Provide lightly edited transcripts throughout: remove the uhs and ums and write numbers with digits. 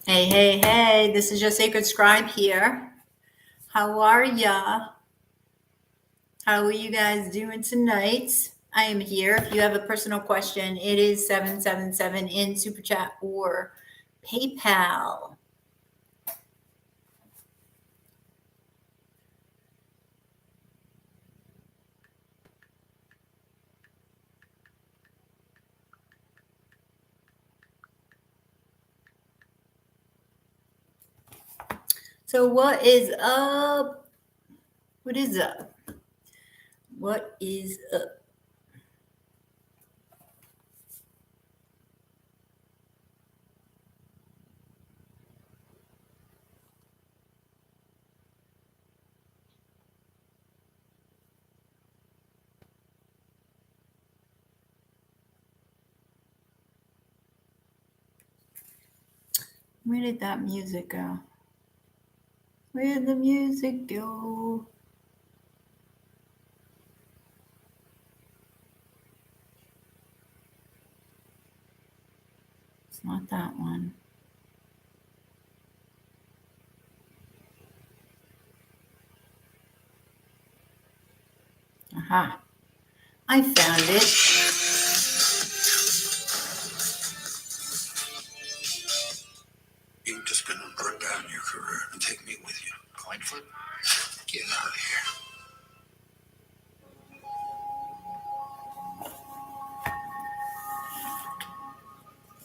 Hey, hey, hey, this is your sacred scribe here. How are ya? How are you guys doing tonight? I am here. If you have a personal question, it is 777 in Super Chat or PayPal. So what is up? What is up? What is up? Where did that music go? Where'd the music go? It's not that one. Aha. I found it. You're just gonna burn down your career and take me with you. Coin flip? Get out of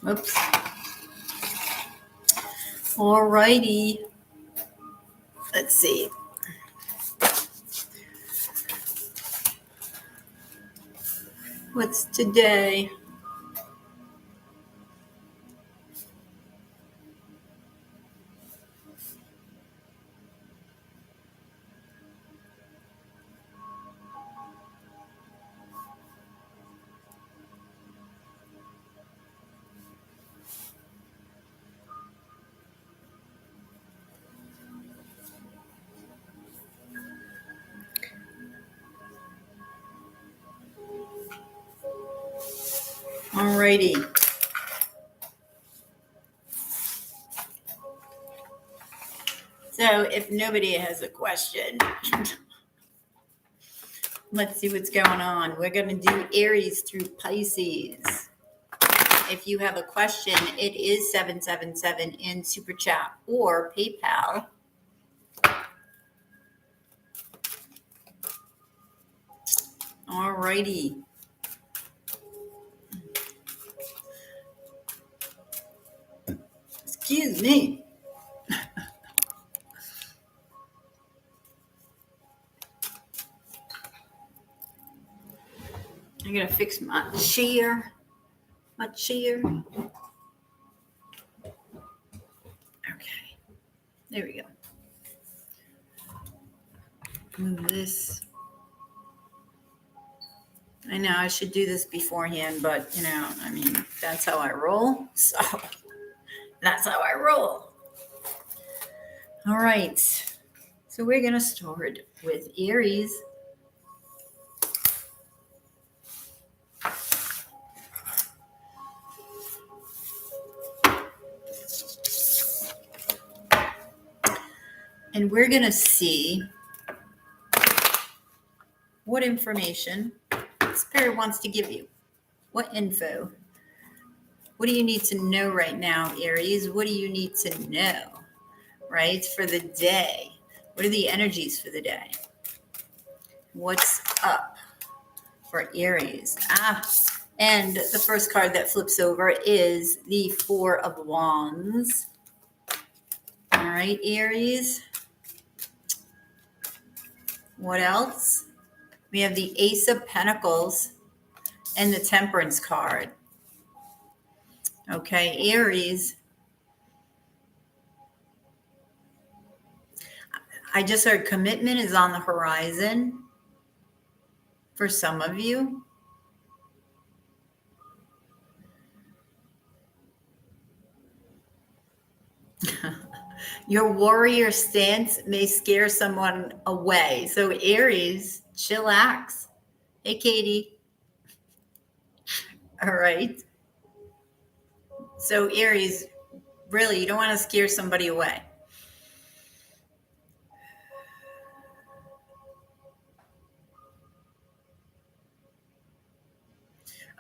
here. Oops. Alrighty. Let's see. What's today? Alrighty. So if nobody has a question, let's see what's going on. We're going to do Aries through Pisces. If you have a question, it is 777 in Super Chat or PayPal. Alrighty. Excuse me. I'm going to fix my chair. Okay. There we go. Move this. I know I should do this beforehand, but I mean, that's how I roll. So that's how I roll. All right. So we're going to start with Aries. And we're going to see what information Spirit wants to give you. What info? What do you need to know right now, Aries? What do you need to know, right, for the day? What are the energies for the day? What's up for Aries? And the first card that flips over is the Four of Wands. All right, Aries. What else? We have the Ace of Pentacles and the Temperance card. Okay, Aries. I just heard commitment is on the horizon for some of you. Your warrior stance may scare someone away. So Aries, chillax. Hey, Katie. All right. So Aries, Really, you don't want to scare somebody away.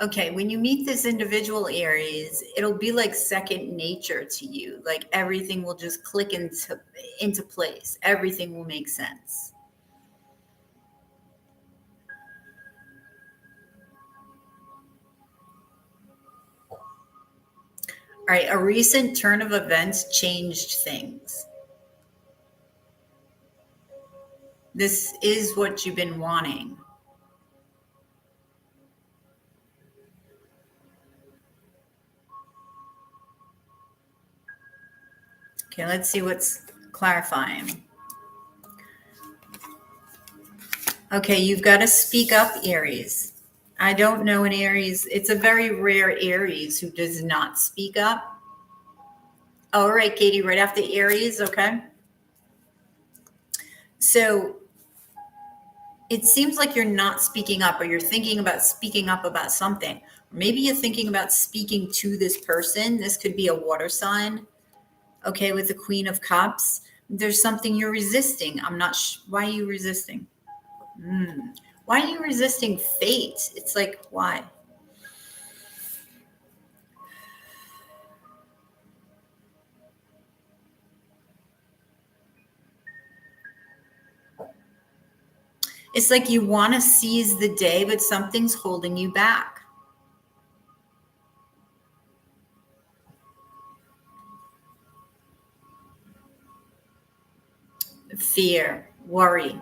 Okay, when you meet this individual, Aries, it'll be like second nature to you. Like everything will just click into place. Everything will make sense. All right, a recent turn of events changed things. This is what you've been wanting. Okay, let's see what's clarifying. Okay, you've got to speak up, Aries. I don't know an Aries. It's a very rare Aries who does not speak up. All right, Katie, right after Aries, okay? So it seems like you're not speaking up, or you're thinking about speaking up about something. Maybe you're thinking about speaking to this person. This could be a water sign, okay, with the Queen of Cups. There's something you're resisting. I'm not why are you resisting? Why are you resisting fate? It's like, why? It's like you want to seize the day, but something's holding you back. Fear, worry.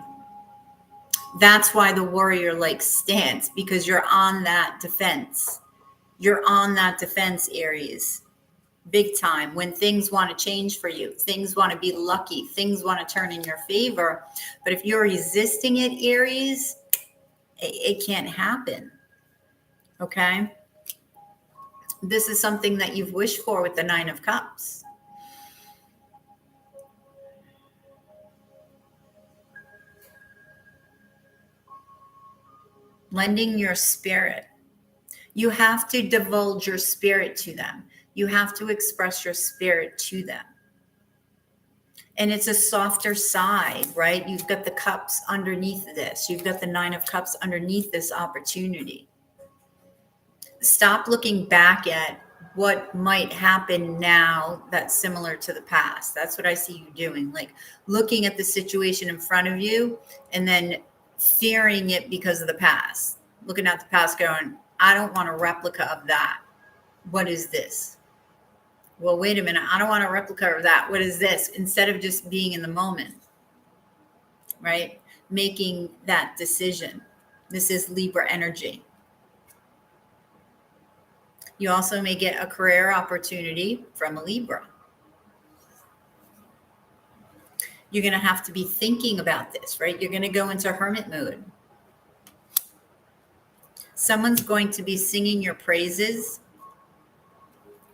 That's why the warrior like stance, because you're on that defense. You're on that defense, Aries. Big time. When things want to change for you, things want to be lucky, things want to turn in your favor. But if you're resisting it, Aries, it can't happen. Okay? This is something that you've wished for with the Nine of Cups. Lending your spirit. You have to divulge your spirit to them. You have to express your spirit to them. And it's a softer side, right? You've got the cups underneath this. You've got the Nine of Cups underneath this opportunity. Stop looking back at what might happen now that's similar to the past. That's what I see you doing. Like looking at the situation in front of you and then fearing it because of the past. Looking at the past going, I don't want a replica of that. What is this? Well, wait a minute. I don't want a replica of that. What is this? Instead of just being in the moment, right? Making that decision. This is Libra energy. You also may get a career opportunity from a Libra. You're going to have to be thinking about this, right? You're going to go into hermit mode. Someone's going to be singing your praises.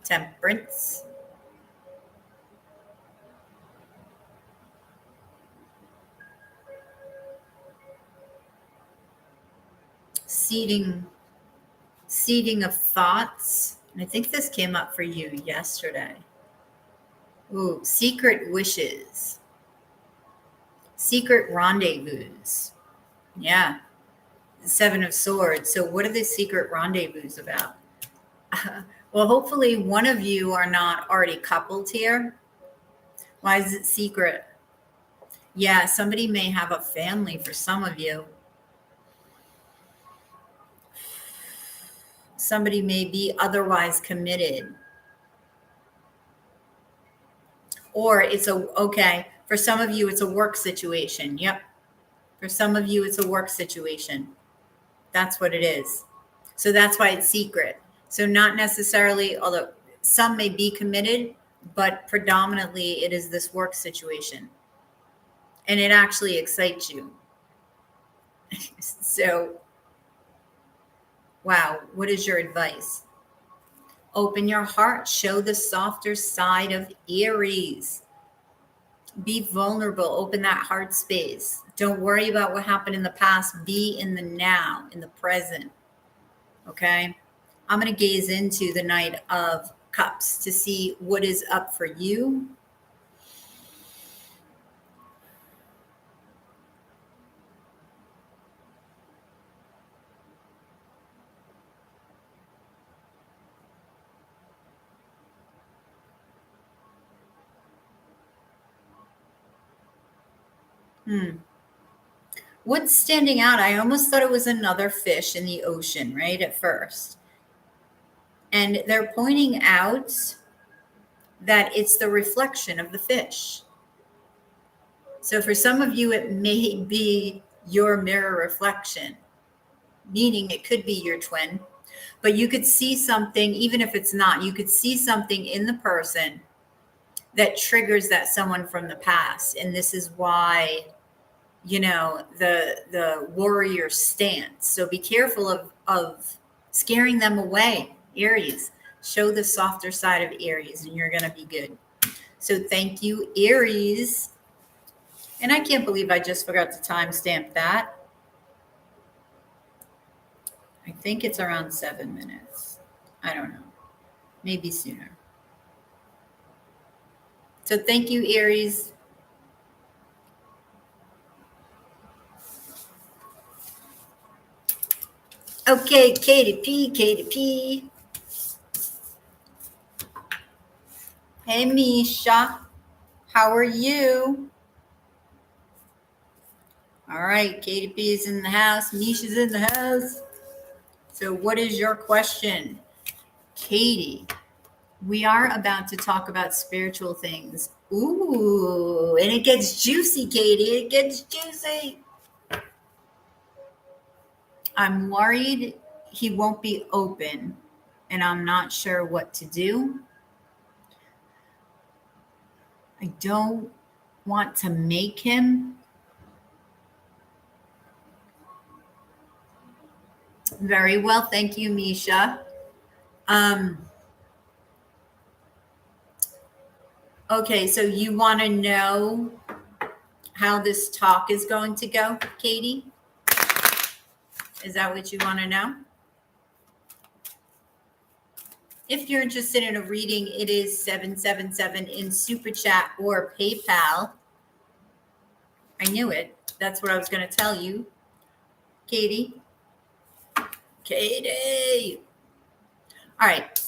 Temperance. Seeding of thoughts. And I think this came up for you yesterday. Ooh, secret wishes. Secret rendezvous. Yeah. Seven of Swords. So what are the secret rendezvous about? Well, hopefully one of you are not already coupled here. Why is it secret? Yeah, somebody may have a family for some of you. Somebody may be otherwise committed. Or it's okay, for some of you, it's a work situation. Yep. For some of you, it's a work situation. That's what it is. So that's why it's secret. So not necessarily, although some may be committed, but predominantly it is this work situation. And it actually excites you. So, wow, what is your advice? Open your heart. Show the softer side of Aries. Be vulnerable. Open that heart space. Don't worry about what happened in the past. Be in the now, in the present. Okay? I'm going to gaze into the Knight of Cups to see what is up for you. What's standing out? I almost thought it was another fish in the ocean, right, at first. And they're pointing out that it's the reflection of the fish. So for some of you, it may be your mirror reflection, meaning it could be your twin, but you could see something, even if it's not, you could see something in the person that triggers that someone from the past. And this is why, you know, the warrior stance. So be careful of scaring them away, Aries. Show the softer side of Aries and you're going to be good. So thank you, Aries. And I can't believe I just forgot to timestamp that. I think it's around 7 minutes. I don't know. Maybe sooner. So thank you, Aries. Okay, Katie P. Hey, Misha. How are you? All right, Katie P is in the house. Misha's in the house. So what is your question? Katie, we are about to talk about spiritual things. Ooh, and it gets juicy, Katie. It gets juicy. I'm worried he won't be open, and I'm not sure what to do. I don't want to make him. Very well. Thank you, Misha. Okay, so you want to know how this talk is going to go, Katie? Is that what you want to know? If you're interested in a reading, it is 777 in Super Chat or PayPal. I knew it. That's what I was going to tell you. Katie. All right.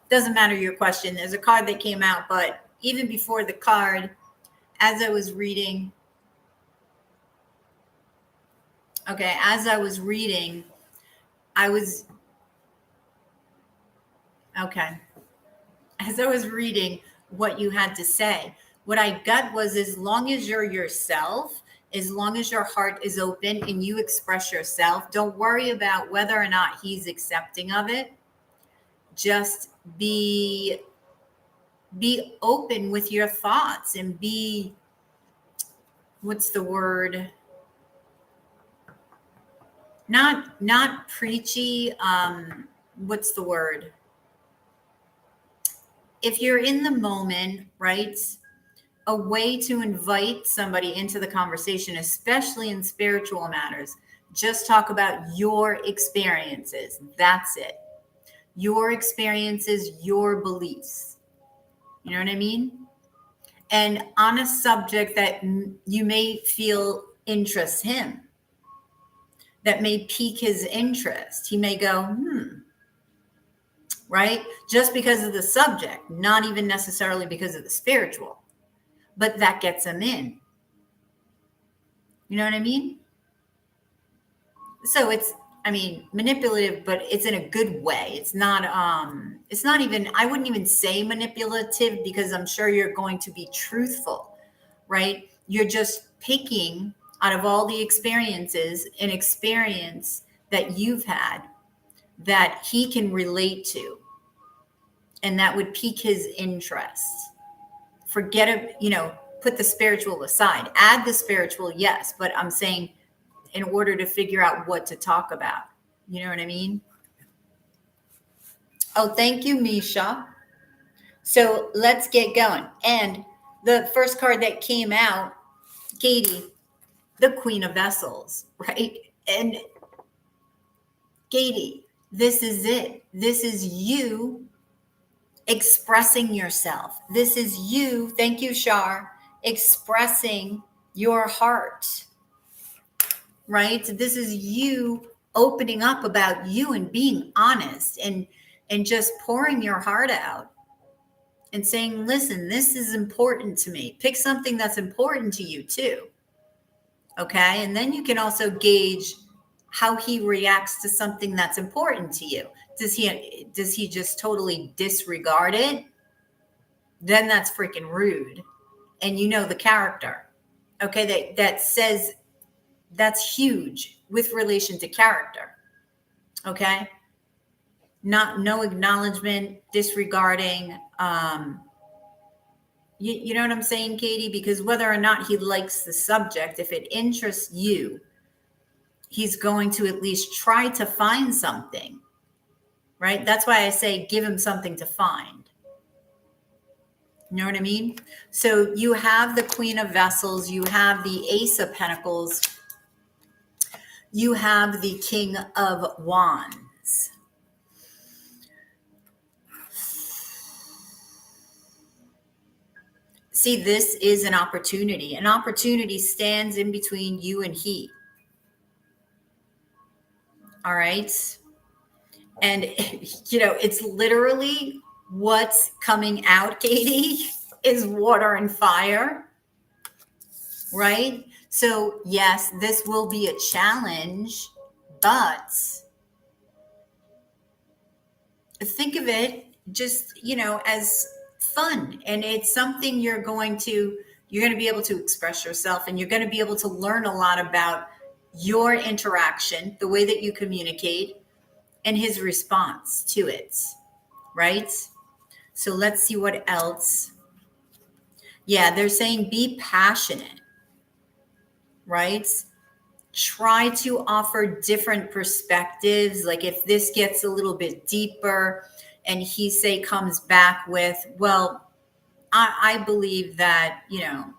Doesn't matter your question. There's a card that came out, but even before the card, as I was reading, as I was reading what you had to say, what I got was, as long as you're yourself, as long as your heart is open and you express yourself, don't worry about whether or not he's accepting of it. Just be open with your thoughts and be, what's the word? Not preachy. What's the word? If you're in the moment, right? A way to invite somebody into the conversation, especially in spiritual matters, just talk about your experiences. That's it. Your experiences, your beliefs. You know what I mean? And on a subject that you may feel interests him, that may pique his interest. He may go, right? Just because of the subject, not even necessarily because of the spiritual, but that gets him in. You know what I mean? So it's, manipulative, but it's in a good way. It's not even, I wouldn't even say manipulative, because I'm sure you're going to be truthful, right? You're just picking out of all the experiences, an experience that you've had that he can relate to, and that would pique his interest. Forget it, put the spiritual aside. Add the spiritual, yes, but I'm saying in order to figure out what to talk about. You know what I mean? Oh, thank you, Misha. So let's get going. And the first card that came out, Katie, the Queen of Vessels, right? And Katie, this is it. This is you expressing yourself. This is you, thank you, Shar, expressing your heart, right? This is you opening up about you and being honest and just pouring your heart out and saying, listen, this is important to me. Pick something that's important to you too. Okay. And then you can also gauge how he reacts to something that's important to you. Does he just totally disregard it? Then that's freaking rude. And you know the character. Okay. That says that's huge with relation to character. Okay. No acknowledgement, disregarding, you know what I'm saying, Katie? Because whether or not he likes the subject, if it interests you, he's going to at least try to find something, right? That's why I say give him something to find. You know what I mean? So you have the Queen of Vessels, you have the Ace of Pentacles, you have the King of Wands. See, this is an opportunity. An opportunity stands in between you and he. All right. And, you know, it's literally what's coming out, Katie, is water and fire. Right. So, yes, this will be a challenge, but think of it just, you know, as fun. And it's something you're going to be able to express yourself, and you're going to be able to learn a lot about your interaction, the way that you communicate, and his response to it, right? So let's see what else. Yeah, they're saying be passionate, right? Try to offer different perspectives. Like if this gets a little bit deeper and he comes back with, well, I believe that, you know,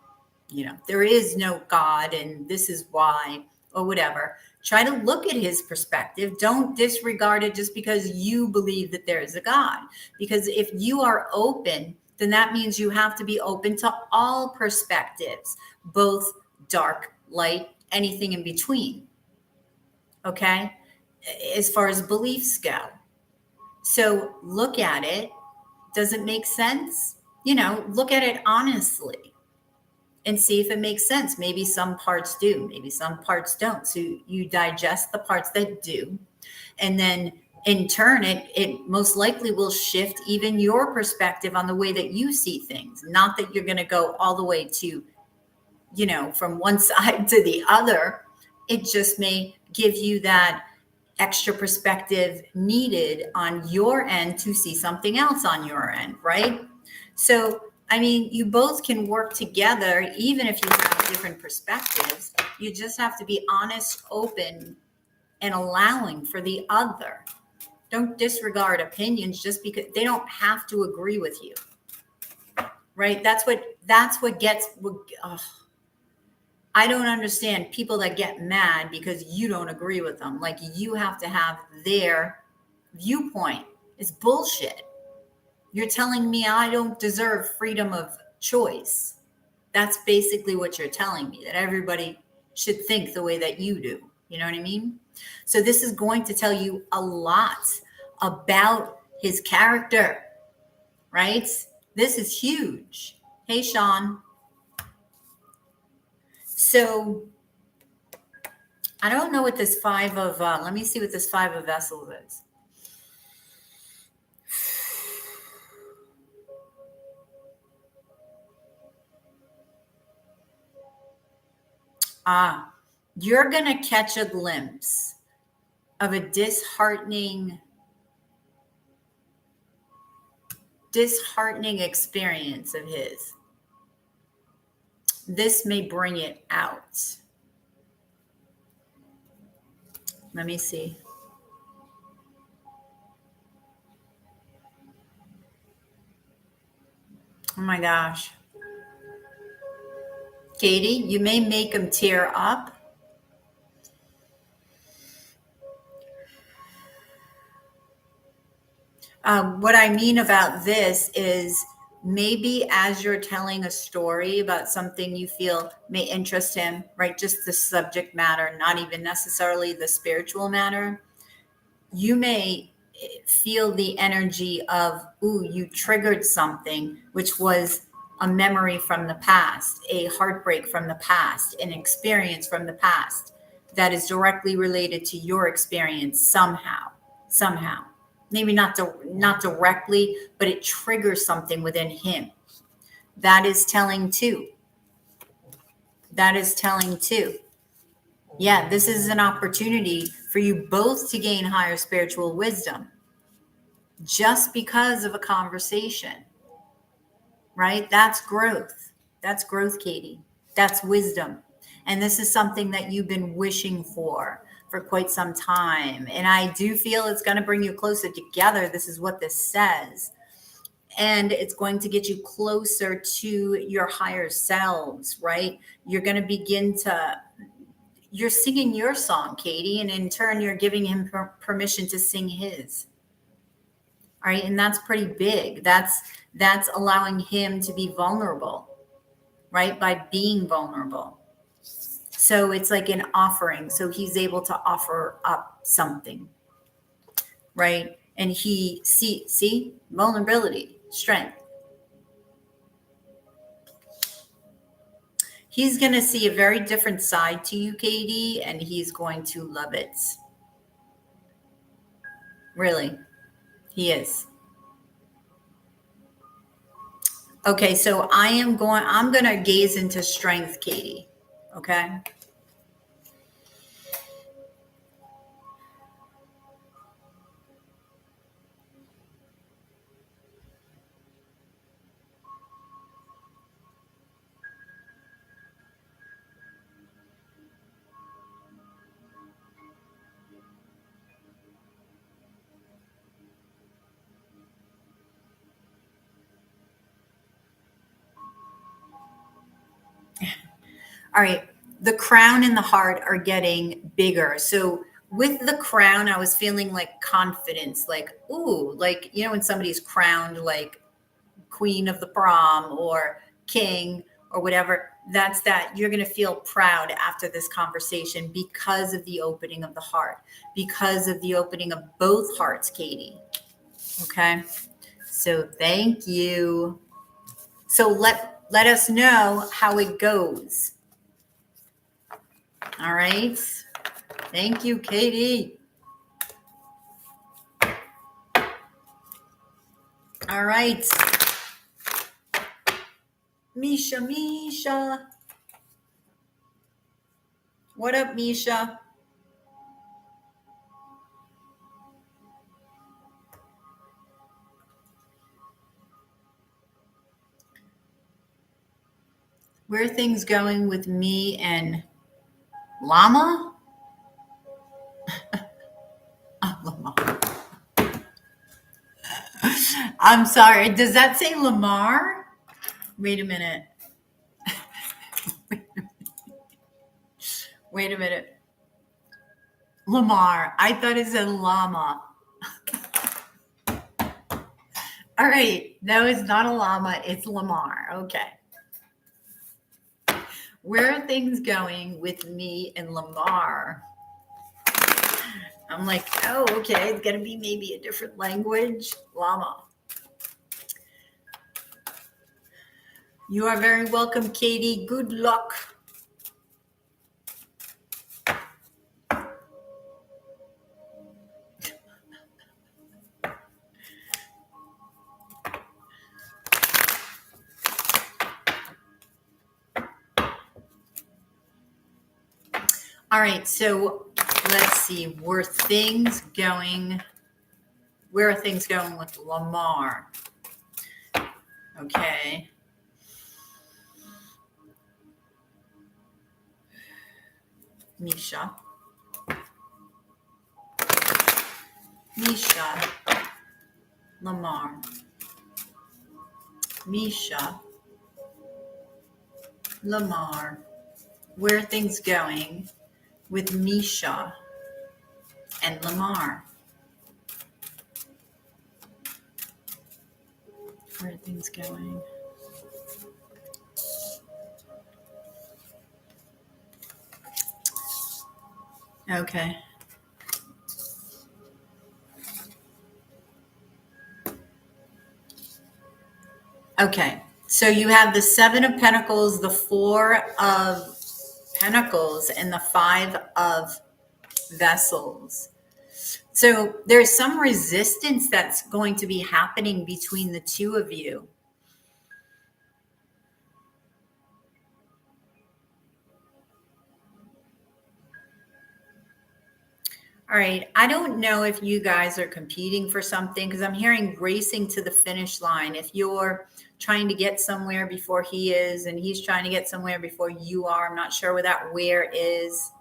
there is no God and this is why, or whatever. Try to look at his perspective. Don't disregard it just because you believe that there is a God. Because if you are open, then that means you have to be open to all perspectives, both dark, light, anything in between. Okay? As far as beliefs go. So look at it. Does it make sense? You know, look at it honestly and see if it makes sense. Maybe some parts do, maybe some parts don't. So you digest the parts that do. And then in turn, it most likely will shift even your perspective on the way that you see things. Not that you're going to go all the way to, you know, from one side to the other. It just may give you that extra perspective needed on your end to see something else on your end, right? So I mean, you both can work together, even if you have different perspectives. You just have to be honest, open, and allowing for the other. Don't disregard opinions just because they don't have to agree with you. Right? That's what gets, I don't understand people that get mad because you don't agree with them. Like you have to have their viewpoint. It's bullshit. You're telling me I don't deserve freedom of choice. That's basically what you're telling me, that everybody should think the way that you do. You know what I mean? So this is going to tell you a lot about his character, right? This is huge. Hey, Sean. So I don't know what this let me see what this 5 of Vessels is. You're going to catch a glimpse of a disheartening experience of his. This may bring it out. Let me see. Oh my gosh. Katie, you may make him tear up. What I mean about this is maybe as you're telling a story about something you feel may interest him, right? Just the subject matter, not even necessarily the spiritual matter. You may feel the energy of, ooh, you triggered something, which was a memory from the past, a heartbreak from the past, an experience from the past that is directly related to your experience somehow. Maybe not directly, but it triggers something within him. That is telling too. Yeah, this is an opportunity for you both to gain higher spiritual wisdom just because of a conversation, right? That's growth. That's growth, Katie. That's wisdom. And this is something that you've been wishing for quite some time. And I do feel it's going to bring you closer together. This is what this says. And it's going to get you closer to your higher selves, right? You're going to begin to, you're singing your song, Katie, and in turn, you're giving him permission to sing his. All right. And that's pretty big. That's allowing him to be vulnerable, right? By being vulnerable. So it's like an offering. So he's able to offer up something, right? And he see vulnerability, strength. He's going to see a very different side to you, Katie, and he's going to love it. Really, he is. Okay, so I'm going to gaze into strength, Katie. Okay. All right. The crown and the heart are getting bigger. So with the crown, I was feeling like confidence, like, ooh, like, you know, when somebody's crowned like queen of the prom or king or whatever, that's that you're going to feel proud after this conversation because of the opening of the heart, because of the opening of both hearts, Katie. Okay. So thank you. So let us know how it goes. All right. Thank you, Katie. All right. Misha. What up, Misha? Where are things going with me and Llama? Oh, Lamar. I'm sorry. Does that say Lamar? Wait a minute. Wait a minute. Lamar. I thought it said llama. All right. No, it's not a llama. It's Lamar. Okay. Where are things going with me and Lamar? I'm like, oh, okay. It's going to be maybe a different language. Llama. You are very welcome, Katie. Good luck. All right, so let's see. Where are things going with Lamar? Okay. Misha, Lamar, Misha, Lamar. Where are things going with Misha and Lamar? Where are things going? Okay. Okay. So you have the Seven of Pentacles, the Four of Pentacles, and the Five of Vessels. So there's some resistance that's going to be happening between the two of you. All right. I don't know if you guys are competing for something because I'm hearing racing to the finish line. If you're trying to get somewhere before he is and he's trying to get somewhere before you are, I'm not sure where that where is.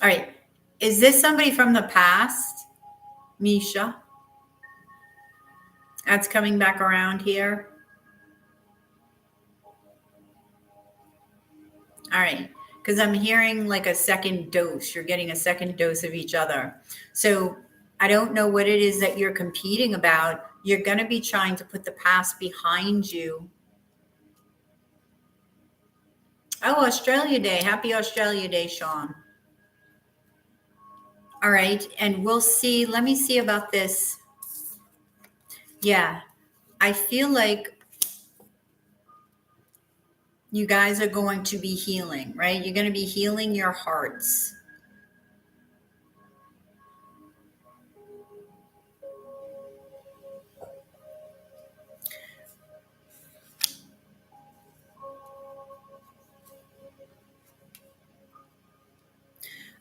All right. Is this somebody from the past, Misha? That's coming back around here. All right. Because I'm hearing like a second dose. You're getting a second dose of each other. So I don't know what it is that you're competing about. You're going to be trying to put the past behind you. Oh, Australia Day. Happy Australia Day, Sean. All right. And we'll see. Let me see about this. Yeah. I feel like you guys are going to be healing, right? You're going to be healing your hearts.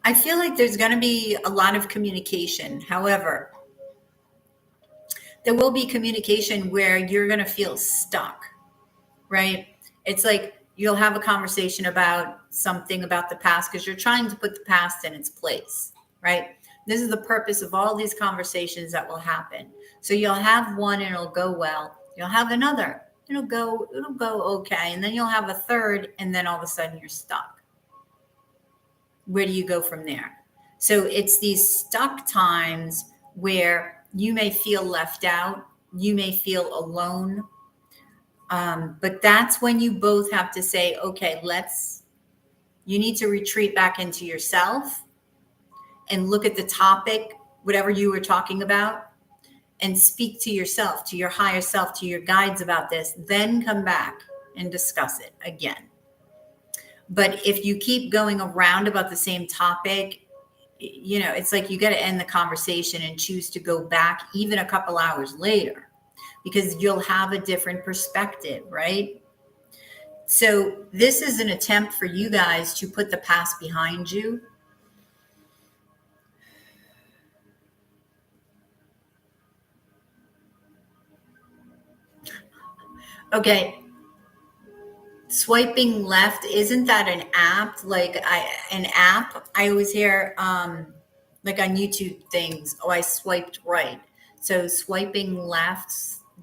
I feel like there's going to be a lot of communication. However, there will be communication where you're going to feel stuck, right? It's like you'll have a conversation about something about the past because you're trying to put the past in its place, right? This is the purpose of all these conversations that will happen. So you'll have one and it'll go well. You'll have another, it'll go okay. And then you'll have a third and then all of a sudden you're stuck. Where do you go from there? So it's these stuck times where you may feel left out, you may feel alone. But that's when you both have to say, okay, you need to retreat back into yourself and look at the topic, whatever you were talking about, and speak to yourself, to your higher self, to your guides about this, then come back and discuss it again. But if you keep going around about the same topic, you know, it's like you got to end the conversation and choose to go back even a couple hours later because you'll have a different perspective, right? So this is an attempt for you guys to put the past behind you. Okay. Swiping left, isn't that an app? An app? I always hear like on YouTube things, oh, I swiped right. So swiping left,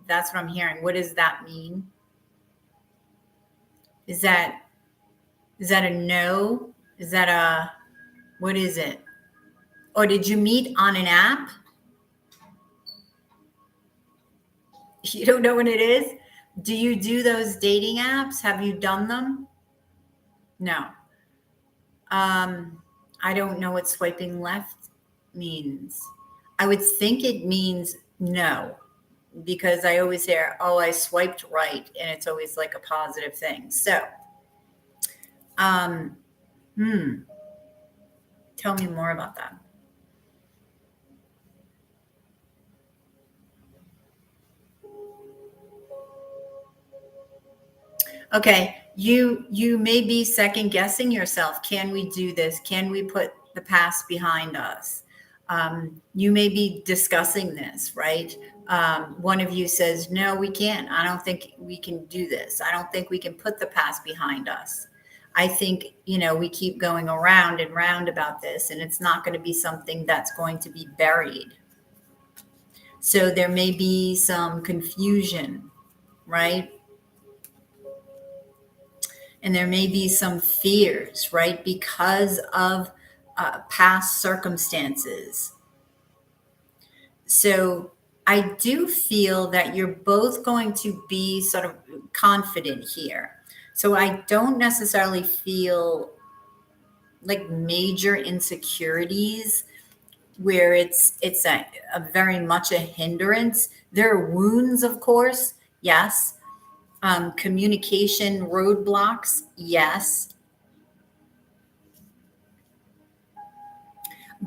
that's what I'm hearing. What does that mean? Is that a no? Is that a, what is it? Or did you meet on an app? You don't know what it is? Do you do those dating apps? Have you done them? No. I don't know what swiping left means. I would think it means no, because I always hear, oh, I swiped right, and it's always like a positive thing. So, tell me more about that. Okay, you may be second guessing yourself. Can we do this? Can we put the past behind us? You may be discussing this, right? One of you says, no, we can't. I don't think we can do this. I don't think we can put the past behind us. I think, you know, we keep going around and round about this, and it's not going to be something that's going to be buried. So there may be some confusion, right? And there may be some fears, right? Because of past circumstances. So I do feel that you're both going to be sort of confident here. So I don't necessarily feel like major insecurities where it's a very much a hindrance. There are wounds, of course, yes. Communication roadblocks, yes.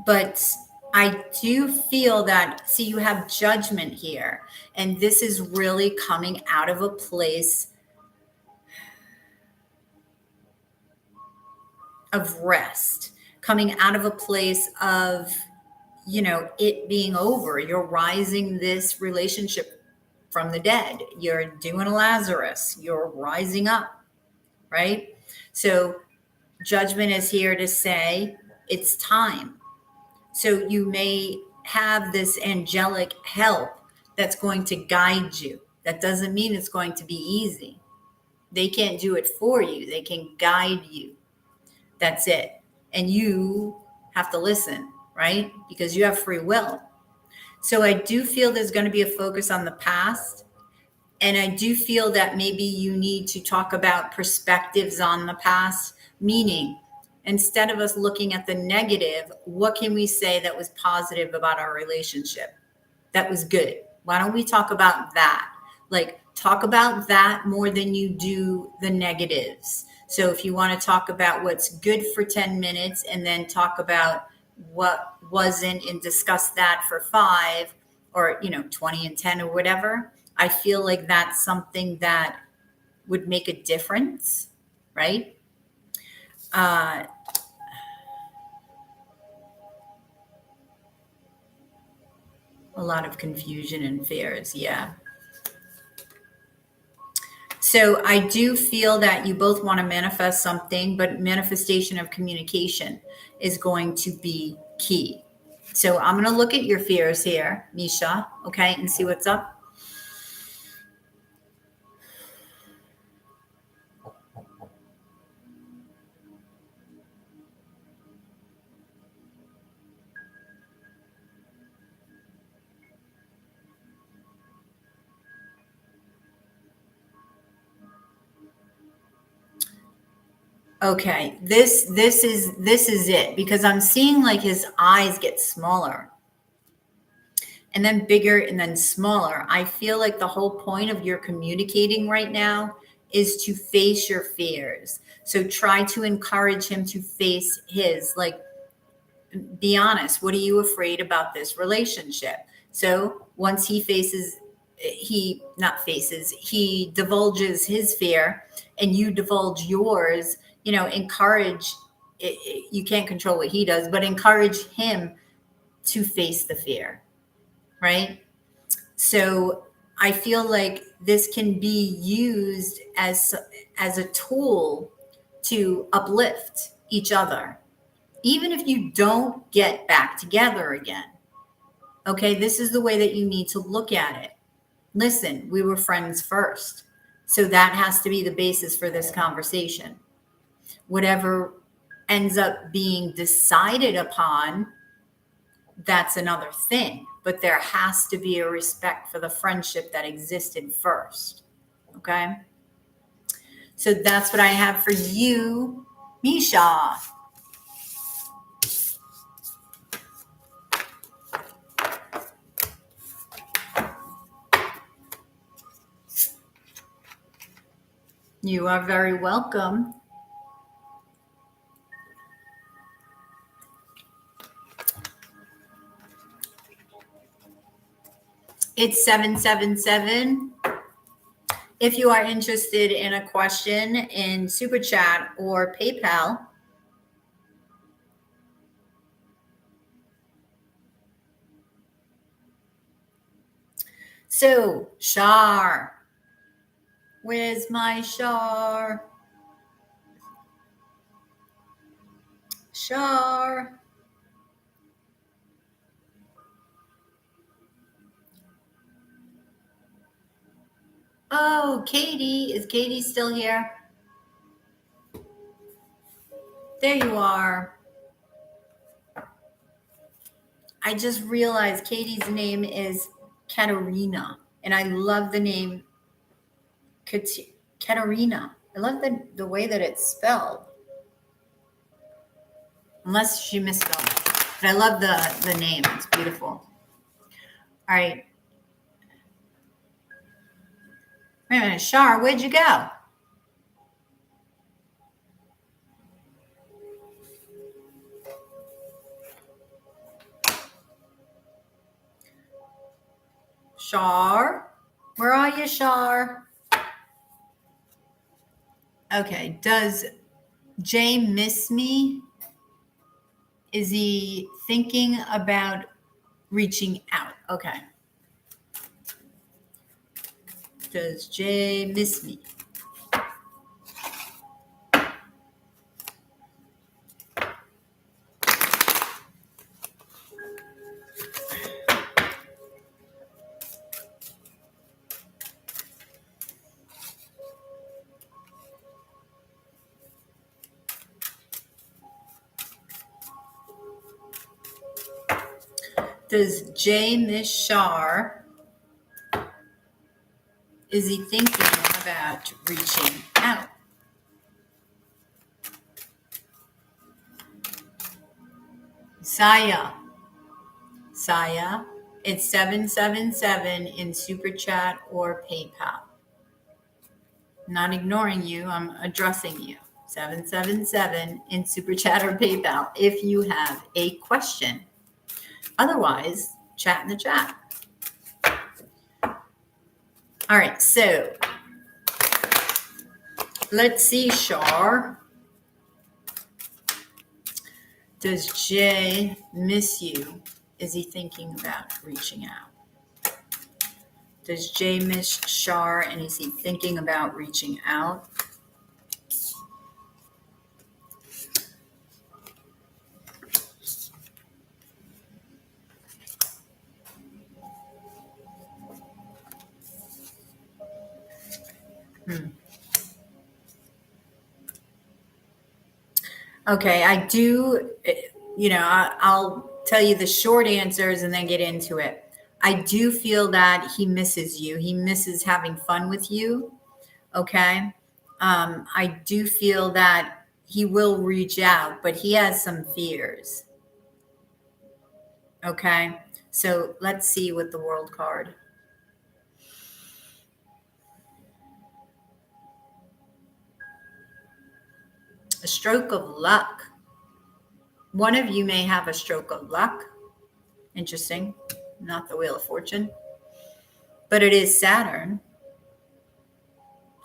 But I do feel that, see, you have judgment here, and this is really coming out of a place of rest, coming out of a place of, it being over. You're rising this relationship from the dead. You're doing a Lazarus. You're rising up, right? So judgment is here to say it's time. So you may have this angelic help that's going to guide you. That doesn't mean it's going to be easy. They can't do it for you. They can guide you. That's it. And you have to listen, right? Because you have free will. So I do feel there's going to be a focus on the past. And I do feel that maybe you need to talk about perspectives on the past, meaning instead of us looking at the negative, what can we say that was positive about our relationship? That was good. Why don't we talk about that? Like, talk about that more than you do the negatives. So if you want to talk about what's good for 10 minutes and then talk about what wasn't and discuss that for 5 or 20 and 10 or whatever, I feel like that's something that would make a difference, right? A lot of confusion and fears, yeah. So I do feel that you both want to manifest something, but manifestation of communication is going to be key. So I'm going to look at your fears here, Misha, okay, and see what's up. Okay, this is it, because I'm seeing like his eyes get smaller and then bigger and then smaller. I feel like the whole point of your communicating right now is to face your fears. So try to encourage him to face his, like, be honest. What are you afraid about this relationship? So once he he divulges his fear and you divulge yours, encourage, you can't control what he does, but encourage him to face the fear, right? So I feel like this can be used as a tool to uplift each other, even if you don't get back together again. Okay, this is the way that you need to look at it. Listen, we were friends first. So that has to be the basis for this conversation. Whatever ends up being decided upon, that's another thing. But there has to be a respect for the friendship that existed first. Okay? So that's what I have for you, Misha. You are very welcome. It's 777. If you are interested in a question in Super Chat or PayPal, so Shar, where's my Shar? Shar. Oh, Katie. Is Katie still here? There you are. I just realized Katie's name is Katerina, and I love the name Katerina. I love the way that it's spelled. Unless she misspelled it. But I love the name. It's beautiful. All right. Wait a minute. Shar, where'd you go? Shar? Where are you, Shar? Okay. Does Jay miss me? Is he thinking about reaching out? Okay. Does Jay miss me? Does Jay miss Shar? Is he thinking about reaching out? Saya, it's 777 in Super Chat or PayPal. I'm not ignoring you. I'm addressing you. 777 in Super Chat or PayPal if you have a question. Otherwise, chat in the chat. All right, so let's see, Shar. Does Jay miss you? Is he thinking about reaching out? Does Jay miss Shar, and is he thinking about reaching out? Okay, I do, I'll tell you the short answers and then get into it. I do feel that he misses you. He misses having fun with you. Okay. I do feel that he will reach out, but he has some fears. Okay. So let's see with the world card. A stroke of luck. One of you may have a stroke of luck. Interesting. Not the Wheel of Fortune, but it is Saturn.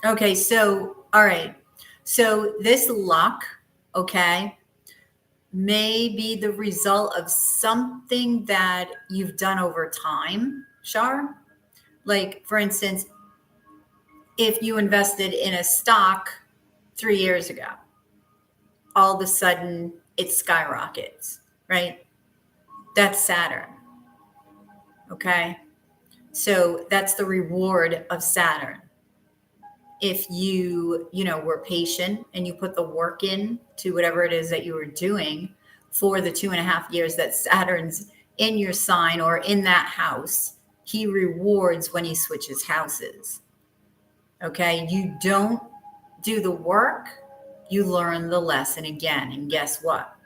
Okay. So, all right. So this luck, okay, may be the result of something that you've done over time, Shar. Like, for instance, if you invested in a stock 3 years ago, all of a sudden it skyrockets, right? That's Saturn. Okay. So that's the reward of Saturn. If you were patient and you put the work in to whatever it is that you were doing for the 2.5 years that Saturn's in your sign or in that house, he rewards when he switches houses. Okay. You don't do the work, you learn the lesson again. And guess what?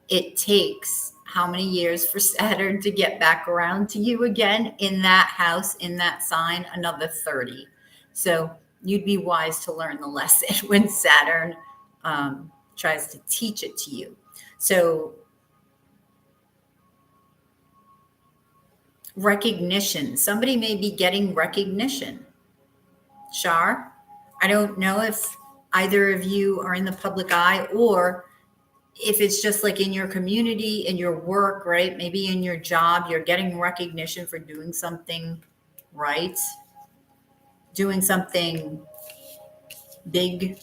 It takes how many years for Saturn to get back around to you again in that house, in that sign? Another 30. So you'd be wise to learn the lesson when Saturn tries to teach it to you. So recognition. Somebody may be getting recognition. Shar, I don't know if either of you are in the public eye or if it's just like in your community, in your work, right? Maybe in your job, you're getting recognition for doing something right, doing something big.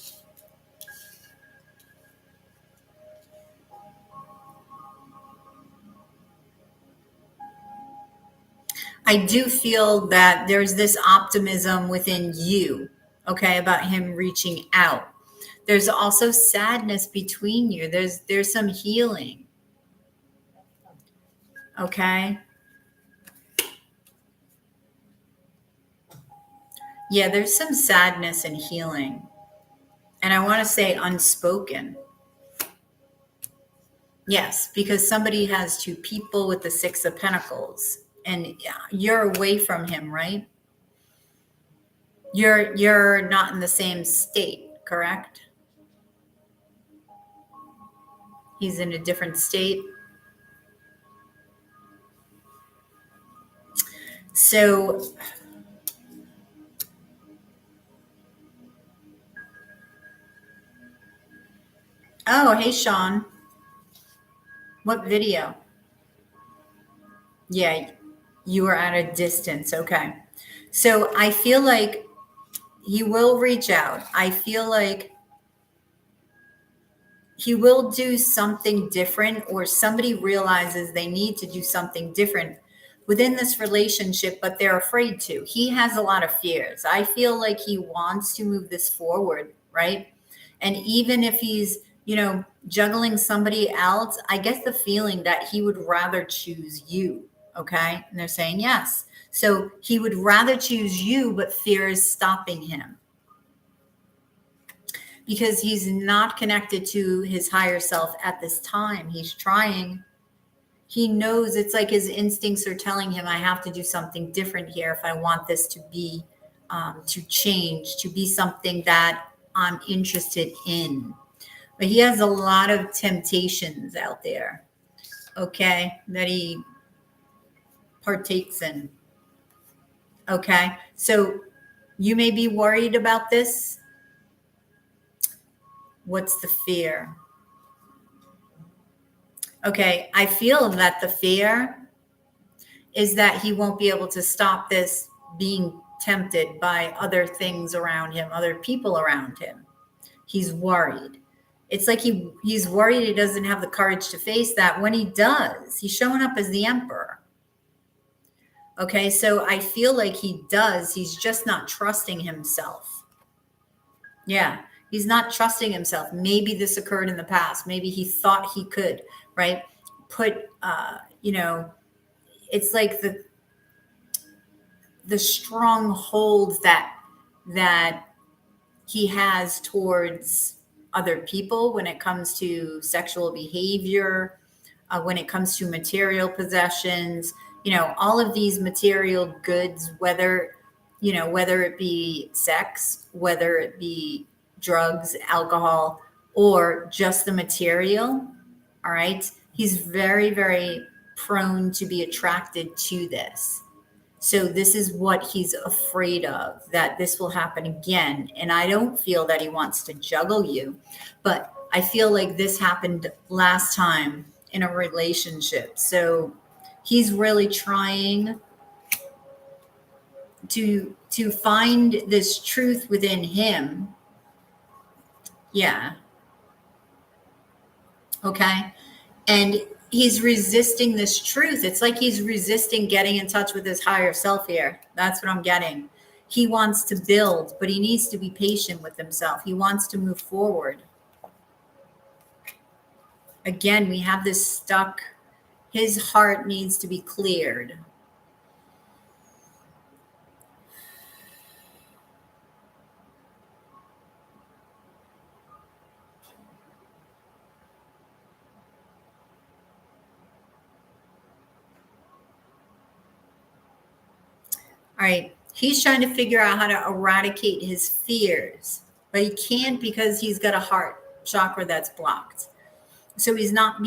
I do feel that there's this optimism within you, okay, about him reaching out. There's also sadness between you. There's some healing. Okay? Yeah, there's some sadness and healing. And I want to say unspoken. Yes, because somebody has two people with the Six of Pentacles, and you're away from him, right? You're not in the same state, correct? He's in a different state. So oh, hey Sean. What video? Yeah, you are at a distance. Okay. So I feel like he will reach out. I feel like he will do something different, or somebody realizes they need to do something different within this relationship, but they're afraid to. He has a lot of fears. I feel like he wants to move this forward, right? And even if he's, juggling somebody else, I get the feeling that he would rather choose you. Okay. And they're saying yes. So he would rather choose you, but fear is stopping him because he's not connected to his higher self at this time. He's trying. He knows, it's like his instincts are telling him, I have to do something different here if I want this to be, to change, to be something that I'm interested in. But he has a lot of temptations out there, okay, that he partakes in. Okay, so you may be worried about this. What's the fear? Okay, I feel that the fear is that he won't be able to stop this being tempted by other things around him, other people around him. He's worried. It's like he's worried he doesn't have the courage to face that. When he does, he's showing up as the emperor. Okay, so I feel like he does. He's just not trusting himself. Yeah, he's not trusting himself. Maybe this occurred in the past. Maybe he thought he could, right? It's like the stronghold that he has towards other people when it comes to sexual behavior, when it comes to material possessions, all of these material goods, whether it be sex, whether it be drugs, alcohol, or just the material. All right. He's very, very prone to be attracted to this. So this is what he's afraid of, that this will happen again. And I don't feel that he wants to juggle you, but I feel like this happened last time in a relationship. So he's really trying to find this truth within him. Yeah. Okay. And he's resisting this truth. It's like he's resisting getting in touch with his higher self here. That's what I'm getting. He wants to build, but he needs to be patient with himself. He wants to move forward. Again, we have this stuck. His heart needs to be cleared. All right. He's trying to figure out how to eradicate his fears, but he can't because he's got a heart chakra that's blocked. So he's not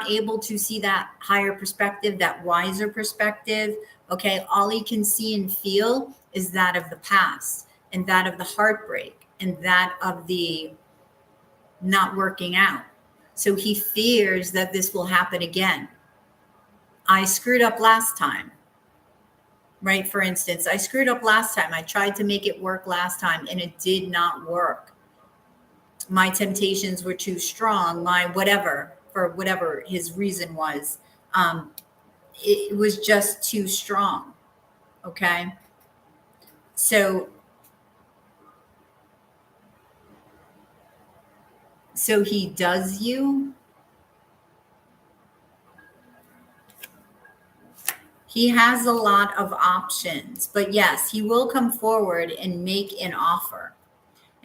able to see that higher perspective, that wiser perspective. Okay. All he can see and feel is that of the past, and that of the heartbreak, and that of the not working out. So he fears that this will happen again. I screwed up last time. Right? For instance, I screwed up last time. I tried to make it work last time and it did not work. My temptations were too strong. For whatever his reason was, it was just too strong. Okay. So So he does you. He has a lot of options, but yes, he will come forward and make an offer.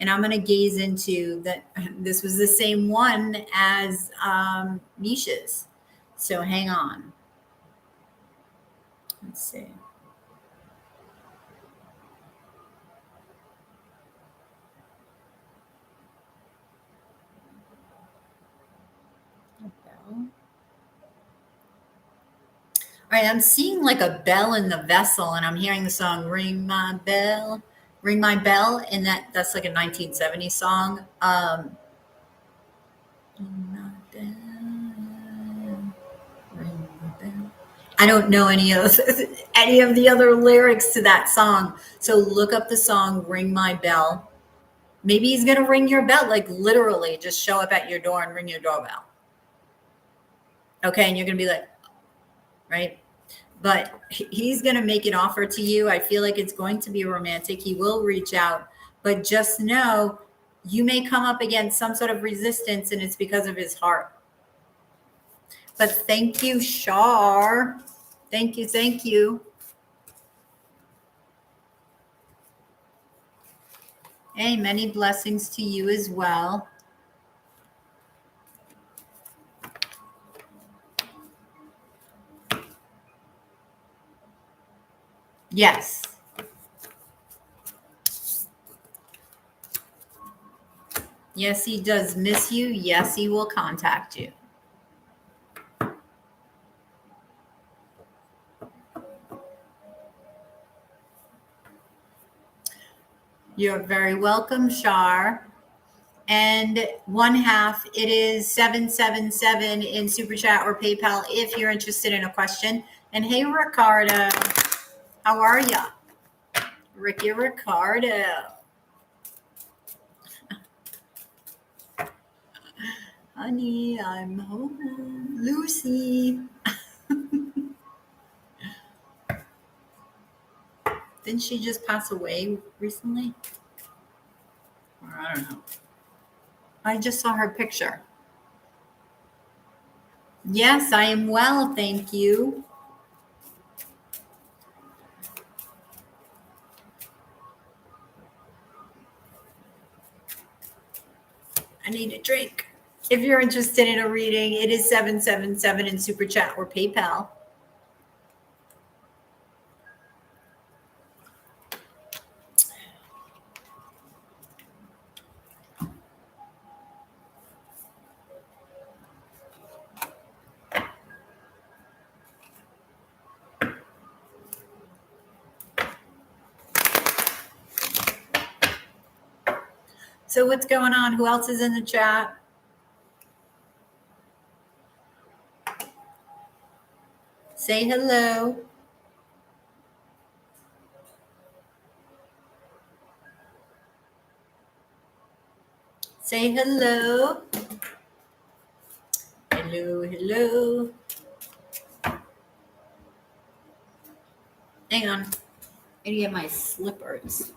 And I'm going to gaze into that. This was the same one as Misha's. So hang on. Let's see. All right, I'm seeing like a bell in the vessel, and I'm hearing the song "Ring My Bell, Ring My Bell," and that's like a 1970s song. Ring my bell, ring my bell. I don't know any of the other lyrics to that song, so look up the song "Ring My Bell." Maybe he's gonna ring your bell, like literally, just show up at your door and ring your doorbell. Okay, and you're gonna be like, right? But he's going to make an offer to you. I feel like it's going to be romantic. He will reach out, but just know you may come up against some sort of resistance, and it's because of his heart. But thank you, Shar. Thank you. Thank you. Hey, many blessings to you as well. Yes. Yes, he does miss you. Yes, he will contact you. You're very welcome, Shar. And one half, it is 777 in Super Chat or PayPal if you're interested in a question. And hey, Ricardo, how are ya? Ricky Ricardo. Honey, I'm home. Lucy. Didn't she just pass away recently? Or I don't know. I just saw her picture. Yes, I am well, thank you. I need a drink. If you're interested in a reading, it is 777 in Super Chat or PayPal. So what's going on? Who else is in the chat? Say hello. Say hello. Hello, hello. Hang on. I need to get my slippers.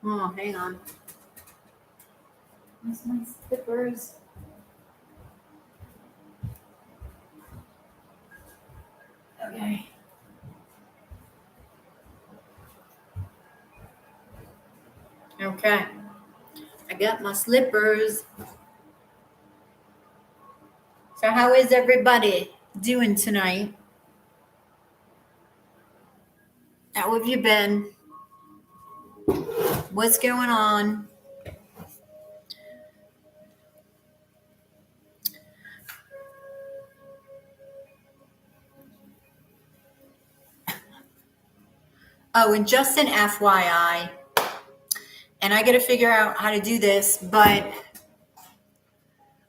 Oh, hang on. Where's my slippers? Okay. Okay. I got my slippers. So how is everybody doing tonight? How have you been? What's going on? Oh, and just an FYI, and I got to figure out how to do this, but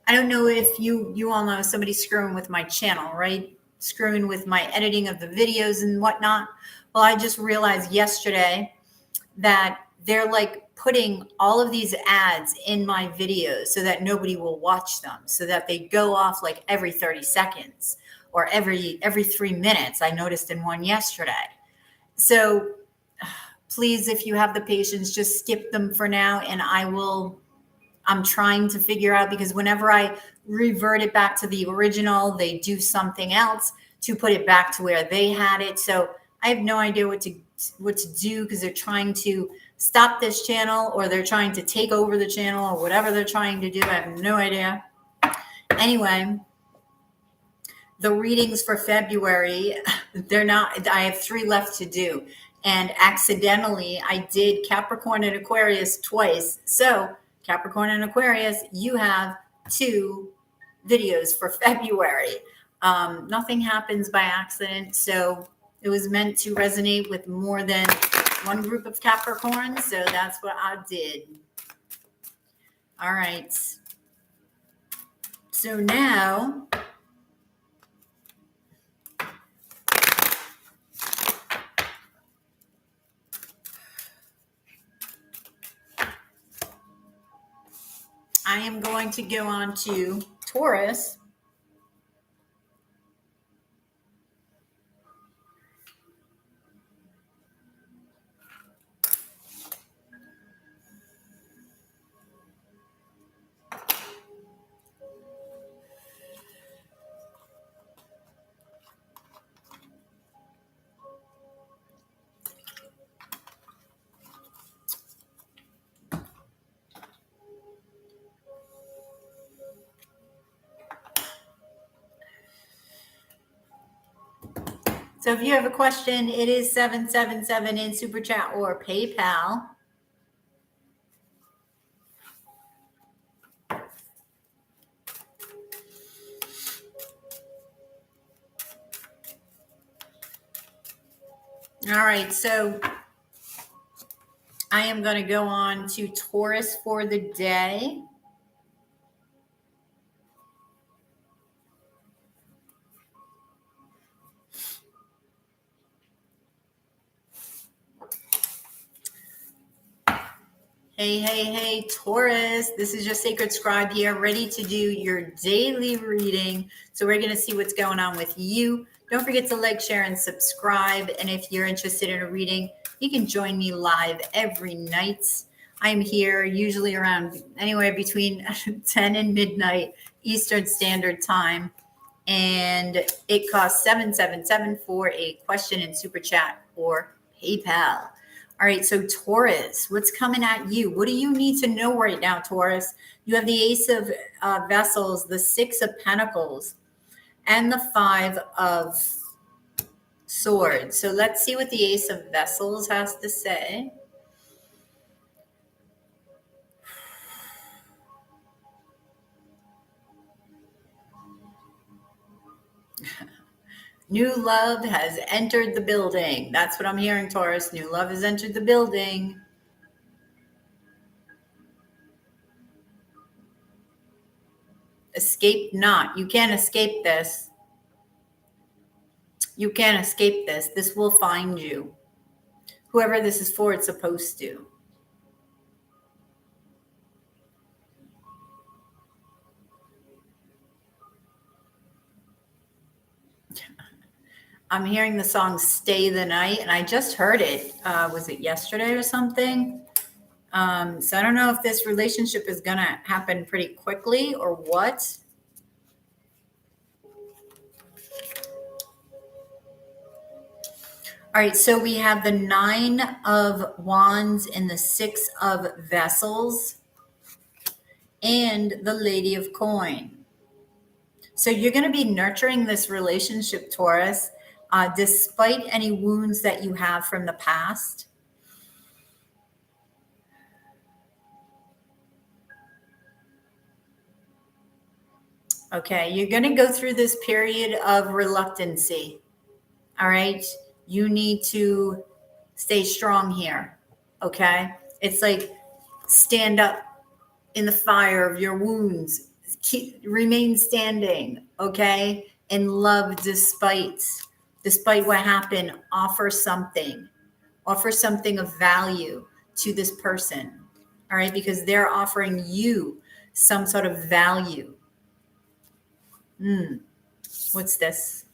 I don't know if you all know somebody's screwing with my channel, right? Screwing with my editing of the videos and whatnot. Well, I just realized yesterday that they're like putting all of these ads in my videos so that nobody will watch them, so that they go off like every 30 seconds or every 3 minutes. I noticed in one yesterday. So please, if you have the patience, just skip them for now, and I will I'm trying to figure out, because whenever I revert it back to the original, they do something else to put it back to where they had it. So I have no idea what to do, because they're trying to stop this channel, or they're trying to take over the channel, or whatever they're trying to do. I have no idea. Anyway, the readings for February, they're not, I have 3 left to do. And accidentally, I did Capricorn and Aquarius twice. So Capricorn and Aquarius, you have 2 videos for February. Nothing happens by accident. So it was meant to resonate with more than one group of Capricorns. So that's what I did. All right. So now I am going to go on to Taurus. So if you have a question, it is 777 in Super Chat or PayPal. All right, so I am going to go on to Taurus for the day. Hey, Taurus. This is your Sacred Scribe here, ready to do your daily reading. So we're going to see what's going on with you. Don't forget to like, share, and subscribe. And if you're interested in a reading, you can join me live every night. I'm here usually around anywhere between 10 and midnight Eastern Standard Time. And it costs $777 for a question in Super Chat or PayPal. All right, so Taurus, what's coming at you? What do you need to know right now, Taurus? You have the Ace of Vessels, the 6 of Pentacles, and the 5 of Swords. So let's see what the Ace of Vessels has to say. New love has entered the building. That's what I'm hearing, Taurus. New love has entered the building. Escape not. You can't escape this. You can't escape this. This will find you. Whoever this is for, it's supposed to. I'm hearing the song Stay the Night, and I just heard it. Was it yesterday or something? So I don't know if this relationship is going to happen pretty quickly or what. All right, so we have the 9 of Wands and the 6 of Vessels and the Lady of Coin. So you're going to be nurturing this relationship, Taurus, despite any wounds that you have from the past. Okay, you're going to go through this period of reluctancy. All right, you need to stay strong here. Okay, it's like stand up in the fire of your wounds. Remain standing. Okay, and love despite what happened. Offer something of value to this person. All right, because they're offering you some sort of value. What's this?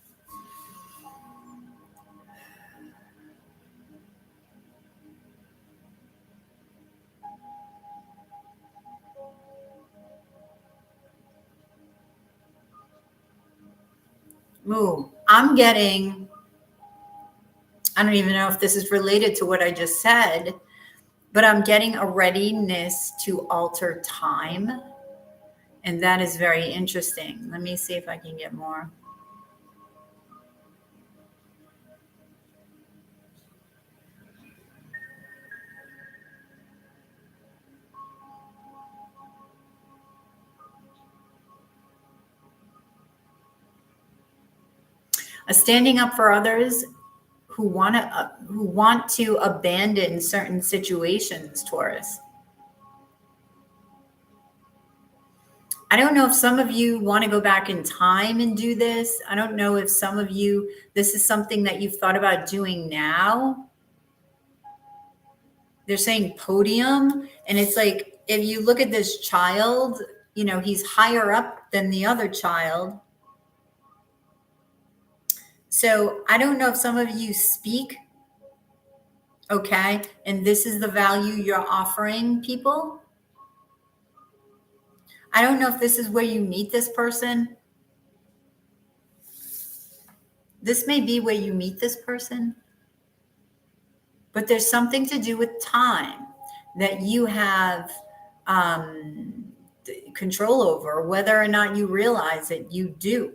Ooh, I'm getting, I don't even know if this is related to what I just said, but I'm getting a readiness to alter time. And that is very interesting. Let me see if I can get more. Standing up for others who want to abandon certain situations, Taurus. I don't know if some of you want to go back in time and do this. I don't know if some of you, this is something that you've thought about doing now. They're saying podium, and it's like, if you look at this child, you know, he's higher up than the other child. So I don't know if some of you speak, okay, and this is the value you're offering people. I don't know if this is where you meet this person. This may be where you meet this person, but there's something to do with time that you have control over, whether or not you realize it, you do.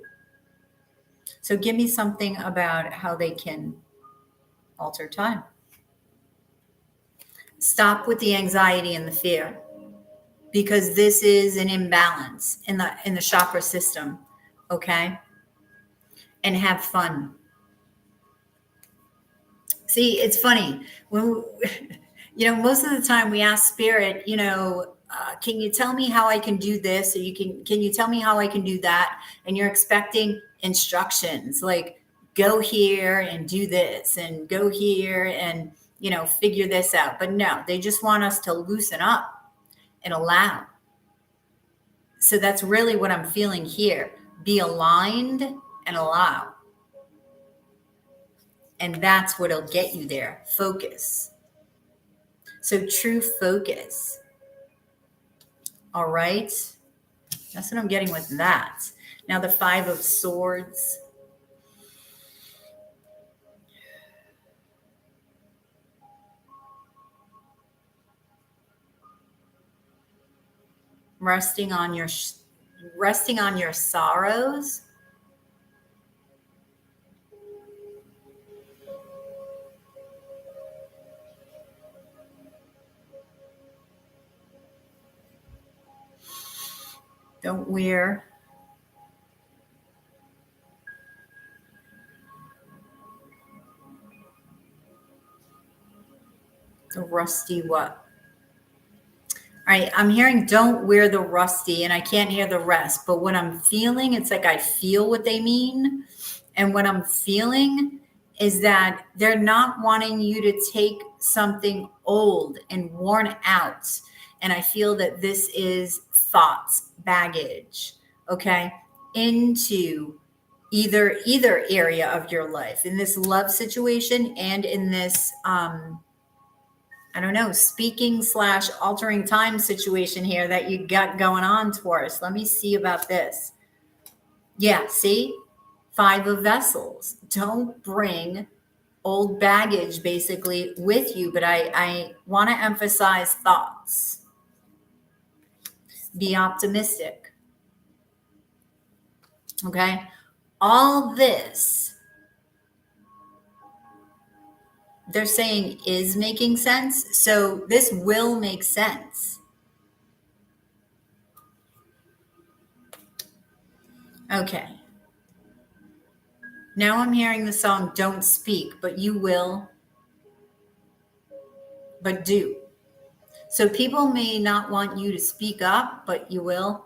So give me something about how they can alter time. Stop with the anxiety and the fear, because this is an imbalance in the chakra system, okay? And have fun. See, it's funny when you know, most of the time we ask spirit, you know, can you tell me how I can do this, or can you tell me how I can do that? And you're expecting instructions like, go here and do this, and go here and, you know, figure this out. But no, they just want us to loosen up and allow. So that's really what I'm feeling here. Be aligned and allow. And that's what'll get you there. Focus. So true focus. All right. That's what I'm getting with that. Now the 5 of Swords. Resting on your sorrows. Don't wear the rusty what? All right, I'm hearing don't wear the rusty, and I can't hear the rest. But what I'm feeling, it's like I feel what they mean. And what I'm feeling is that they're not wanting you to take something old and worn out. And I feel that this is thoughts, baggage, okay, into either area of your life, in this love situation and in this I don't know, speaking / altering time situation here that you got going on, Taurus. Let me see about this. Yeah, see? 5 of Vessels. Don't bring old baggage basically with you, but I want to emphasize thoughts. Be optimistic. Okay? All this, they're saying, is making sense. So this will make sense. Okay. Now I'm hearing the song Don't Speak, but you will, but do. So people may not want you to speak up, but you will.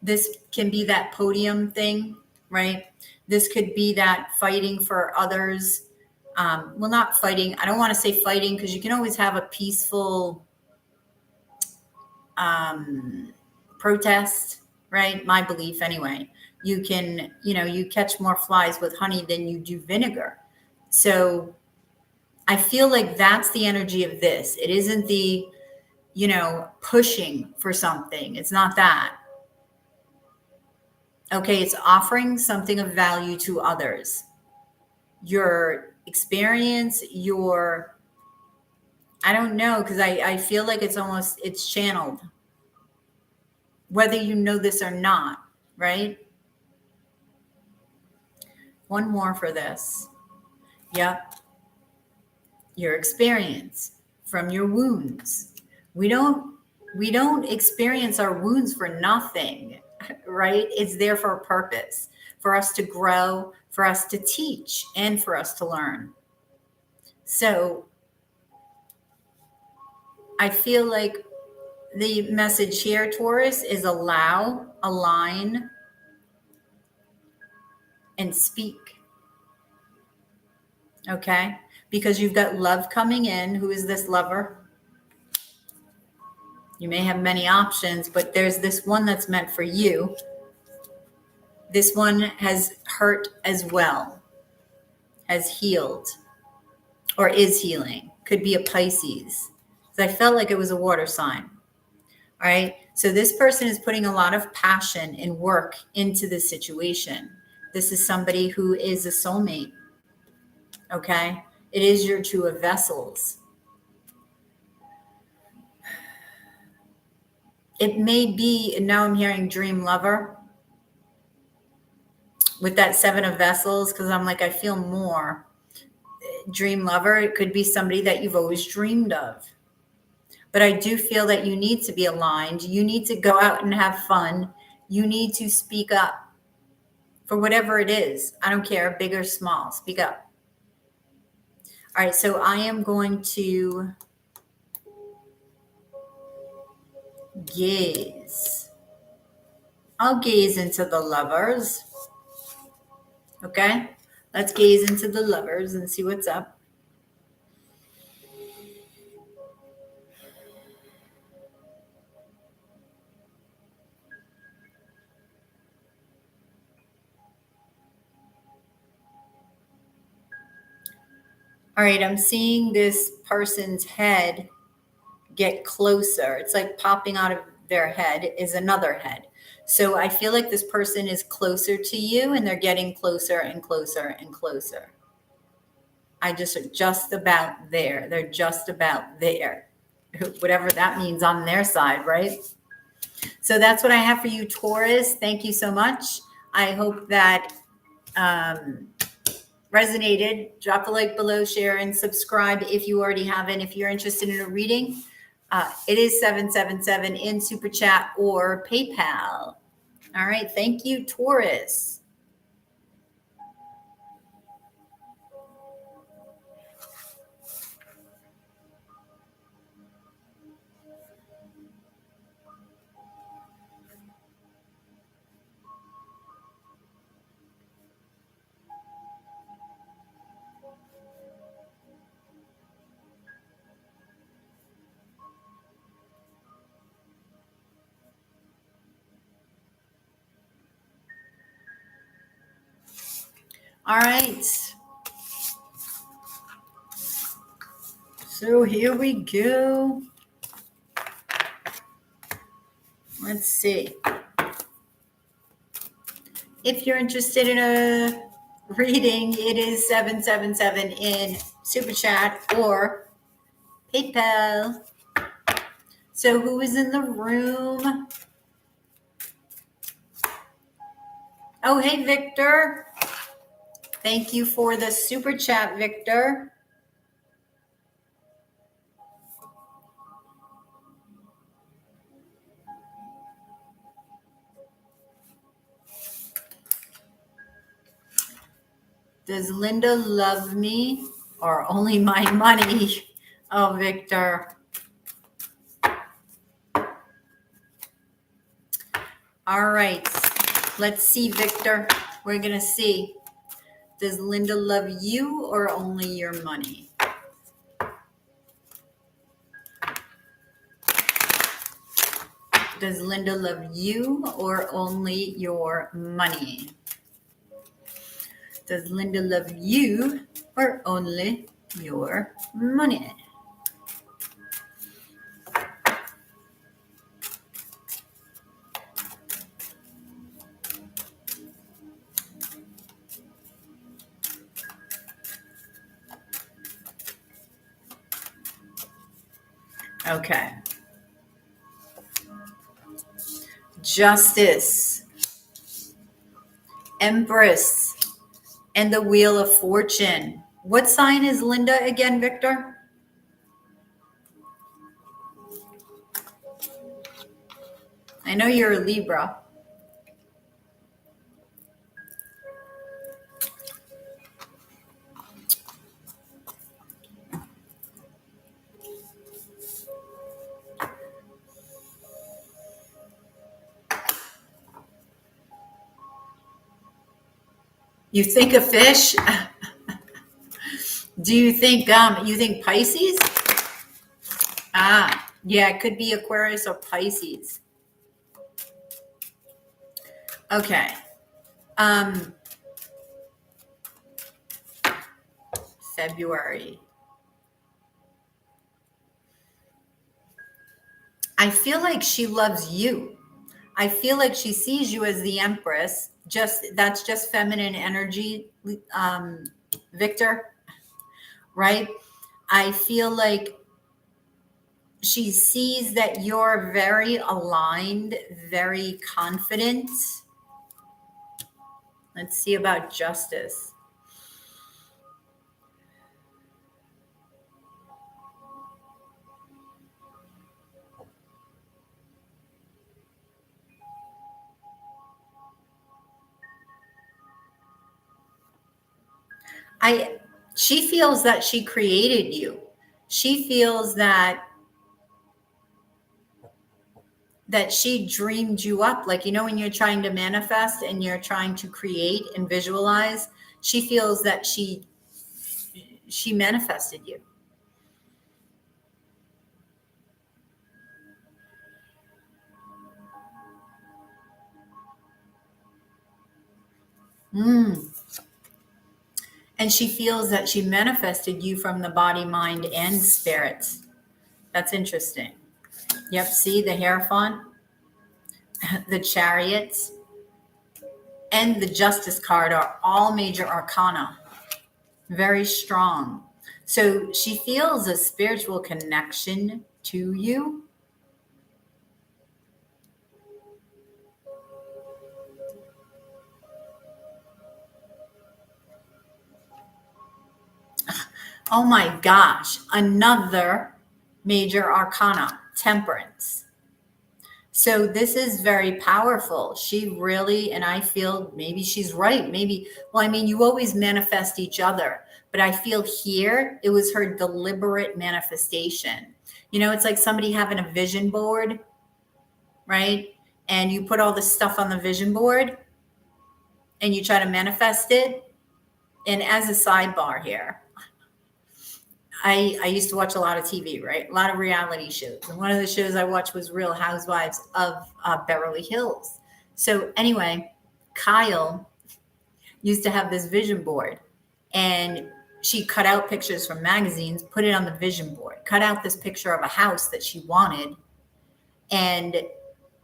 This can be that podium thing, right? This could be that fighting for others. Well, not fighting. I don't want to say fighting, because you can always have a peaceful protest, right? My belief anyway. You can, you know, you catch more flies with honey than you do vinegar. So I feel like that's the energy of this. It isn't the, you know, pushing for something. It's not that. Okay, it's offering something of value to others. Your experience, I don't know, because I feel like it's channeled. Whether you know this or not, right? One more for this. Yep. Your experience from your wounds. We don't experience our wounds for nothing, right? It's there for a purpose, for us to grow, for us to teach, and for us to learn. So I feel like the message here, Taurus, is allow, align, and speak. Okay? Because you've got love coming in. Who is this lover? You may have many options, but there's this one that's meant for you. This one has hurt as well, has healed, or is healing. Could be a Pisces. I felt like it was a water sign. All right. So this person is putting a lot of passion and work into this situation. This is somebody who is a soulmate. Okay. It is your two of vessels. It may be, and now I'm hearing dream lover with that seven of vessels, because I'm like, I feel more dream lover. It could be somebody that you've always dreamed of. But I do feel that you need to be aligned. You need to go out and have fun. You need to speak up for whatever it is. I don't care, big or small, speak up. All right, so I am going to gaze. I'll gaze into the lovers. Okay, let's gaze into the lovers and see what's up. All right, I'm seeing this person's head get closer. It's like popping out of their head is another head. So I feel like this person is closer to you and they're getting closer and closer and closer. Just about there. They're just about there. Whatever that means on their side, right? So that's what I have for you, Taurus. Thank you so much. I hope that resonated. Drop a like below, share, and subscribe if you already haven't. If you're interested in a reading, it is 777 in Super Chat or PayPal. All right. Thank you, Taurus. All right. So here we go. Let's see. If you're interested in a reading, it is 777 in Super Chat or PayPal. So who is in the room? Oh, hey, Victor. Thank you for the Super Chat, Victor. Does Linda love me or only my money? Oh, Victor. All right. Let's see, Victor. We're going to see. Does Linda love you or only your money? Does Linda love you or only your money? Does Linda love you or only your money? Okay. Justice, Empress, and the Wheel of Fortune. What sign is Linda again, Victor? I know you're a Libra. You think a fish? Do you think Pisces? Ah, yeah, it could be Aquarius or Pisces. Okay. February. I feel like she loves you. I feel like she sees you as the Empress. That's just feminine energy, Victor, right? I feel like she sees that you're very aligned, very confident. Let's see about justice. She feels that she created you. She feels that she dreamed you up. Like, when you're trying to manifest and you're trying to create and visualize, she feels that she manifested you. And she feels that she manifested you from the body, mind, and spirit. That's interesting. Yep. See the Hierophant, the Chariot, and the Justice card are all major arcana. Very strong. So she feels a spiritual connection to you. Oh my gosh, another major arcana, Temperance. So this is very powerful. She really, and I feel maybe she's right. Maybe, well, I mean, you always manifest each other, but I feel here it was her deliberate manifestation. It's like somebody having a vision board, right? And you put all this stuff on the vision board and you try to manifest it. And as a sidebar here, I used to watch a lot of TV, right? A lot of reality shows. And one of the shows I watched was Real Housewives of Beverly Hills. So anyway, Kyle used to have this vision board, and she cut out pictures from magazines, put it on the vision board, cut out this picture of a house that she wanted. And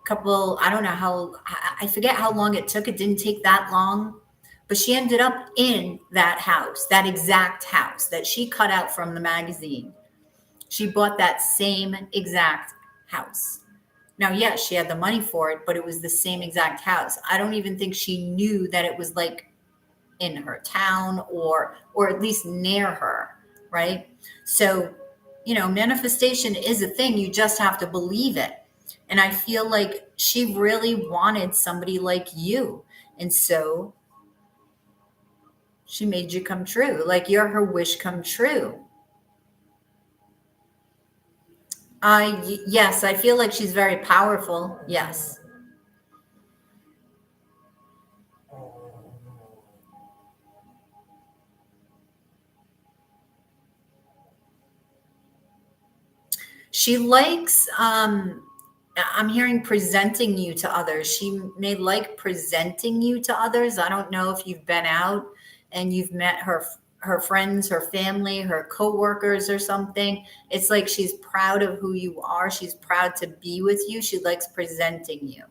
I don't know how, I forget how long it took. It didn't take that long. But she ended up in that house, that exact house that she cut out from the magazine. She bought that same exact house. Now, yes, she had the money for it, but it was the same exact house. I don't even think she knew that it was like in her town or at least near her, right? So, manifestation is a thing. You just have to believe it. And I feel like she really wanted somebody like you. And so she made you come true. Like you're her wish come true. Yes, I feel like she's very powerful. Yes. She likes, I'm hearing presenting you to others. She may like presenting you to others. I don't know if you've been out and you've met her friends, her family, her coworkers or something. It's like she's proud of who you are. She's proud to be with you. She likes presenting you.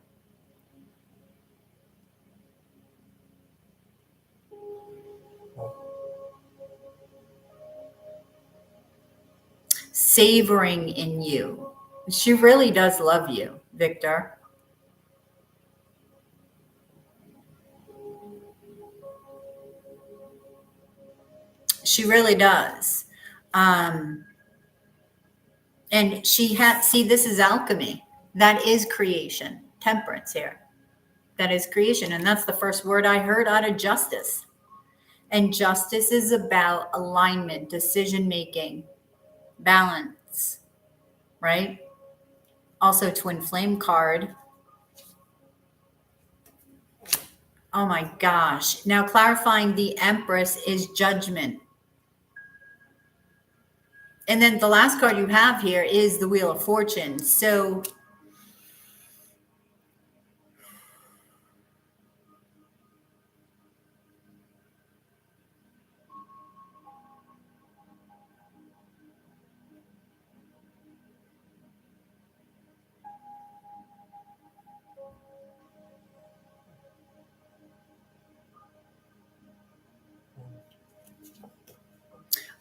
savoring in you. She really does love you, Victor. She really does. And she had, see, this is alchemy. That is creation. Temperance here. That is creation. And that's the first word I heard out of justice. And justice is about alignment, decision-making, balance, right? Also twin flame card. Oh my gosh. Now clarifying, the Empress is judgment. And then the last card you have here is the Wheel of Fortune. So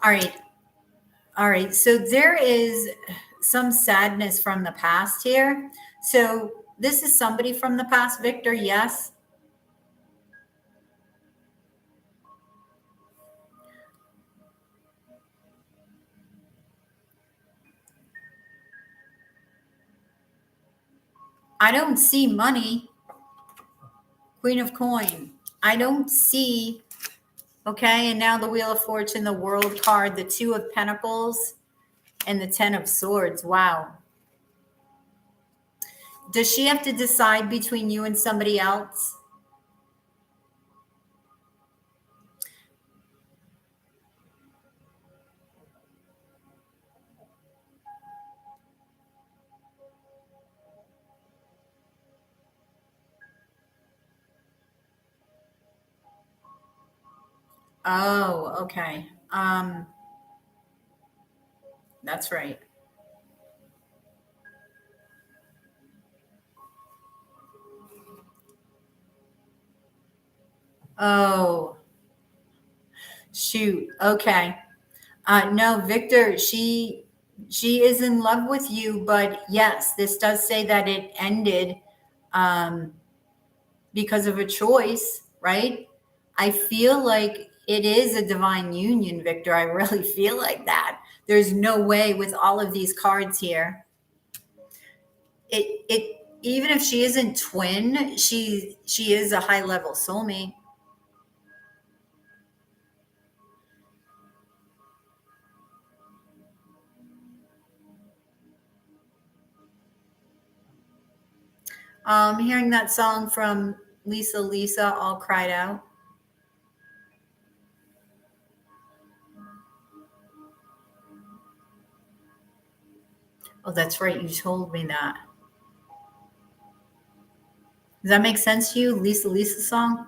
all right. All right. So there is some sadness from the past here. So this is somebody from the past, Victor. Yes. I don't see money. Queen of Coin. I don't see. Okay. And now the Wheel of Fortune, the World card, the Two of Pentacles, and the Ten of Swords. Wow. Does she have to decide between you and somebody else? Oh, okay. That's right. Oh, shoot. Okay. No, Victor, she is in love with you, but yes, this does say that it ended because of a choice, right? I feel like it is a divine union, Victor. I really feel like that. There's no way with all of these cards here. It even if she isn't twin, she is a high level soulmate. Hearing that song from Lisa, All Cried Out. Oh, that's right. You told me that. Does that make sense to you? Lisa song?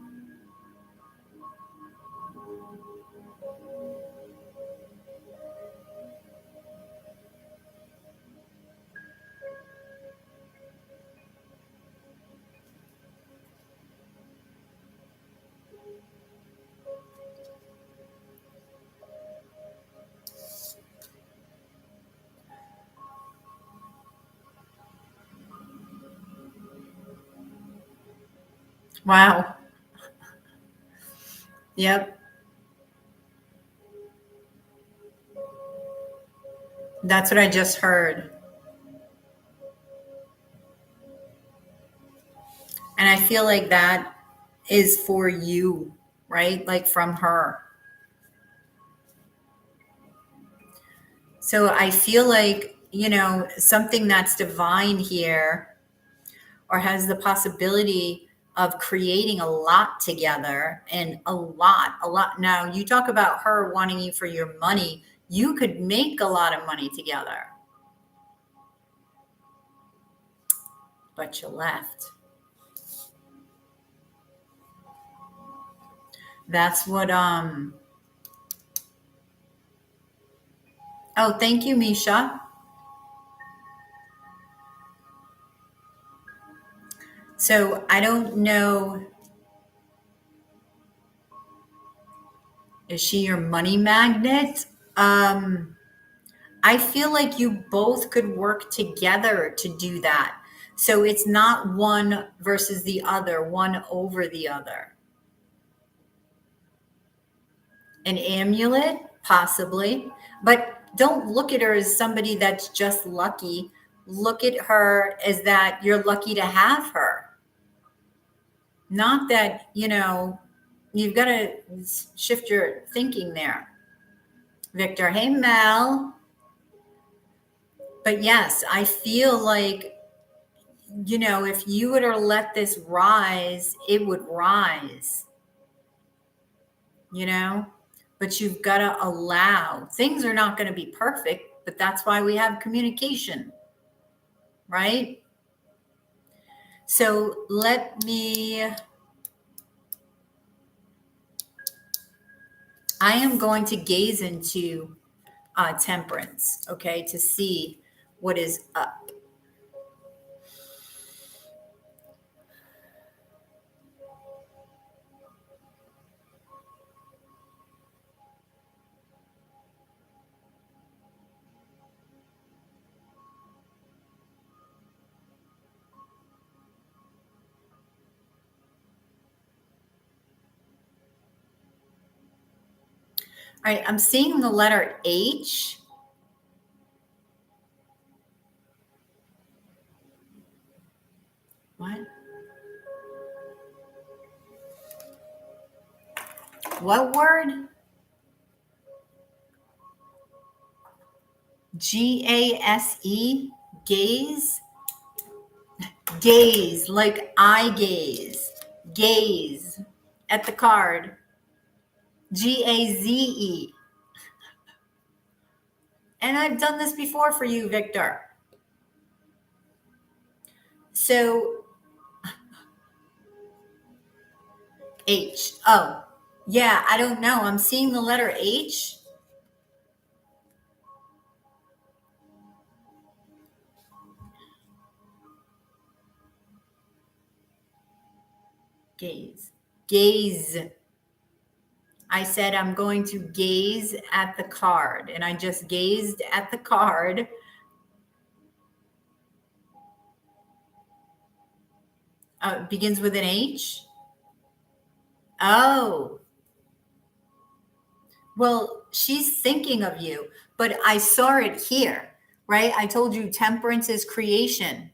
Wow. Yep. That's what I just heard. And I feel like that is for you, right? Like from her. So I feel like, something that's divine here or has the possibility of creating a lot together and a lot. Now, you talk about her wanting you for your money. You could make a lot of money together. But you left. That's what, oh, thank you, Misha. So I don't know. Is she your money magnet? I feel like you both could work together to do that. So it's not one versus the other, one over the other. An amulet, possibly, but don't look at her as somebody that's just lucky. Look at her as that you're lucky to have her. Not that, you've got to shift your thinking there. Victor, hey, Mel. But yes, I feel like, if you were to let this rise, it would rise, but you've got to allow. Things are not going to be perfect, but that's why we have communication, right? So I am going to gaze into temperance, okay, to see what is up. All right, I'm seeing the letter H. What? What word? Gase? Gaze? Gaze, like eye gaze. Gaze at the card. Gaze. And I've done this before for you, Victor. So, H. Oh, yeah, I don't know. I'm seeing the letter H. Gaze. Gaze. I said I'm going to gaze at the card, and I just gazed at the card. It begins with an H. Oh. Well, she's thinking of you, but I saw it here, right? I told you temperance is creation.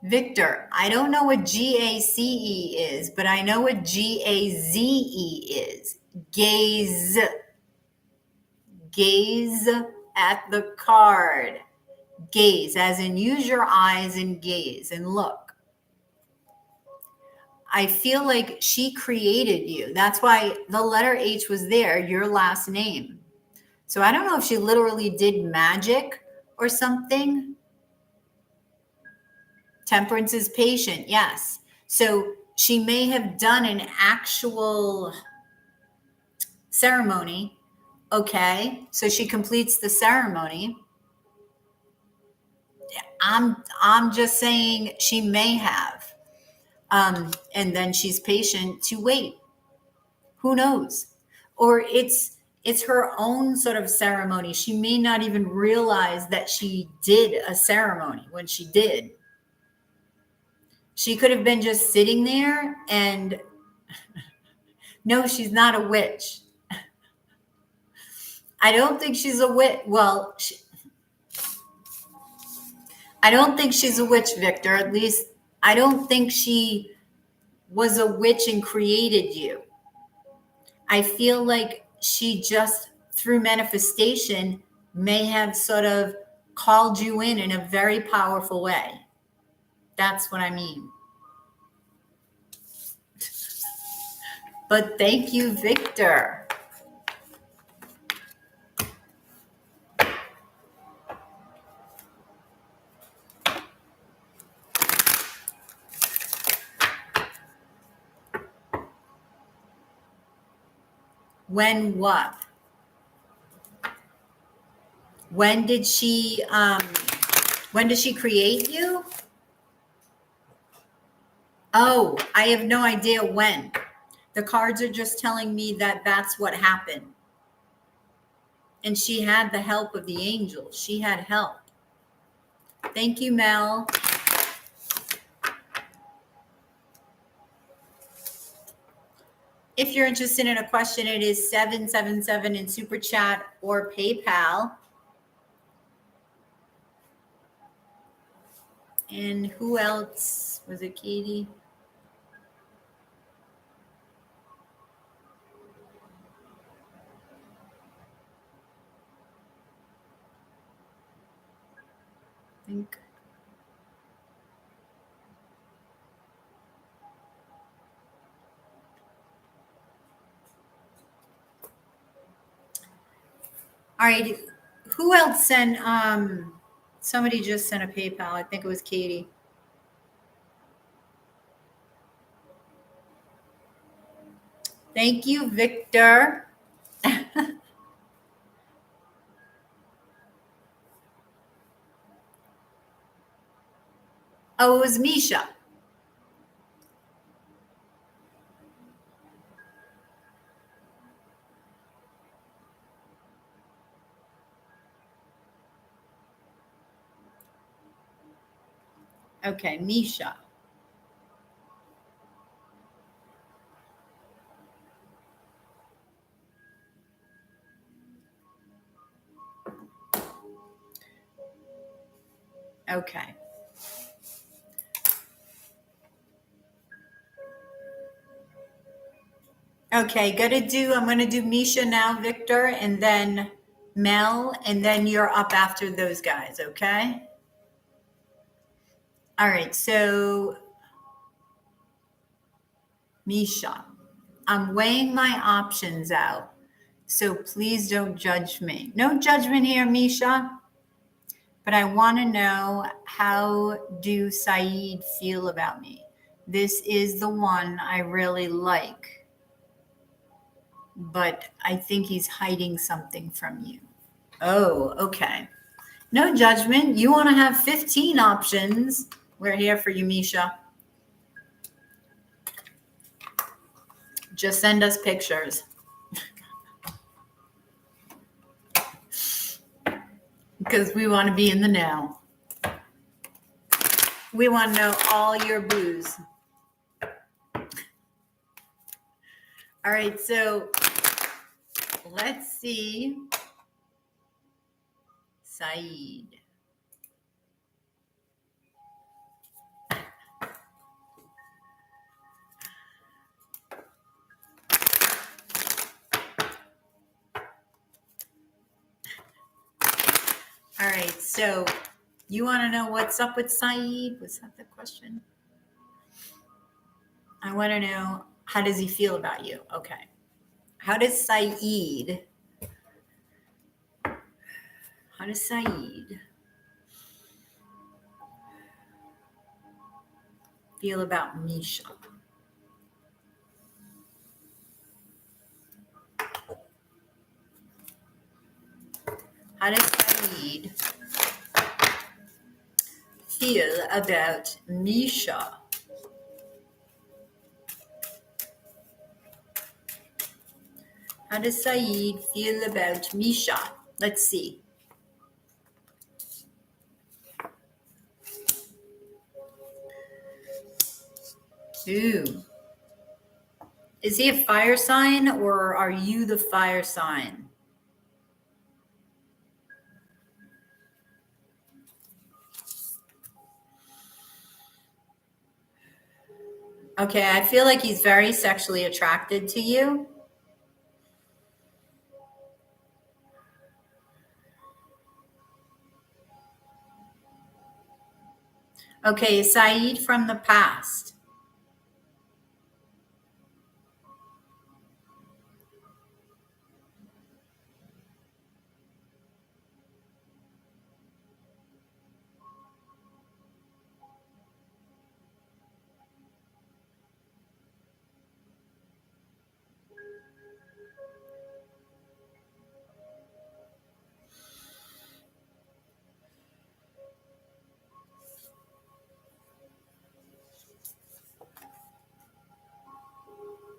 Victor, I don't know what GACE is, but I know what GAZE is. Gaze. Gaze at the card. Gaze, as in use your eyes and gaze and look. I feel like she created you. That's why the letter H was there, your last name. So I don't know if she literally did magic or something. Temperance is patient, yes. So she may have done an actual ceremony. Okay, so she completes the ceremony. I'm just saying she may have. And then she's patient to wait. Who knows? Or it's her own sort of ceremony. She may not even realize that she did a ceremony when she did. She could have been just sitting there and no, she's not a witch. I don't think she's a witch. Well, I don't think she's a witch, Victor. At least I don't think she was a witch and created you. I feel like she just, through manifestation, may have sort of called you in a very powerful way. That's what I mean. But thank you, Victor. When what? When did she create you? Oh, I have no idea when. The cards are just telling me that that's what happened. And she had the help of the angels. She had help. Thank you, Mel. If you're interested in a question, it is 777 in Super Chat or PayPal. And who else? Was it Katie? I think. All right. Who else sent? Somebody just sent a PayPal. I think it was Katie. Thank you, Victor. Oh, it was Misha. Okay, Misha. Okay. Okay, I'm going to do Misha now, Victor, and then Mel, and then you're up after those guys, okay? All right, so Misha, I'm weighing my options out, so please don't judge me. No judgment here, Misha, but I want to know, how do Saeed feel about me? This is the one I really like, but I think he's hiding something from you. Oh, okay. No judgment. You want to have 15 options. We're here for you, Misha. Just send us pictures. Because we want to be in the know. We want to know all your booze. All right, so let's see. Saeed. All right, so you want to know what's up with Saeed? Was that the question? I want to know, how does he feel about you? Okay. How does Saeed feel about Misha? How does Saeed feel about Misha? How does Saeed feel about Misha? Let's see. Ooh. Is he a fire sign, or are you the fire sign? Okay, I feel like he's very sexually attracted to you. Okay, Saeed from the past.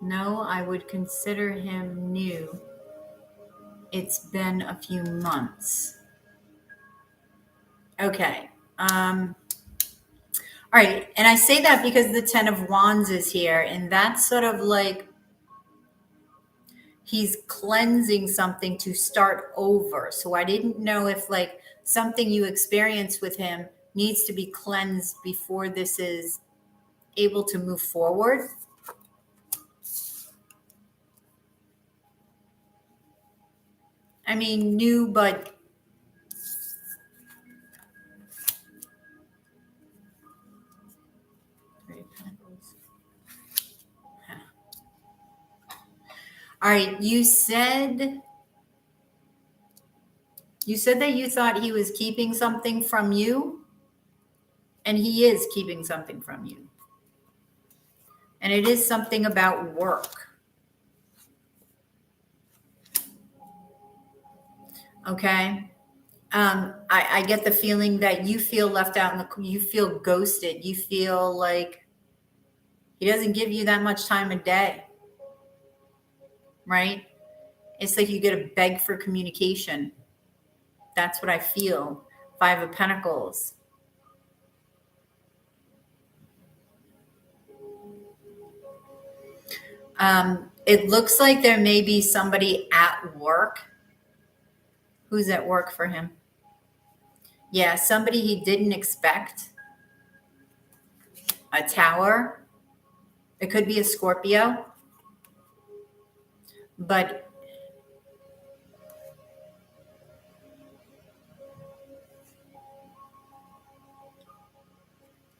No, I would consider him new. It's been a few months. Okay. All right. And I say that because the 10 of Wands is here, and that's sort of like he's cleansing something to start over. So I didn't know if like something you experienced with him needs to be cleansed before this is able to move forward. I mean, new, but all right, you said that you thought he was keeping something from you, and he is keeping something from you. And it is something about work. Okay. I get the feeling that you feel left out you feel ghosted. You feel like he doesn't give you that much time a day, right? It's like you got to beg for communication. That's what I feel. 5 of Pentacles. It looks like there may be somebody at work. Who's at work for him? Yeah, somebody he didn't expect. A Tower. It could be a Scorpio. But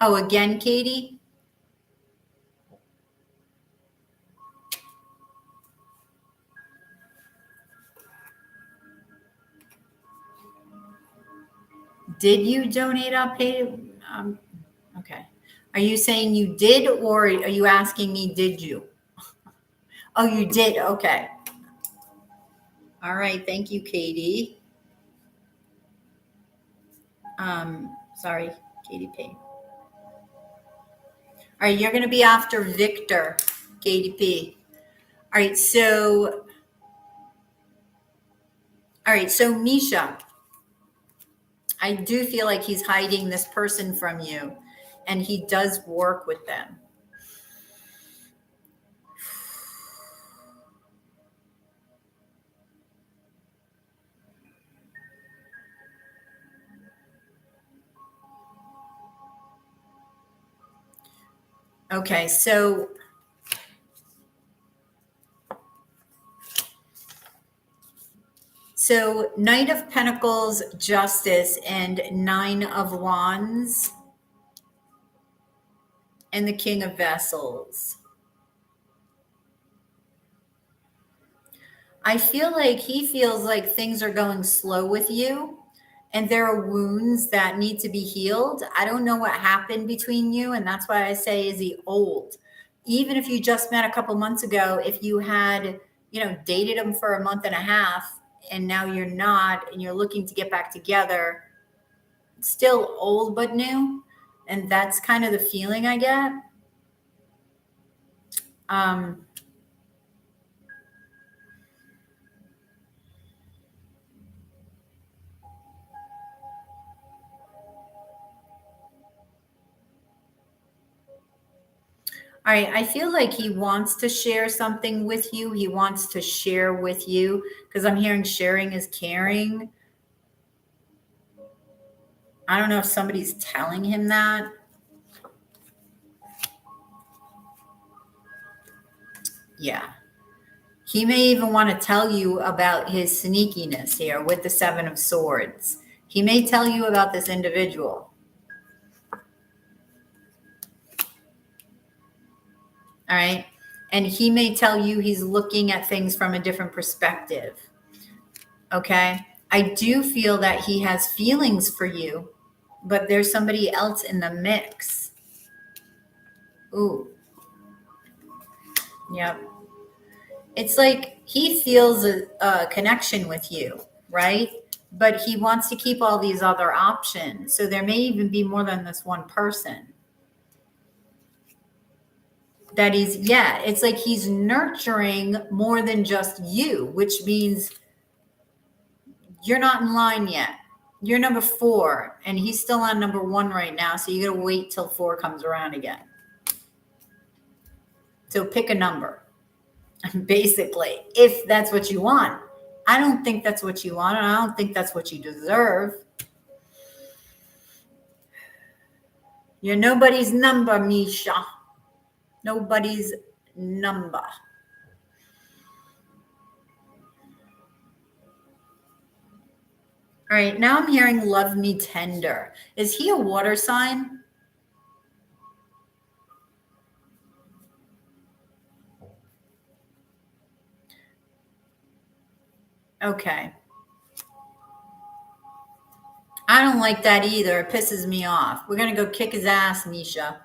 oh, again, Katie? Did you donate up? Okay. Are you saying you did, or are you asking me, did you? Oh, you did. Okay. All right. Thank you, Katie. Sorry, Katie P. All right. You're going to be after Victor, Katie P. All right. So Misha, I do feel like he's hiding this person from you, and he does work with them. Okay, so Knight of Pentacles, Justice, and 9 of Wands, and the King of Vessels. I feel like he feels like things are going slow with you, and there are wounds that need to be healed. I don't know what happened between you, and that's why I say, is he old? Even if you just met a couple months ago, if you had, dated him for a month and a half, and now you're not, and you're looking to get back together, still old but new. And that's kind of the feeling I get. All right, I feel like he wants to share something with you. He wants to share with you, because I'm hearing sharing is caring. I don't know if somebody's telling him that. Yeah. He may even want to tell you about his sneakiness here with the 7 of Swords. He may tell you about this individual. All right. And he may tell you he's looking at things from a different perspective. Okay. I do feel that he has feelings for you, but there's somebody else in the mix. Ooh. Yep. It's like he feels a connection with you, right? But he wants to keep all these other options. So there may even be more than this one person. that it's like he's nurturing more than just you, which means you're not in line yet. You're number 4, and he's still on number 1 right now. So you got to wait till 4 comes around again. So pick a number, basically, if that's what you want. I don't think that's what you want, and I don't think that's what you deserve. You're nobody's number, Misha. Nobody's number. All right, now I'm hearing love me tender. Is he a water sign? Okay. I don't like that either. It pisses me off. We're going to go kick his ass, Misha.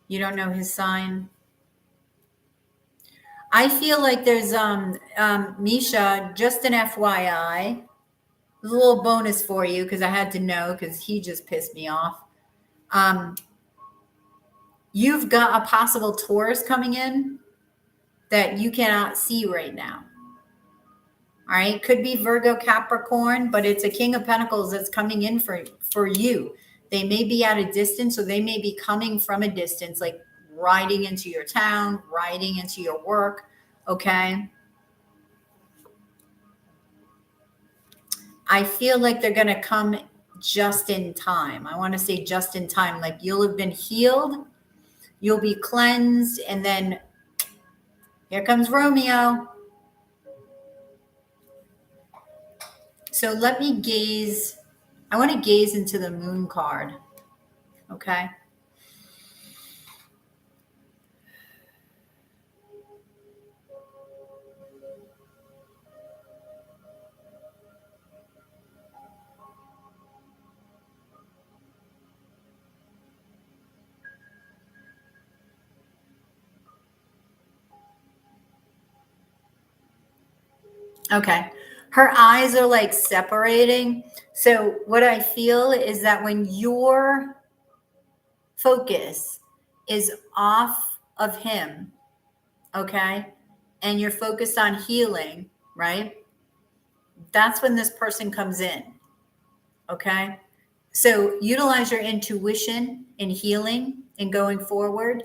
You don't know his sign? I feel like there's, Misha, just an FYI. There's a little bonus for you because I had to know because he just pissed me off. You've got a possible Taurus coming in that you cannot see right now. All right. Could be Virgo, Capricorn, but it's a King of Pentacles that's coming in for you. They may be at a distance, or they may be coming from a distance, like riding into your town, riding into your work. Okay. I feel like they're going to come just in time. I want to say just in time. Like you'll have been healed, you'll be cleansed, and then here comes Romeo. So let me gaze. I want to gaze into the moon card. Okay. Okay. Her eyes are like separating. So what I feel is that when your focus is off of him, okay, and you're focused on healing, right? That's when this person comes in. Okay. So utilize your intuition in healing and going forward,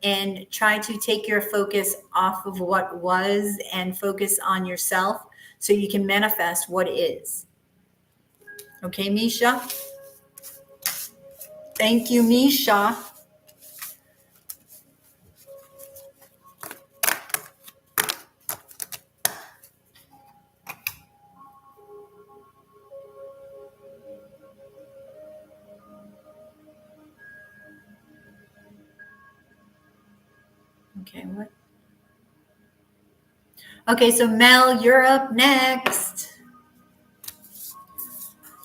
and try to take your focus off of what was and focus on yourself so you can manifest what is. Okay, Misha? Thank you, Misha. Okay, what? Okay, so Mel, you're up next.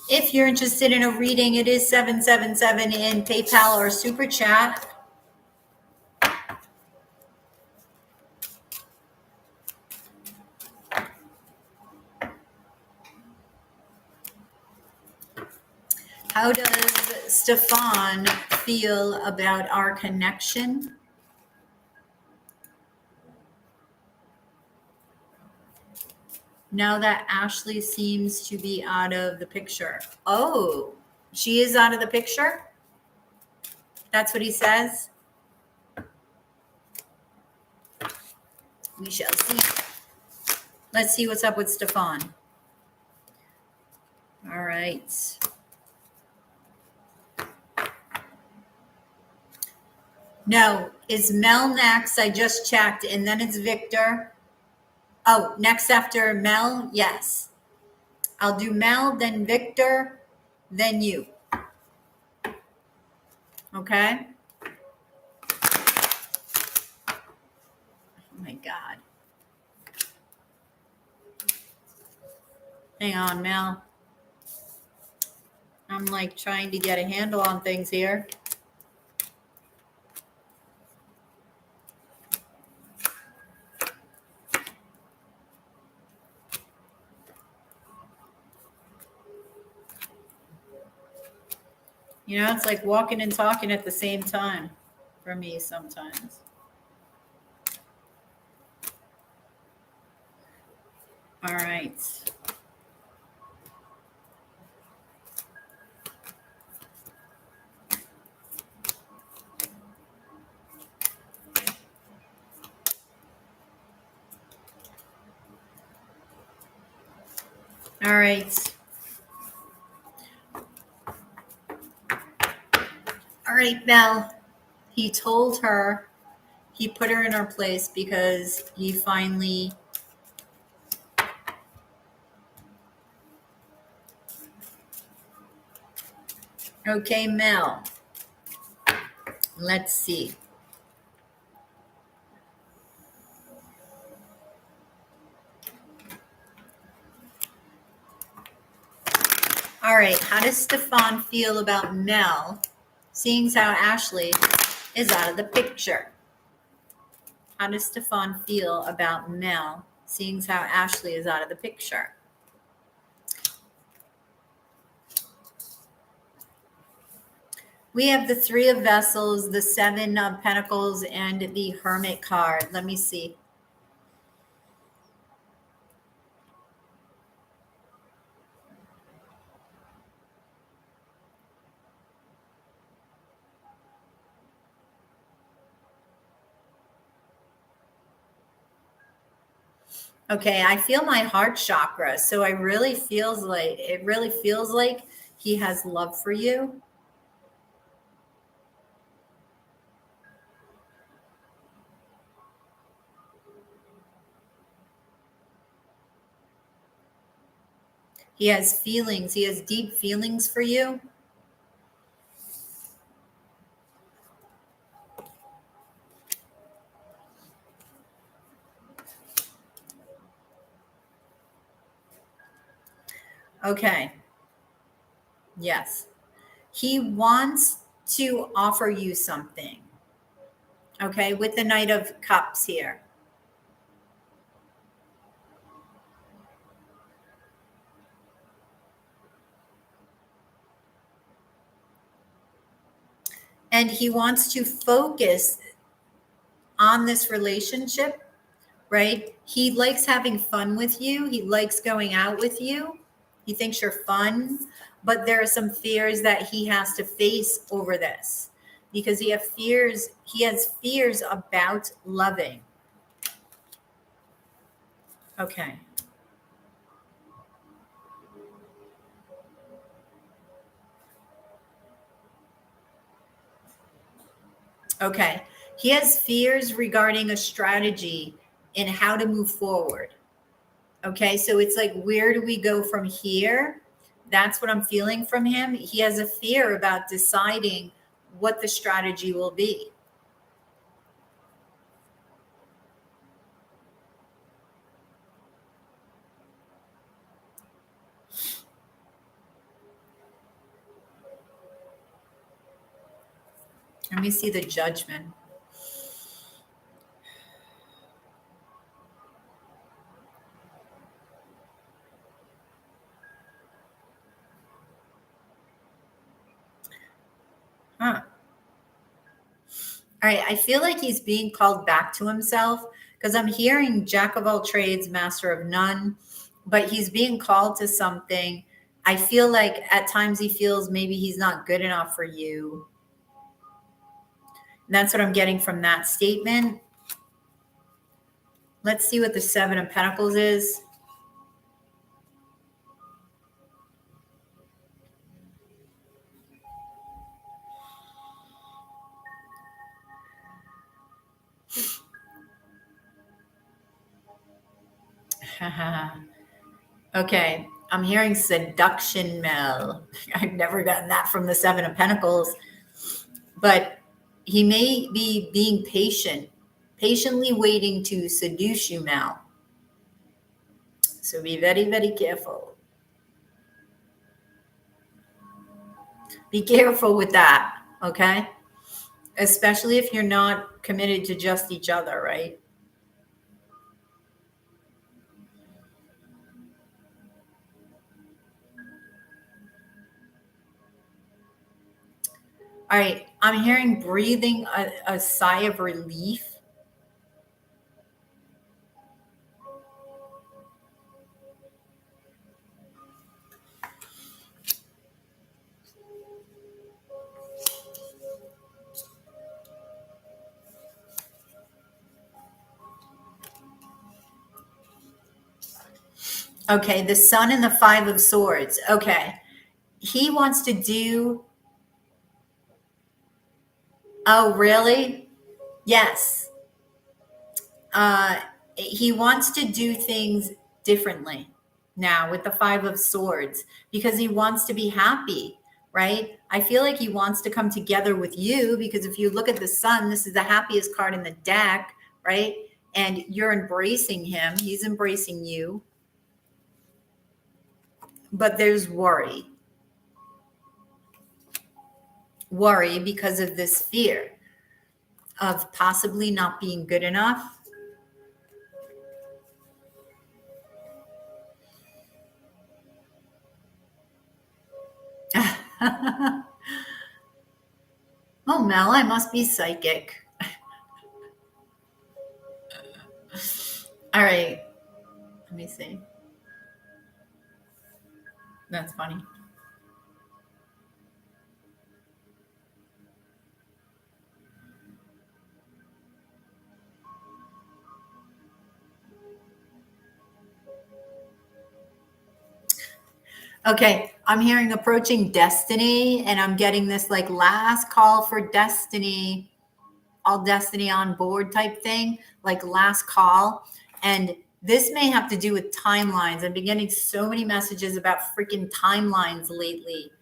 If you're interested in a reading, it is 777 in PayPal or Super Chat. How does Stefan feel about our connection? Now that Ashley seems to be out of the picture. Oh, she is out of the picture? That's what he says? We shall see. Let's see what's up with Stefan. All right. No, is Mel next? I just checked, and then it's Victor. Oh, next after Mel? Yes. I'll do Mel, then Victor, then you. Okay? Oh my God. Hang on, Mel. I'm like trying to get a handle on things here. You know, it's like walking and talking at the same time for me sometimes. All right. All right. All right, Belle. He told her, he put her in her place because he finally. Okay, Mel. Let's see. All right. How does Stefan feel about Mel, seeing how Ashley is out of the picture? How does Stefan feel about Mel, seeing how Ashley is out of the picture? We have the Three of Vessels, the Seven of Pentacles, and the Hermit card. Let me see. Okay, I feel my heart chakra. So it really feels like he has love for you. He has feelings. He has deep feelings for you. Okay. Yes. He wants to offer you something. Okay, with the Knight of Cups here. And he wants to focus on this relationship, right? He likes having fun with you. He likes going out with you. He thinks you're fun, but there are some fears that he has to face over this because he has fears about loving. Okay. Okay. He has fears regarding a strategy and how to move forward. Okay. So it's like, where do we go from here? That's what I'm feeling from him. He has a fear about deciding what the strategy will be. Let me see the Judgment. Huh. All right. I feel like he's being called back to himself because I'm hearing Jack of all trades, master of none, but he's being called to something. I feel like at times he feels maybe he's not good enough for you. And that's what I'm getting from that statement. Let's see what the Seven of Pentacles is. Okay. I'm hearing seduction, Mel. I've never gotten that from the Seven of Pentacles, but he may be being patient, patiently waiting to seduce you, Mel. So be very, very careful. Be careful with that, okay? Especially if you're not committed to just each other, right? All right. I'm hearing breathing a sigh of relief. Okay. The Sun and the Five of Swords. Okay. He wants to do. Oh, really? Yes. Uh, he wants to do things differently now with the Five of Swords because he wants to be happy, right? I feel like he wants to come together with you because if you look at the Sun, this is the happiest card in the deck, right? And you're embracing him, he's embracing you. But there's worry. Worry because of this fear of possibly not being good enough. Oh, Mel, I must be psychic. All right. Let me see. That's funny. Okay, I'm hearing approaching destiny, and I'm getting this like last call for destiny, all destiny on board type thing, like last call. And this may have to do with timelines. I've been getting so many messages about freaking timelines lately.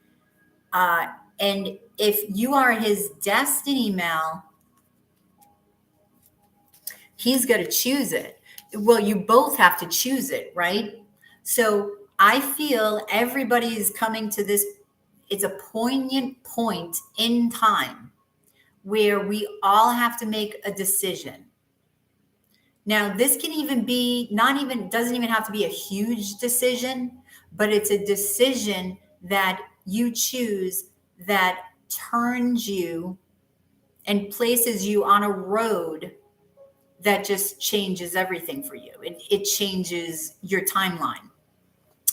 And if you are his destiny, Mel, he's going to choose it. Well, you both have to choose it, right? So I feel everybody is coming to this. It's a poignant point in time where we all have to make a decision. Now, this can even be doesn't even have to be a huge decision, but it's a decision that you choose that turns you and places you on a road that just changes everything for you. It changes your timeline,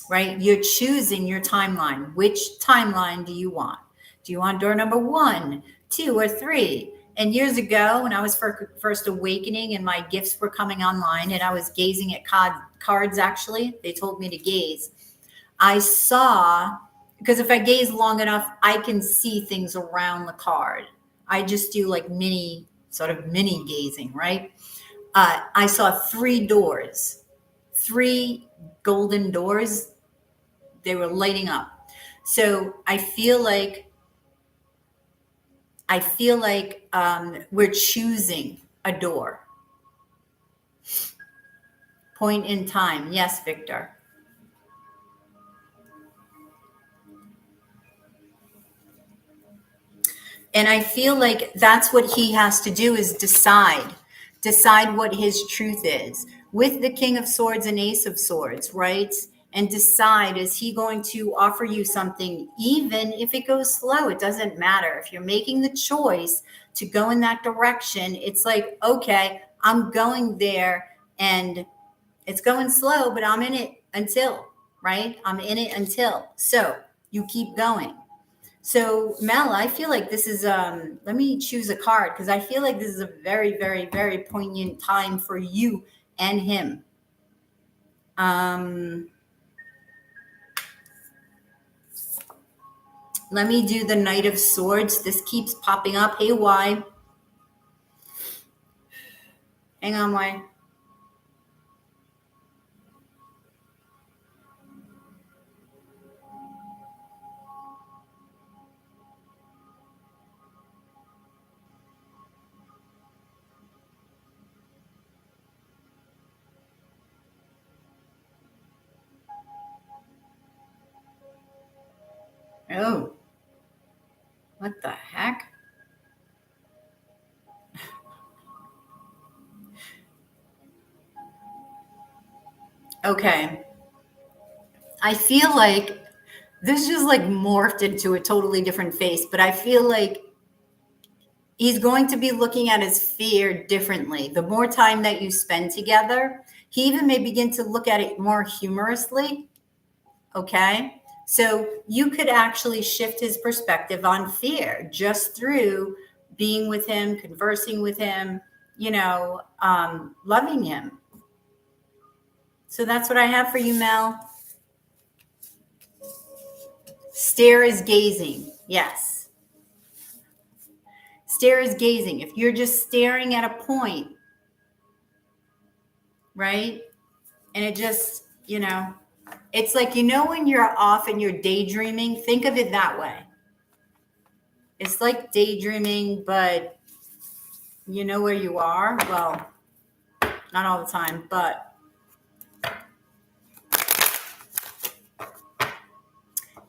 right? You're choosing your timeline. Which timeline do you want? Do you want door number 1, 2, or 3? And years ago, when I was first awakening and my gifts were coming online and I was gazing at cards, actually, they told me to gaze. I saw, because if I gaze long enough, I can see things around the card. I just do like mini gazing, right? I saw 3 doors, 3 golden doors. They were lighting up. So I feel like we're choosing a door. Point in time. Yes, Victor. And I feel like that's what he has to do is decide what his truth is with the King of Swords and Ace of Swords, right? And decide, is he going to offer you something, even if it goes slow? It doesn't matter. If you're making the choice to go in that direction, it's like, okay, I'm going there and it's going slow, but I'm in it until, right? I'm in it until. So you keep going. So Mel, I feel like this is let me choose a card because I feel like this is a very, very, very poignant time for you and him. Let me do the Knight of Swords. This keeps popping up. Hey, Y. Hang on, Y. Oh, what the heck? Okay. I feel like this just like morphed into a totally different face, but I feel like he's going to be looking at his fear differently. The more time that you spend together, he even may begin to look at it more humorously. Okay. So you could actually shift his perspective on fear just through being with him, conversing with him, loving him. So that's what I have for you, Mel. Stare is gazing. Yes. Stare is gazing. If you're just staring at a point, right? And it just, it's like, when you're off and you're daydreaming, think of it that way. It's like daydreaming, but you know where you are. Well, not all the time, but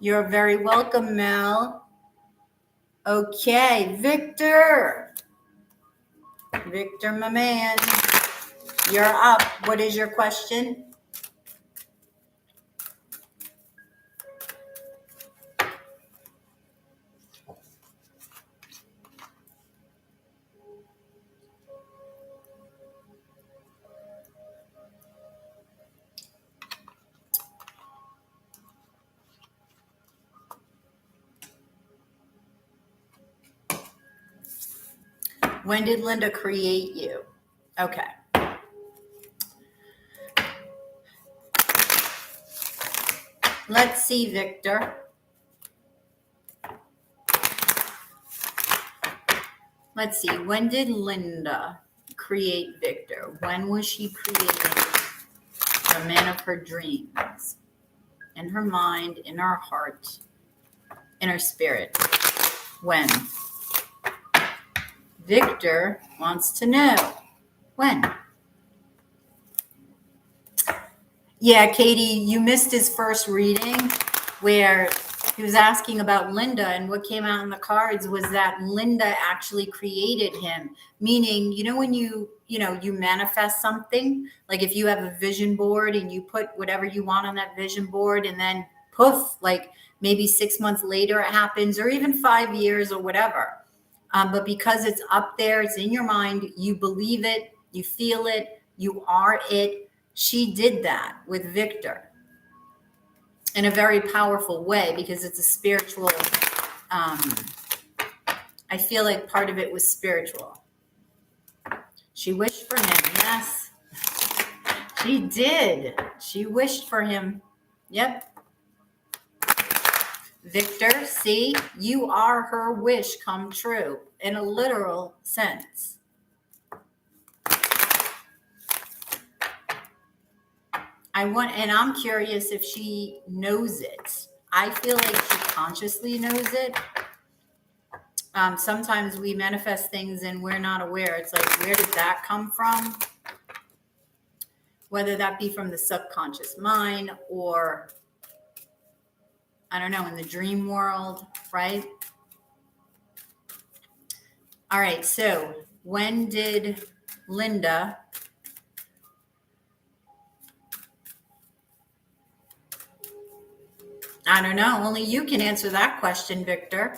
you're very welcome, Mel. Okay, Victor. Victor, my man, you're up. What is your question? When did Linda create you? Okay. Let's see, Victor. Let's see. When did Linda create Victor? When was she creating the man of her dreams? In her mind, in her heart, in her spirit. When? Victor wants to know. When? Yeah, Katie, you missed his first reading where he was asking about Linda, and what came out in the cards was that Linda actually created him. Meaning, when you manifest something, like if you have a vision board and you put whatever you want on that vision board, and then poof, like maybe 6 months later it happens, or even 5 years or whatever. But because it's up there, it's in your mind, you believe it, you feel it, you are it. She did that with Victor in a very powerful way, because it's a spiritual, I feel like part of it was spiritual. She wished for him. Yes, she did. She wished for him. Yep. Victor, see, you are her wish come true in a literal sense. And I'm curious if she knows it. I feel like she consciously knows it. Sometimes we manifest things and we're not aware. It's like, where did that come from? Whether that be from the subconscious mind or, I don't know, in the dream world, right? All right, so when did Linda I don't know. Only you can answer that question, Victor.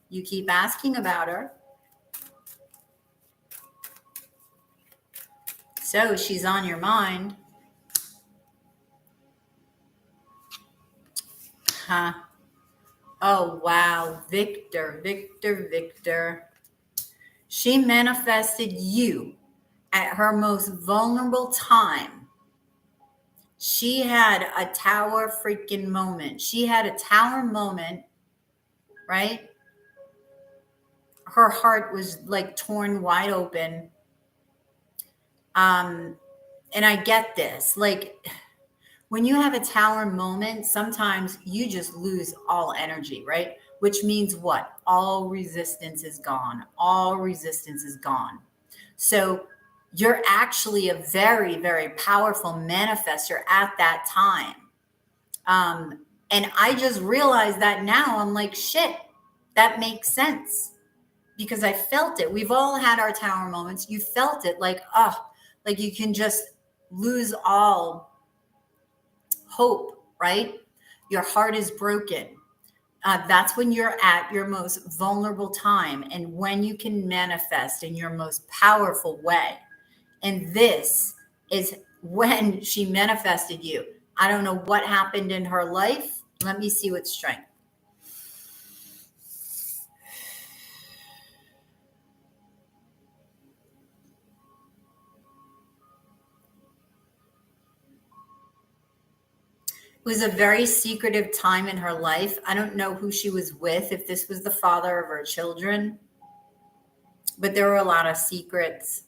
You keep asking about her. So she's on your mind. Huh. Oh, wow. Victor. She manifested you at her most vulnerable time. She had a tower freaking moment. She had a tower moment, right? Her heart was like torn wide open. And I get this. Like, when you have a tower moment, sometimes you just lose all energy, right? Which means what? All resistance is gone. All resistance is gone. So you're actually a very, very powerful manifester at that time. And I just realized that now. I'm like, shit, that makes sense. Because I felt it. We've all had our tower moments. You felt it like, like you can just lose all hope, right? Your heart is broken. That's when you're at your most vulnerable time and when you can manifest in your most powerful way. And this is when she manifested you. I don't know what happened in her life. Let me see what strength. It was a very secretive time in her life. I don't know who she was with, if this was the father of her children, but there were a lot of secrets.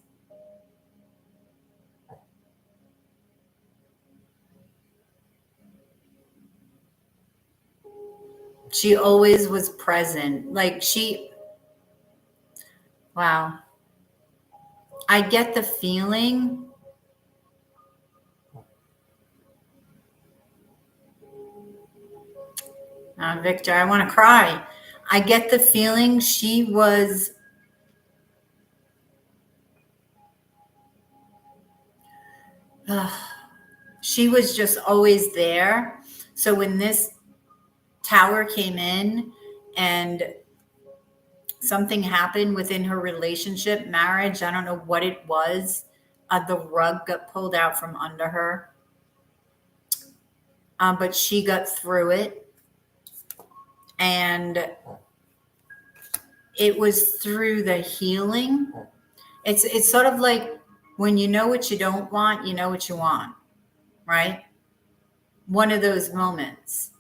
She always was present. Like wow. I get the feeling. Victor, I want to cry. I get the feeling she was just always there. So when this tower came in and something happened within her relationship, marriage, I don't know what it was, the rug got pulled out from under her. But she got through it. And it was through the healing. It's sort of like when you know what you don't want, you know what you want, right? One of those moments.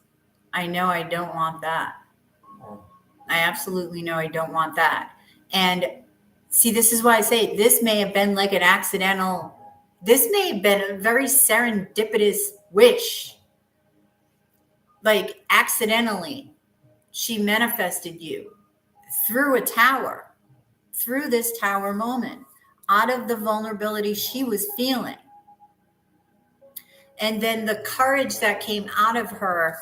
I know I don't want that. I absolutely know I don't want that. And see, this is why I say this may have been like an accidental, this may have been a very serendipitous wish. Like accidentally, she manifested you through a tower, through this tower moment, out of the vulnerability she was feeling. And then the courage that came out of her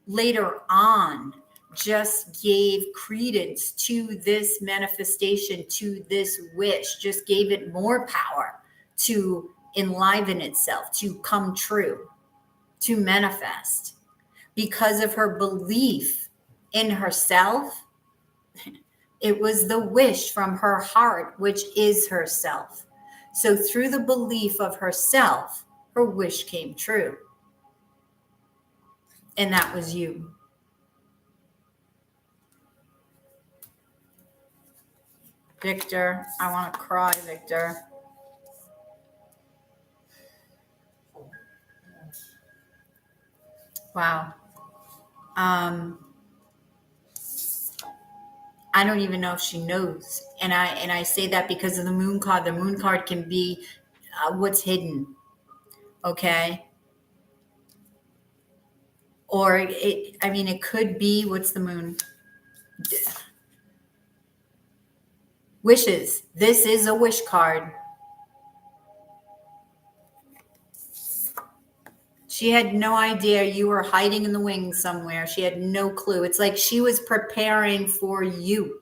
later on just gave credence to this manifestation, to this wish, just gave it more power to enliven itself, to come true, to manifest. Because of her belief in herself, it was the wish from her heart, which is herself. So through the belief of herself, her wish came true. And that was you. Victor, I want to cry, Victor. Wow. I don't even know if she knows. And I say that because of the moon card. The moon card can be what's hidden. Okay. Or it could be, what's the moon? Wishes. This is a wish card. She had no idea you were hiding in the wings somewhere. She had no clue. It's like she was preparing for you.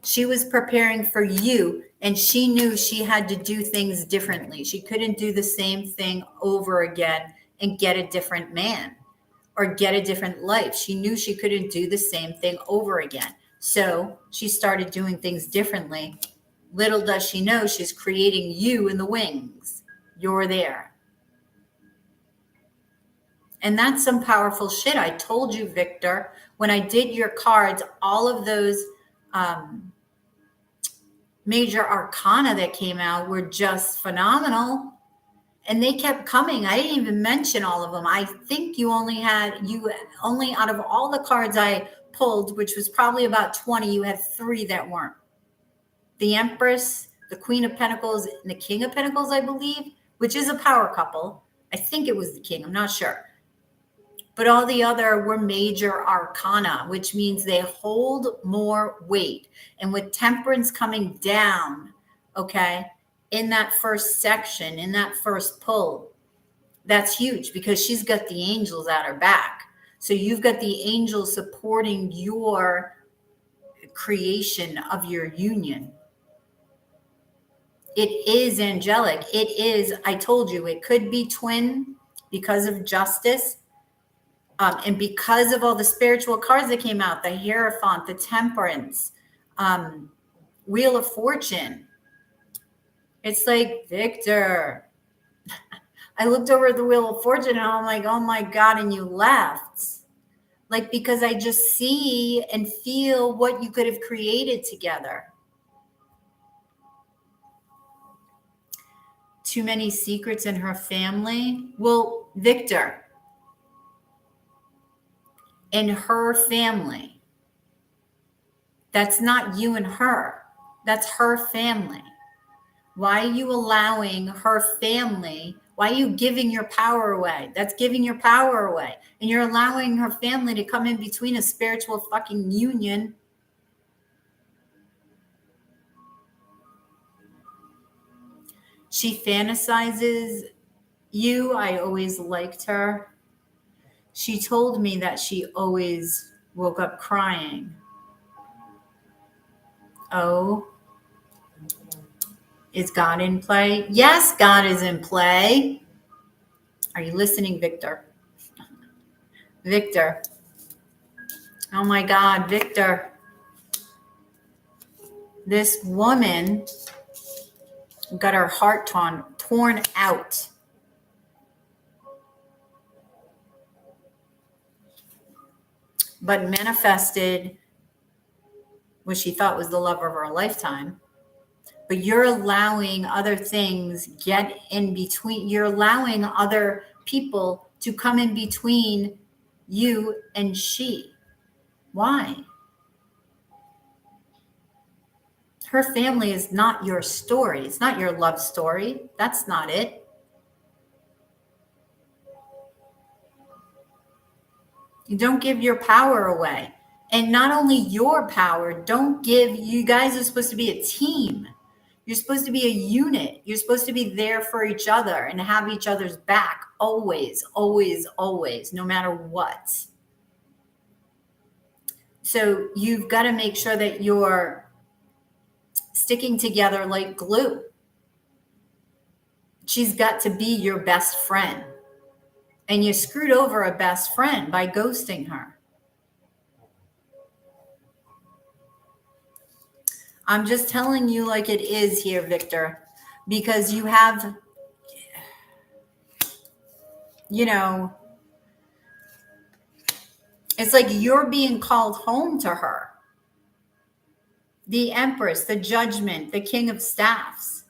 She was preparing for you, and she knew she had to do things differently. She couldn't do the same thing over again and get a different man or get a different life. She knew she couldn't do the same thing over again. So she started doing things differently. Little does she know she's creating you in the wings. You're there. And that's some powerful shit. I told you, Victor, when I did your cards, all of those major arcana that came out were just phenomenal. And they kept coming. I didn't even mention all of them. I think you only out of all the cards I pulled, which was probably about 20, you had 3 that weren't. The Empress, the Queen of Pentacles, and the King of Pentacles, I believe, which is a power couple. I think it was the King. I'm not sure. But all the other were major arcana, which means they hold more weight. And with Temperance coming down, okay, in that first section, in that first pull, that's huge because she's got the angels at her back. So you've got the angels supporting your creation of your union. It is angelic. It is, I told you, it could be twin because of justice. And because of all the spiritual cards that came out, the Hierophant, the Temperance, Wheel of Fortune, it's like, Victor, I looked over at the Wheel of Fortune and I'm like, oh my God, and you left. Like, because I just see and feel what you could have created together. Too many secrets in her family. Well, Victor, in her family, that's not you and her. That's her family. Why are you allowing her family? Why are you giving your power away? That's giving your power away. And you're allowing her family to come in between a spiritual fucking union. She fantasizes you. I always liked her. She told me that she always woke up crying. Oh, is God in play? Yes, God is in play. Are you listening, Victor? Victor. Oh my God, Victor. This woman got her heart torn out. But manifested what she thought was the love of her lifetime. But you're allowing other things get in between. You're allowing other people to come in between you and she. Why? Her family is not your story. It's not your love story. That's not it. You don't give your power away. And not only your power, don't give, you guys are supposed to be a team. You're supposed to be a unit. You're supposed to be there for each other and have each other's back always, always, always, no matter what. So you've got to make sure that you're sticking together like glue. She's got to be your best friend. And you screwed over a best friend by ghosting her. I'm just telling you like it is here, Victor, because you have, it's like you're being called home to her. The Empress, the Judgment, the King of Staffs.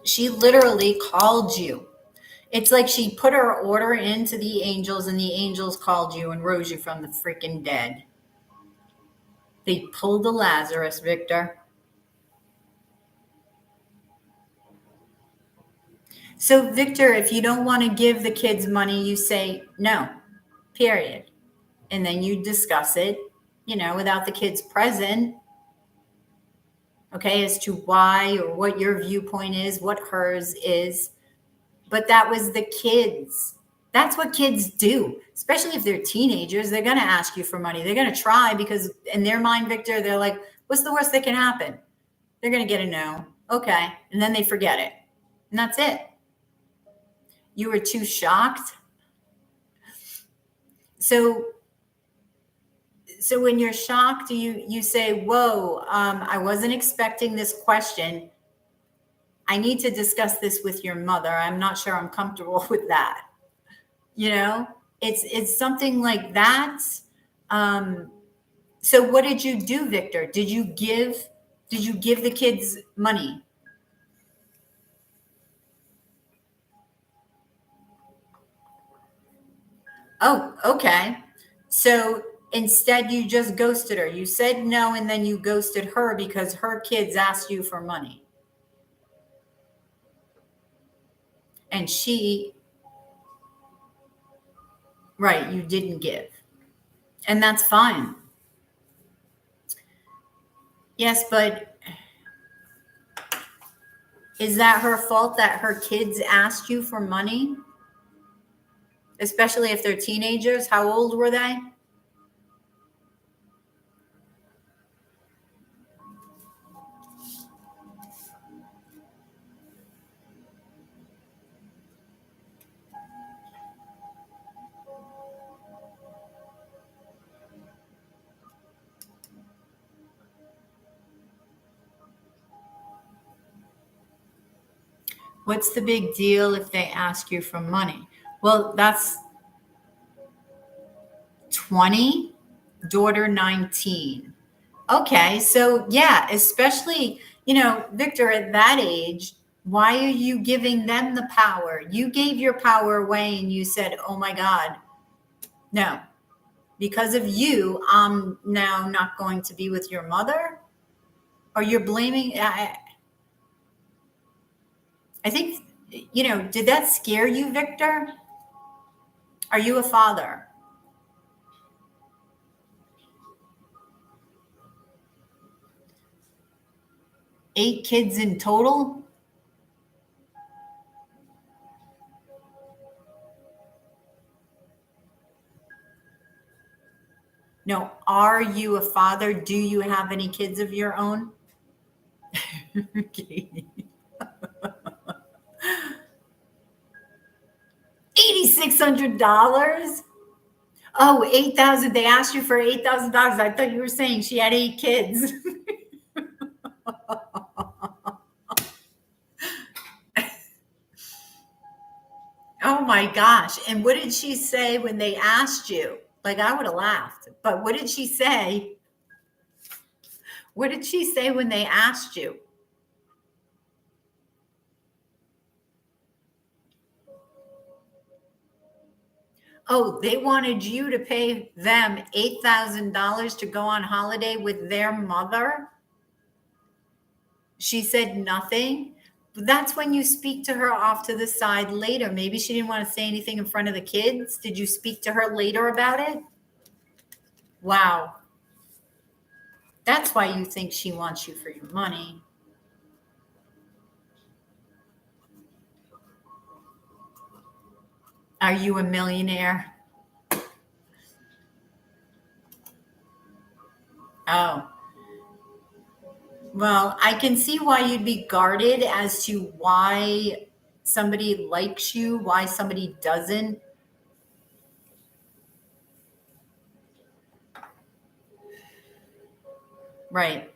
She literally called you. It's like she put her order into the angels and the angels called you and rose you from the freaking dead. They pulled the Lazarus, Victor. So, Victor, if you don't want to give the kids money, you say no, period. And then you discuss it, without the kids present, okay, as to why or what your viewpoint is, what hers is. But that was the kids. That's what kids do, especially if they're teenagers. They're going to ask you for money. They're going to try because in their mind, Victor, they're like, what's the worst that can happen? They're going to get a no. Okay. And then they forget it. And that's it. You were too shocked. So when you're shocked, you say, whoa, I wasn't expecting this question. I need to discuss this with your mother. I'm not sure I'm comfortable with that. It's something like that. So what did you do, Victor? Did you give the kids money? Oh, okay. So instead you just ghosted her. You said no, and then you ghosted her because her kids asked you for money. And right, you didn't give. And that's fine. Yes, but is that her fault that her kids asked you for money? Especially if they're teenagers. How old were they? What's the big deal if they ask you for money? Well, that's 20, daughter 19. Okay, so yeah, especially, Victor, at that age, why are you giving them the power? You gave your power away and you said, oh my God, no, because of you, I'm now not going to be with your mother? Or you're blaming, I think, did that scare you, Victor? Are you a father? 8 kids in total? No, are you a father? Do you have any kids of your own? Okay. $8,600? Oh, 8,000. They asked you for $8,000. I thought you were saying she had 8 kids. Oh my gosh. And what did she say when they asked you? Like, I would have laughed, but what did she say? What did she say when they asked you? Oh, they wanted you to pay them $8,000 to go on holiday with their mother? She said nothing. That's when you speak to her off to the side later. Maybe she didn't want to say anything in front of the kids. Did you speak to her later about it? Wow. That's why you think she wants you for your money. Are you a millionaire? Oh, well, I can see why you'd be guarded as to why somebody likes you, why somebody doesn't. Right.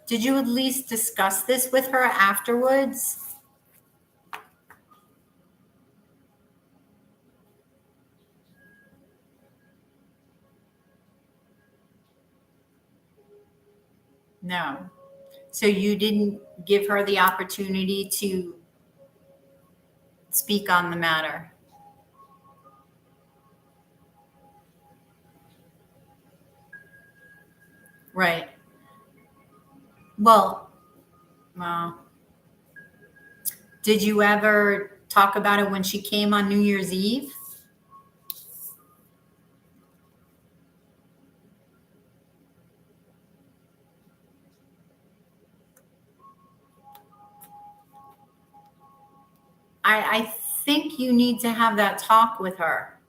Did you at least discuss this with her afterwards? No. So you didn't give her the opportunity to speak on the matter. Right. Well, well, did you ever talk about it when she came on New Year's Eve? I think you need to have that talk with her,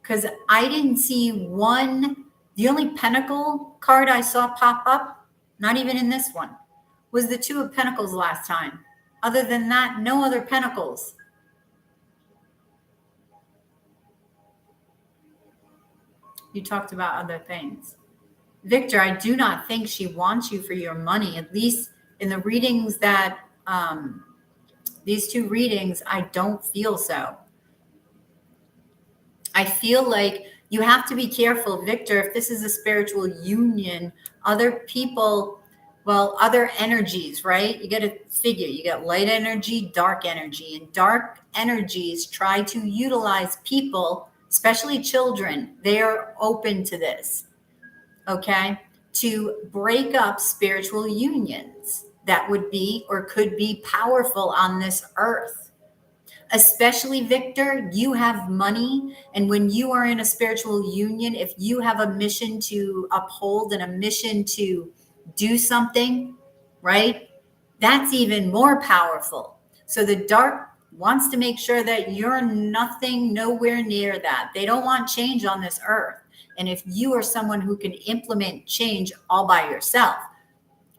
because I didn't see one. The only pentacle card I saw pop up, not even in this one, was the 2 of Pentacles last time. Other than that, no other pentacles. You talked about other things. Victor, I do not think she wants you for your money, at least in the readings that, these 2 readings, I don't feel so. I feel like you have to be careful, Victor, if this is a spiritual union, other people, well, other energies, right? You got to figure, you got light energy, dark energy, and dark energies try to utilize people, especially children. They are open to this, okay? To break up spiritual unions that would be or could be powerful on this earth. Especially, Victor, you have money. And when you are in a spiritual union, if you have a mission to uphold and a mission to do something, right? That's even more powerful. So the dark wants to make sure that you're nothing, nowhere near that. They don't want change on this earth. And if you are someone who can implement change all by yourself,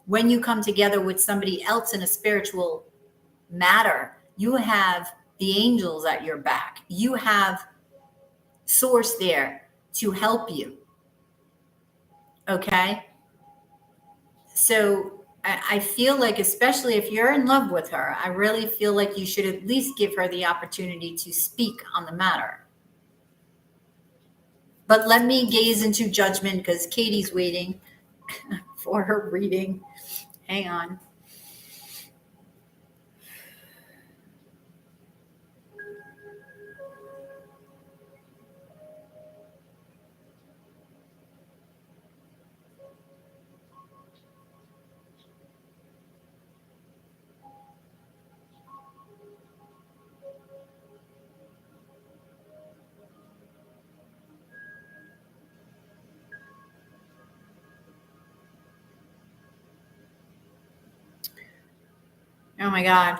when you come together with somebody else in a spiritual matter, you have the angels at your back. You have source there to help you. Okay? So I feel like, especially if you're in love with her, I really feel like you should at least give her the opportunity to speak on the matter. But let me gaze into judgment because Katie's waiting for her reading. Hang on. Oh my God.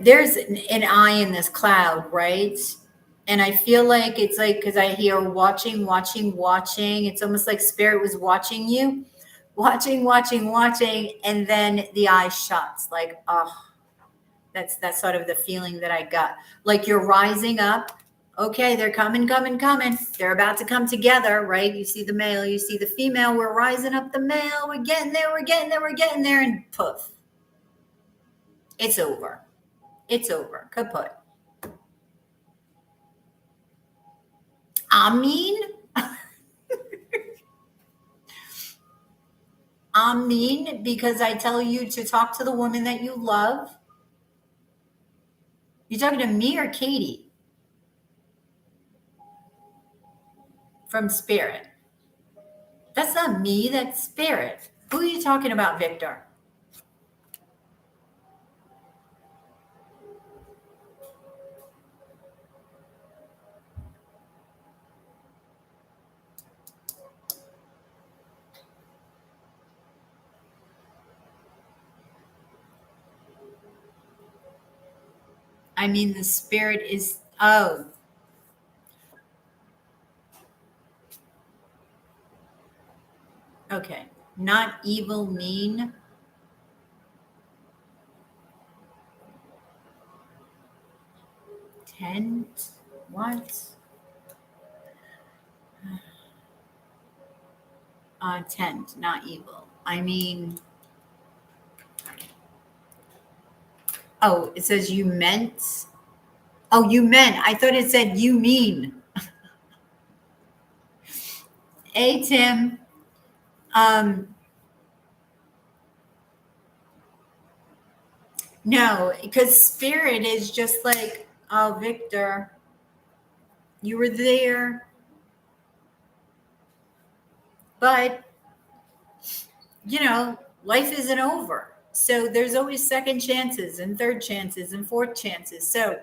There's an eye in this cloud, right? And I feel like it's like, because I hear watching, watching, watching. It's almost like spirit was watching you, watching, watching, watching. And then the eye shuts. Like, oh, that's sort of the feeling that I got. Like you're rising up. Okay, they're coming, coming, coming. They're about to come together, right? You see the male, you see the female. We're rising up the male. We're getting there, we're getting there, we're getting there. And poof, it's over. It's over. Kaput. I mean, because I tell you to talk to the woman that you love. You talking to me or Katie? From Spirit. That's not me, that's Spirit. Who are you talking about, Victor? I mean, the Spirit is, oh. Okay. Not evil, mean. Tent. What? Tent, not evil. I mean, oh, it says you meant. Oh, you meant. I thought it said you mean. Hey, Tim. No, because Spirit is just like, oh, Victor, you were there, but life isn't over. So there's always second chances and third chances and fourth chances. So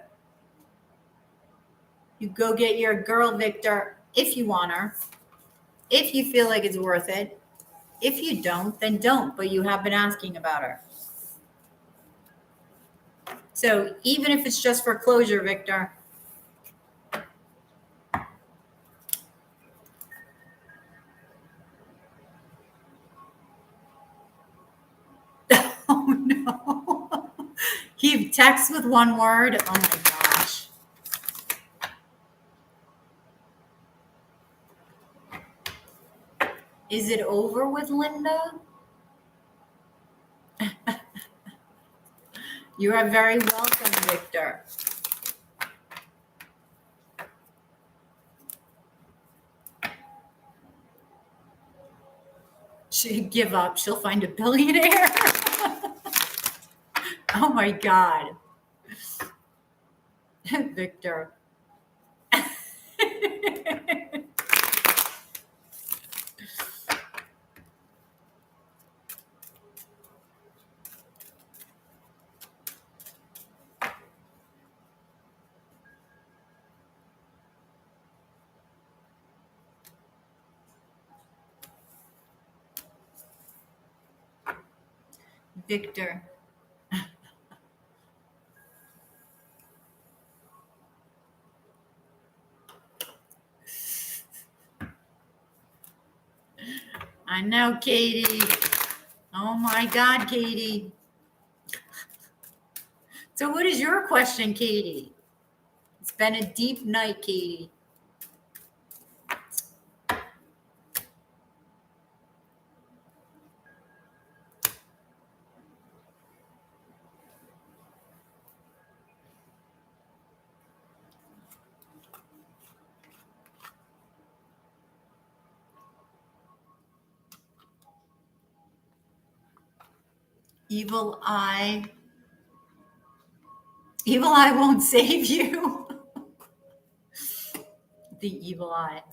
you go get your girl, Victor, if you want her, if you feel like it's worth it. If you don't, then don't, but you have been asking about her. So even if it's just for closure, Victor. Oh no. He texts with one word. Oh my gosh. Is it over with Linda? You are very welcome, Victor. She'd give up. She'll find a billionaire. Oh my God. Victor. Victor. I know, Katie. Oh my God, Katie. So what is your question, Katie? It's been a deep night, Katie. Evil eye. Evil eye won't save you. The evil eye.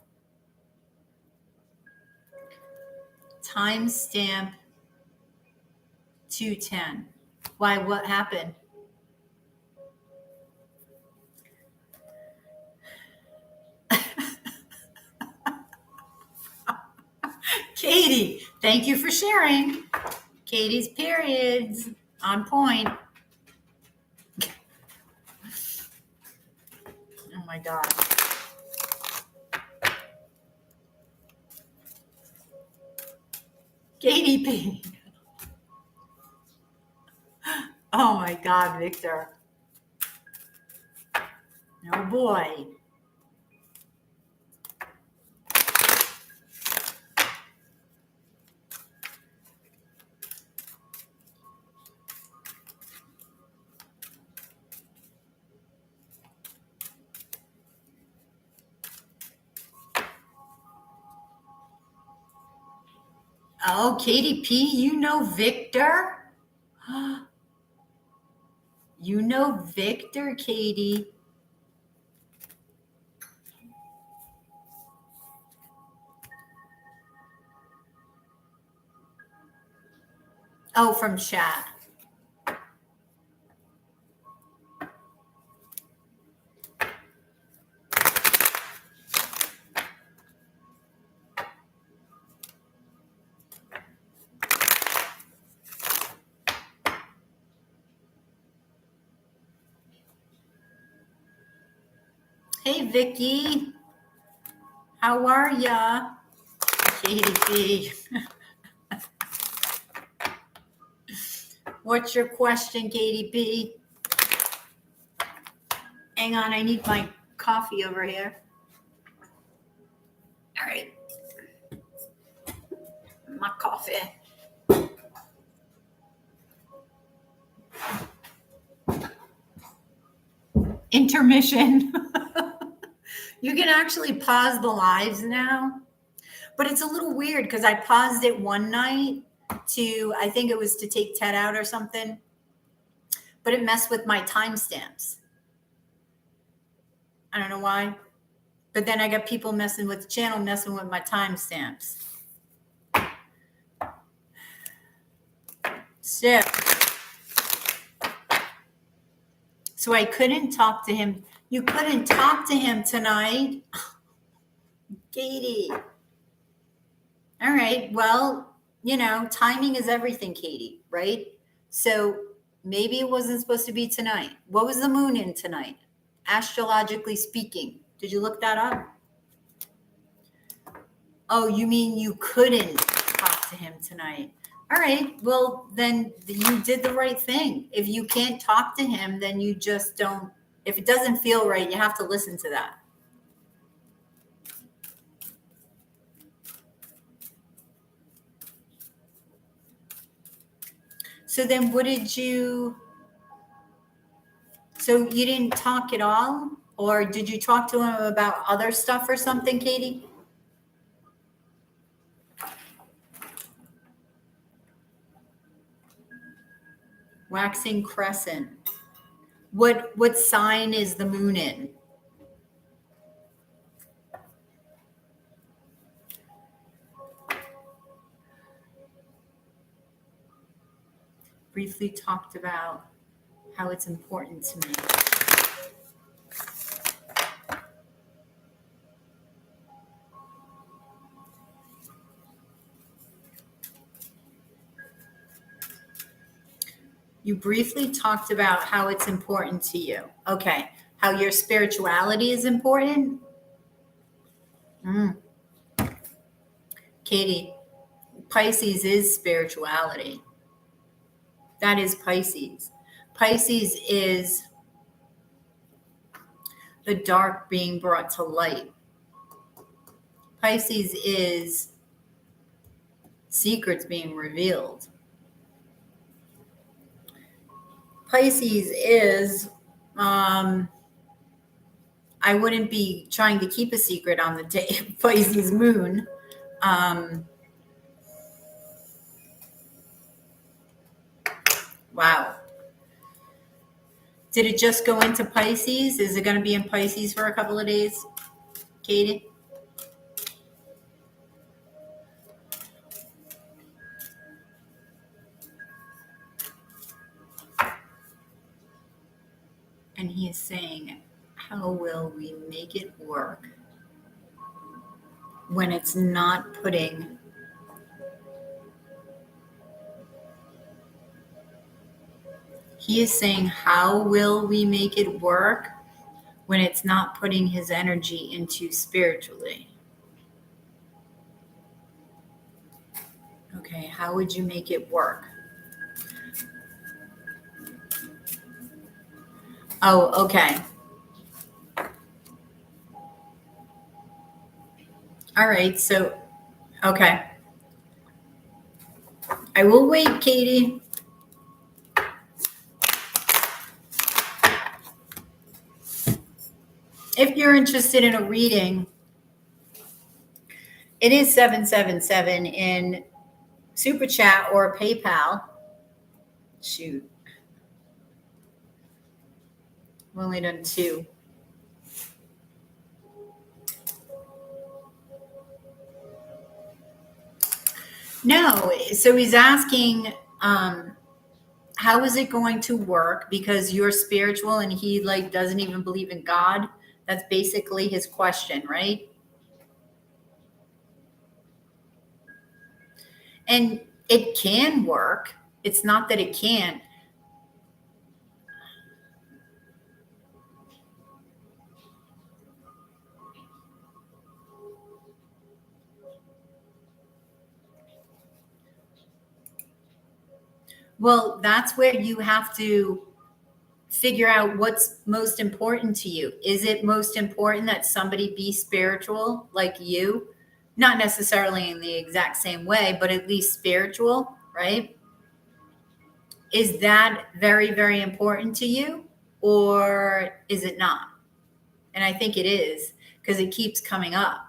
Timestamp 210. Why? What happened? Katie, thank you for sharing. Katie's periods on point. Oh my God. Katie P. Oh my God, Victor. Oh boy. Oh, Katie P, you know Victor? You know Victor, Katie. Oh, from chat. Hey, Vicky. How are ya? Katie P. What's your question, Katie P? Hang on, I need my coffee over here. All right. My coffee. Intermission. You can actually pause the lives now, but it's a little weird because I paused it one night I think it was to take Ted out or something, but it messed with my timestamps. I don't know why, but then I got people messing with the channel, messing with my timestamps. So I couldn't talk to him. You couldn't talk to him tonight, Katie. All right. Well, timing is everything, Katie, right? So maybe it wasn't supposed to be tonight. What was the moon in tonight? Astrologically speaking. Did you look that up? Oh, you mean you couldn't talk to him tonight? All right. Well, then you did the right thing. If you can't talk to him, then you just don't. If it doesn't feel right, you have to listen to that. So then so you didn't talk at all? Or did you talk to him about other stuff or something, Katie? Waxing crescent. What sign is the moon in? Briefly talked about how it's important to me. You briefly talked about how it's important to you. Okay. How your spirituality is important? Katie, Pisces is spirituality. That is Pisces. Pisces is the dark being brought to light. Pisces is secrets being revealed. Pisces is, I wouldn't be trying to keep a secret on the day of Pisces moon. Wow. Did it just go into Pisces? Is it going to be in Pisces for a couple of days, Katie? And he is saying, how will we make it work when it's not putting he is saying, how will we make it work when it's not putting his energy into spiritually? Okay, how would you make it work? Oh, okay. All right, so, okay. I will wait, Katie. If you're interested in a reading, it is 777 in Super Chat or PayPal. Shoot. I've only done 2. No, so he's asking, how is it going to work? Because you're spiritual and he like doesn't even believe in God. That's basically his question, right? And it can work. It's not that it can't. Well, that's where you have to figure out what's most important to you. Is it most important that somebody be spiritual like you? Not necessarily in the exact same way, but at least spiritual, right? Is that very, very important to you, or is it not? And I think it is, because it keeps coming up.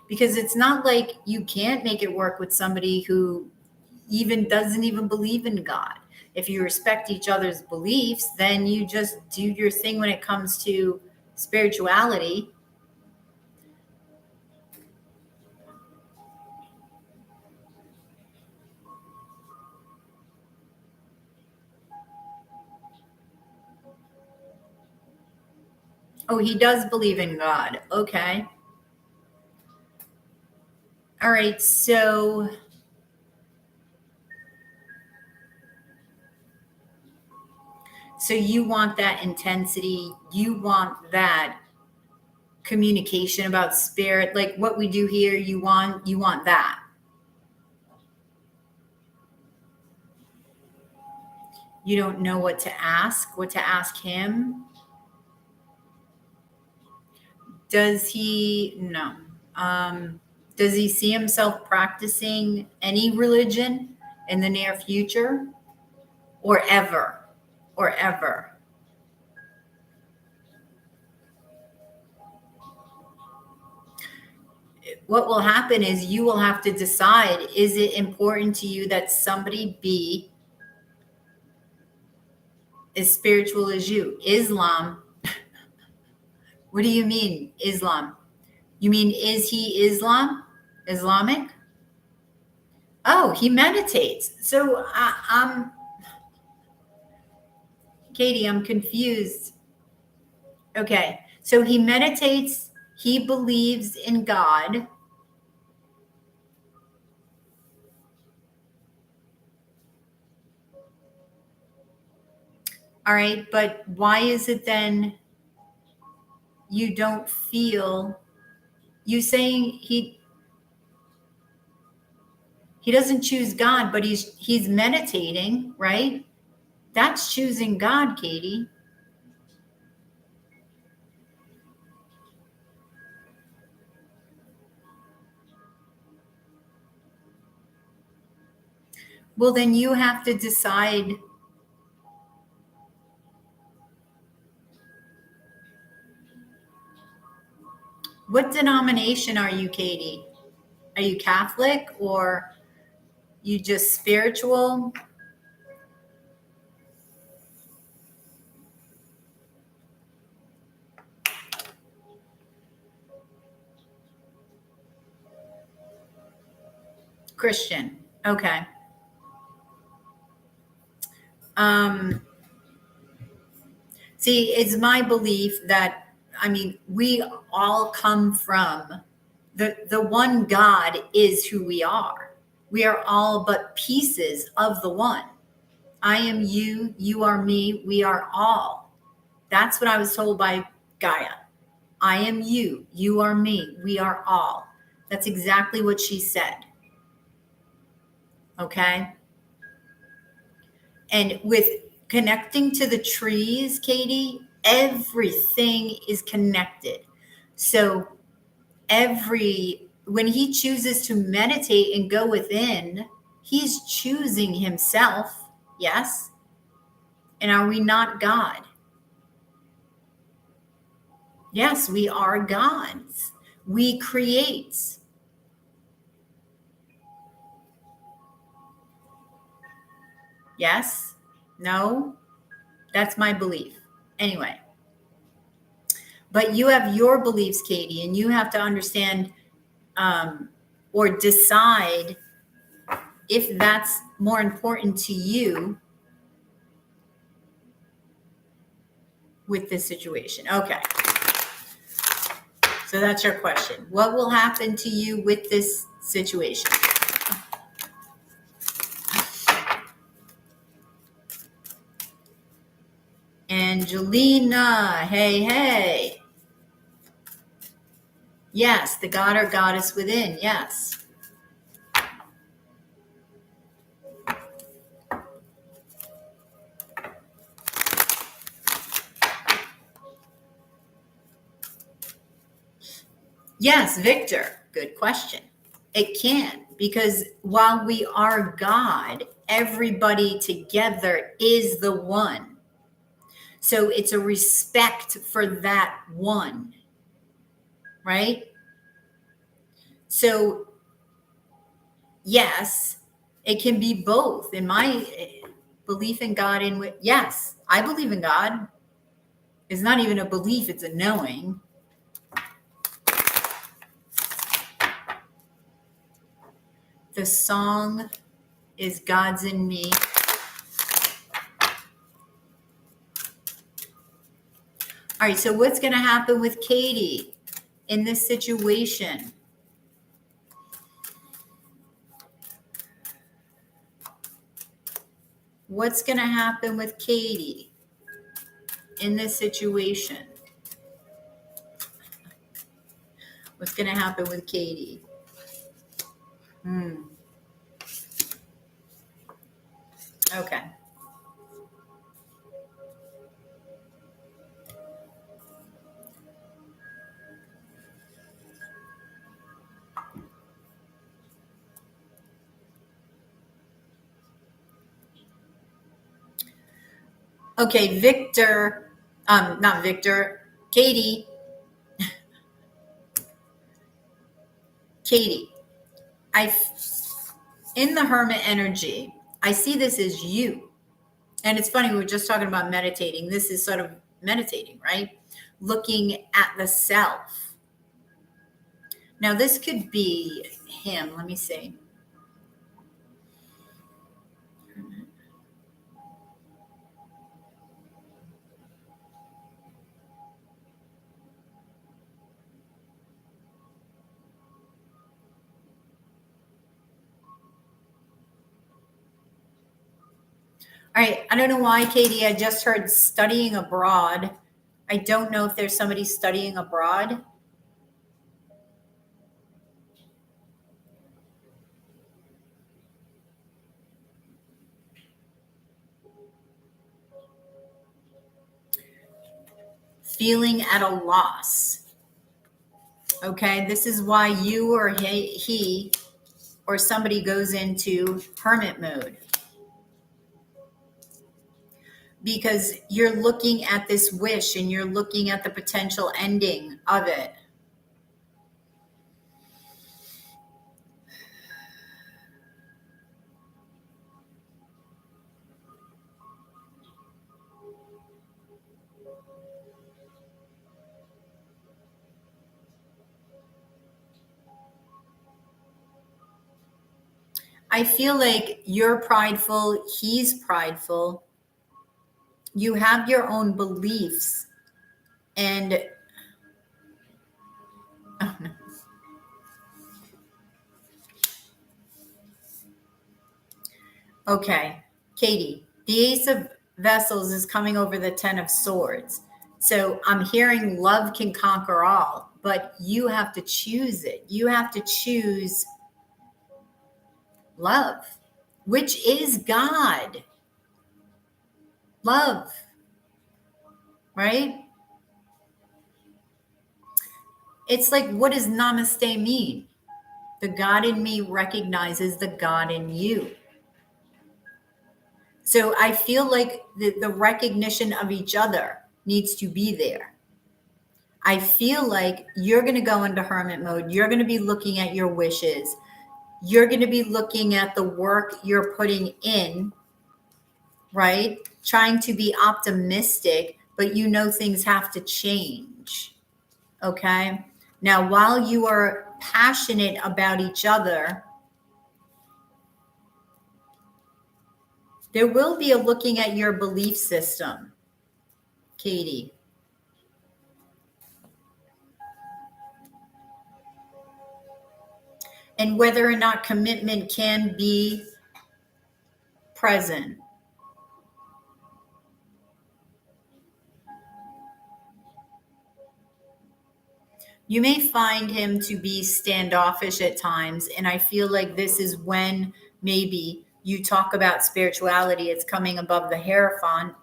Because it's not like you can't make it work with somebody who even doesn't even believe in God. If you respect each other's beliefs, then you just do your thing when it comes to spirituality. Oh, he does believe in God. Okay. All right. So you want that intensity. You want that communication about spirit, like what we do here. You want that. You don't know what to ask him. Does he? No. Does he see himself practicing any religion in the near future, or ever? What will happen is you will have to decide, is it important to you that somebody be as spiritual as you? Islam. What do you mean, Islam? You mean, is he Islamic? Oh, he meditates. So I'm Katie, I'm confused. Okay. So he meditates, he believes in God. All right, but why is it then you don't feel, you saying he doesn't choose God, but he's meditating, right? That's choosing God, Katie. Well, then you have to decide. What denomination are you, Katie? Are you Catholic, or you just spiritual? Christian. Okay. See, it's my belief that, I mean, we all come from the one God is who we are. We are all but pieces of the one. I am you, you are me, we are all. That's what I was told by Gaia. I am you, you are me, we are all. That's exactly what she said. Okay? And with connecting to the trees, Katie, everything is connected. So when he chooses to meditate and go within, he's choosing himself. Yes. And are we not God? Yes, we are gods. We create. Yes? No? That's my belief. Anyway. But you have your beliefs, Katie, and you have to understand or decide if that's more important to you with this situation. Okay. So that's your question. What will happen to you with this situation? Angelina, hey, hey. Yes, the God or goddess within, yes. Yes, Victor, good question. It can, because while we are God, everybody together is the one. So it's a respect for that one, right? So yes, it can be both. In my belief in God, yes, I believe in God. It's not even a belief, it's a knowing. The song is God's in Me. All right, so what's going to happen with Katie in this situation? What's going to happen with Katie in this situation? What's going to happen with Katie? Okay. Okay, Victor, not Victor, Katie. Katie, in the Hermit energy, I see this as you. And it's funny, we were just talking about meditating. This is sort of meditating, right? Looking at the self. Now, this could be him. Let me see. All right. I don't know why, Katie. I just heard studying abroad. I don't know if there's somebody studying abroad. Feeling at a loss. Okay. This is why you or he or somebody goes into hermit mode. Because you're looking at this wish and you're looking at the potential ending of it. I feel like you're prideful, he's prideful. You have your own beliefs, and oh no. Okay, Katie, the Ace of Vessels is coming over the Ten of Swords. So I'm hearing love can conquer all, but you have to choose it. You have to choose love, which is God. Love, right? It's like, what does Namaste mean? The God in me recognizes the God in you. So I feel like the recognition of each other needs to be there. I feel like you're going to go into hermit mode. You're going to be looking at your wishes. You're going to be looking at the work you're putting in, right? Trying to be optimistic, but you know things have to change. Okay? Now, while you are passionate about each other, there will be a looking at your belief system, Katie. And whether or not commitment can be present. You may find him to be standoffish at times, and I feel like this is when maybe you talk about spirituality, it's coming above the Hierophant.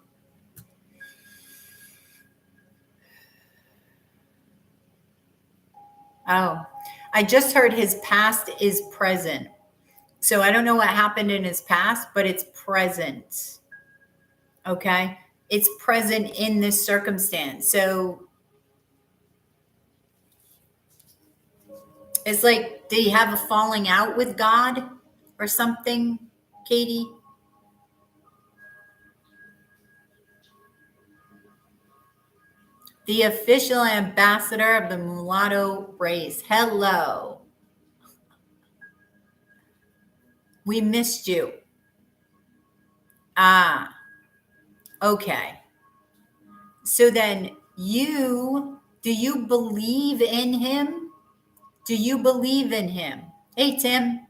Oh, I just heard his past is present. So I don't know what happened in his past, but it's present. Okay? It's present in this circumstance. So it's like, did he have a falling out with God or something, Katie? The official ambassador of the mulatto race. Hello. We missed you. Ah, okay. So then do you believe in him? Do you believe in him? Hey, Tim.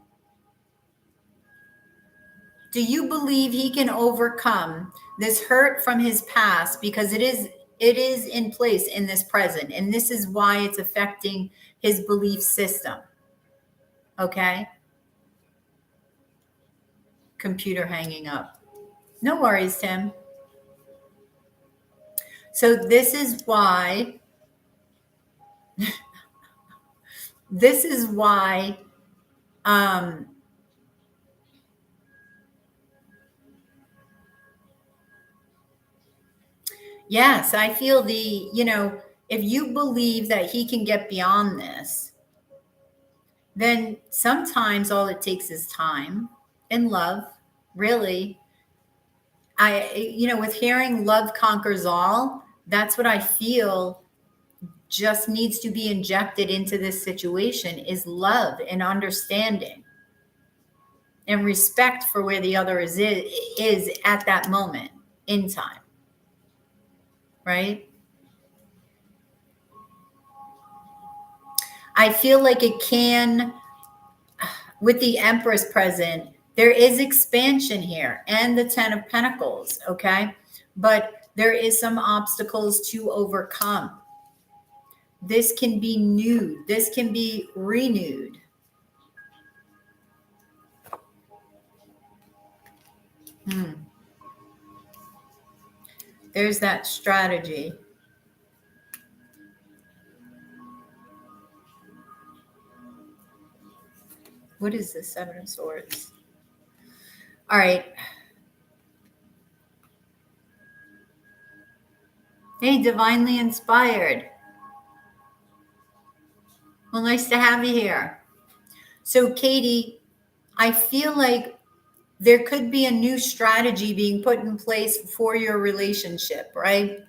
Do you believe he can overcome this hurt from his past? Because it is in place in this present. And this is why it's affecting his belief system. Okay? Computer hanging up. No worries, Tim. So this is why yes, I feel if you believe that he can get beyond this, then sometimes all it takes is time and love, really. With hearing love conquers all, that's what I feel just needs to be injected into this situation is love and understanding and respect for where the other is at that moment in time. Right? I feel like it can, with the Empress present, there is expansion here and the 10 of Pentacles, okay? But there is some obstacles to overcome. This can be new. This can be renewed. There's that strategy. What is this 7 of Swords? All right. Hey, divinely inspired. Well, nice to have you here. So, Katie, I feel like there could be a new strategy being put in place for your relationship, right?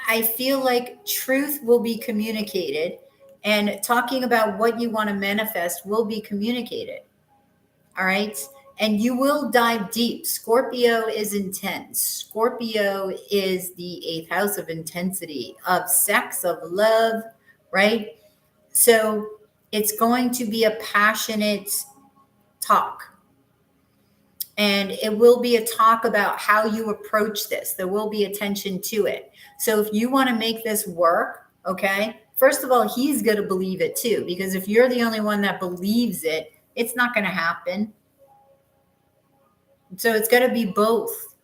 I feel like truth will be communicated, and talking about what you want to manifest will be communicated. All right. And you will dive deep. Scorpio is intense. Scorpio is the eighth house of intensity, of sex, of love, right? So it's going to be a passionate talk. And it will be a talk about how you approach this. There will be attention to it. So if you want to make this work, okay, first of all, he's going to believe it too, because if you're the only one that believes it, it's not going to happen. So it's got to be both.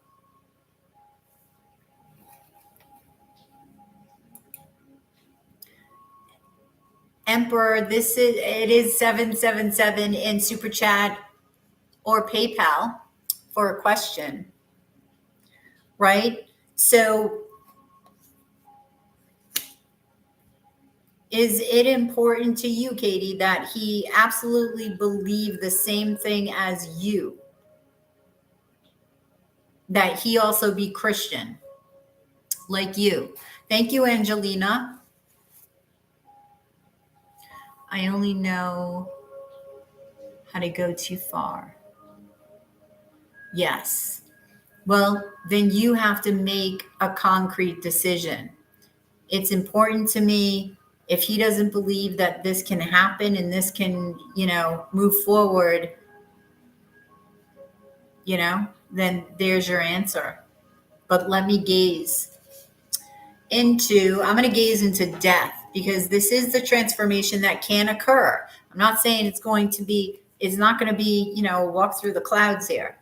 Emperor, it is 777 in Super Chat or PayPal for a question, right? So is it important to you, Katie, that he absolutely believe the same thing as you? That he also be Christian like you? Thank you, Angelina. I only know how to go too far. Yes. Well, then you have to make a concrete decision. It's important to me. If he doesn't believe that this can happen and this can, move forward, then there's your answer. But let me I'm going to gaze into death, because this is the transformation that can occur. I'm not saying it's not going to be, walk through the clouds here.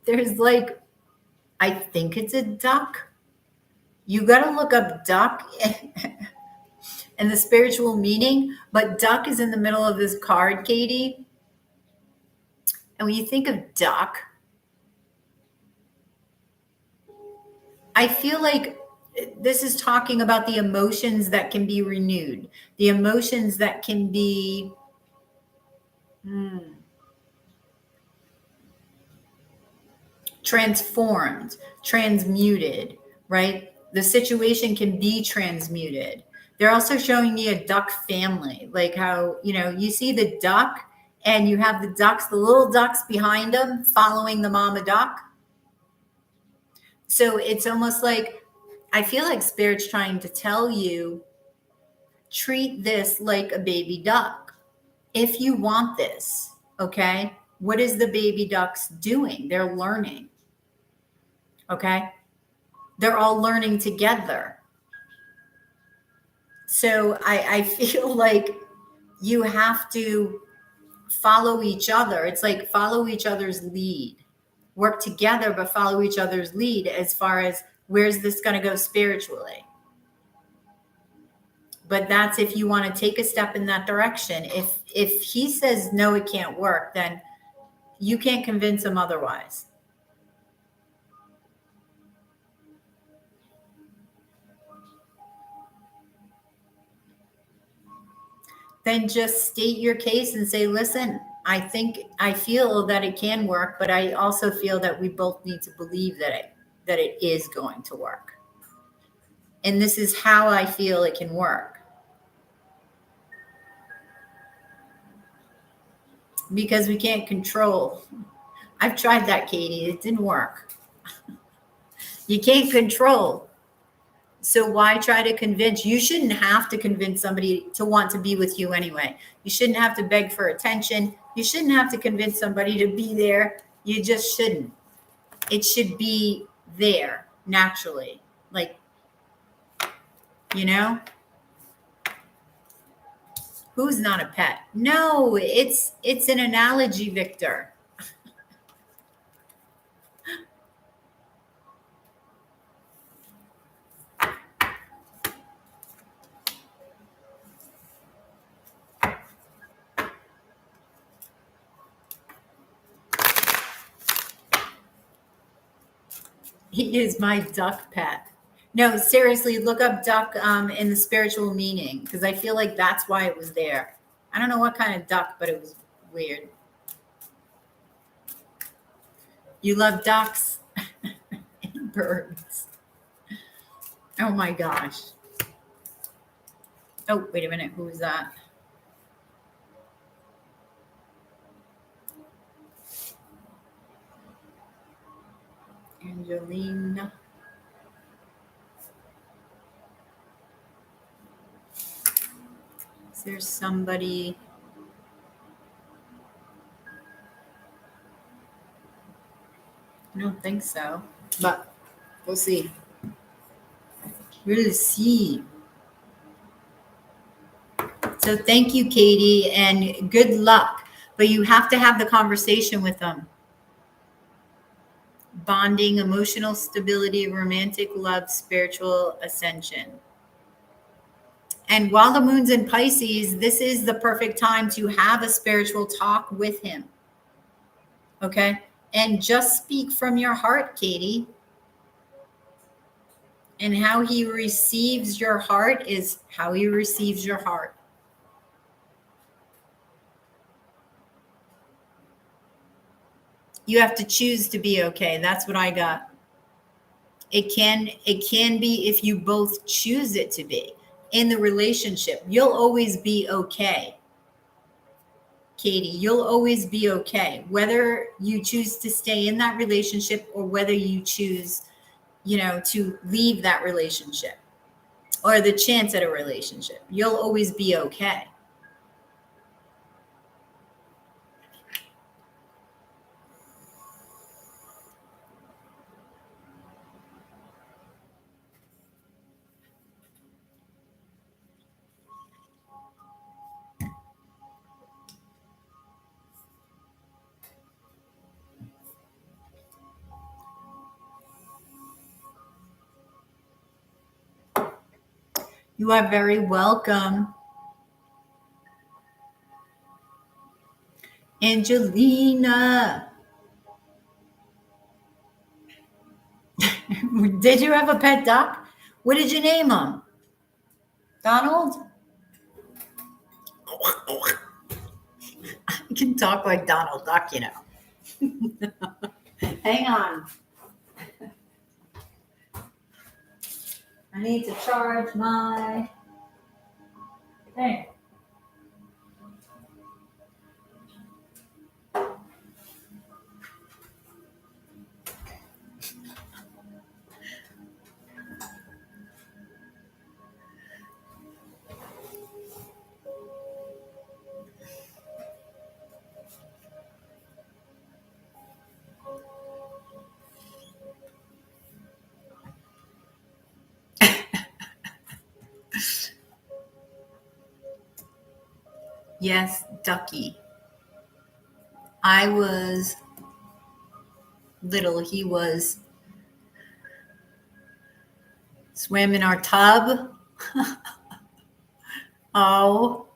There's I think it's a duck. You got to look up duck and the spiritual meaning, but duck is in the middle of this card, Katie. And when you think of duck, I feel like this is talking about the emotions that can be renewed, the emotions that can be transformed, transmuted, right? The situation can be transmuted. They're also showing me a duck family, like how, you see the duck and you have the ducks, the little ducks behind them following the mama duck. So it's almost like, I feel like Spirit's trying to tell you, treat this like a baby duck. If you want this, okay, what is the baby ducks doing? They're learning. Okay. They're all learning together. So I feel like you have to follow each other. It's like follow each other's lead. Work together, but follow each other's lead as far as where's this going to go spiritually. But that's if you want to take a step in that direction. If he says, no, it can't work, then you can't convince him otherwise. Then just state your case and say, listen, I feel that it can work, but I also feel that we both need to believe that it is going to work. And this is how I feel it can work. Because we can't control. I've tried that, Katie. It didn't work. You can't control. So why try to convince? You shouldn't have to convince somebody to want to be with you anyway. You shouldn't have to beg for attention. You shouldn't have to convince somebody to be there. You just shouldn't. It should be there naturally. Who's not a pet? No, it's an analogy, Victor. He is my duck pet. No, seriously, look up duck in the spiritual meaning, because I feel like that's why it was there. I don't know what kind of duck, but it was weird. You love ducks and birds. Oh my gosh. Oh, wait a minute. Who was that? Angelina. Is there somebody? I don't think so, but we'll see. We'll see. So thank you, Katie, and good luck. But you have to have the conversation with them. Bonding, emotional stability, romantic love, spiritual ascension. And while the moon's in Pisces, this is the perfect time to have a spiritual talk with him. Okay? And just speak from your heart, Katie. And how he receives your heart is how he receives your heart. You have to choose to be okay. That's what I got. It can be if you both choose it to be. In the relationship, you'll always be okay. Katie, you'll always be okay. Whether you choose to stay in that relationship or whether you choose, to leave that relationship or the chance at a relationship, you'll always be okay. You are very welcome. Angelina. Did you have a pet duck? What did you name him? Donald? I can talk like Donald Duck, Hang on. I need to charge my thing. Yes, Ducky. I was little. He was swam in our tub. Oh,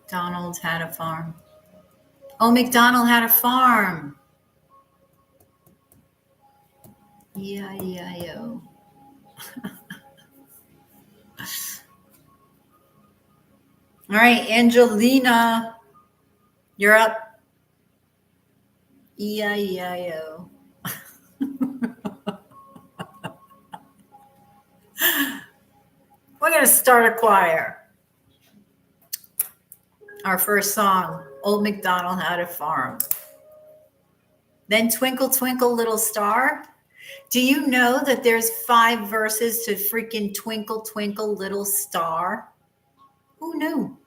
Donald had a farm. Oh, McDonald had a farm. E-I-E-I-O. All right, Angelina, you're up. E-I-E-I-O. We're going to start a choir. Our first song, Old MacDonald Had a Farm. Then Twinkle, Twinkle, Little Star. Do you know that there's 5 verses to freaking Twinkle, Twinkle, Little Star? Who knew?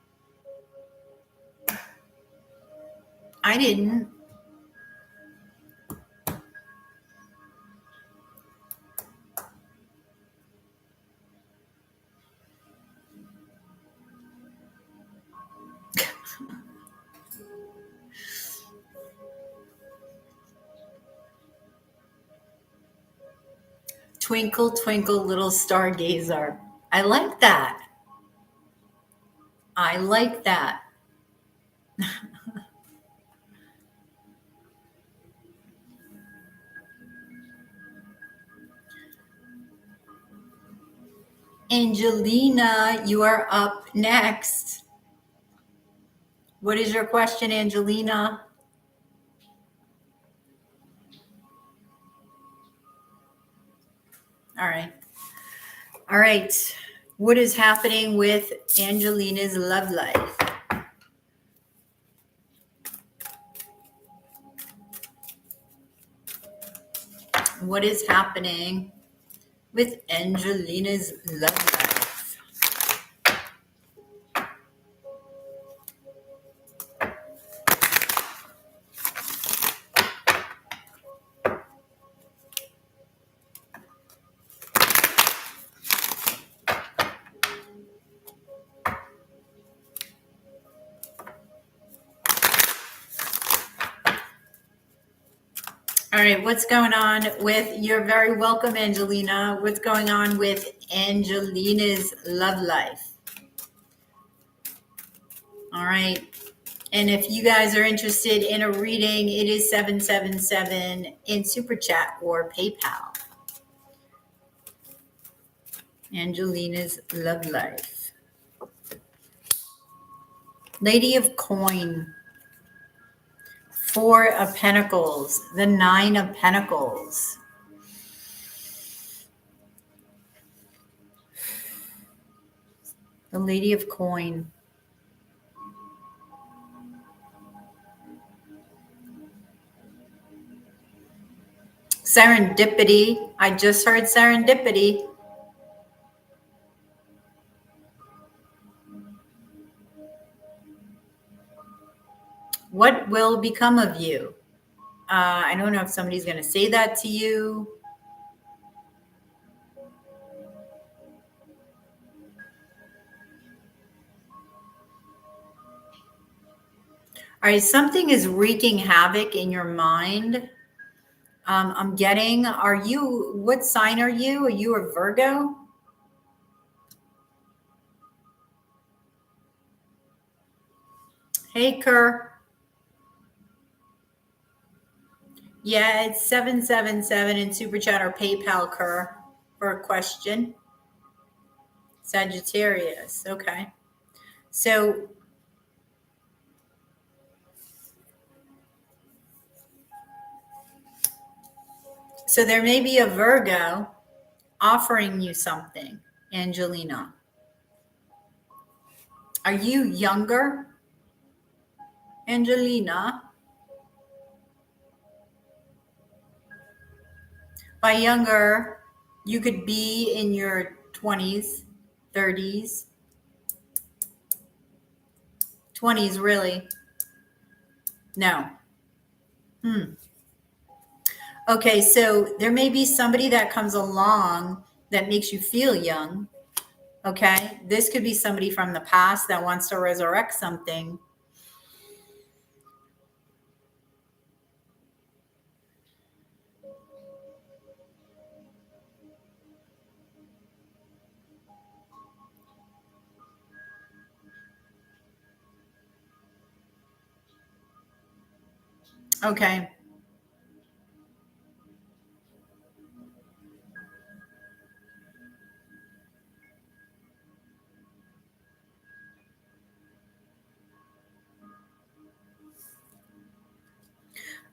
I didn't. Twinkle, Twinkle, Little Stargazer. I like that. I like that. Angelina, you are up next. What is your question, Angelina? All right. All right. What is happening with Angelina's love life? What is happening with Angelina's love life? All right, what's going on with, you're very welcome, Angelina. What's going on with Angelina's love life? All right. And if you guys are interested in a reading, it is 777 in Super Chat or PayPal. Angelina's love life. Lady of Coin. 4 of Pentacles. The 9 of Pentacles. The Lady of Coin. Serendipity. I just heard serendipity. What will become of you? I don't know if somebody's going to say that to you. All right, something is wreaking havoc in your mind. I'm getting, what sign are you? Are you a Virgo? Hey, Kerr. Yeah, it's 777 in Super Chat or PayPal, Kerr, for a question. Sagittarius, okay. So there may be a Virgo offering you something, Angelina. Are you younger, Angelina? By younger, you could be in your 20s, 30s, 20s, really? No. Okay, so there may be somebody that comes along that makes you feel young. Okay, this could be somebody from the past that wants to resurrect something. Okay.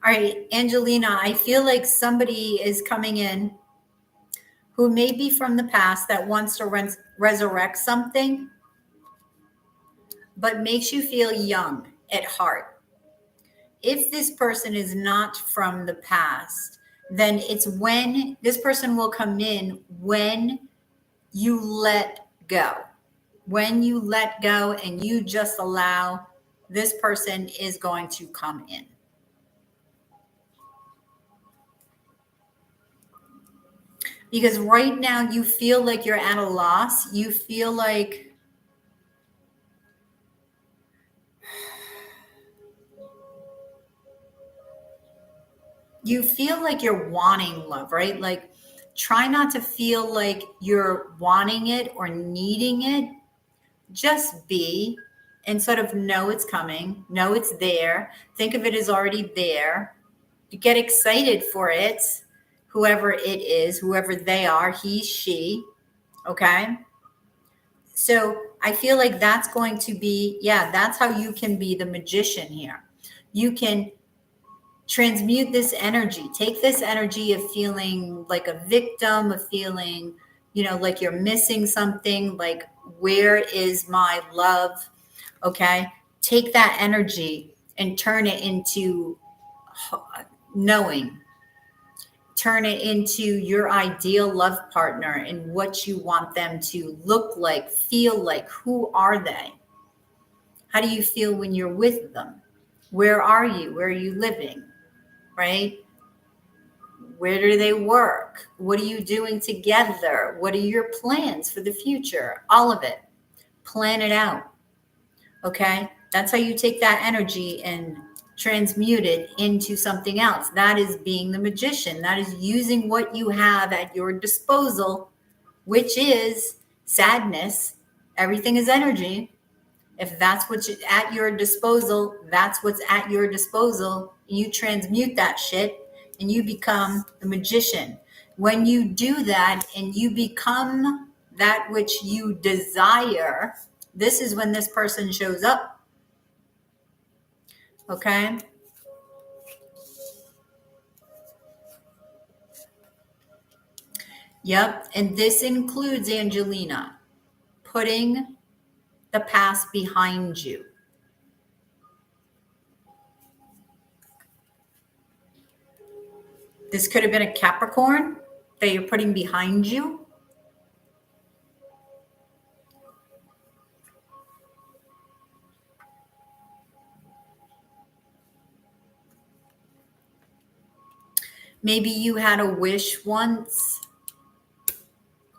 All right, Angelina, I feel like somebody is coming in who may be from the past that wants to resurrect something, but makes you feel young at heart. If this person is not from the past, then it's when this person will come in when you let go. When you let go and you just allow, this person is going to come in. Because right now you feel like you're at a loss. You feel like you're wanting love, right? Like, try not to feel like you're wanting it or needing it. Just be and sort of know it's coming, know it's there. Think of it as already there. Get excited for it, whoever it is, whoever they are, he, she, okay? So I feel like that's going to be, yeah, that's how you can be the magician here. You can transmute this energy, take this energy of feeling like a victim, of feeling, like you're missing something, like, where is my love? Okay. Take that energy and turn it into knowing, turn it into your ideal love partner and what you want them to look like, feel like. Who are they? How do you feel when you're with them? Where are you? Where are you living? Right? Where do they work? What are you doing together? What are your plans for the future? All of it. Plan it out. Okay? That's how you take that energy and transmute it into something else. That is being the magician. That is using what you have at your disposal, which is sadness. Everything is energy. If that's what's at your disposal, that's what's at your disposal. You transmute that shit and you become the magician. When you do that and you become that which you desire, this is when this person shows up. Okay? Yep. And this includes, Angelina, putting the past behind you. This could have been a Capricorn that you're putting behind you. Maybe you had a wish once.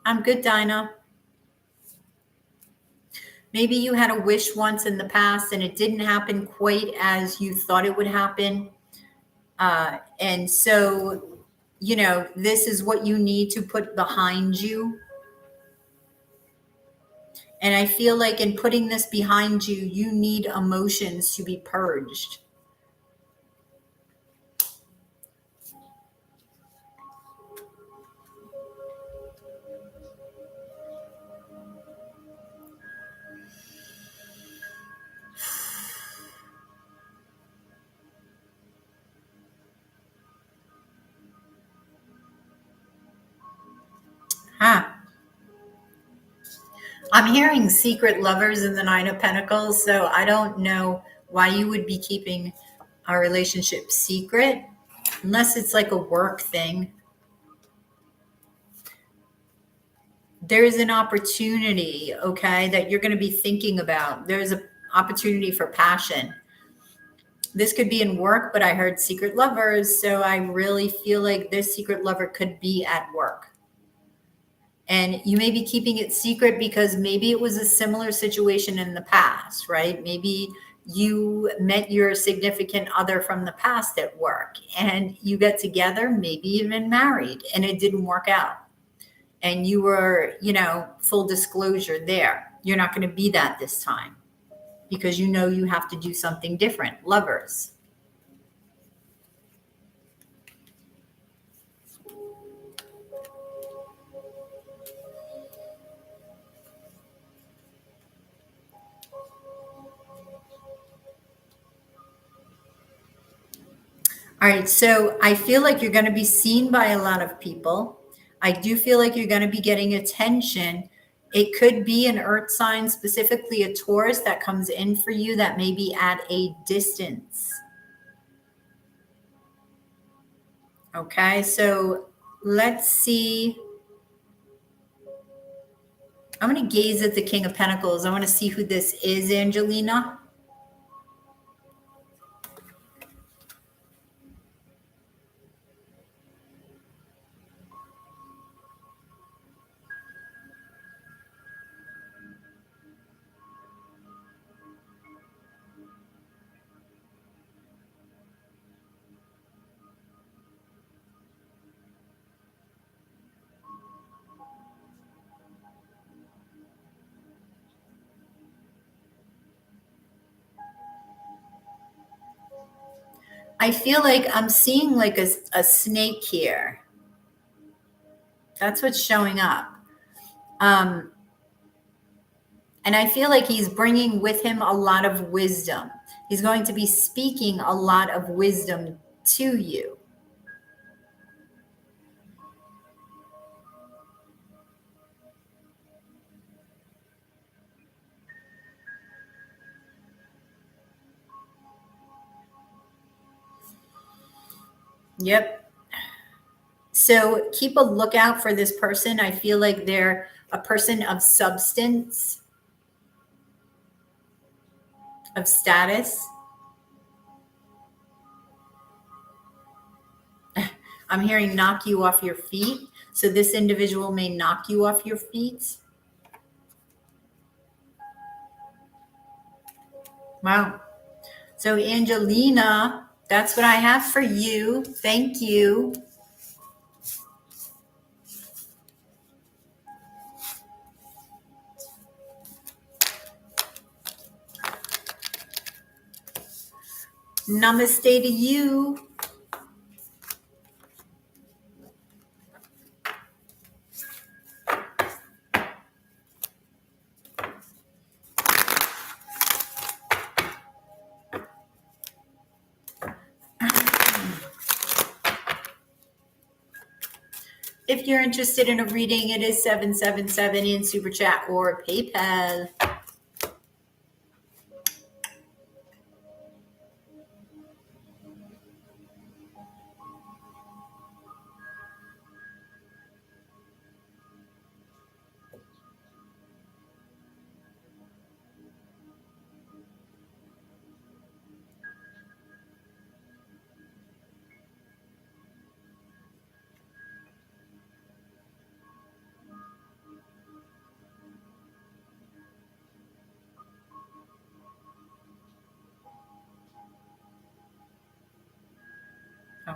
I'm good, Dinah. Maybe you had a wish once in the past and it didn't happen quite as you thought it would happen. And so, this is what you need to put behind you. And I feel like in putting this behind you, you need emotions to be purged. Huh. I'm hearing secret lovers in the Nine of Pentacles, so I don't know why you would be keeping a relationship secret, unless it's like a work thing. There's an opportunity, okay, that you're going to be thinking about. There's an opportunity for passion. This could be in work, but I heard secret lovers, so I really feel like this secret lover could be at work. And you may be keeping it secret because maybe it was a similar situation in the past, right? Maybe you met your significant other from the past at work and you got together, maybe even married, and it didn't work out. And you were, full disclosure there. You're not going to be that this time because you have to do something different. Lovers. All right, so I feel like you're going to be seen by a lot of people. I do feel like you're going to be getting attention. It could be an earth sign, specifically a Taurus, that comes in for you that may be at a distance. Okay, so let's see. I'm going to gaze at the King of Pentacles. I want to see who this is, Angelina. I feel like I'm seeing like a snake here. That's what's showing up. And I feel like he's bringing with him a lot of wisdom. He's going to be speaking a lot of wisdom to you. Yep. So keep a lookout for this person. I feel like they're a person of substance, of status. I'm hearing knock you off your feet. So this individual may knock you off your feet. Wow. So Angelina, that's what I have for you. Thank you. Namaste to you. If you're interested in a reading, it is 777 in Super Chat or PayPal. Oh.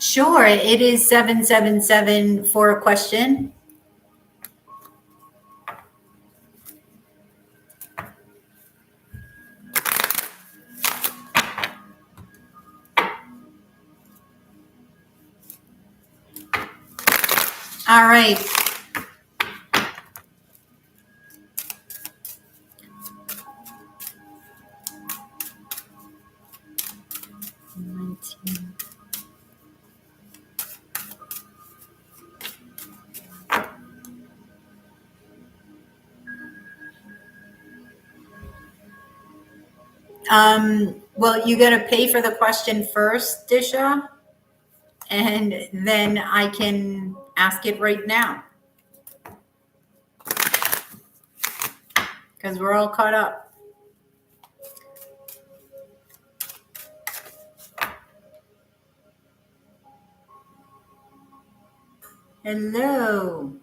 Sure, it is 777 for a question. All right. Well, you got to pay for the question first, Disha, and then I can ask it right now because we're all caught up. Hello.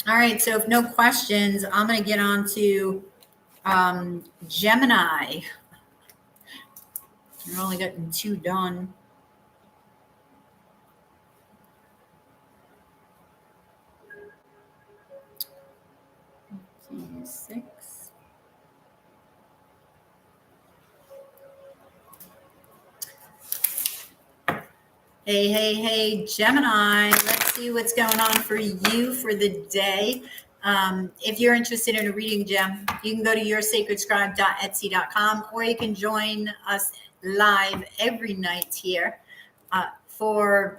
All right, so if no questions, I'm going to get on to Gemini. You're only getting 2 done. Okay, 6. Hey, Gemini. Let's see what's going on for you for the day. If you're interested in a reading, Gem, you can go to yoursacredscribe.etsy.com, or you can join us live every night here for,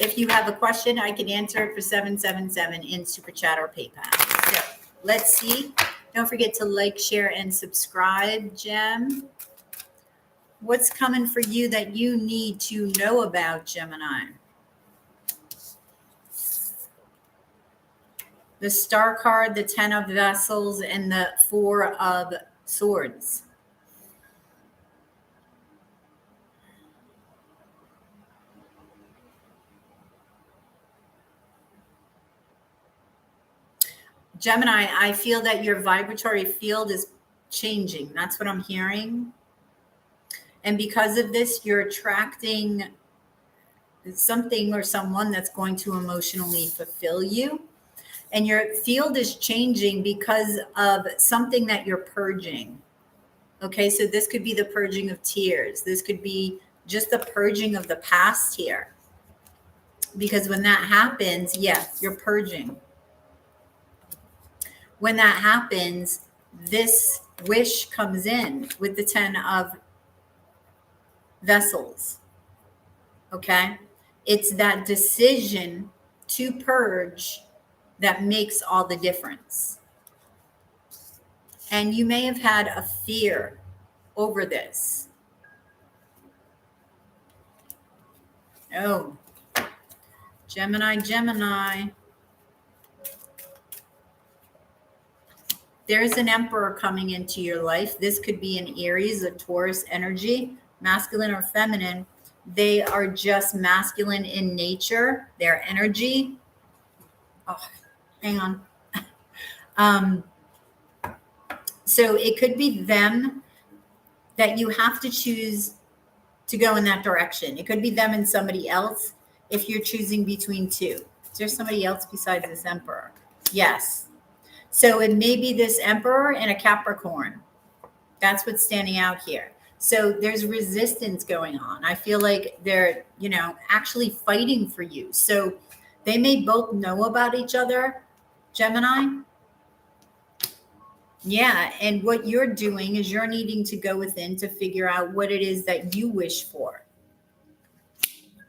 if you have a question, I can answer it for $777 in Super Chat or PayPal. So let's see. Don't forget to like, share, and subscribe, Gem. What's coming for you that you need to know about, Gemini? The Star card, the 10 of Vessels, and the 4 of Swords. Gemini, I feel that your vibratory field is changing. That's what I'm hearing. And because of this, you're attracting something or someone that's going to emotionally fulfill you. And your field is changing because of something that you're purging. Okay, so this could be the purging of tears. This could be just the purging of the past here. Because when that happens, yeah, you're purging. When that happens, this wish comes in with the 10 of Vessels. Okay, it's that decision to purge that makes all the difference. And you may have had a fear over this. Oh, Gemini. There's an Emperor coming into your life. This could be an Aries, a Taurus energy, masculine or feminine. They are just masculine in nature, their energy. Oh, hang on. So it could be them that you have to choose to go in that direction. It could be them and somebody else if you're choosing between 2. Is there somebody else besides this Emperor? Yes. So it may be this Emperor and a Capricorn. That's what's standing out here. So there's resistance going on. I feel like they're, actually fighting for you. So they may both know about each other, Gemini. Yeah, and what you're doing is you're needing to go within to figure out what it is that you wish for,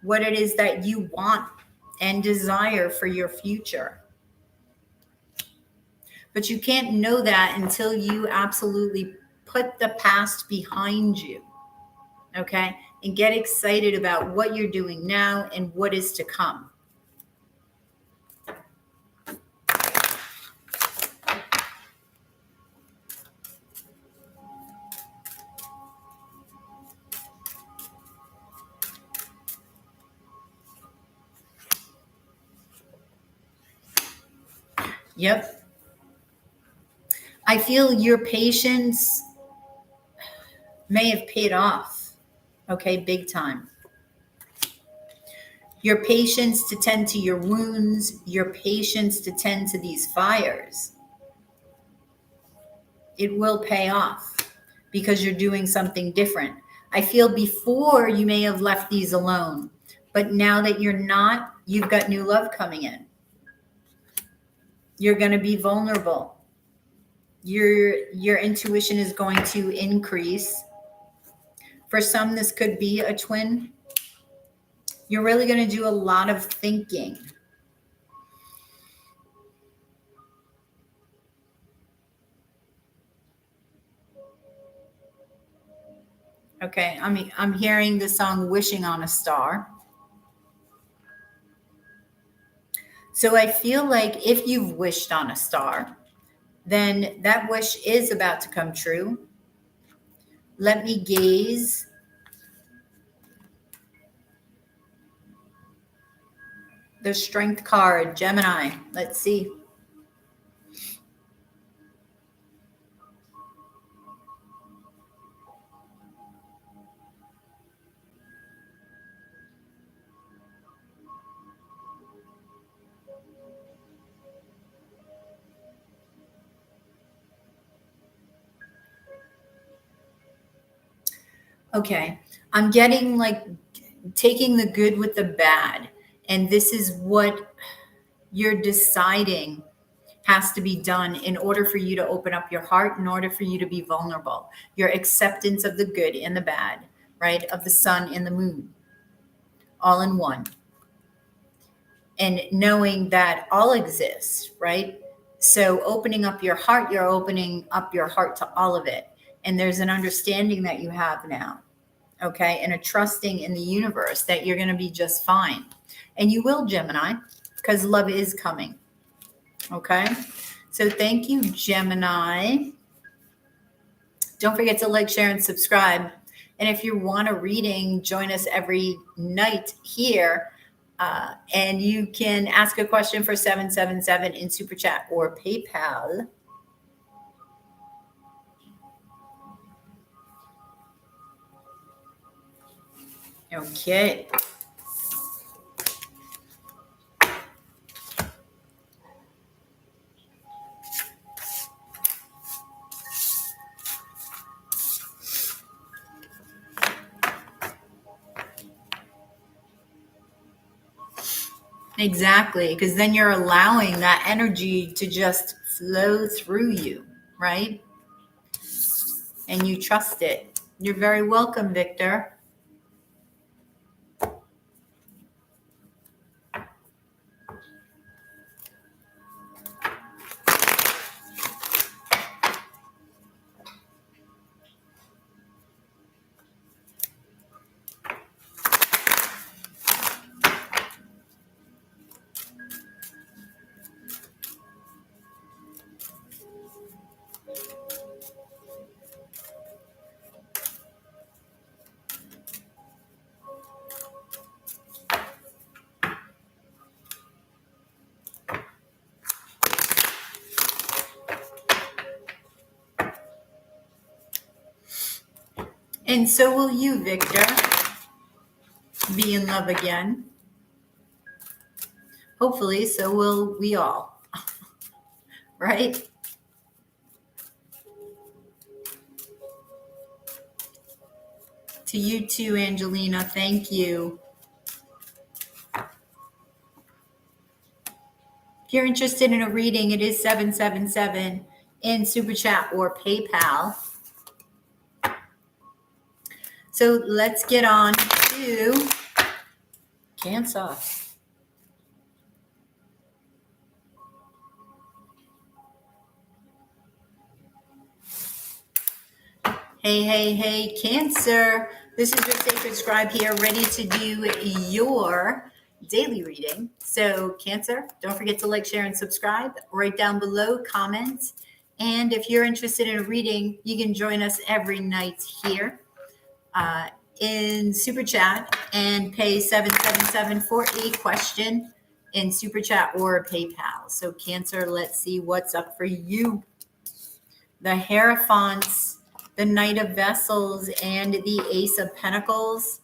what it is that you want and desire for your future. But you can't know that until you absolutely put the past behind you, okay? And get excited about what you're doing now and what is to come. Yep. I feel your patience may have paid off, okay, big time. Your patience to tend to your wounds, your patience to tend to these fires, it will pay off because you're doing something different. I feel before you may have left these alone, but now that you're not, you've got new love coming in. You're going to be vulnerable. Your intuition is going to increase. For some, this could be a twin. You're really going to do a lot of thinking. Okay, I'm hearing the song Wishing on a Star. So I feel like if you've wished on a star, then that wish is about to come true. Let me gaze. The Strength card, Gemini. Let's see. Okay. I'm getting like taking the good with the bad. And this is what you're deciding has to be done in order for you to open up your heart, in order for you to be vulnerable. Your acceptance of the good and the bad, right? Of the sun and the moon, all in one. And knowing that all exists, right? So opening up your heart, you're opening up your heart to all of it. And there's an understanding that you have now, okay? And a trusting in the universe that you're going to be just fine. And you will, Gemini, because love is coming, okay? So thank you, Gemini. Don't forget to like, share, and subscribe. And if you want a reading, join us every night here. And you can ask a question for 777 in Super Chat or PayPal. Okay. Exactly, because then you're allowing that energy to just flow through you, right? And you trust it. You're very welcome, Victor. And so will you, Victor, be in love again. Hopefully, so will we all, right? To you too, Angelina. Thank you. If you're interested in a reading, it is 777 in Super Chat or PayPal. So let's get on to Cancer. Hey, Cancer. This is your sacred scribe here, ready to do your daily reading. So Cancer, don't forget to like, share, and subscribe. Right down below, comment. And if you're interested in a reading, you can join us every night here in Super Chat and pay 777 for a question in Super Chat or PayPal. So Cancer, let's see what's up for you. The Hierophants, the Knight of Vessels, and the Ace of Pentacles.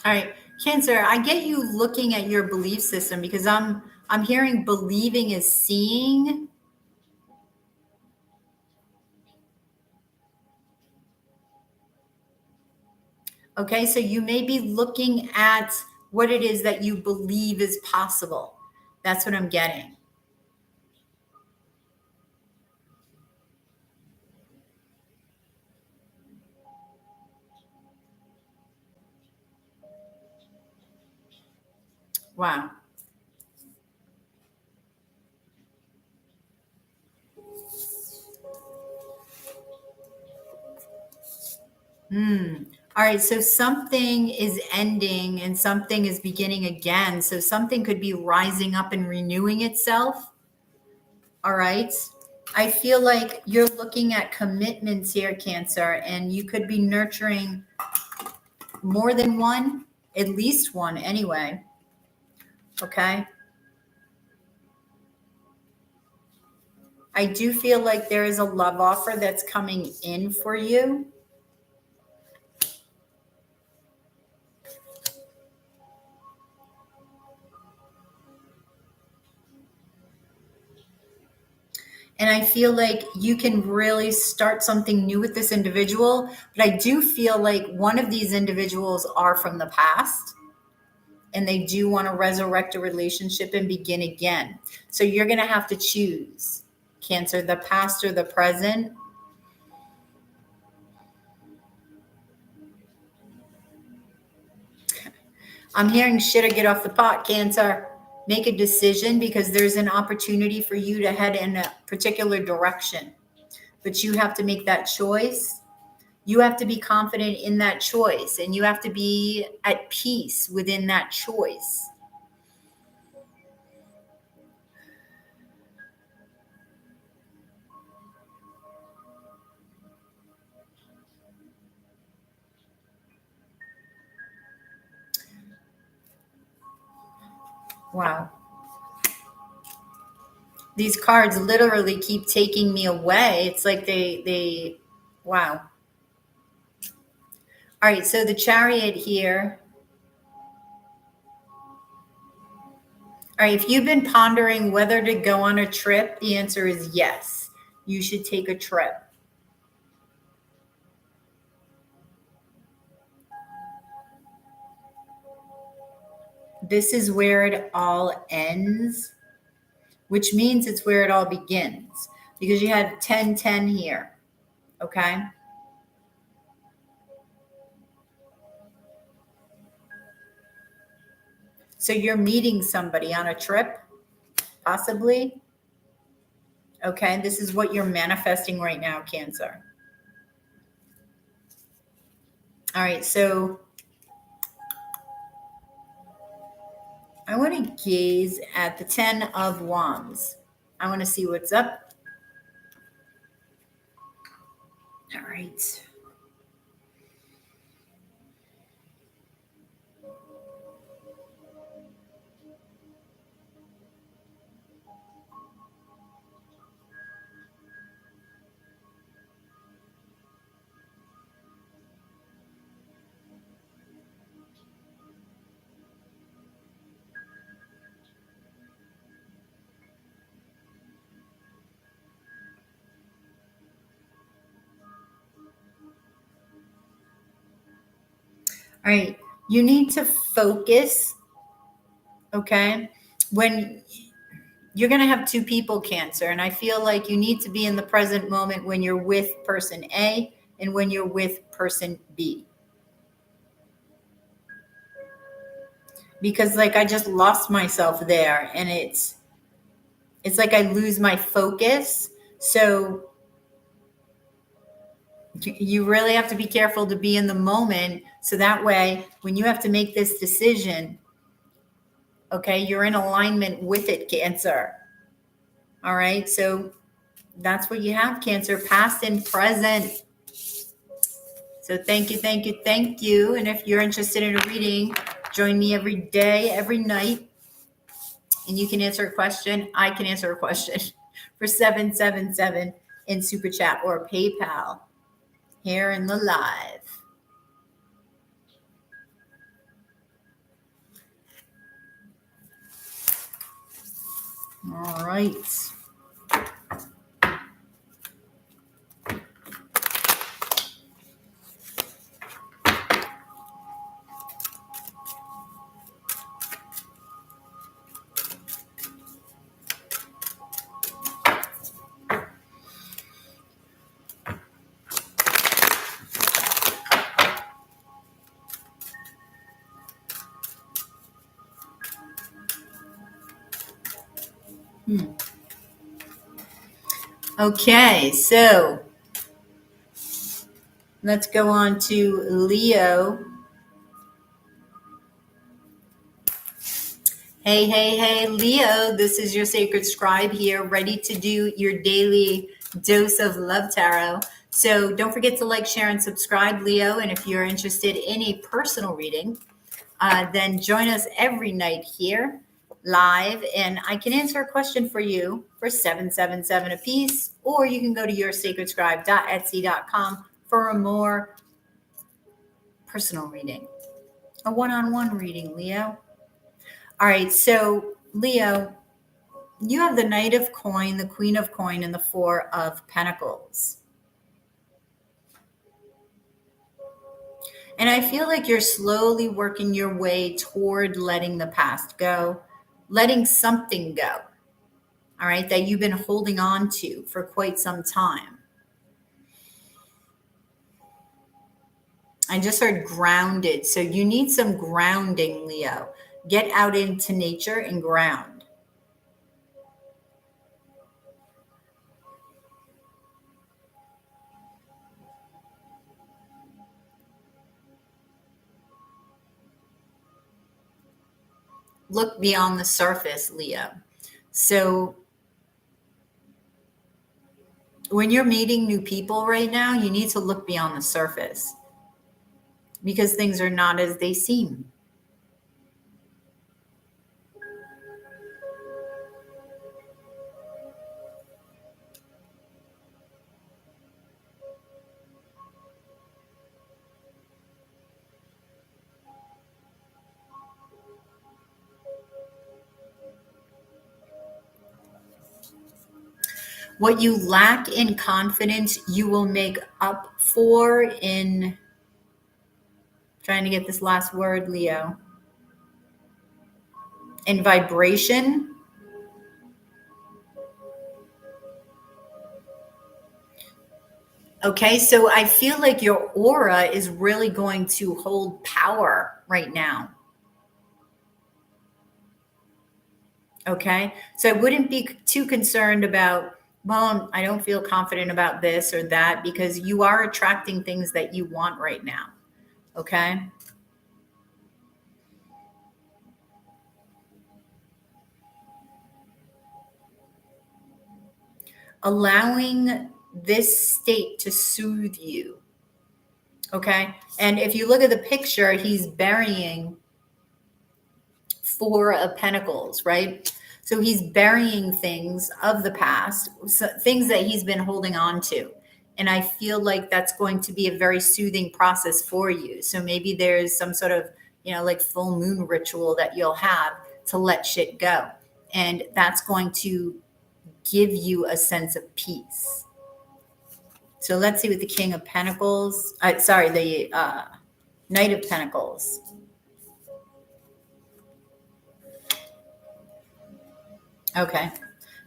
All right, Cancer, I get you looking at your belief system because I'm hearing believing is seeing. Okay, so you may be looking at what it is that you believe is possible. That's what I'm getting. Wow. All right, so something is ending and something is beginning again. So something could be rising up and renewing itself. All right. I feel like you're looking at commitments here, Cancer, and you could be nurturing more than one, at least one anyway. Okay. I do feel like there is a love offer that's coming in for you. And I feel like you can really start something new with this individual. But I do feel like one of these individuals are from the past and they do want to resurrect a relationship and begin again. So you're going to have to choose, Cancer, the past or the present. I'm hearing shit or get off the pot, Cancer. Make a decision because there's an opportunity for you to head in a particular direction. But you have to make that choice. You have to be confident in that choice and you have to be at peace within that choice. Wow. These cards literally keep taking me away. It's like wow. All right, so the Chariot here. All right, if you've been pondering whether to go on a trip, the answer is yes. You should take a trip. This is where it all ends, which means it's where it all begins because you had 10-10 here, okay? So you're meeting somebody on a trip, possibly. Okay, this is what you're manifesting right now, Cancer. All right, so I want to gaze at the 10 of Wands. I want to see what's up. All right. All right, you need to focus, okay? When you're going to have two people, Cancer, and I feel like you need to be in the present moment when you're with person A and when you're with person B. Because like I just lost myself there and it's like I lose my focus. So you really have to be careful to be in the moment. So that way, when you have to make this decision, okay, you're in alignment with it, Cancer. All right. So that's what you have, Cancer, past and present. So thank you, thank you, thank you. And if you're interested in a reading, join me every day, every night. And you can answer a question. I can answer a question for 777 in Super Chat or PayPal here in the live. All right. Okay, so Let's go on to Leo. Hey, Leo, this is your sacred scribe here, ready to do your daily dose of love tarot. So don't forget to like, share, and subscribe, Leo. And if you're interested in a personal reading, then join us every night here live. And I can answer a question for you for $7.77 a piece, or you can go to yoursacredscribe.etsy.com for a more personal reading, a one-on-one reading, Leo. All right, so Leo, you have the Knight of Coin, the Queen of Coin, and the Four of Pentacles. And I feel like you're slowly working your way toward letting the past go, letting something go, all right, that you've been holding on to for quite some time. I just heard grounded. So you need some grounding, Leo. Get out into nature and ground. Look beyond the surface, Leo. So when you're meeting new people right now, you need to look beyond the surface because things are not as they seem. What you lack in confidence, you will make up for in, trying to get this last word, Leo, in vibration. Okay, so I feel like your aura is really going to hold power right now. Okay, so I wouldn't be too concerned about, well, I don't feel confident about this or that, because you are attracting things that you want right now. Okay. Allowing this state to soothe you. Okay. And if you look at the picture, he's burying Four of Pentacles, right? So he's burying things of the past, things that he's been holding on to. And I feel like that's going to be a very soothing process for you. So maybe there's some sort of, like full moon ritual that you'll have to let shit go. And that's going to give you a sense of peace. So let's see what the King of Pentacles, the Knight of Pentacles. Okay.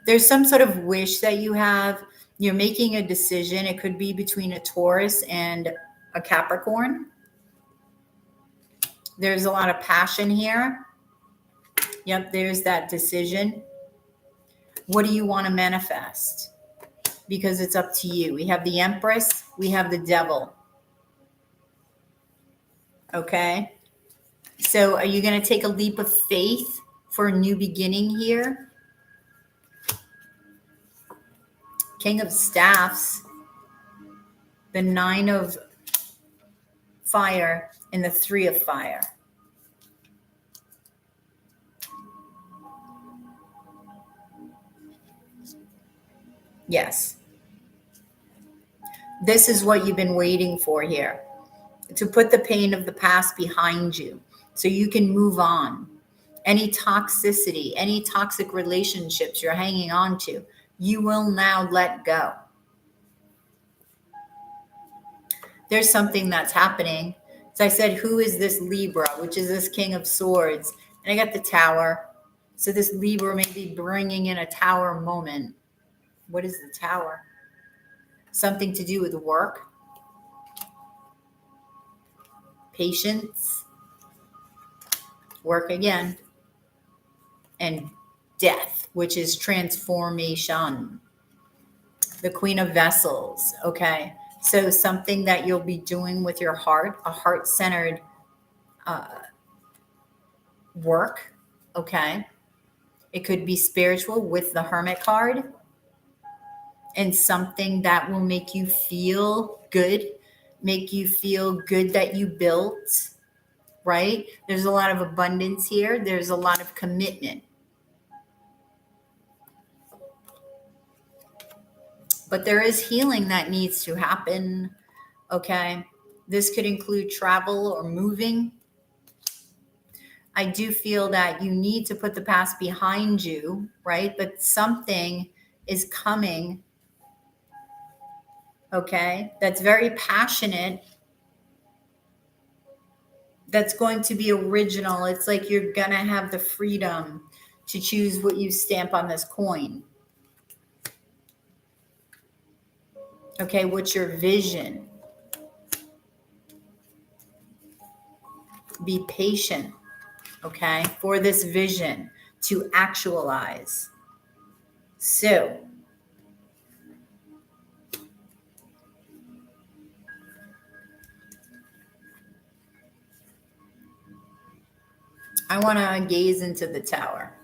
There's some sort of wish that you have. You're making a decision. It could be between a Taurus and a Capricorn. There's a lot of passion here. Yep, there's that decision. What do you want to manifest? Because it's up to you. We have the Empress. We have the Devil. Okay. So are you going to take a leap of faith for a new beginning here? King of Staffs, the Nine of Fire, and the Three of Fire. Yes. This is what you've been waiting for here. To put the pain of the past behind you so you can move on. Any toxicity, any toxic relationships you're hanging on to, you will now let go. There's something that's happening. So I said, who is this Libra, which is this King of Swords? And I got the Tower. So this Libra may be bringing in a Tower moment. What is the Tower? Something to do with work, patience, work again, and death, which is transformation. The Queen of Vessels. Okay. So something that you'll be doing with your heart, a heart-centered work, okay? It could be spiritual with the Hermit card, and something that will make you feel good that you built, right? There's a lot of abundance here. There's a lot of commitment. But there is healing that needs to happen, okay? This could include travel or moving. I do feel that you need to put the past behind you, right? But something is coming, okay? That's very passionate, that's going to be original. It's like you're going to have the freedom to choose what you stamp on this coin. Okay, what's your vision? Be patient, okay, for this vision to actualize. So, I want to gaze into the tower.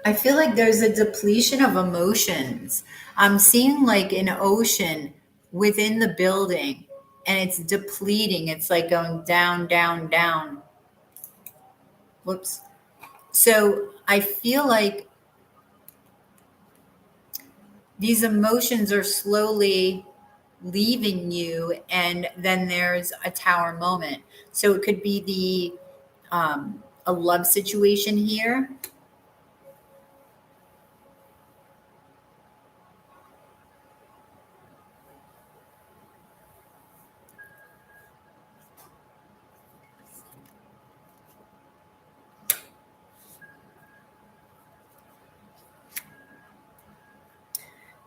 I feel like there's a depletion of emotions. I'm seeing like an ocean within the building, and it's depleting. It's like going down, down, down. Whoops. So I feel like these emotions are slowly leaving you, and then there's a tower moment. So it could be a love situation here.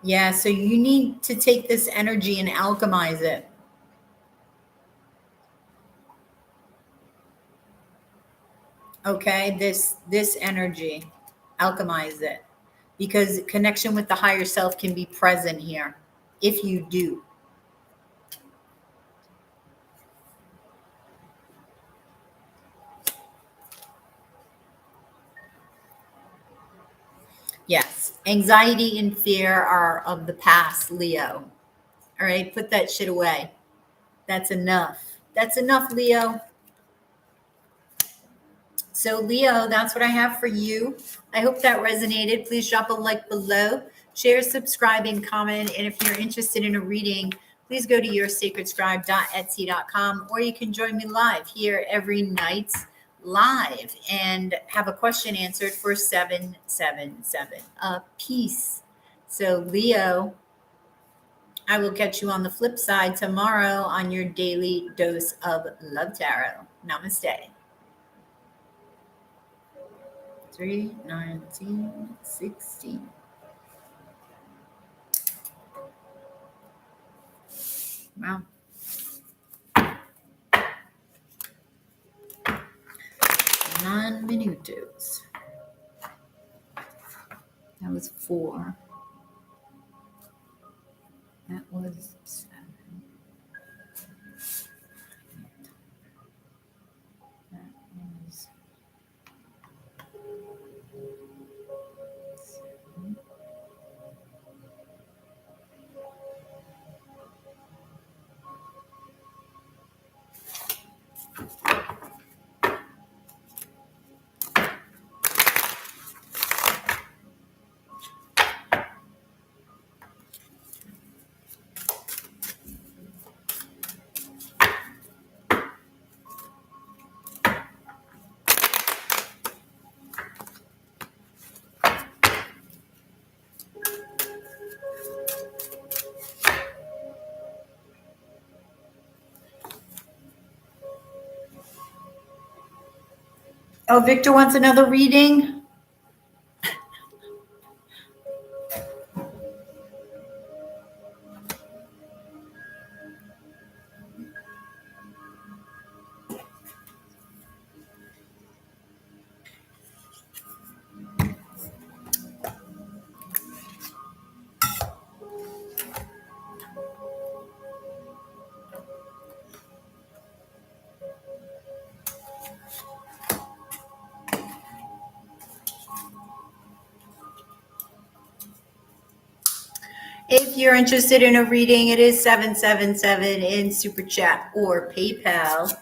Yeah, so you need to take this energy and alchemize it. Okay, this energy, alchemize it, because connection with the higher self can be present here if you do. Yes, anxiety and fear are of the past, Leo. All right, put that shit away. That's enough. That's enough, Leo. So, Leo, that's what I have for you. I hope that resonated. Please drop a like below, share, subscribe, and comment. And if you're interested in a reading, please go to yoursacredscribe.etsy.com, or you can join me live here every night live and have a question answered for 777 a piece. So, Leo, I will catch you on the flip side tomorrow on your daily dose of love tarot. Namaste. 3, 19, 16. Wow. 9 minutos. That was 4. That was 7. That was 7. Oh, Victor wants another reading. If you're interested in a reading, it is 777 in Super Chat or PayPal.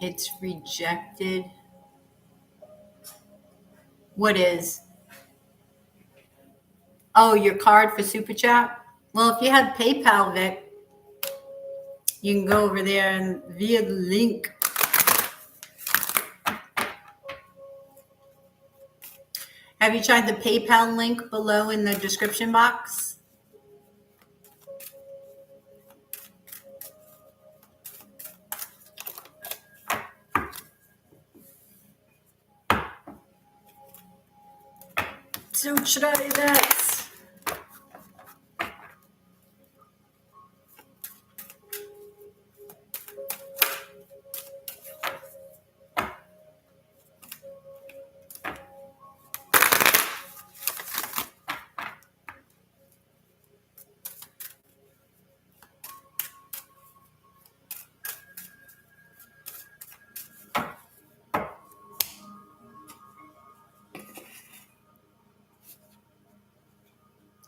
It's rejected. What is? Oh, your card for Super Chat? Well, if you had PayPal, Vic, you can go over there and via the link. Have you tried the PayPal link below in the description box? So try that.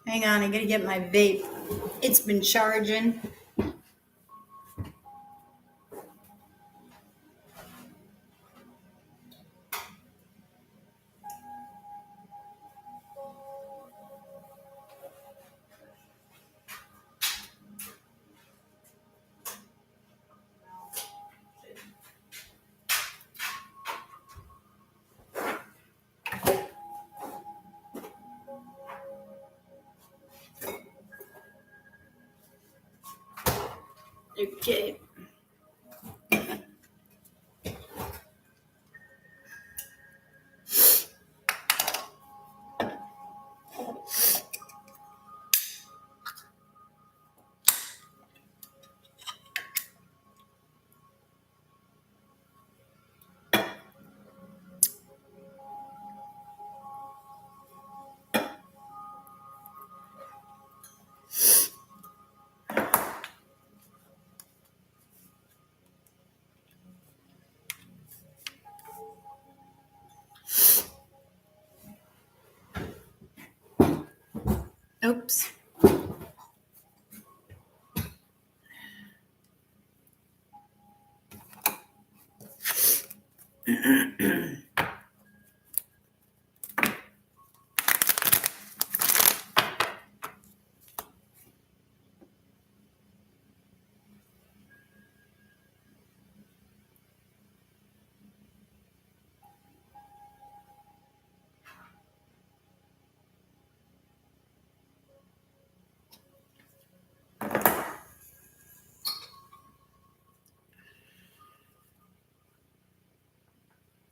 Hang on, I gotta get my vape. It's been charging. Okay. Oops.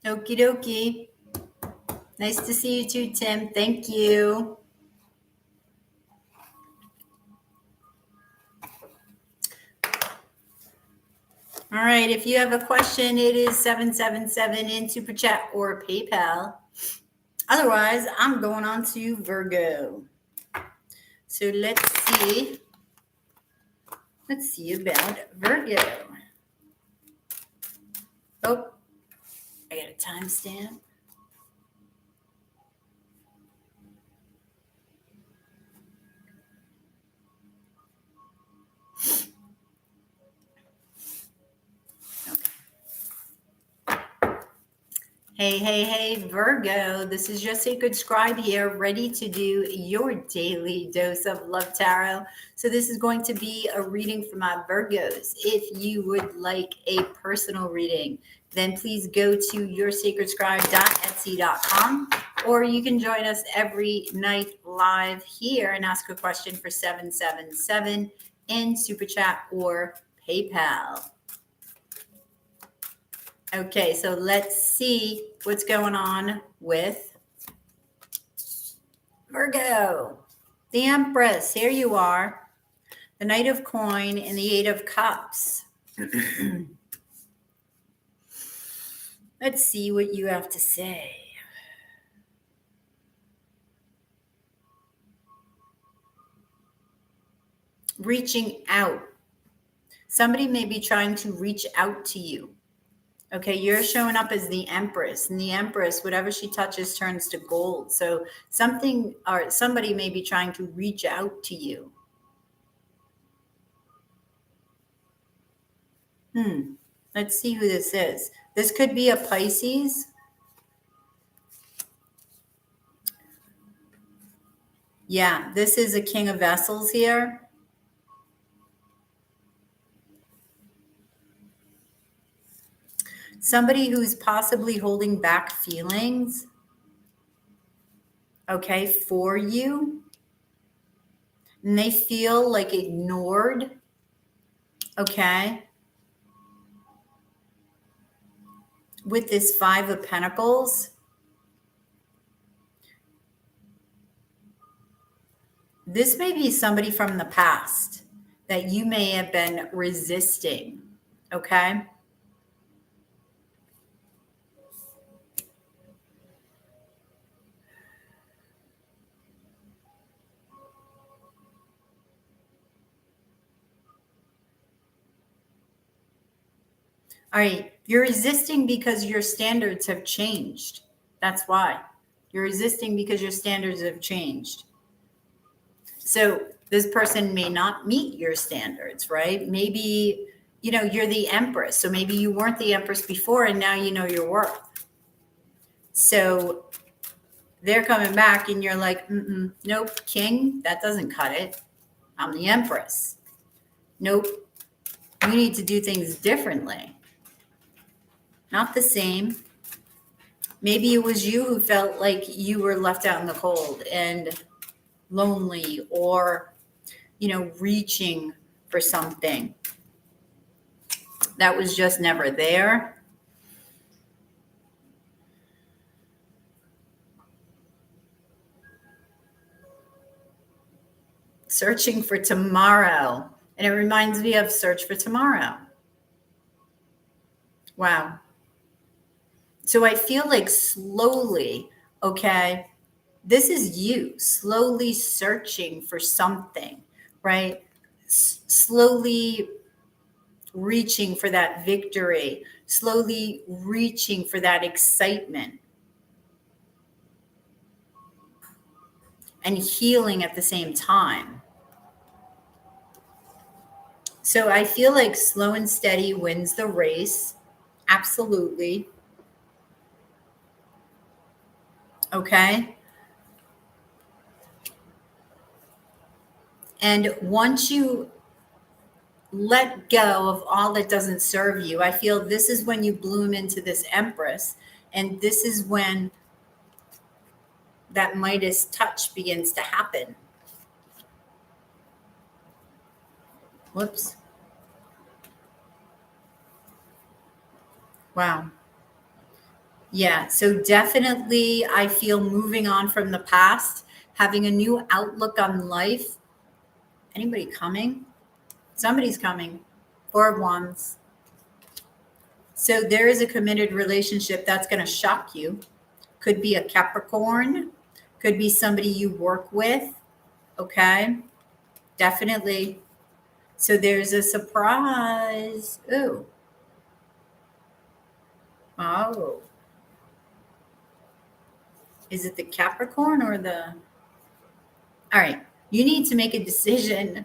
Okie dokie. Nice to see you too, Tim. Thank you. All right, if you have a question, it is 777 in Super Chat or PayPal. Otherwise, I'm going on to Virgo. So let's see. Let's see about Virgo. Oh, I got a timestamp. Hey, Virgo. This is your sacred scribe here, ready to do your daily dose of love tarot. So this is going to be a reading for my Virgos. If you would like a personal reading, then please go to yoursacredscribe.etsy.com, or you can join us every night live here and ask a question for 777 in Super Chat or PayPal. Okay, so let's see what's going on with Virgo. The Empress, here you are. The Knight of Coin and the Eight of Cups. Let's see what you have to say. Reaching out. Somebody may be trying to reach out to you. Okay, you're showing up as the Empress, and the Empress, whatever she touches turns to gold. So something or somebody may be trying to reach out to you. Let's see who this is. This could be a Pisces. Yeah, this is a King of Vessels here. Somebody who's possibly holding back feelings, okay, for you. And they feel like ignored, okay? With this Five of Pentacles. This may be somebody from the past that you may have been resisting, okay? All right, you're resisting because your standards have changed. That's why. You're resisting because your standards have changed. So this person may not meet your standards, right? Maybe, you're the Empress. So maybe you weren't the Empress before and now you know your worth. So they're coming back and you're like, nope, King, that doesn't cut it. I'm the Empress. Nope, you need to do things differently. Not the same. Maybe it was you who felt like you were left out in the cold and lonely, or, reaching for something that was just never there. Searching for tomorrow. And it reminds me of Search for Tomorrow. Wow. So I feel like slowly, okay, this is you slowly searching for something, right? Slowly reaching for that victory, slowly reaching for that excitement, and healing at the same time. So I feel like slow and steady wins the race. Absolutely. Okay. And once you let go of all that doesn't serve you, I feel this is when you bloom into this Empress. And this is when that Midas touch begins to happen. Whoops. Wow. Yeah. So definitely I feel moving on from the past, having a new outlook on life. Anybody coming? Somebody's coming. Four of Wands. So there is a committed relationship that's going to shock you. Could be a Capricorn. Could be somebody you work with. Okay. Definitely. So there's a surprise. Ooh. Oh. Is it the Capricorn or the... All right. You need to make a decision.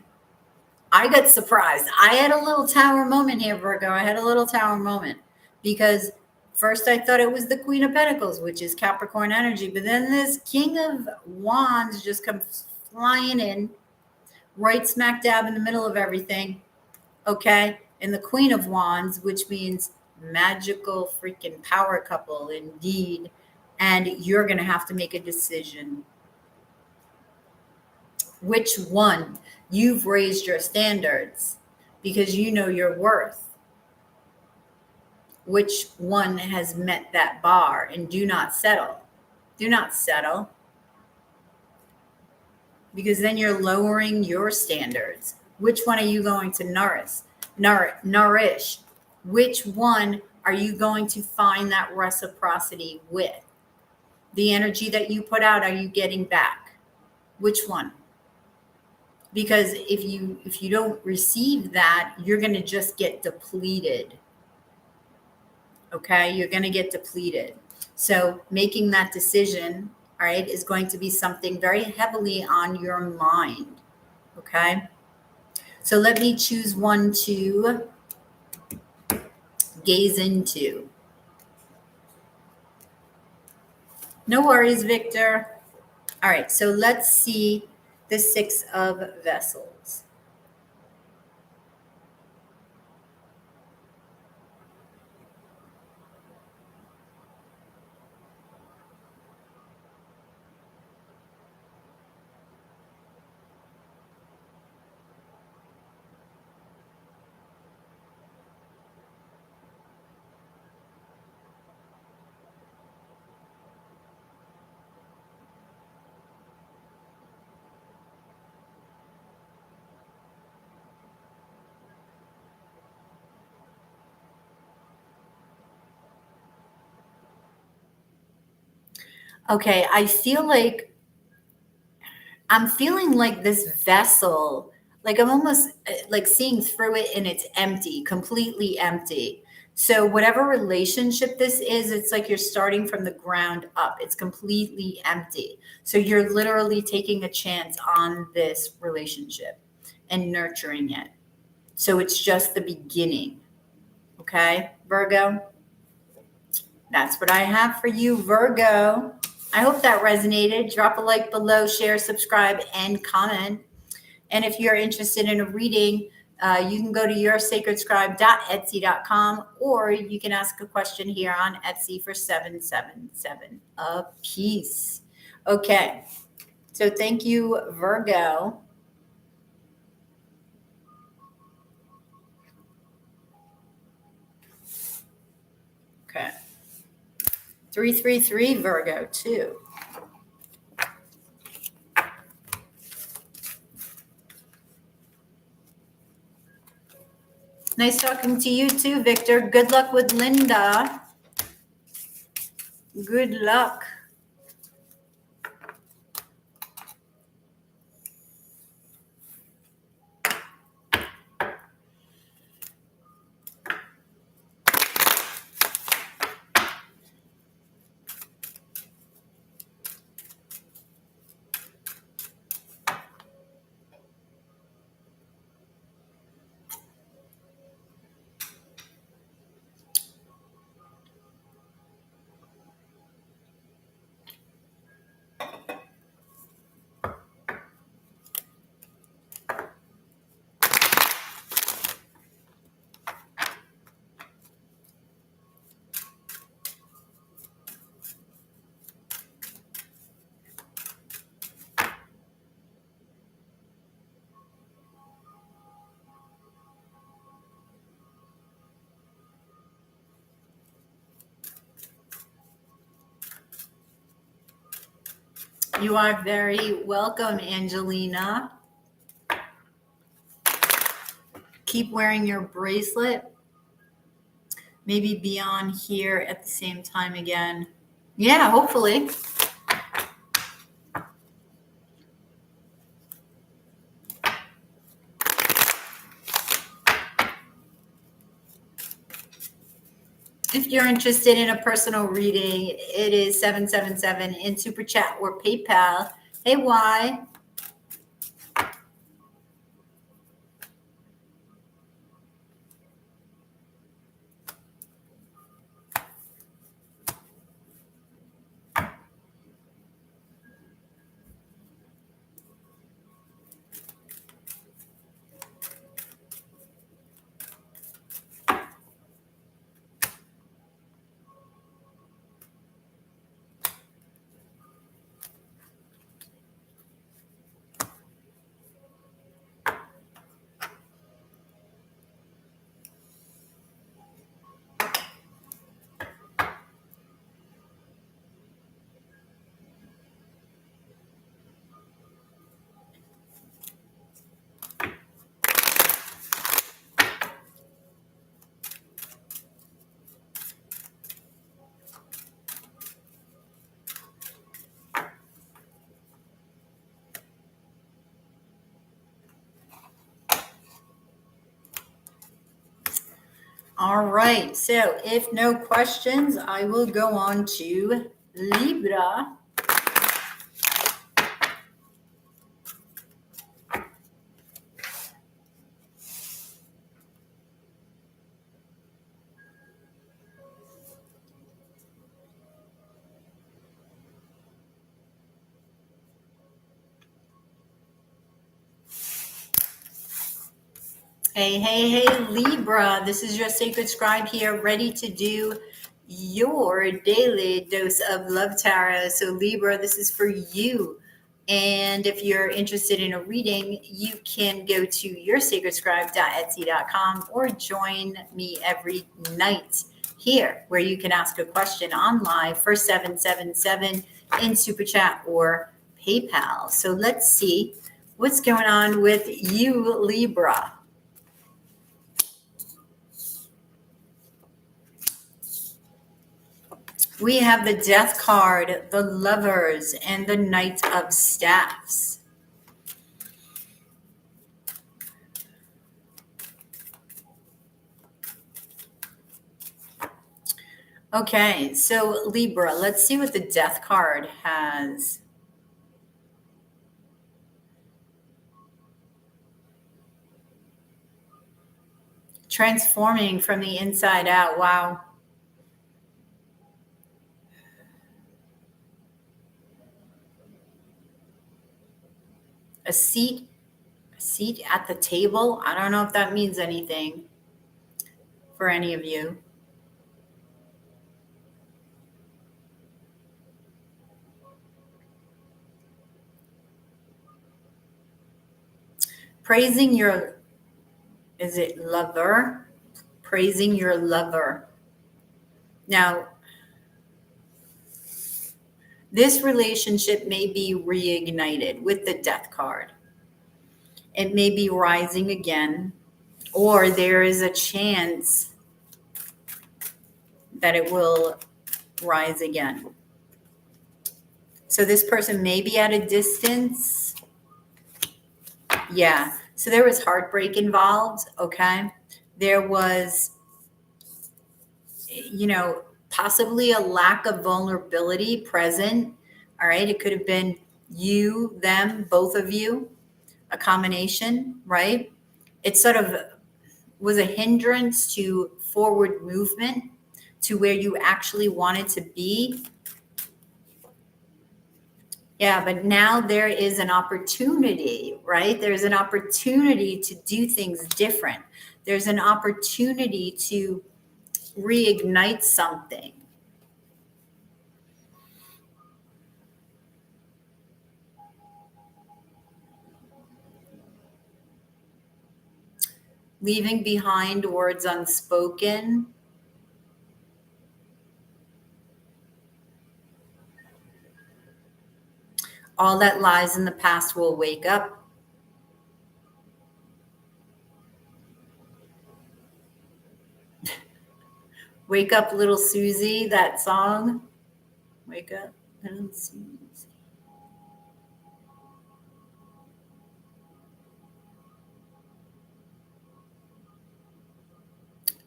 I got surprised. I had a little tower moment here, Virgo. I had a little tower moment because first I thought it was the Queen of Pentacles, which is Capricorn energy. But then this King of Wands just comes flying in, right smack dab in the middle of everything. Okay. And the Queen of Wands, which means magical freaking power couple indeed. And you're going to have to make a decision. Which one? You've raised your standards because you know your worth. Which one has met that bar? And do not settle. Do not settle. Because then you're lowering your standards. Which one are you going to nourish? Which one are you going to find that reciprocity with? The energy that you put out, are you getting back? Which one? Because if you don't receive that, you're going to just get depleted. Okay? You're going to get depleted. So making that decision, all right, is going to be something very heavily on your mind. Okay? So let me choose one to gaze into. No worries, Victor. All right, so let's see the Six of Vessels. Okay, I'm feeling like this vessel, like I'm almost like seeing through it and it's empty, completely empty. So whatever relationship this is, it's like you're starting from the ground up. It's completely empty. So you're literally taking a chance on this relationship and nurturing it. So it's just the beginning. Okay, Virgo? That's what I have for you, Virgo. I hope that resonated. Drop a like below, share, subscribe, and comment. And if you're interested in a reading, you can go to yoursacredscribe.etsy.com, or you can ask a question here on Etsy for $7.77 a piece. Okay, so thank you, Virgo. Okay, 333 Virgo too. Nice talking to you too, Victor. Good luck with Linda. Good luck. You are very welcome, Angelina. Keep wearing your bracelet. Maybe be on here at the same time again. Yeah, hopefully. If you're interested in a personal reading, it is 777 in Super Chat or PayPal. Hey, Y. All right. So if no questions, I will go on to Libra. Hey, hey, hey, Libra. This is your sacred scribe here, ready to do your daily dose of love tarot. So, Libra, this is for you. And if you're interested in a reading, you can go to yoursacredscribe.etsy.com or join me every night here, where you can ask a question on live for 777 in Super Chat or PayPal. So, let's see what's going on with you, Libra. We have the Death card, the Lovers, and the Knight of Staffs. Okay, so Libra, let's see what the Death card has. Transforming from the inside out. Wow. A seat at the table. I don't know if that means anything for any of you. Praising your, is it lover? Praising your lover. Now, this relationship may be reignited with the Death card. It may be rising again, or there is a chance that it will rise again. So this person may be at a distance. Yeah. So there was heartbreak involved. Okay. There was, possibly a lack of vulnerability present. All right. It could have been you, them, both of you, a combination, right? It sort of was a hindrance to forward movement to where you actually wanted to be. Yeah, but now there is an opportunity, right? There's an opportunity to do things different. There's an opportunity to reignite something. Leaving behind words unspoken. All that lies in the past will wake up. Wake up, little Susie, that song. Wake up, little Susie.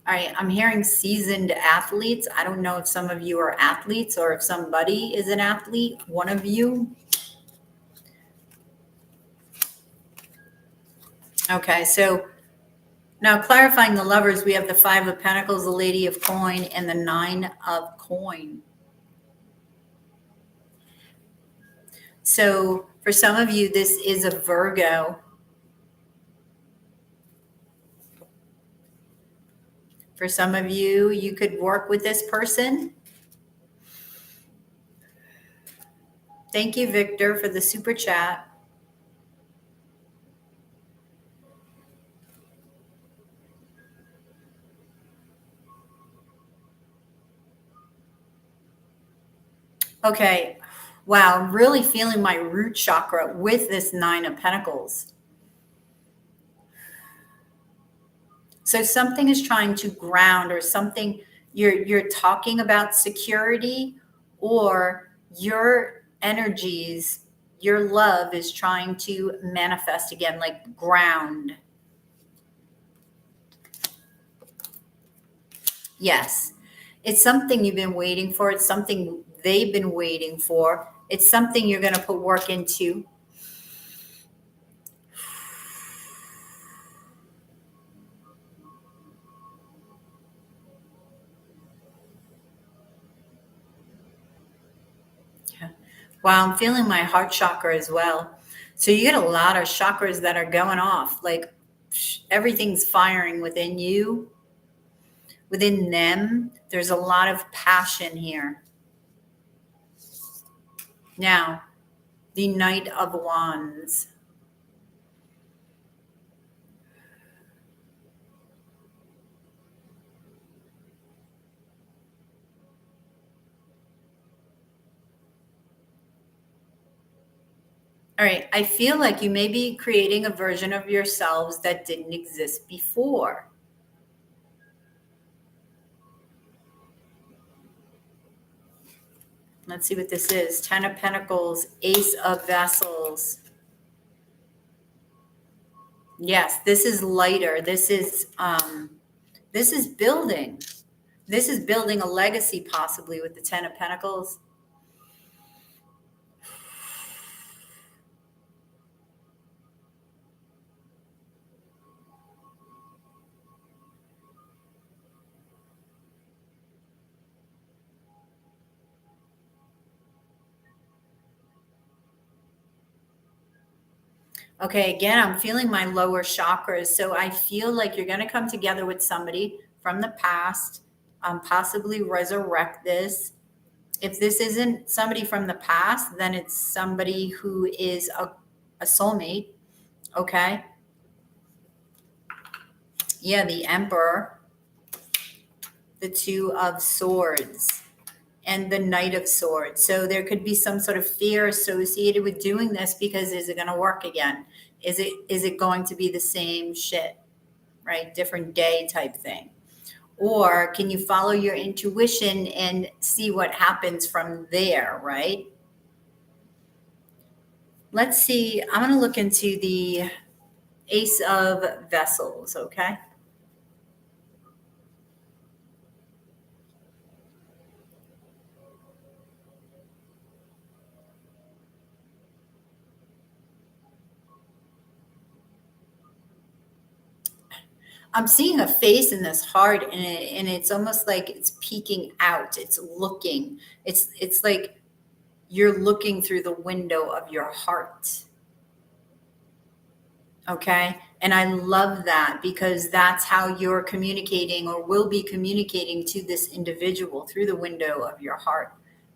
All right, I'm hearing seasoned athletes. I don't know if some of you are athletes or if somebody is an athlete, one of you. Okay, so now clarifying the Lovers, we have the Five of Pentacles, the Lady of Coin, and the Nine of Coin. So for some of you, this is a Virgo. For some of you, you could work with this person. Thank you, Victor, for the super chat. Okay. Wow, I'm really feeling my root chakra with this Nine of Pentacles. So something is trying to ground, or something you're talking about security, or your energies, your love is trying to manifest again, like ground. Yes. It's something you've been waiting for. It's something they've been waiting for. It's something you're going to put work into. Yeah. Wow, I'm feeling my heart chakra as well. So you get a lot of chakras that are going off. Like everything's firing within you, within them. There's a lot of passion here. Now, the Knight of Wands. All right, I feel like you may be creating a version of yourselves that didn't exist before. Let's see what this is. 10 of Pentacles, Ace of Vessels. Yes, this is lighter. This is building. This is building a legacy possibly with the 10 of Pentacles. Okay, again, I'm feeling my lower chakras. So I feel like you're going to come together with somebody from the past, possibly resurrect this. If this isn't somebody from the past, then it's somebody who is a soulmate. Okay. Yeah, the Emperor, the Two of Swords, and the Knight of Swords. So there could be some sort of fear associated with doing this because is it going to work again? Is it going to be the same shit, right? Different day type thing. Or can you follow your intuition and see what happens from there, right? Let's see. I'm going to look into the Ace of Vessels, okay? I'm seeing a face in this heart, and it's almost like it's peeking out. It's looking. It's like you're looking through the window of your heart. Okay? And I love that because that's how you're communicating or will be communicating to this individual through the window of your heart.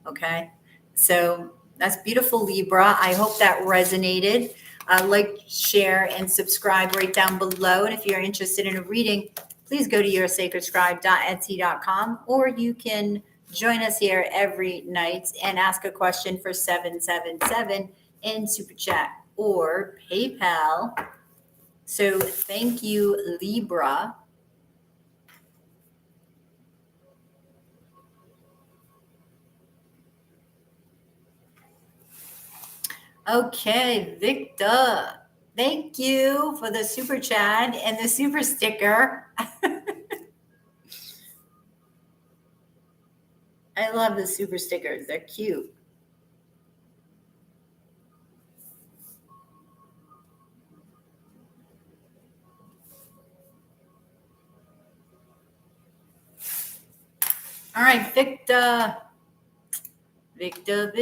Okay? So that's beautiful, Libra. I hope that resonated. Like, share, and subscribe right down below. And if you're interested in a reading, please go to yoursacredscribe.etsy.com, or you can join us here every night and ask a question for 777 in Super Chat or PayPal. So thank you, Libra. Okay, Victor. Thank you for the super chat and the super sticker. I love the super stickers. They're cute. All right, Victor. Victor.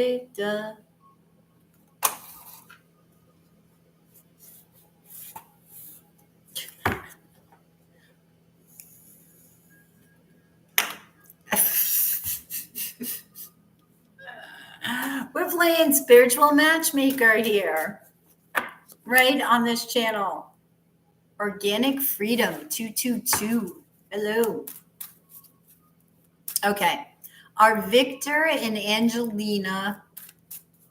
We're playing spiritual matchmaker here, right on this channel. Organic Freedom 222. Hello. Okay. Are Victor and Angelina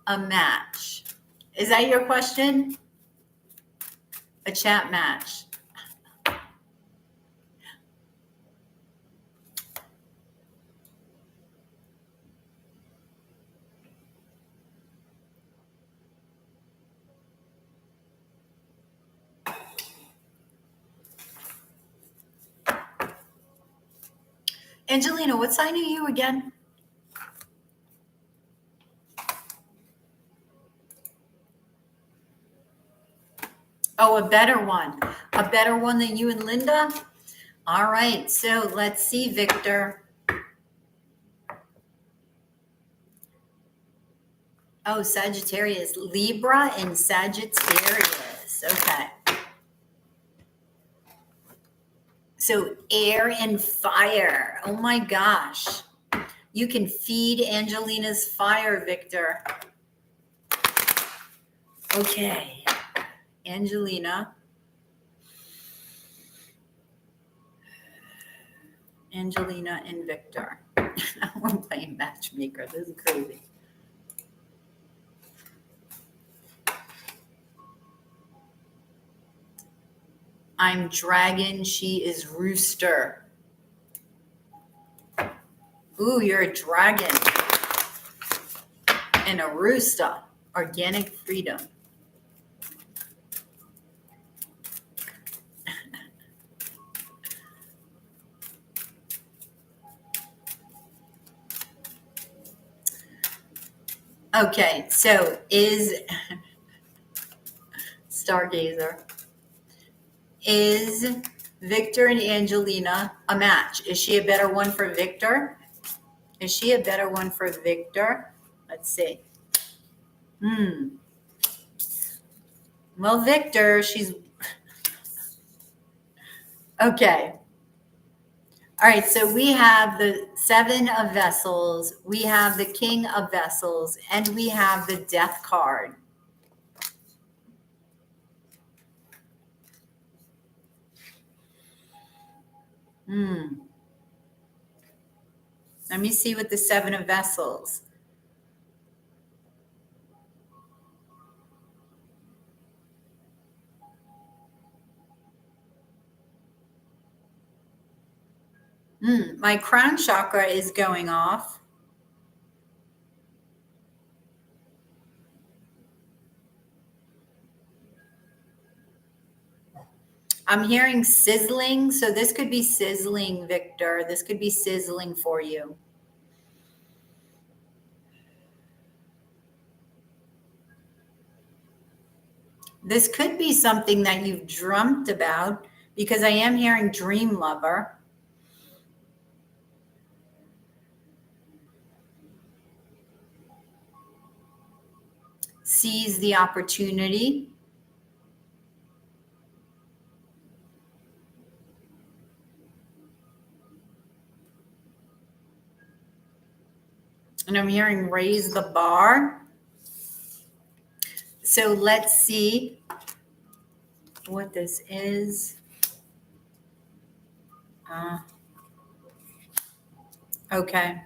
a match? Is that your question? A chat match. Angelina, what sign are you again? Oh, a better one. A better one than you and Linda? All right, so let's see, Victor. Oh, Sagittarius, Libra and Sagittarius. Okay. So air and fire. Oh my gosh. You can feed Angelina's fire, Victor. Okay. Angelina. Angelina and Victor. I'm playing matchmaker. This is crazy. I'm dragon. She is rooster. Ooh, you're a dragon. And a rooster. Organic freedom. Okay, so is Stargazer, is Victor and Angelina a match? Is she a better one for Victor? Is she a better one for Victor? Let's see. Well, Victor, she's okay. All right, so we have the Seven of Vessels, we have the King of Vessels, and we have the Death card. Let me see what the Seven of Vessels. My crown chakra is going off. I'm hearing sizzling. So this could be sizzling, Victor. This could be sizzling for you. This could be something that you've dreamt about, because I am hearing dream lover. Seize the opportunity. And I'm hearing raise the bar. So let's see what this is. Okay.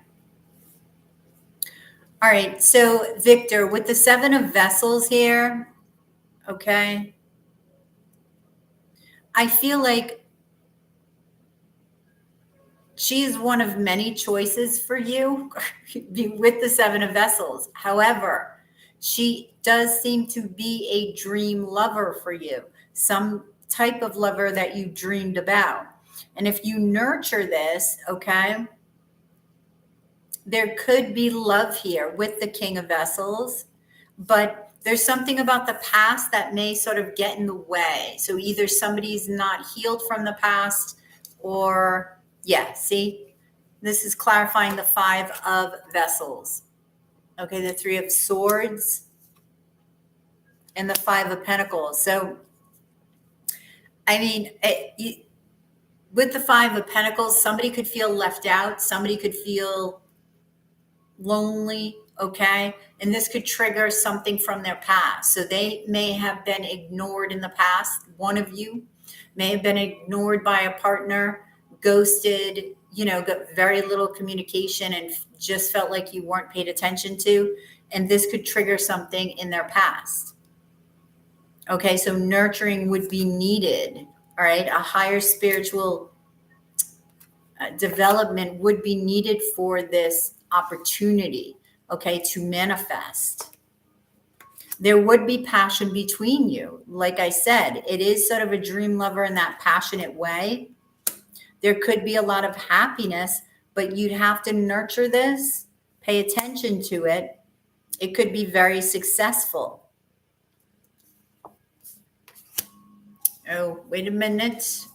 All right. So Victor, with the Seven of Vessels here, okay, I feel like she's one of many choices for you with the Seven of Vessels. However, she does seem to be a dream lover for you, some type of lover that you dreamed about. And if you nurture this, okay, there could be love here with the King of Vessels, but there's something about the past that may sort of get in the way. So either somebody's not healed from the past, or yeah, see, this is clarifying the Five of Vessels. Okay, the Three of Swords and the Five of Pentacles. So, I mean, with the Five of Pentacles, somebody could feel left out. Somebody could feel lonely, okay? And this could trigger something from their past. So they may have been ignored in the past. One of you may have been ignored by a partner, ghosted, got very little communication and just felt like you weren't paid attention to. And this could trigger something in their past. Okay, so nurturing would be needed, all right? A higher spiritual development would be needed for this opportunity, okay, to manifest. There would be passion between you. Like I said, it is sort of a dream lover in that passionate way. There could be a lot of happiness, but you'd have to nurture this, pay attention to it. It could be very successful. Oh, wait a minute.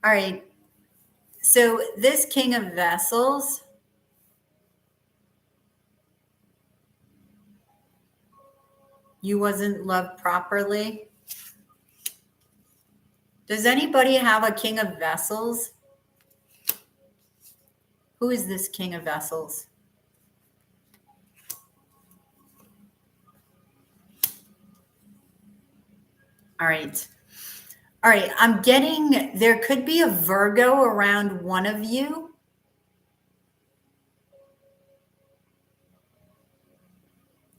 All right. So this King of Vessels, you wasn't loved properly. Does anybody have a King of Vessels? Who is this King of Vessels? All right. All right. I'm getting, there could be a Virgo around one of you.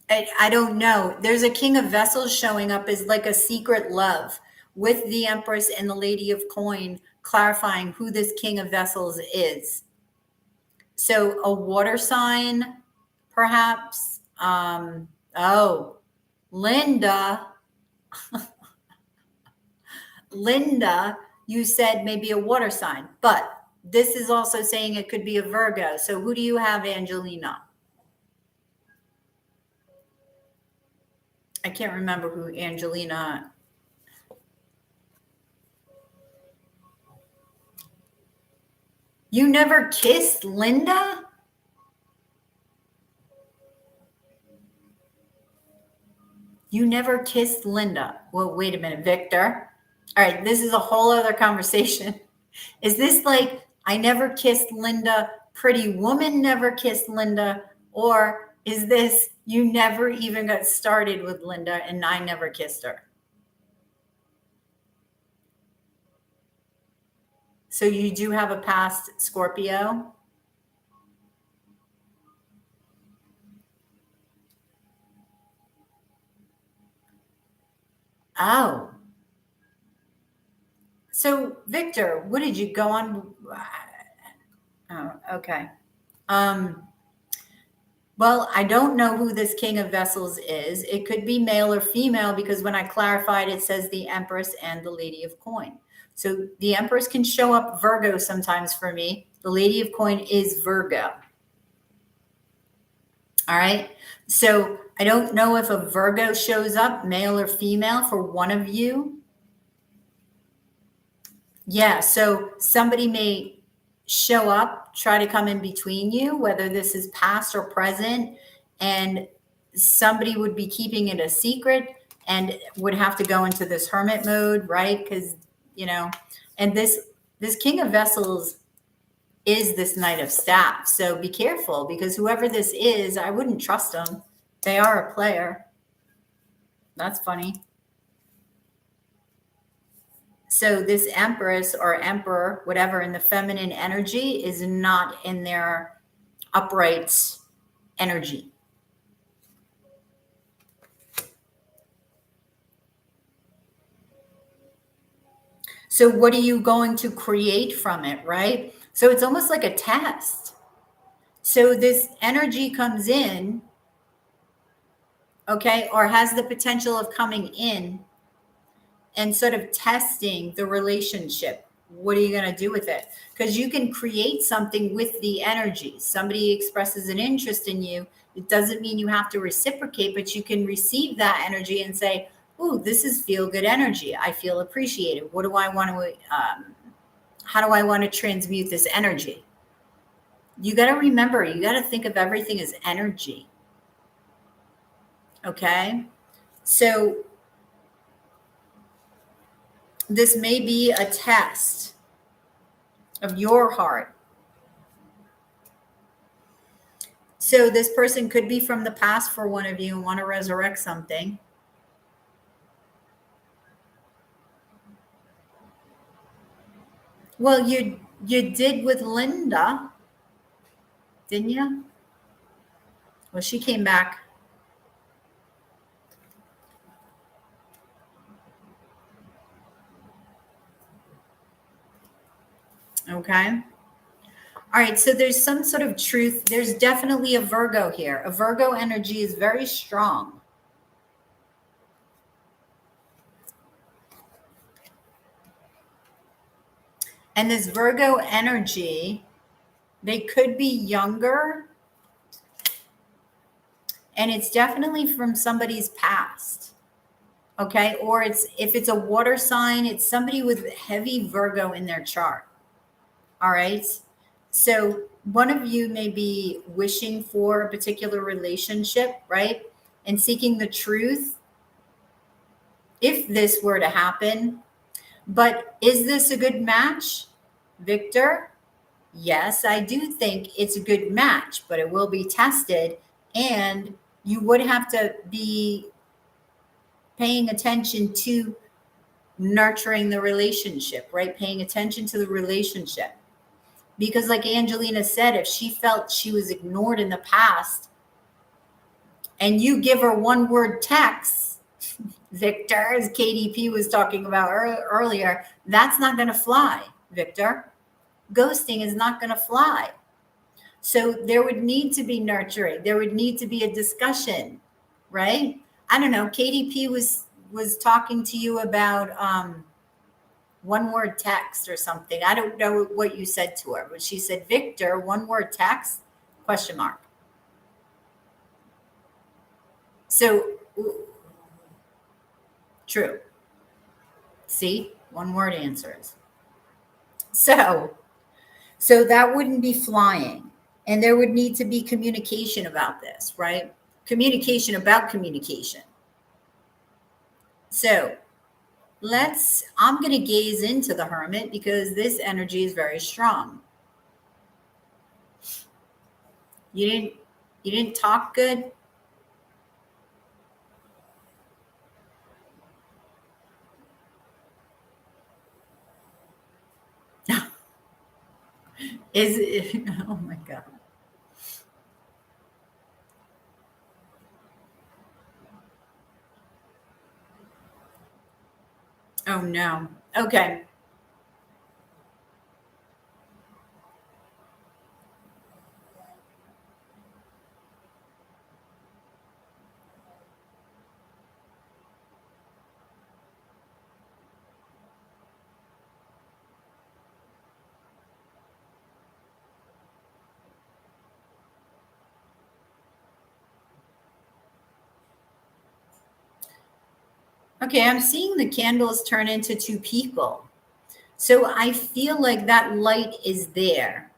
I don't know. There's a King of Vessels showing up as like a secret love with the Empress and the Lady of Coin, clarifying who this King of Vessels is. So a water sign, perhaps. Oh, Linda. Linda, you said maybe a water sign, but this is also saying it could be a Virgo. So who do you have, Angelina? I can't remember who Angelina. You never kissed Linda? You never kissed Linda. Well, wait a minute, Victor. All right, this is a whole other conversation. Is this like, I never kissed Linda, Pretty Woman never kissed Linda, or is this, you never even got started with Linda and I never kissed her? So you do have a past Scorpio? Oh. So Victor, what did you go on? Oh, okay. Well, I don't know who this King of Vessels is. It could be male or female because when I clarified, it says the Empress and the Lady of Coin. So the Empress can show up Virgo sometimes for me. The Lady of Coin is Virgo. All right. So I don't know if a Virgo shows up, male or female, for one of you. Yeah. So somebody may show up, try to come in between you, whether this is past or present, and somebody would be keeping it a secret and would have to go into this hermit mode, right? Because, you know, and this King of Vessels is this Knight of Staff. So be careful, because whoever this is, I wouldn't trust them. They are a player. That's funny. So this Empress or Emperor, whatever, in the feminine energy is not in their upright energy. So what are you going to create from it, right? So it's almost like a test. So this energy comes in, okay, or has the potential of coming in and sort of testing the relationship. What are you going to do with it? Because you can create something with the energy. Somebody expresses an interest in you. It doesn't mean you have to reciprocate, but you can receive that energy and say, "Ooh, this is feel good energy. I feel appreciated. What do I want to, how do I want to transmute this energy?" You got to remember, you got to think of everything as energy. Okay. So this may be a test of your heart. So this person could be from the past for one of you and want to resurrect something. Well, you did with Linda, didn't you? Well, she came back. Okay. All right, so there's some sort of truth. There's definitely a Virgo here. A Virgo energy is very strong. And this Virgo energy, they could be younger. And it's definitely from somebody's past. Okay, or if it's a water sign, it's somebody with heavy Virgo in their chart. All right. So one of you may be wishing for a particular relationship, right? And seeking the truth if this were to happen. But is this a good match, Victor? Yes, I do think it's a good match, but it will be tested. And you would have to be paying attention to nurturing the relationship, right? Paying attention to the relationship. Because like Angelina said, if she felt she was ignored in the past and you give her one word text, Victor, as KDP was talking about earlier, that's not going to fly, Victor. Ghosting is not going to fly. So there would need to be nurturing. There would need to be a discussion, right? I don't know. KDP was talking to you about one word text or something. I don't know what you said to her, but she said, Victor, one word text, question mark. So true. See, one word answers. So that wouldn't be flying. And there would need to be communication about this, right? Communication about communication. So I'm going to gaze into the Hermit because this energy is very strong. You didn't talk good? Is it? Oh my God. Oh no. Okay. Okay, I'm seeing the candles turn into two people. So I feel like that light is there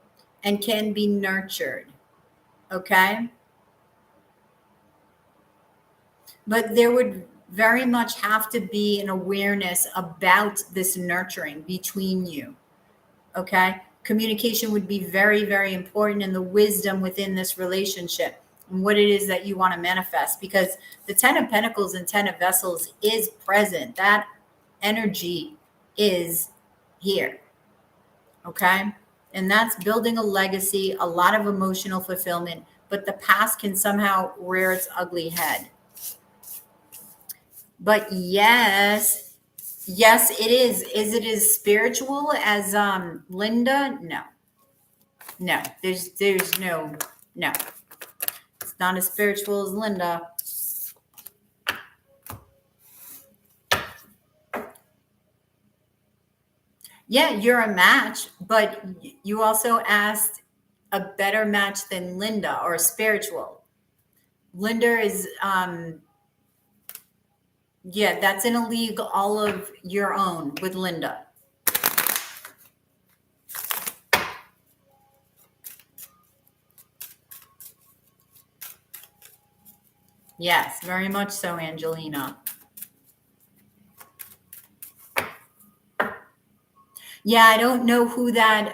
and can be nurtured. Okay. But there would very much have to be an awareness about this nurturing between you. Okay. Communication would be very, very important, and the wisdom within this relationship and what it is that you want to manifest, because the 10 of Pentacles and 10 of Vessels is present. That energy is here. Okay. And that's building a legacy, a lot of emotional fulfillment, but the past can somehow rear its ugly head. But yes, it is. Is it as spiritual as Linda? No. There's no. It's not as spiritual as Linda. Yeah, you're a match, but you also asked a better match than Linda or spiritual. Linda is yeah, that's in a league all of your own with Linda. Yes, very much so, Angelina. Yeah, I don't know who that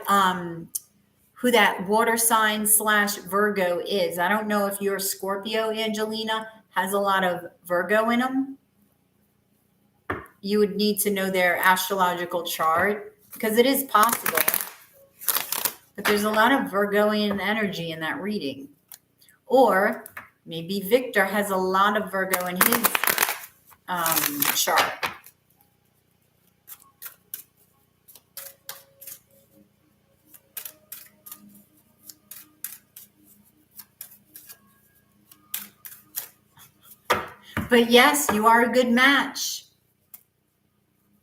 water sign / Virgo is. I don't know if your Scorpio, Angelina, has a lot of Virgo in them. You would need to know their astrological chart because it is possible. But there's a lot of Virgoian energy in that reading. Or maybe Victor has a lot of Virgo in his chart. But yes, you are a good match.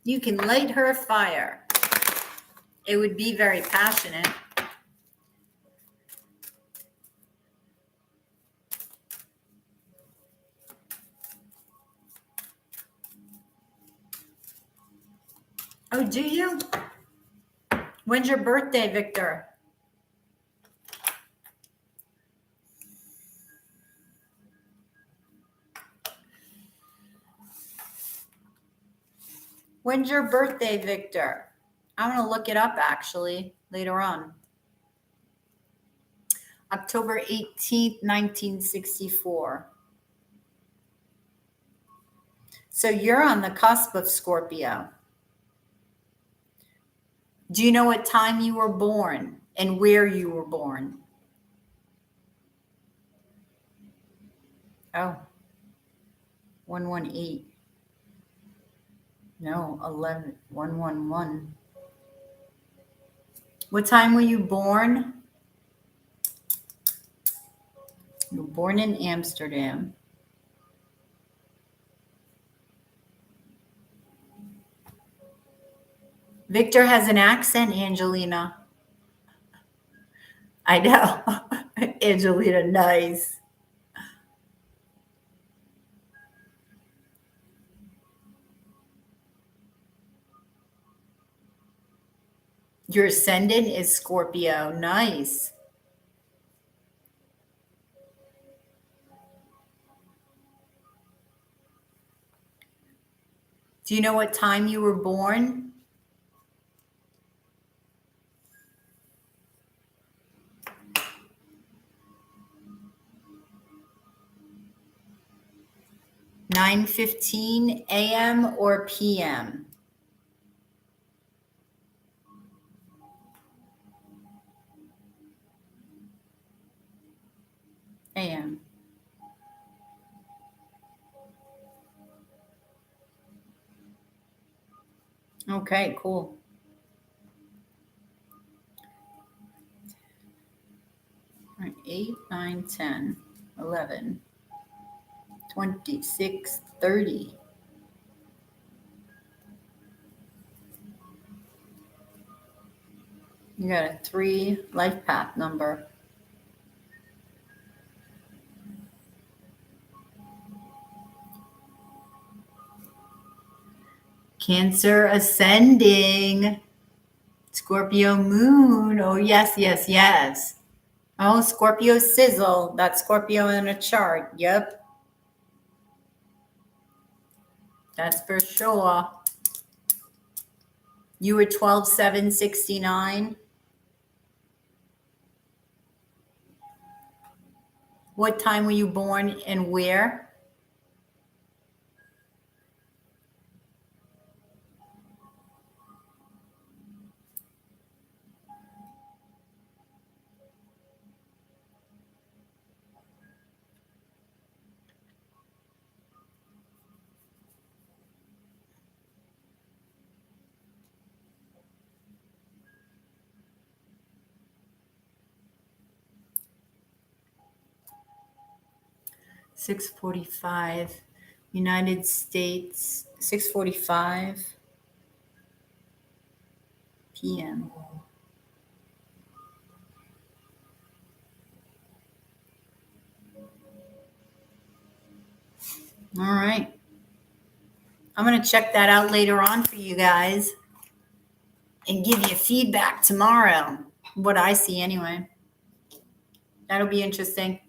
You can light her fire. It would be very passionate. Oh, do you? When's your birthday, Victor? When's your birthday, Victor? I'm going to look it up actually later on. October 18th, 1964. So you're on the cusp of Scorpio. Do you know what time you were born and where you were born? Oh, 118. No, 11, 111. What time were you born? You were born in Amsterdam. Victor has an accent, Angelina. I know. Angelina, nice. Your ascendant is Scorpio. Nice. Do you know what time you were born? (9:15 a.m. or p.m.? A.m. Okay, cool. All right, 8, 9, 10, 11, 26, 30. You got a 3 life path number. Cancer ascending. Scorpio moon. Oh, yes, yes, yes. Oh, Scorpio sizzle. That's Scorpio in a chart. Yep. That's for sure. You were 12/7/69. What time were you born and where? (6:45) United States, 6:45 p.m. All right. I'm going to check that out later on for you guys and give you feedback tomorrow. What I see anyway. That'll be interesting.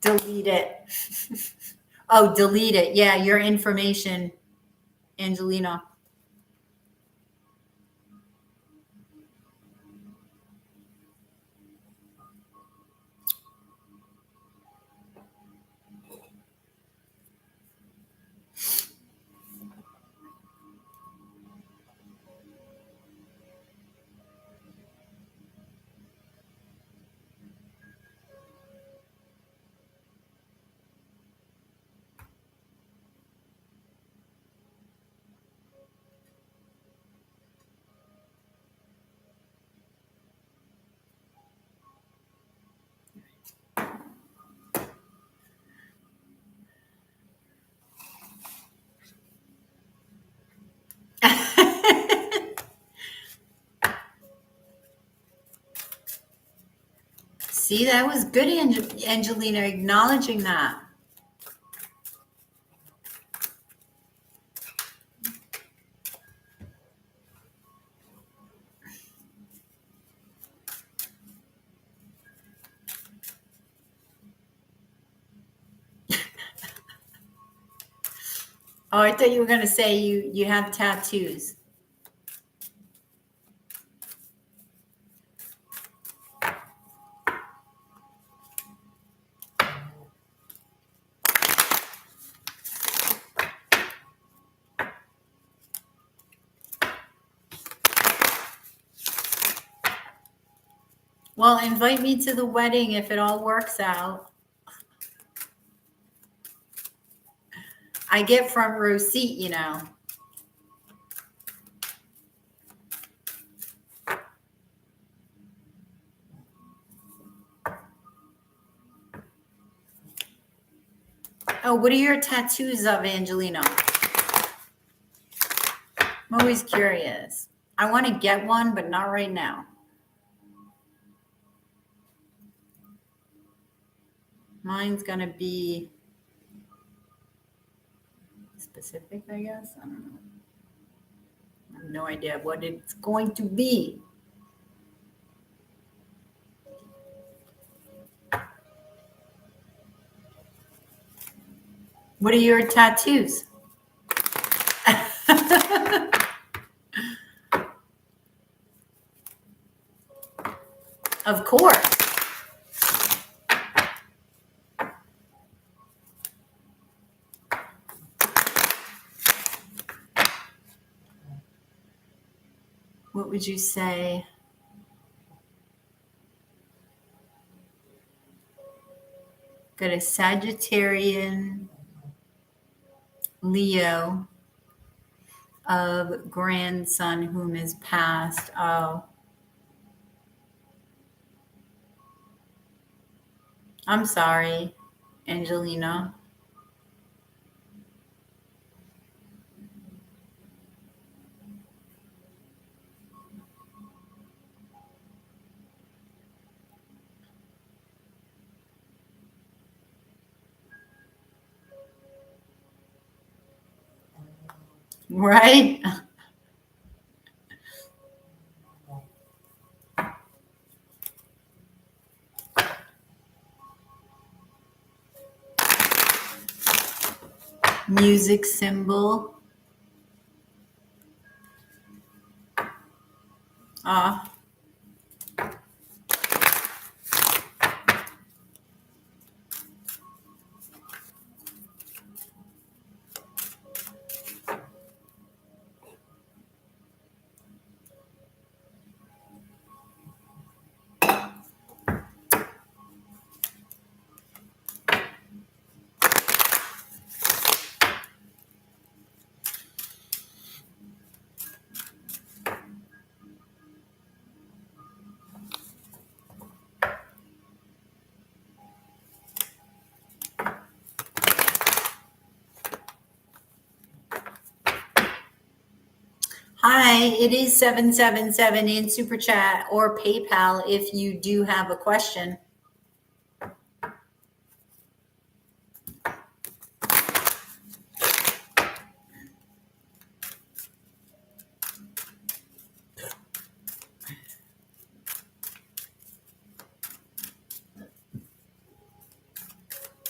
Delete it. Oh, delete it. Yeah, your information, Angelina. See, that was good, Angelina, acknowledging that. Oh, I thought you were going to say you have tattoos. Well, invite me to the wedding if it all works out. I get front row seat, you know. Oh, what are your tattoos of, Angelina? I'm always curious. I want to get one, but not right now. Mine's going to be specific, I guess. I don't know. I have no idea what it's going to be. What are your tattoos? Of course. What would you say? Got a Sagittarian, Leo of grandson whom is passed. Oh, I'm sorry, Angelina. Right? Music symbol. Ah. Hi, it is 777 in Super Chat or PayPal if you do have a question.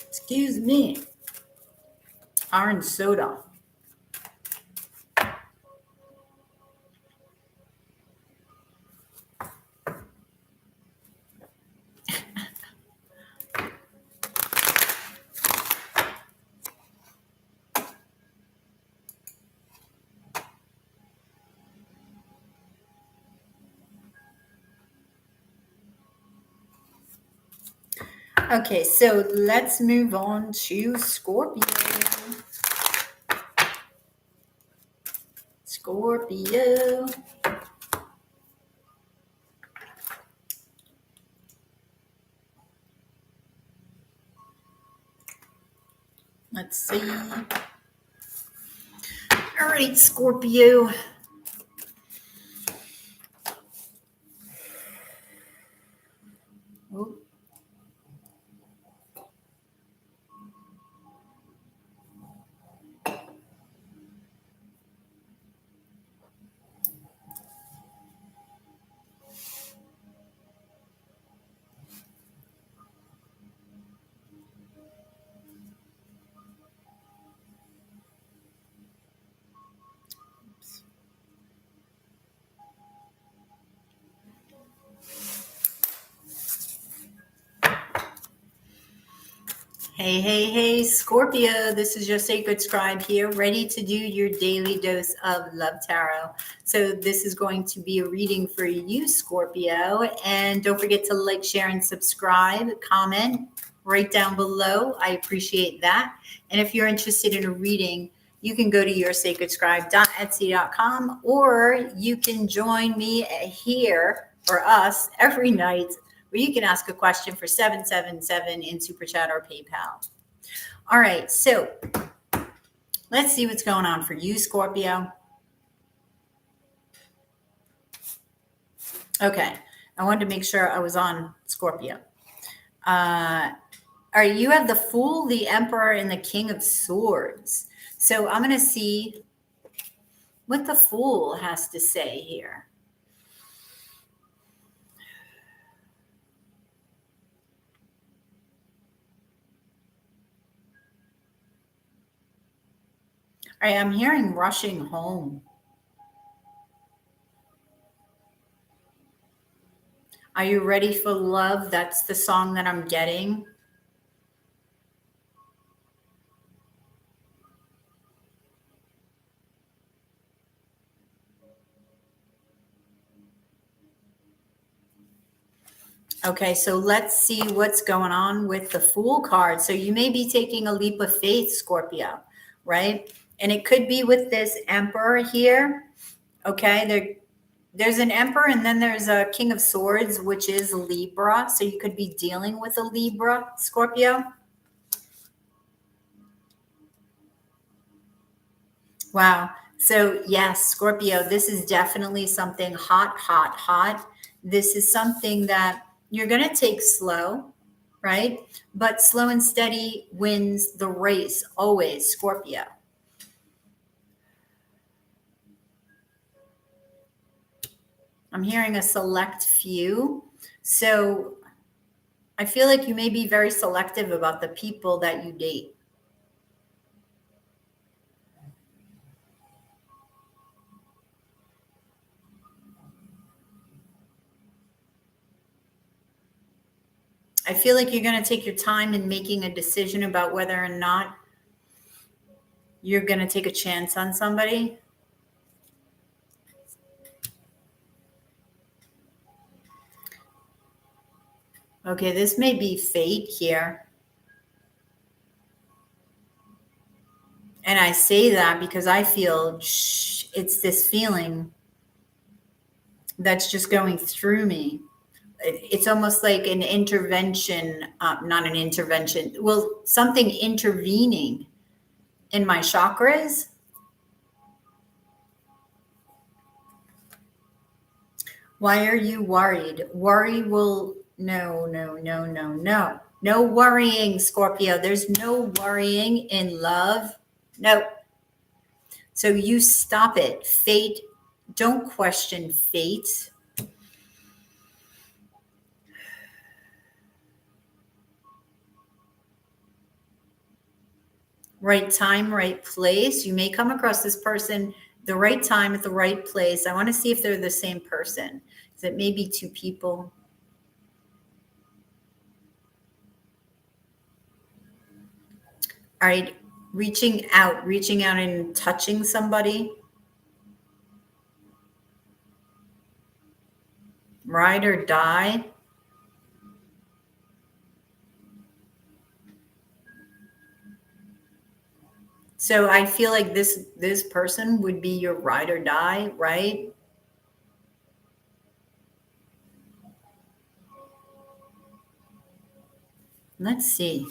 Excuse me. Orange soda. Okay, so let's move on to Scorpio. Scorpio. Let's see. All right, Scorpio. Oh, Hey, hey, hey, Scorpio. This is your sacred scribe here, ready to do your daily dose of love tarot. So this is going to be a reading for you, Scorpio. And don't forget to like, share, and subscribe, comment right down below. I appreciate that. And if you're interested in a reading, you can go to yoursacredscribe.etsy.com, or you can join me here or us every night where you can ask a question for 777 in Super Chat or PayPal. All right, so let's see what's going on for you, Scorpio. Okay, I wanted to make sure I was on Scorpio. All right, you have the Fool, the Emperor, and the King of Swords. So I'm going to see what the Fool has to say here. All right, I'm hearing rushing home. Are you ready for love? That's the song that I'm getting. Okay, so let's see what's going on with the Fool card. So you may be taking a leap of faith, Scorpio, right? And it could be with this Emperor here. Okay, there's an Emperor, and then there's a King of Swords, which is Libra. So you could be dealing with a Libra, Scorpio. Wow. So yes, Scorpio, this is definitely something hot, hot, hot. This is something that you're going to take slow, right? But slow and steady wins the race always, Scorpio. I'm hearing a select few. So I feel like you may be very selective about the people that you date. I feel like you're going to take your time in making a decision about whether or not you're going to take a chance on somebody. Okay, this may be fate here. And I say that because I feel it's this feeling that's just going through me. It's almost like an intervention, not an intervention, well, something intervening in my chakras. Why are you worried? Worry will, no, no, no, no, no. No worrying, Scorpio. There's no worrying in love. No. So you stop it. Fate, don't question fate. Right time, right place. You may come across this person the right time at the right place. I want to see if they're the same person. Is it maybe two people? All right, reaching out and touching somebody. Ride or die. So I feel like this person would be your ride or die, right? Let's see.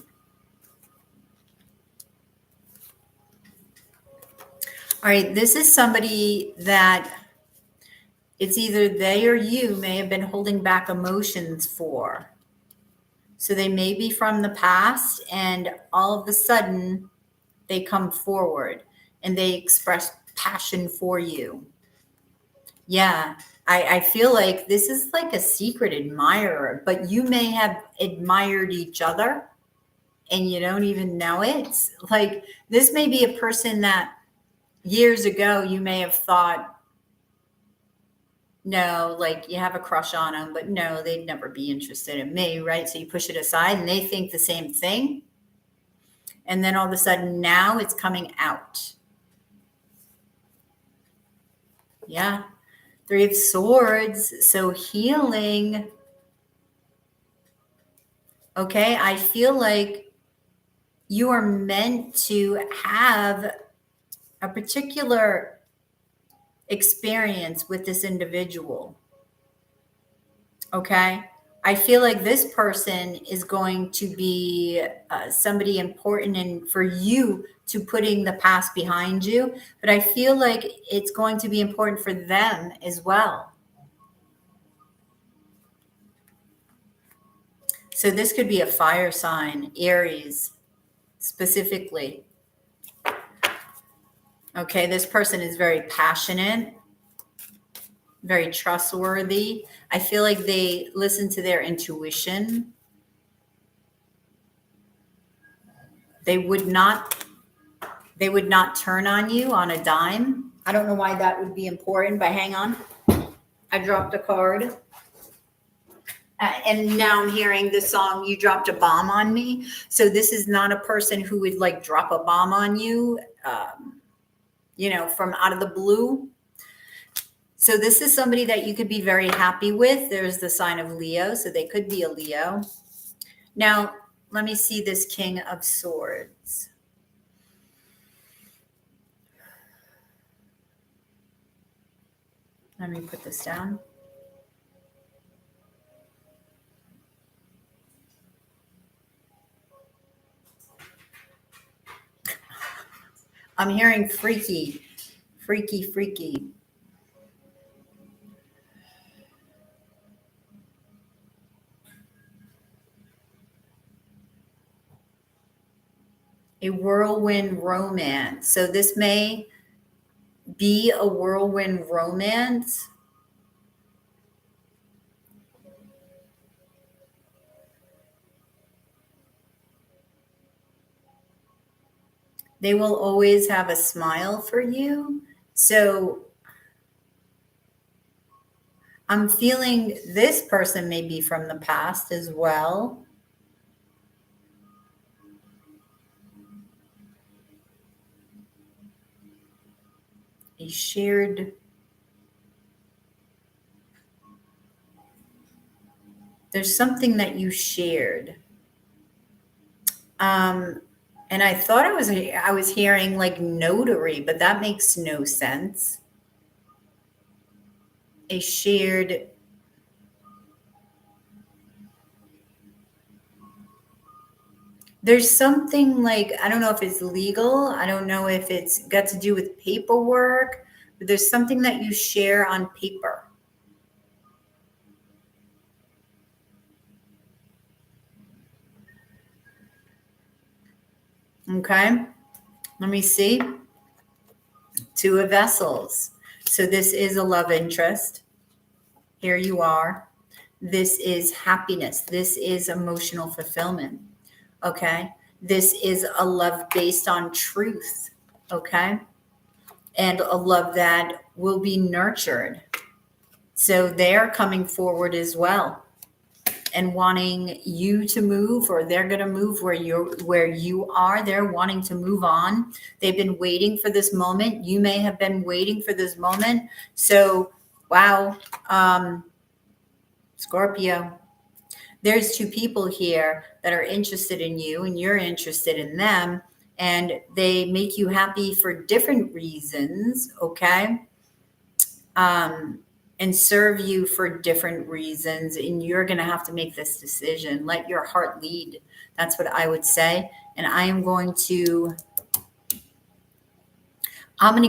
All right, this is somebody that it's either they or you may have been holding back emotions for. So they may be from the past, and all of a sudden they come forward and they express passion for you. Yeah, I feel like this is like a secret admirer, but you may have admired each other and you don't even know it. Like this may be a person that years ago you may have thought, no, like you have a crush on them, but no, they'd never be interested in me, right? So you push it aside and they think the same thing. And then all of a sudden now it's coming out. Yeah. 3 of Swords. So healing. Okay. I feel like you are meant to have a particular experience with this individual. Okay. I feel like this person is going to be somebody important and for you to putting the past behind you. But I feel like it's going to be important for them as well. So this could be a fire sign, Aries specifically. Okay. This person is very passionate, very trustworthy. I feel like they listen to their intuition. They would not turn on you on a dime. I don't know why that would be important, but hang on. I dropped a card. And now I'm hearing the song, You Dropped a Bomb on Me. So this is not a person who would like drop a bomb on you, from out of the blue. So this is somebody that you could be very happy with. There's the sign of Leo, so they could be a Leo. Now, let me see this King of Swords. Let me put this down. I'm hearing freaky, freaky, freaky. A whirlwind romance. So this may be a whirlwind romance. They will always have a smile for you. So I'm feeling this person may be from the past as well. A shared, there's something that you shared. And I thought I was hearing like notary, but that makes no sense. A shared, there's something like, I don't know if it's legal. I don't know if it's got to do with paperwork, but there's something that you share on paper. Okay. Let me see. 2 of Vessels. So this is a love interest. Here you are. This is happiness. This is emotional fulfillment. Okay. This is a love based on truth. Okay. And a love that will be nurtured. So they're coming forward as well and wanting you to move, or they're going to move where you are. They're wanting to move on. They've been waiting for this moment. You may have been waiting for this moment. So, wow. Scorpio, there's 2 people here that are interested in you and you're interested in them, and they make you happy for different reasons. Okay. And serve you for different reasons. And you're going to have to make this decision. Let your heart lead. That's what I would say. And I'm going to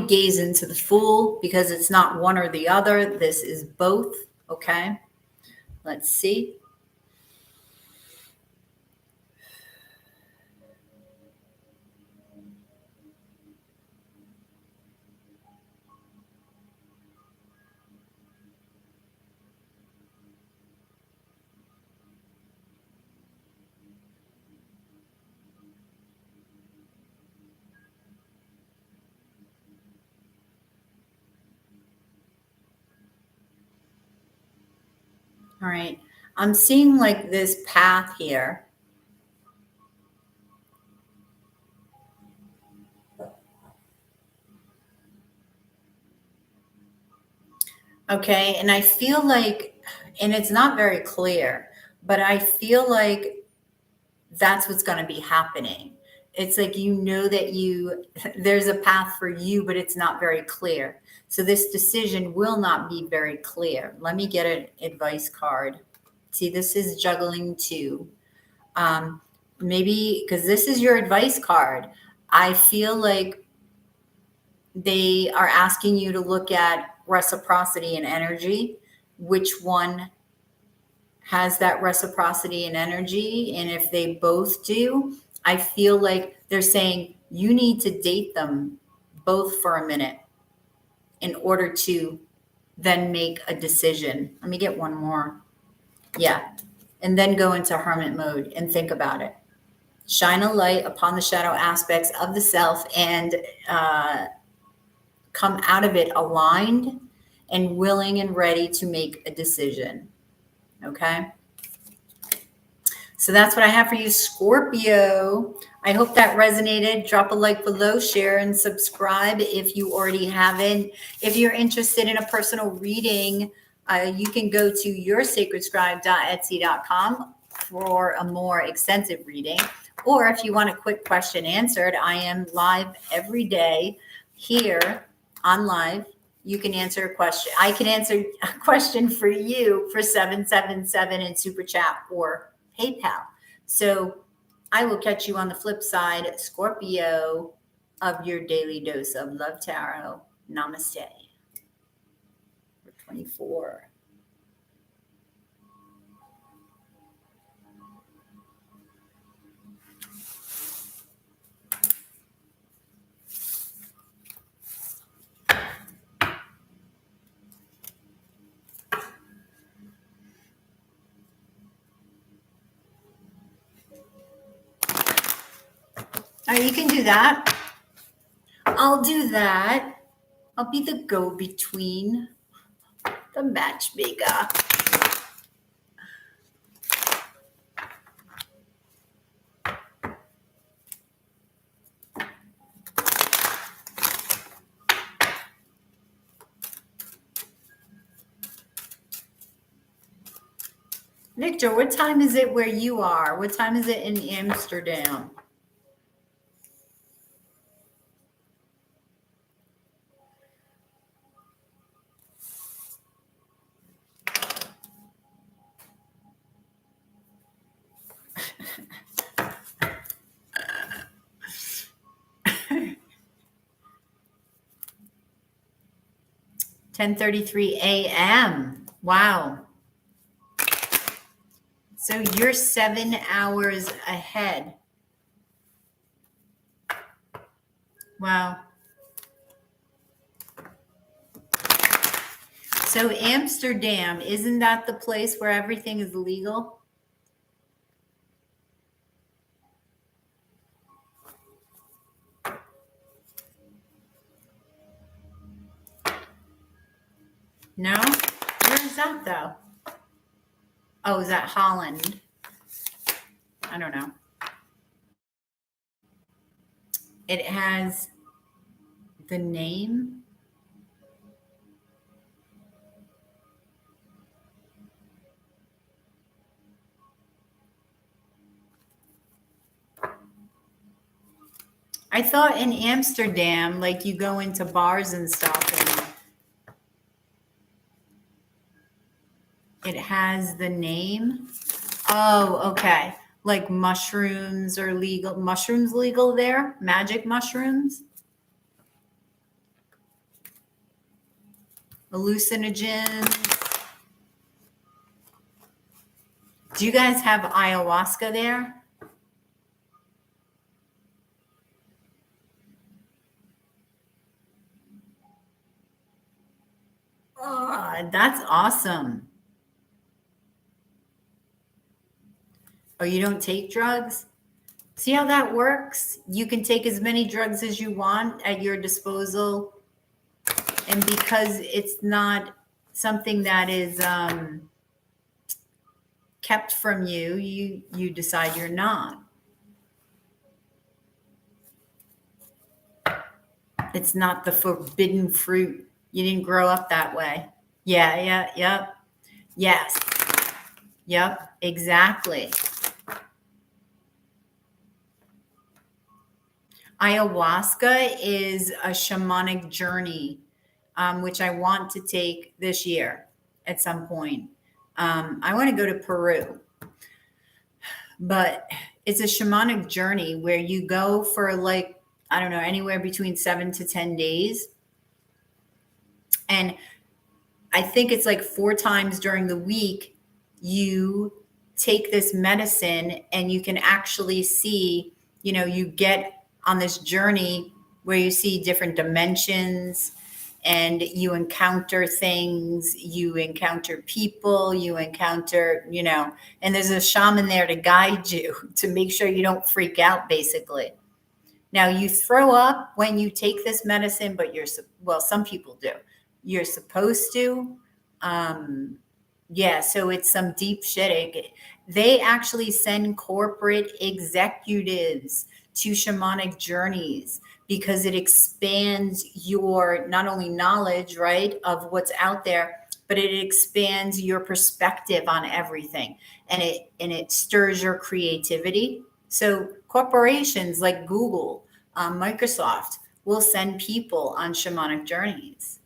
gaze into the Fool because it's not one or the other. This is both. Okay. Let's see. All right. I'm seeing like this path here. Okay. And I feel like, and it's not very clear, but I feel like that's what's going to be happening. It's like, you know, that there's a path for you, but it's not very clear. So this decision will not be very clear. Let me get an advice card. See, this is juggling 2. Maybe because this is your advice card. I feel like they are asking you to look at reciprocity and energy. Which one has that reciprocity and energy? And if they both do, I feel like they're saying you need to date them both for a minute in order to then make a decision. Let me get one more. Yeah. And then go into hermit mode and think about it. Shine a light upon the shadow aspects of the self and come out of it aligned and willing and ready to make a decision. Okay. So that's what I have for you, Scorpio. I hope that resonated. Drop a like below, share, and subscribe if you already haven't. If you're interested in a personal reading, you can go to yoursacredscribe.etsy.com for a more extensive reading. Or if you want a quick question answered, I am live every day here on live. You can answer a question. I can answer a question for you for $777 in Super Chat or PayPal. So I will catch you on the flip side, Scorpio, of your daily dose of love tarot. Namaste. For 24. All right, you can do that. I'll do that. I'll be the go-between, the matchmaker. Victor, what time is it where you are? What time is it in Amsterdam? (10:33 a.m.) Wow. So you're 7 hours ahead. Wow. So Amsterdam, isn't that the place where everything is legal? No? Where is that though? Oh, is that Holland? I don't know. It has the name. I thought in Amsterdam, like you go into bars and stuff and it has the name. Oh, okay. Like mushrooms are legal. Mushrooms legal there? Magic mushrooms? Hallucinogens. Do you guys have ayahuasca there? Oh, that's awesome. Oh, you don't take drugs? See how that works? You can take as many drugs as you want at your disposal. And because it's not something that is kept from you, you decide you're not. It's not the forbidden fruit. You didn't grow up that way. Yep. Yes. Yep, exactly. Ayahuasca is a shamanic journey, which I want to take this year at some point. I want to go to Peru, but it's a shamanic journey where you go for like, I don't know, anywhere between 7 to 10 days. And I think it's like 4 times during the week, you take this medicine and you can actually see, you get on this journey where you see different dimensions and you encounter things, you encounter people, you encounter, and there's a shaman there to guide you to make sure you don't freak out, basically. Now, you throw up when you take this medicine, but well, some people do. You're supposed to. Yeah, so it's some deep shit. They actually send corporate executives to shamanic journeys because it expands your not only knowledge, right, of what's out there, but it expands your perspective on everything, and it stirs your creativity. So corporations like Google, Microsoft will send people on shamanic journeys.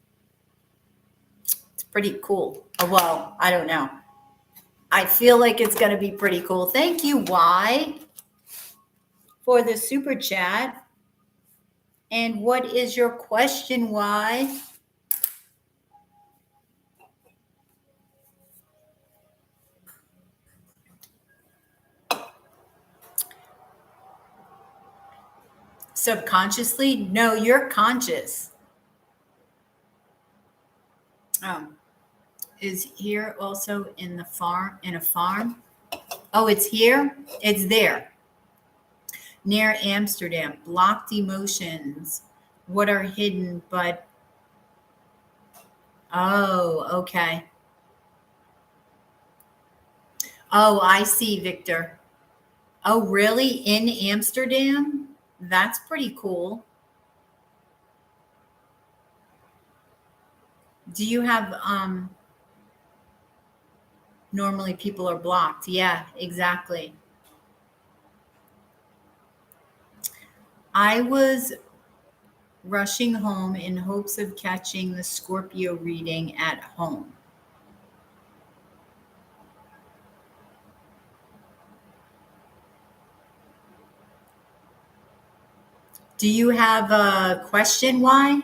It's pretty cool. Well, I don't know. I feel like it's going to be pretty cool. Thank you, Y, for the super chat. And what is your question, Y? Subconsciously? No, you're conscious. Is here also in a farm? Oh, it's here? It's there. Near Amsterdam. Blocked emotions. What are hidden, but oh, okay. Oh, I see, Victor. Oh, really? In Amsterdam? That's pretty cool. Do you have normally people are blocked? Yeah, exactly. I was rushing home in hopes of catching the Scorpio reading at home. Do you have a question, why?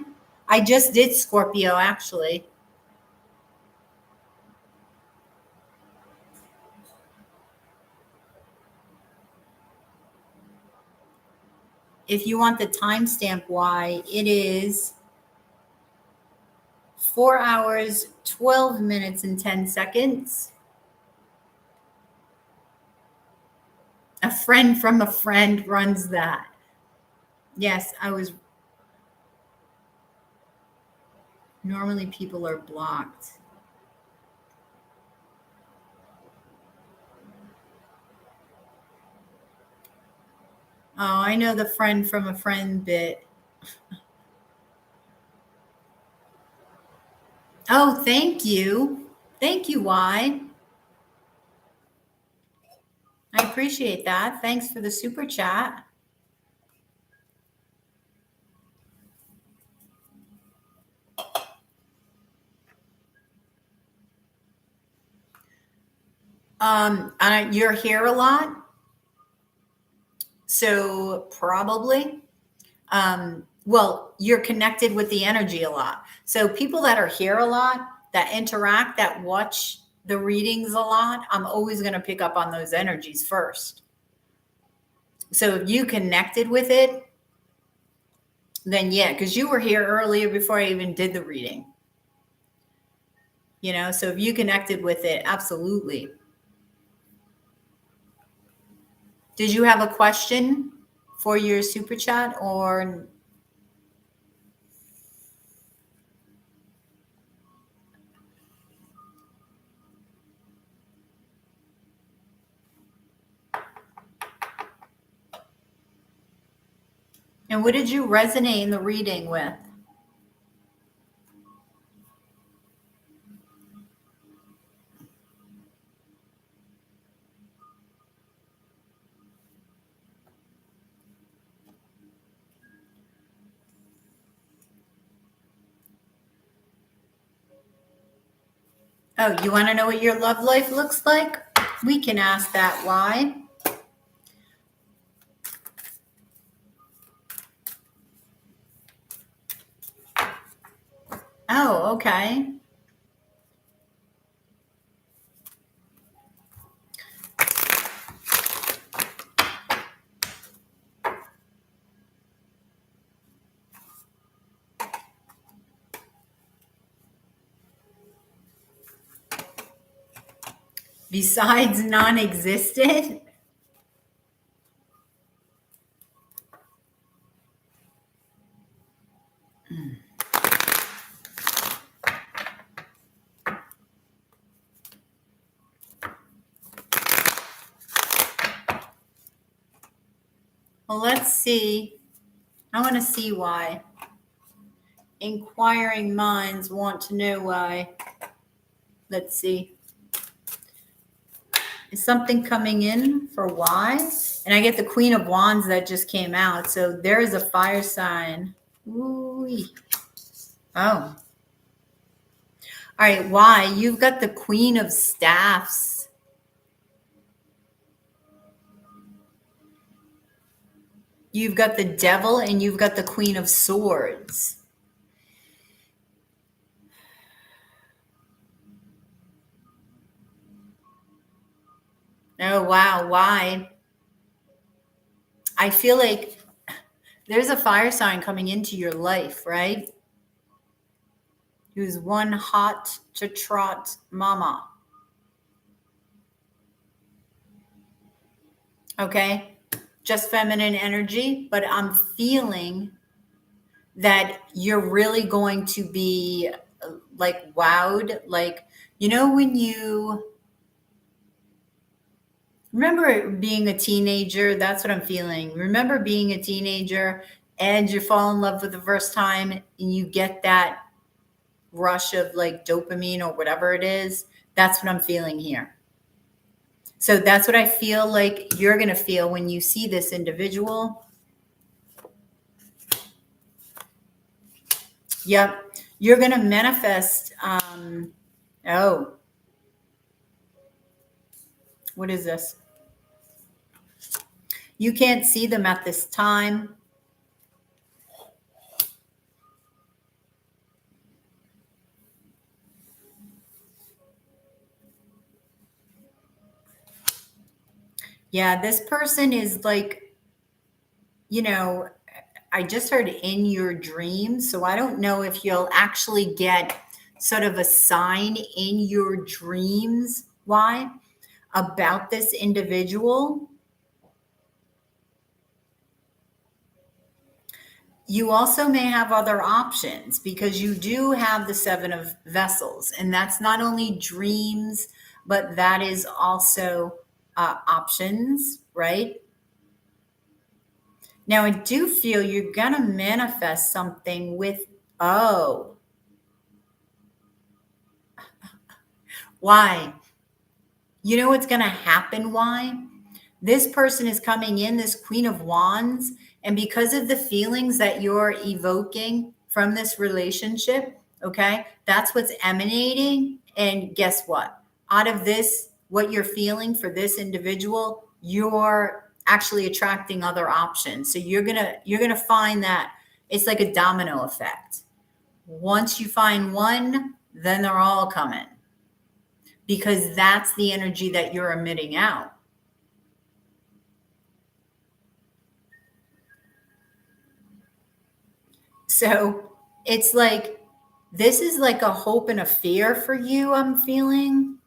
I just did Scorpio, actually. If you want the timestamp, why, it is 4 hours, 12 minutes, and 10 seconds. A friend from a friend runs that. Yes, I was. Normally people are blocked. Oh, I know the friend from a friend bit. Oh, thank you. Thank you, Y. I appreciate that. Thanks for the super chat. You're here a lot, so probably. Well, you're connected with the energy a lot. So people that are here a lot, that interact, that watch the readings a lot, I'm always going to pick up on those energies first. So if you connected with it, then yeah, because you were here earlier before I even did the reading. So if you connected with it, absolutely. Did you have a question for your super chat or? And what did you resonate in the reading with? Oh, you want to know what your love life looks like? We can ask that. Why? Oh, okay. Besides non-existent? Well, let's see. I want to see why. Inquiring minds want to know why. Let's see. Is something coming in for why? And I get the Queen of Wands that just came out. So there is a fire sign. Ooh. Oh. All right. Why? You've got the Queen of Staffs. You've got the Devil and you've got the Queen of Swords. Oh, wow. Why? I feel like there's a fire sign coming into your life, right? Who's one hot to trot mama. Okay? Just feminine energy, but I'm feeling that you're really going to be like wowed. Like, you know, when you remember being a teenager, that's what I'm feeling. Remember being a teenager and you fall in love for the first time and you get that rush of like dopamine or whatever it is. That's what I'm feeling here. So that's what I feel like you're going to feel when you see this individual. Yep. You're going to manifest. Oh, what is this? You can't see them at this time. Yeah, this person is like, you know, I just heard in your dreams. So I don't know if you'll actually get sort of a sign in your dreams. Why? About this individual. You also may have other options because you do have the Seven of Vessels, and that's not only dreams, but that is also options, right? Now, I do feel you're going to manifest something with, oh, why? You know what's going to happen? Why? This person is coming in, this Queen of Wands, and because of the feelings that you're evoking from this relationship, okay, that's what's emanating. And guess what? Out of this, what you're feeling for this individual, you're actually attracting other options. So you're gonna find that it's like a domino effect. Once you find one, then they're all coming because that's the energy that you're emitting out. So it's like, this is like a hope and a fear for you, I'm feeling.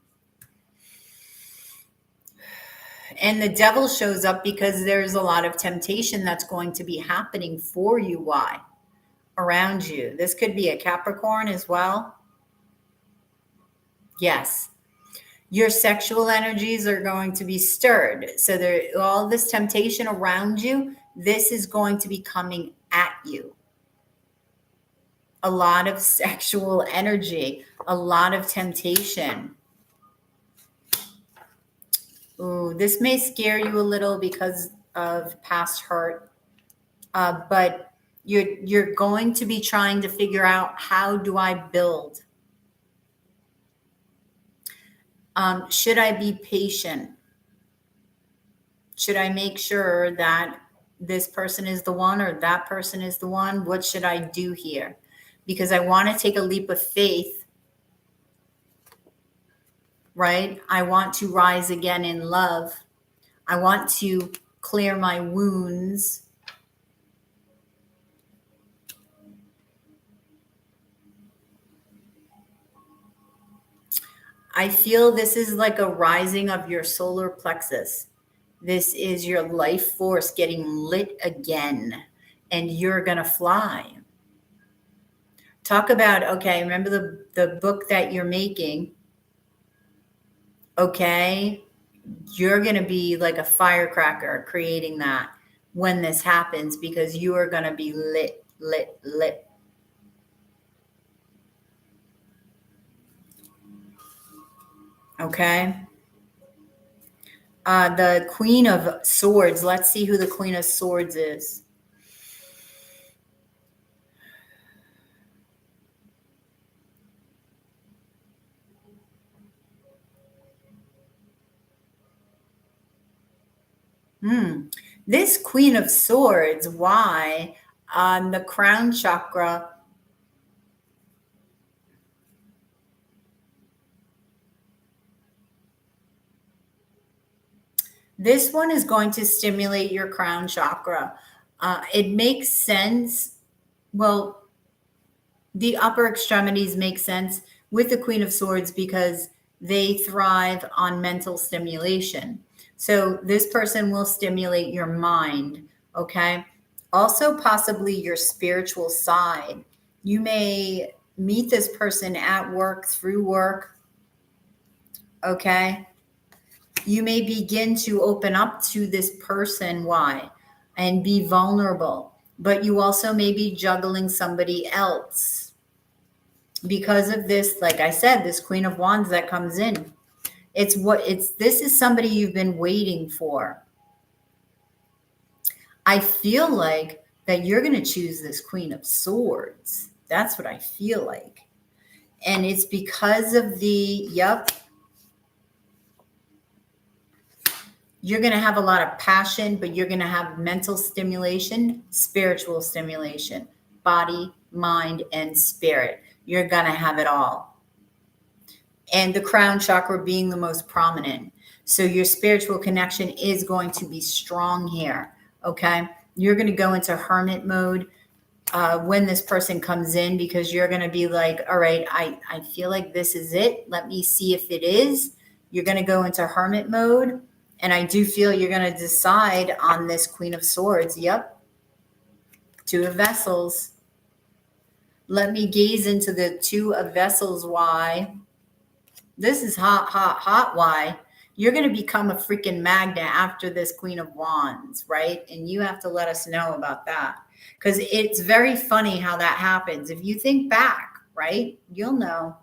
And the devil shows up because there's a lot of temptation that's going to be happening for you. Why? Around you. This could be a Capricorn as well. Yes. Your sexual energies are going to be stirred. So there, all this temptation around you, this is going to be coming at you. A lot of sexual energy, a lot of temptation. Ooh, this may scare you a little because of past hurt, but you're going to be trying to figure out, how do I build? Should I be patient? Should I make sure that this person is the one or that person is the one? What should I do here? Because I want to take a leap of faith, right? I want to rise again in love. I want to clear my wounds. I feel this is like a rising of your solar plexus. This is your life force getting lit again, and you're going to fly. Talk about, okay, remember the book that you're making, okay? You're going to be like a firecracker creating that when this happens, because you are going to be lit, lit, lit. Okay? The Queen of Swords. Let's see who the Queen of Swords is. This Queen of Swords, why? On the crown chakra. This one is going to stimulate your crown chakra. It makes sense. Well, the upper extremities make sense with the Queen of Swords because they thrive on mental stimulation. So this person will stimulate your mind, okay? Also, possibly your spiritual side. You may meet this person at work, through work, okay? You may begin to open up to this person. Why? And be vulnerable. But you also may be juggling somebody else. Because of this, like I said, this Queen of Wands that comes in. This is somebody you've been waiting for. I feel like that you're going to choose this Queen of Swords. That's what I feel like. And it's because of you're going to have a lot of passion, but you're going to have mental stimulation, spiritual stimulation, body, mind, and spirit. You're going to have it all. And the crown chakra being the most prominent. So your spiritual connection is going to be strong here. Okay. You're going to go into hermit mode when this person comes in, because you're going to be like, all right, I feel like this is it. Let me see if it is. You're going to go into hermit mode. And I do feel you're going to decide on this Queen of Swords. Yep. Two of Vessels. Let me gaze into the Two of Vessels. Why? This is hot, hot, hot. Why? You're going to become a freaking magnet after this Queen of Wands, right? And you have to let us know about that, because it's very funny how that happens. If you think back, right, you'll know.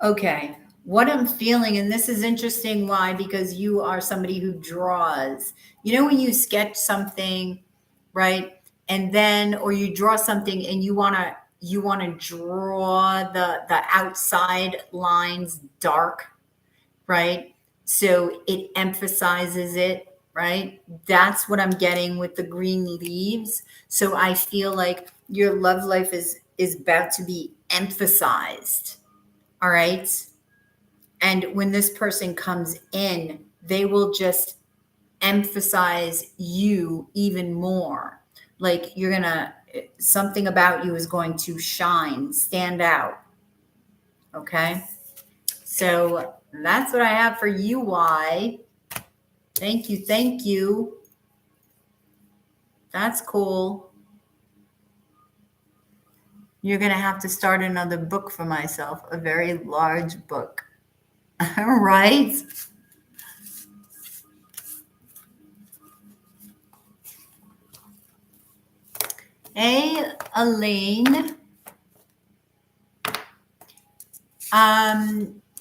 Okay, what I'm feeling, and this is interesting. Why? Because you are somebody who draws. You know, when you sketch something, right? And then, or you draw something and you want to draw the outside lines dark, right? So it emphasizes it, right? That's what I'm getting with the green leaves. So I feel like your love life is about to be emphasized. All right. And when this person comes in, they will just emphasize you even more. Like something about you is going to shine, stand out. Okay. So that's what I have for you. Why? Thank you. Thank you. That's cool. You're going to have to start another book for myself, a very large book. All right. Hey, Elaine.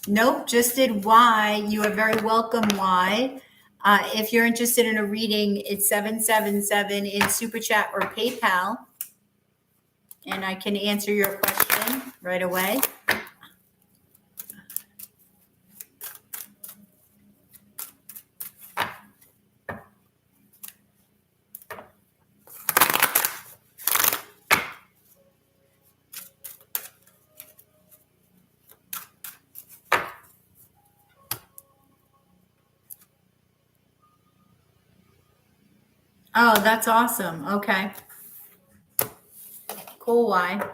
Nope, just did Y. You are very welcome, Y. If you're interested in a reading, it's 777 in Super Chat or PayPal. And I can answer your question right away. Oh, that's awesome. Okay. Cool, Y.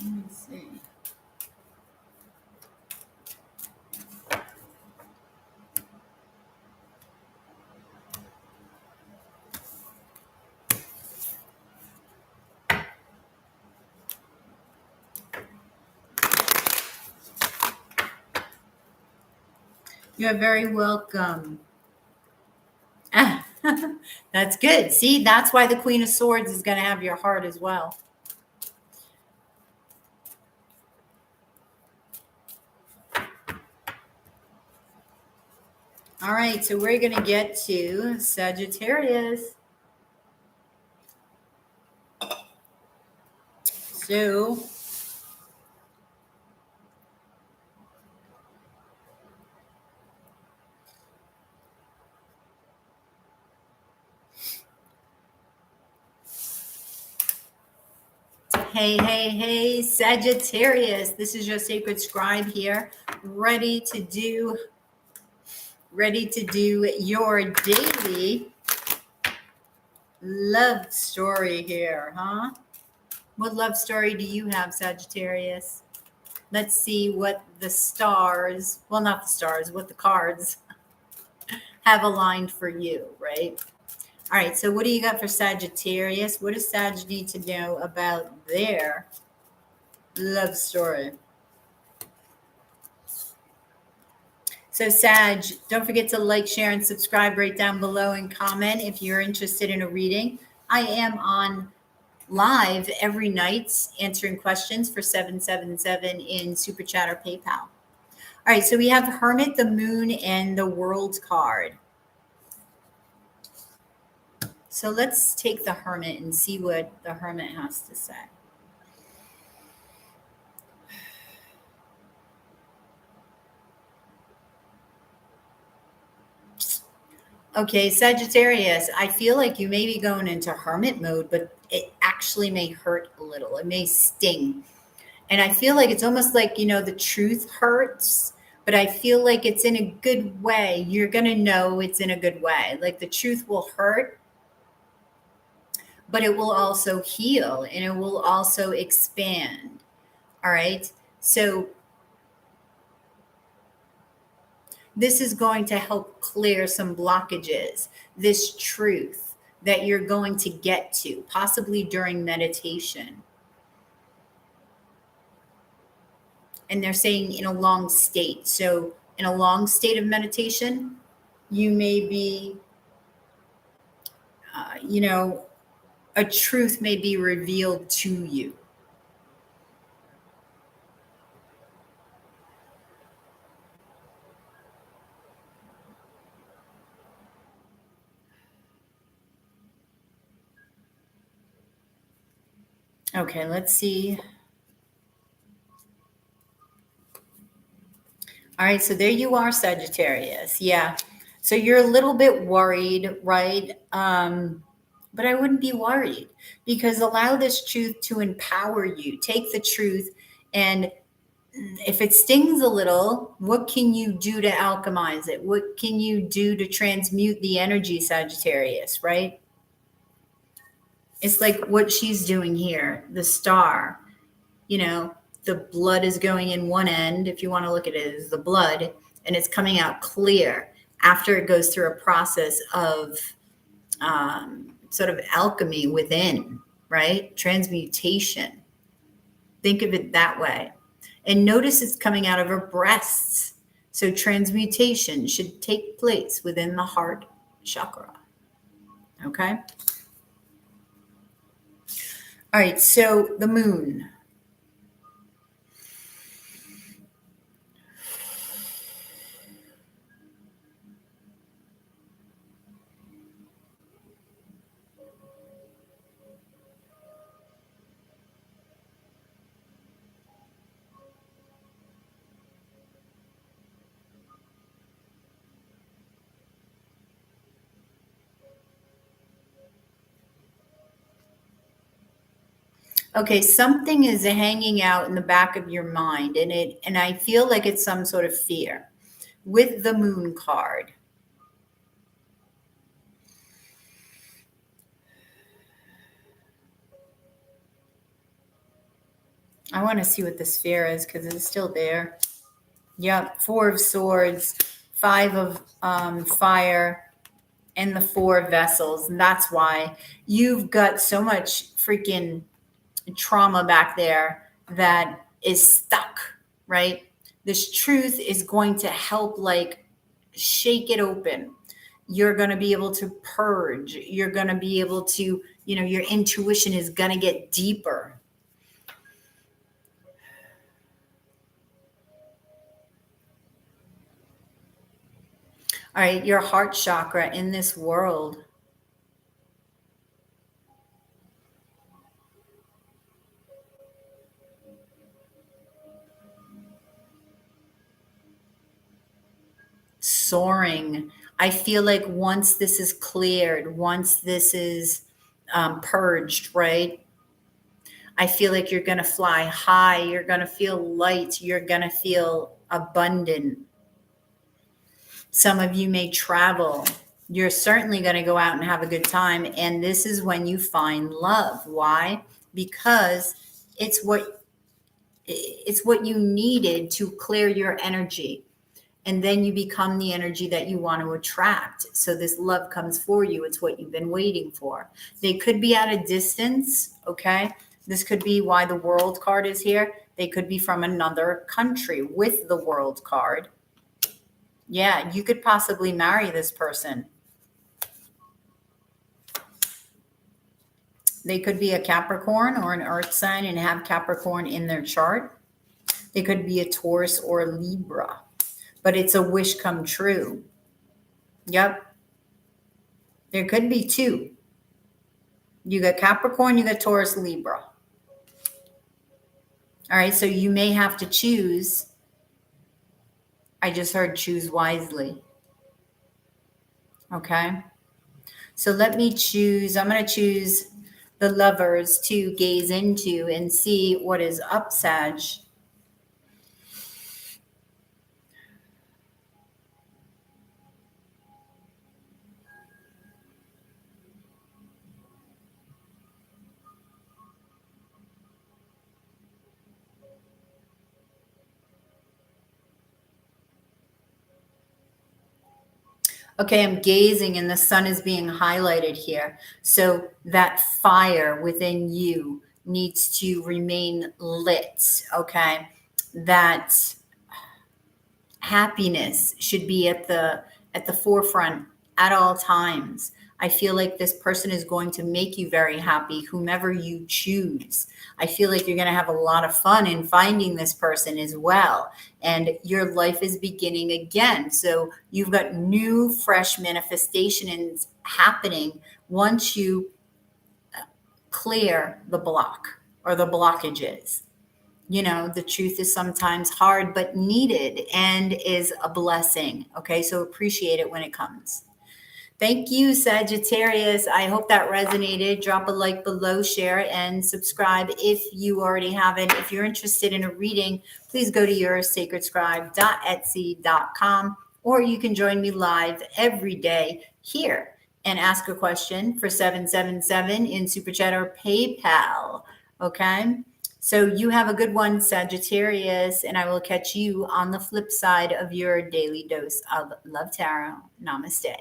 Let me see. You're very welcome. That's good. See, that's why the Queen of Swords is going to have your heart as well. All right, so we're going to get to Sagittarius. So, hey, Sagittarius. This is your sacred scribe here, ready to do your daily love story here, huh? What love story do you have, Sagittarius? Let's see what the stars, well, not the stars, what the cards have aligned for you, right? All right, so what do you got for Sagittarius? What does Sag need to know about their love story? So Sag, don't forget to like, share, and subscribe right down below and comment if you're interested in a reading. I am on live every night answering questions for 777 in Super Chat or PayPal. All right, so we have Hermit, the Moon, and the World card. So let's take the Hermit and see what the Hermit has to say. Okay, Sagittarius, I feel like you may be going into hermit mode, but it actually may hurt a little. It may sting. And I feel like it's almost like, the truth hurts, but I feel like it's in a good way. You're going to know it's in a good way. Like the truth will hurt, but it will also heal and it will also expand. All right. So this is going to help clear some blockages, this truth that you're going to get to, possibly during meditation. And they're saying in a long state. So in a long state of meditation, you may be, a truth may be revealed to you. Okay, let's see. All right, so there you are, Sagittarius. Yeah. So you're a little bit worried, right? But I wouldn't be worried, because allow this truth to empower you. Take the truth, and if it stings a little, what can you do to alchemize it? What can you do to transmute the energy, Sagittarius, right? It's like what she's doing here, the star. You know, the blood is going in one end, if you want to look at it as the blood, and it's coming out clear after it goes through a process of sort of alchemy within, right? Transmutation. Think of it that way. And notice it's coming out of her breasts. So transmutation should take place within the heart chakra. Okay. All right. So the moon. Okay, something is hanging out in the back of your mind, and I feel like it's some sort of fear. With the moon card, I want to see what this fear is, because it's still there. Yep, 4 of Swords, 5 of fire, and the 4 of Vessels. And that's why you've got so much freaking trauma back there that is stuck, right? This truth is going to help, like, shake it open. You're going to be able to purge. You're going to be able to, your intuition is going to get deeper. All right, your heart chakra in this world. Soaring. I feel like once this is cleared, once this is purged, right? I feel like you're going to fly high. You're going to feel light. You're going to feel abundant. Some of you may travel. You're certainly going to go out and have a good time. And this is when you find love. Why? Because it's what you needed to clear your energy. And then you become the energy that you want to attract. So this love comes for you. It's what you've been waiting for. They could be at a distance, okay? This could be why the World card is here. They could be from another country with the World card. Yeah, you could possibly marry this person. They could be a Capricorn or an Earth sign and have Capricorn in their chart. They could be a Taurus or a Libra. But it's a wish come true. Yep. There could be 2. You got Capricorn, you got Taurus, Libra. All right, so you may have to choose. I just heard choose wisely. Okay. So let me choose. I'm going to choose the Lovers to gaze into and see what is up, Sag. Okay, I'm gazing and the sun is being highlighted here. So that fire within you needs to remain lit, okay? That happiness should be at the forefront at all times. I feel like this person is going to make you very happy, whomever you choose. I feel like you're going to have a lot of fun in finding this person as well. And your life is beginning again. So you've got new, fresh manifestations happening once you clear the block. or the blockages. You know, the truth is sometimes hard, but needed and is a blessing. Okay. So appreciate it when it comes. Thank you, Sagittarius. I hope that resonated. Drop a like below, share, and subscribe if you already haven't. If you're interested in a reading, please go to yoursacredscribe.etsy.com, or you can join me live every day here and ask a question for 777 in Super Chat or PayPal. Okay? So you have a good one, Sagittarius, and I will catch you on the flip side of your daily dose of Love Tarot. Namaste.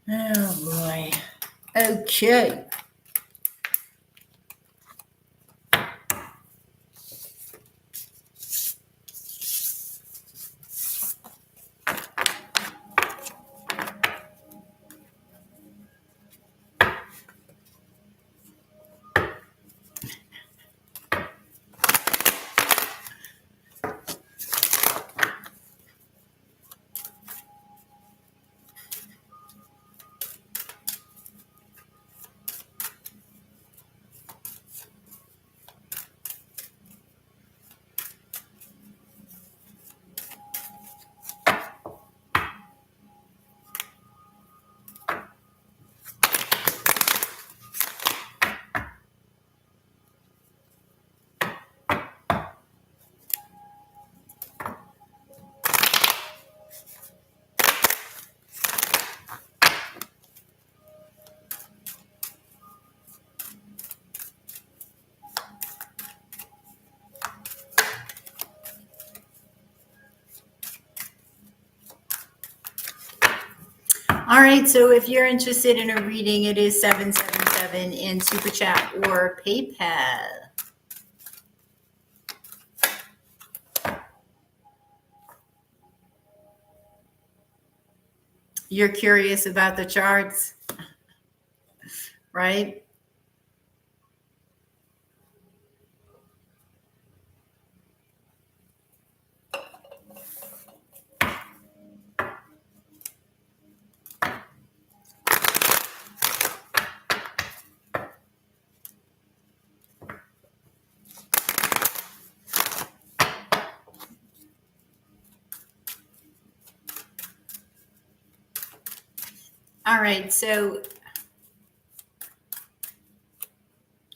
Oh boy. Okay. All right, so if you're interested in a reading, it is 777 in Super Chat or PayPal. You're curious about the charts, right? All right, so,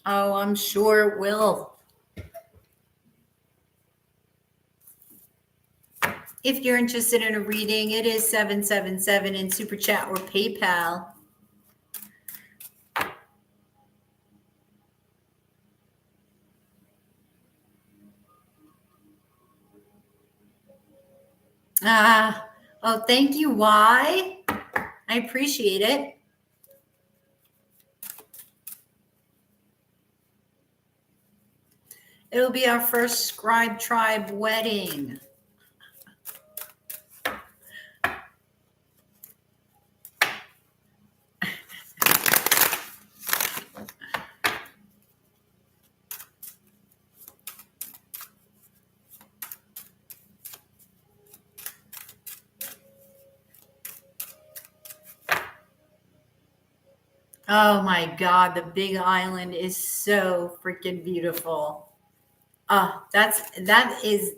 oh, I'm sure it will. If you're interested in a reading, it is 777 in Super Chat or PayPal. Oh, thank you. Why? I appreciate it. It'll be our first Scribe Tribe wedding. Oh my God, the Big Island is so freaking beautiful. That is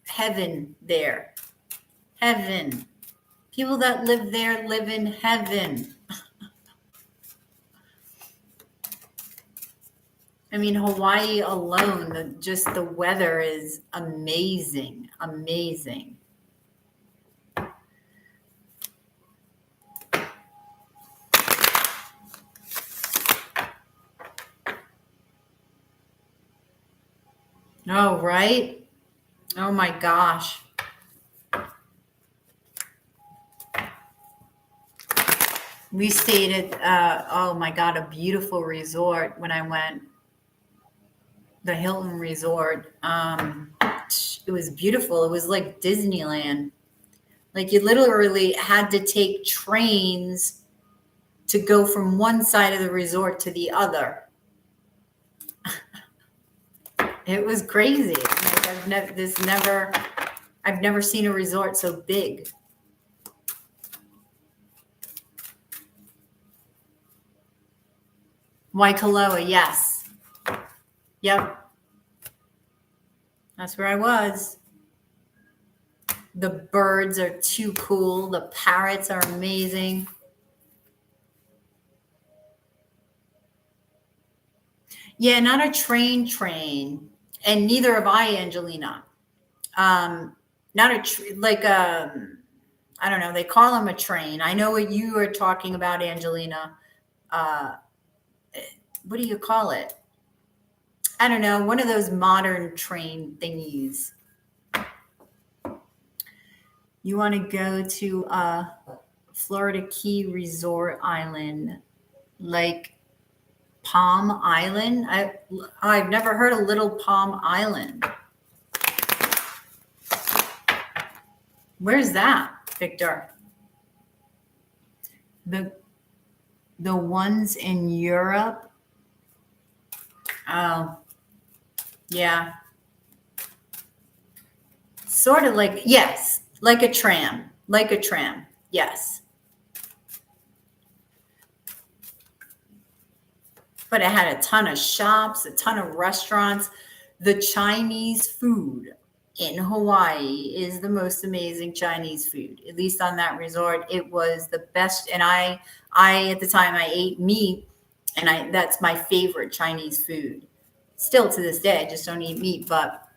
heaven there. Heaven. People that live there live in heaven. I mean, Hawaii alone, just the weather is amazing. Amazing. Oh, right? Oh my gosh. We stayed at, oh my God, a beautiful resort when I went, the Hilton Resort. It was beautiful. It was like Disneyland. Like you literally had to take trains to go from one side of the resort to the other. It was crazy. Like I've never seen a resort so big. Waikoloa, yes. Yep. That's where I was. The birds are too cool. The parrots are amazing. Yeah, not a train. And neither have I, Angelina. Not I don't know, they call them a train. I know what you are talking about, Angelina. What do you call it? I don't know, one of those modern train thingies. You want to go to Florida Key Resort Island, like Palm Island. I've never heard of Little Palm Island. Where's that, Victor? The ones in Europe. Oh, yeah. Sort of like, yes, like a tram. Yes. But it had a ton of shops, a ton of restaurants. The Chinese food in Hawaii is the most amazing Chinese food, at least on that resort. It was the best. And I at the time I ate meat, and that's my favorite Chinese food. Still to this day, I just don't eat meat, but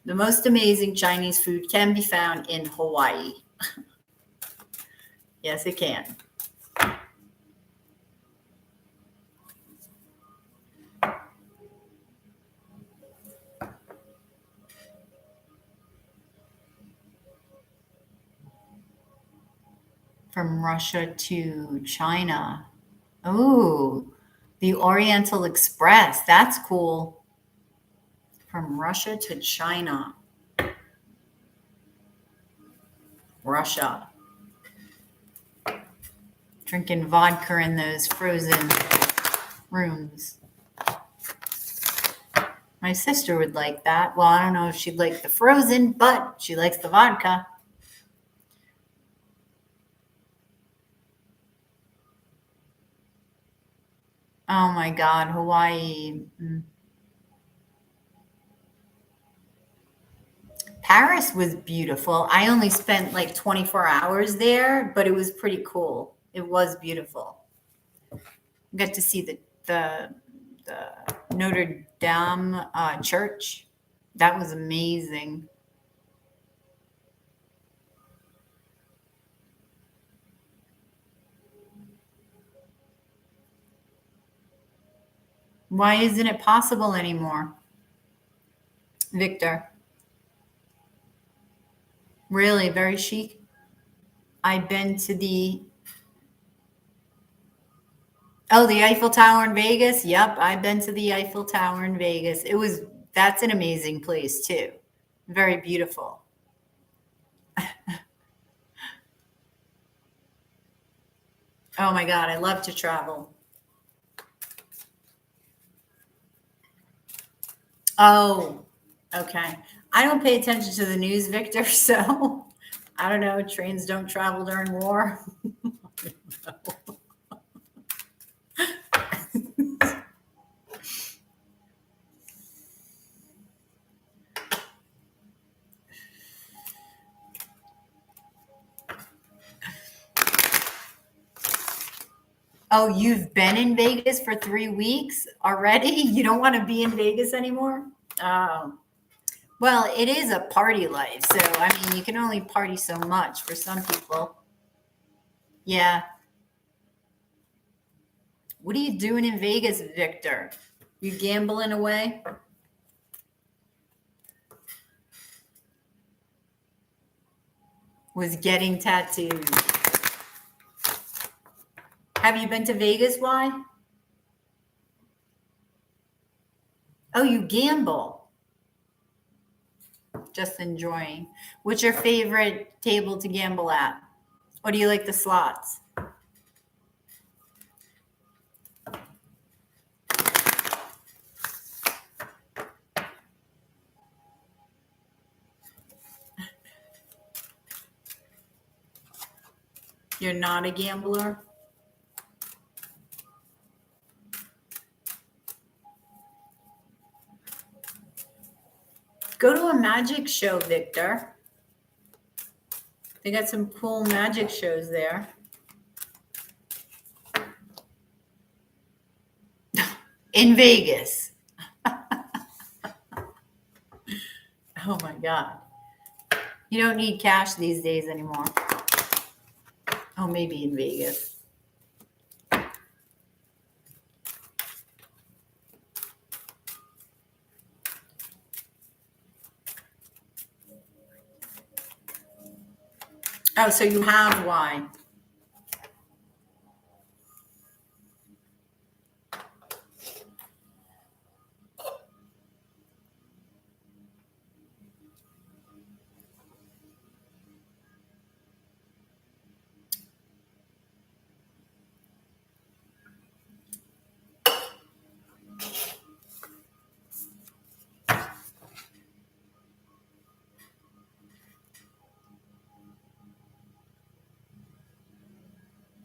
the most amazing Chinese food can be found in Hawaii. Yes, it can. From Russia to China. Oh, the Oriental Express. That's cool. From Russia to China. Russia. Drinking vodka in those frozen rooms. My sister would like that. Well, I don't know if she'd like the frozen, but she likes the vodka. Oh my God, Hawaii. Paris was beautiful. I only spent like 24 hours there, but it was pretty cool. It was beautiful. Got to see the Notre Dame church. That was amazing. Why isn't it possible anymore, Victor? Really, very chic. I've been to the Eiffel Tower in Vegas. Yep, I've been to the Eiffel Tower in Vegas. That's an amazing place too. Very beautiful. Oh my God, I love to travel. Oh, okay. I don't pay attention to the news, Victor, so I don't know. Trains don't travel during war. Oh, you've been in Vegas for 3 weeks already? You don't want to be in Vegas anymore? Oh, well, it is a party life. So, I mean, you can only party so much for some people. Yeah. What are you doing in Vegas, Victor? You gambling away? Was getting tattooed. Have you been to Vegas? Why? Oh, you gamble. just enjoying. What's your favorite table to gamble at? Or do you like the slots? You're not a gambler? Go to a magic show, Victor. They got some cool magic shows there. In Vegas. Oh my God. You don't need cash these days anymore. Oh, maybe in Vegas. Oh, so you have wine.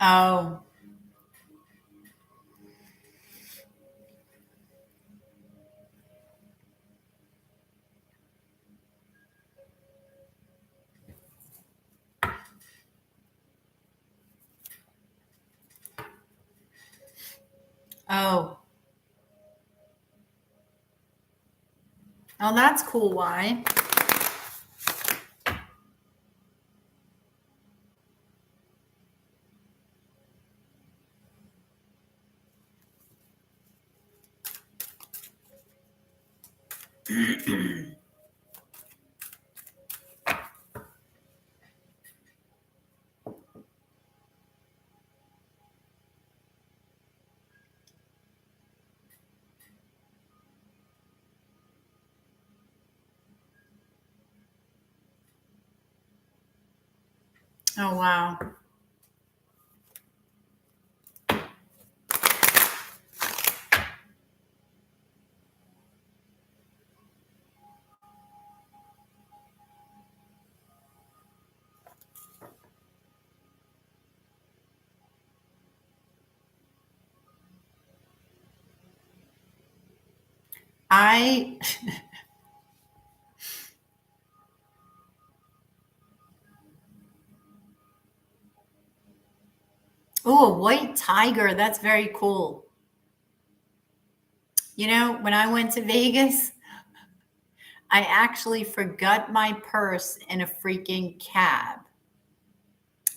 Oh. Oh. Oh, that's cool. Why? Oh, wow. I Oh, a white tiger. That's very cool. You know, when I went to Vegas, I actually forgot my purse in a freaking cab.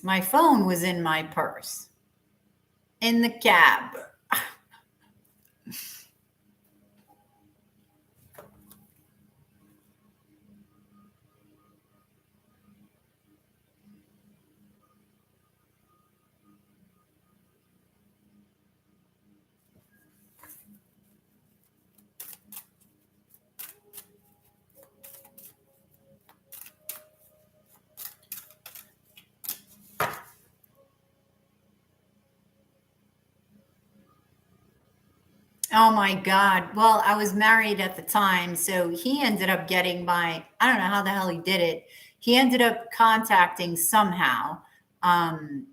My phone was in my purse in the cab. Oh my God. Well, I was married at the time, so he ended up getting I don't know how the hell he did it. He ended up contacting somehow. Um,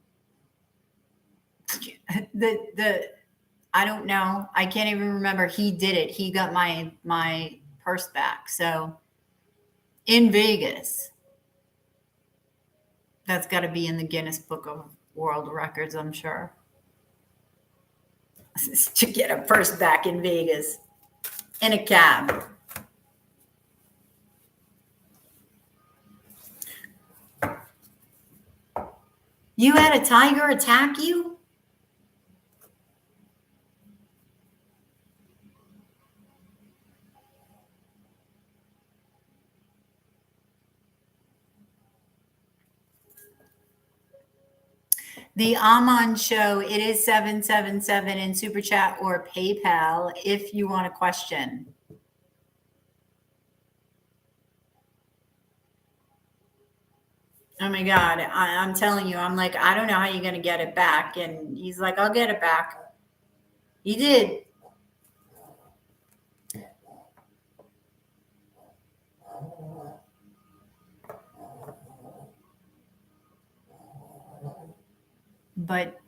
the I don't know. I can't even remember. He did it. He got my purse back. So in Vegas, that's got to be in the Guinness Book of World Records, I'm sure. To get a purse back in Vegas in a cab. You had a tiger attack you? The Amon Show, it is 777 in Super Chat or PayPal if you want a question. Oh my God. I'm telling you, I'm like, I don't know how you're going to get it back. And he's like, I'll get it back. He did. But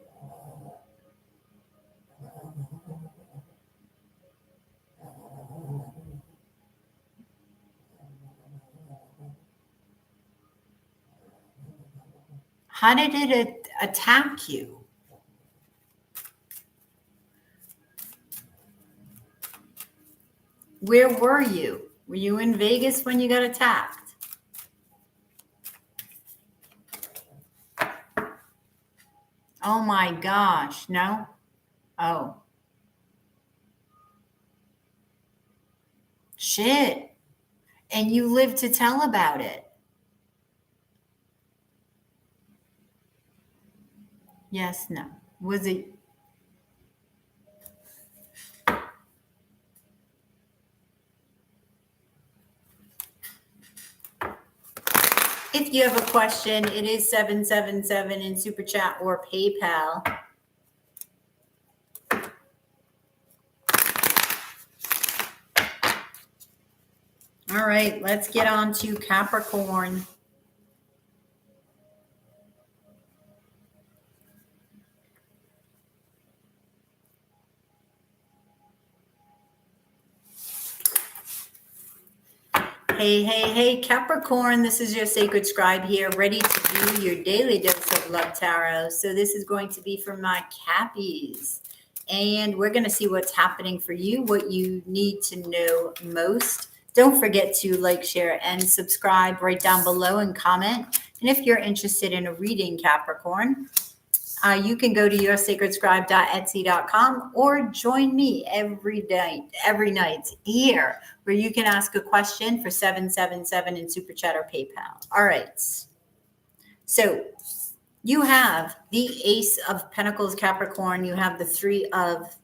how did it attack you? Where were you? Were you in Vegas when you got attacked? Oh my gosh. No? Oh. Shit. And you lived to tell about it. Yes, no. Was it? If you have a question, it is 777 in Super Chat or PayPal. All right, let's get on to Capricorn. Hey, Capricorn, this is your sacred scribe here, ready to do your daily dose of love tarot. So this is going to be for my Cappies. And we're going to see what's happening for you, what you need to know most. Don't forget to like, share, and subscribe right down below and comment. And if you're interested in a reading, Capricorn, you can go to yoursacredscribe.etsy.com or join me every night here, where you can ask a question for 777 in Super Chat or PayPal. All right. So you have the Ace of Pentacles, Capricorn. You have the Three of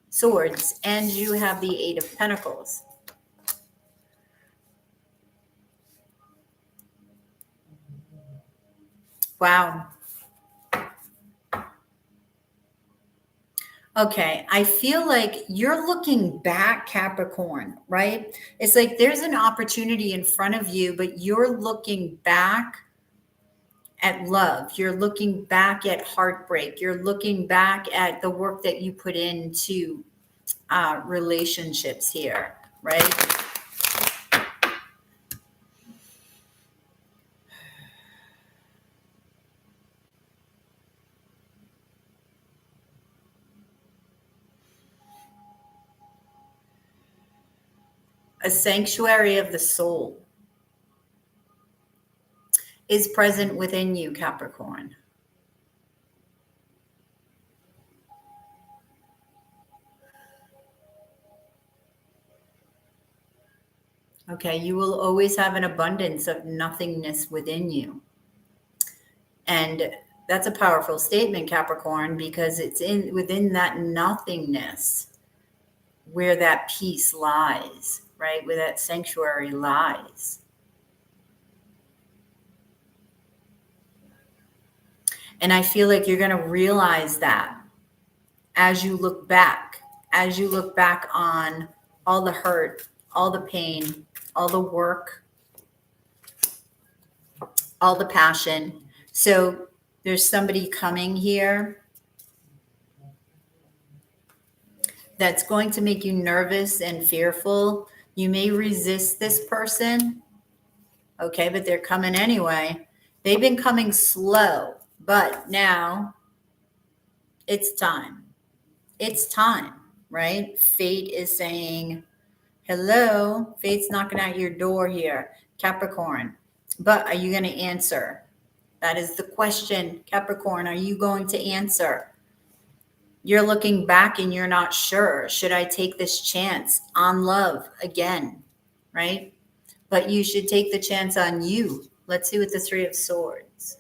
Swords, and you have the Eight of Pentacles. Wow. Okay, I feel like you're looking back, Capricorn, right? It's like there's an opportunity in front of you, but you're looking back at love. You're looking back at heartbreak. You're looking back at the work that you put into relationships here, right? A sanctuary of the soul is present within you, Capricorn. Okay, you will always have an abundance of nothingness within you. And that's a powerful statement, Capricorn, because it's within that nothingness where that peace lies, right? Where that sanctuary lies. And I feel like you're going to realize that as you look back on all the hurt, all the pain, all the work, all the passion. So there's somebody coming here that's going to make you nervous and fearful. You may resist this person, okay, but they're coming anyway. They've been coming slow, but now it's time. It's time, right? Fate is saying, hello, fate's knocking at your door here, Capricorn. But are you going to answer? That is the question, Capricorn. Are you going to answer? You're looking back and you're not sure. Should I take this chance on love again? Right? But you should take the chance on you. Let's see what the Three of Swords.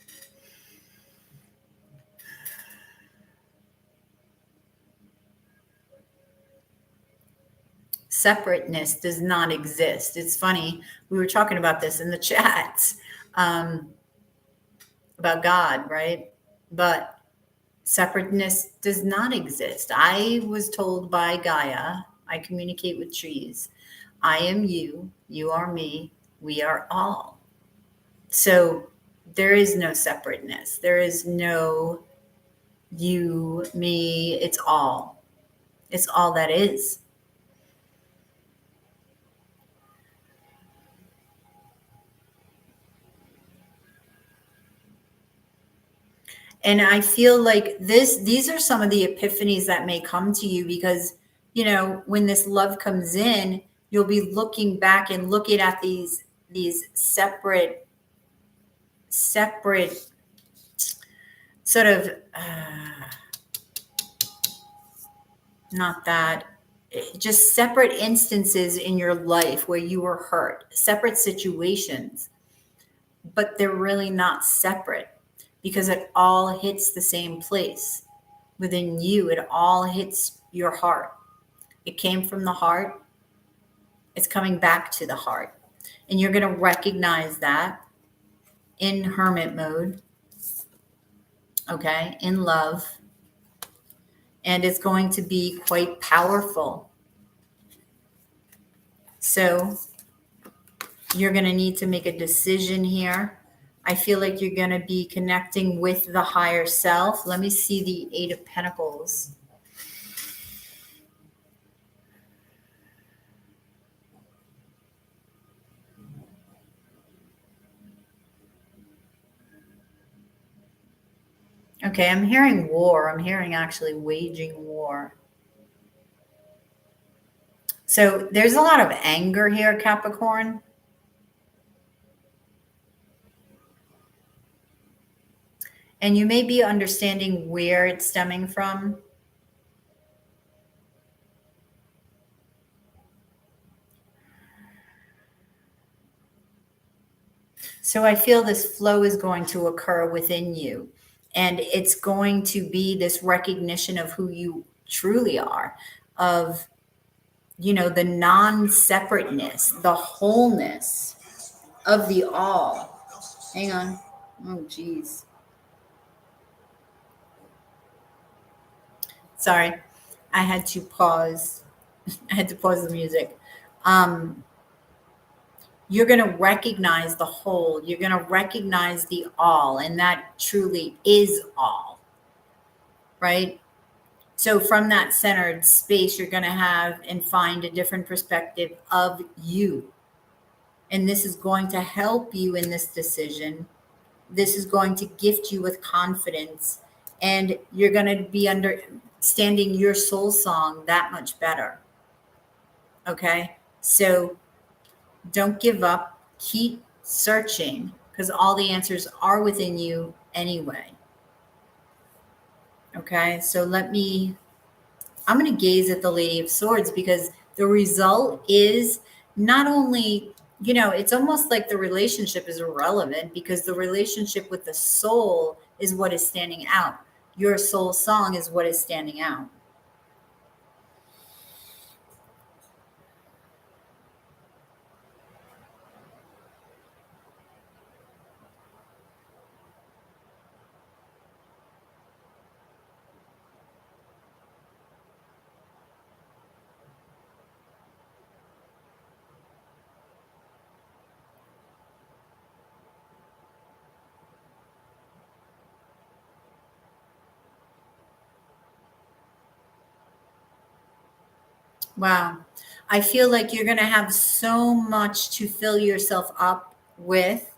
Separateness does not exist. It's funny. We were talking about this in the chat. about God, right? But separateness does not exist. I was told by Gaia, I communicate with trees. I am you, you are me, we are all. So there is no separateness. There is no you, me, it's all. It's all that is. And I feel like these are some of the epiphanies that may come to you because, when this love comes in, you'll be looking back and looking at these separate sort of, not that, just separate instances in your life where you were hurt, separate situations, but they're really not separate because it all hits the same place within you. It all hits your heart. It came from the heart. It's coming back to the heart. And you're going to recognize that in hermit mode, okay, in love. And it's going to be quite powerful. So you're going to need to make a decision here. I feel like you're going to be connecting with the higher self. Let me see the Eight of Pentacles. Okay, I'm hearing war. I'm hearing actually waging war. So there's a lot of anger here, Capricorn. And you may be understanding where it's stemming from. So I feel this flow is going to occur within you. And it's going to be this recognition of who you truly are, of, the non-separateness, the wholeness of the all. Hang on. Oh, geez. Sorry. I had to pause. I had to pause the music. You're going to recognize the whole. You're going to recognize the all. And that truly is all. Right? So from that centered space, you're going to have and find a different perspective of you. And this is going to help you in this decision. This is going to gift you with confidence. And you're going to be understanding your soul song that much better. Okay? So don't give up. Keep searching because all the answers are within you anyway. Okay? So I'm going to gaze at the Lady of Swords because the result is not only, it's almost like the relationship is irrelevant because the relationship with the soul is what is standing out. Your soul song is what is standing out. Wow. I feel like you're going to have so much to fill yourself up with.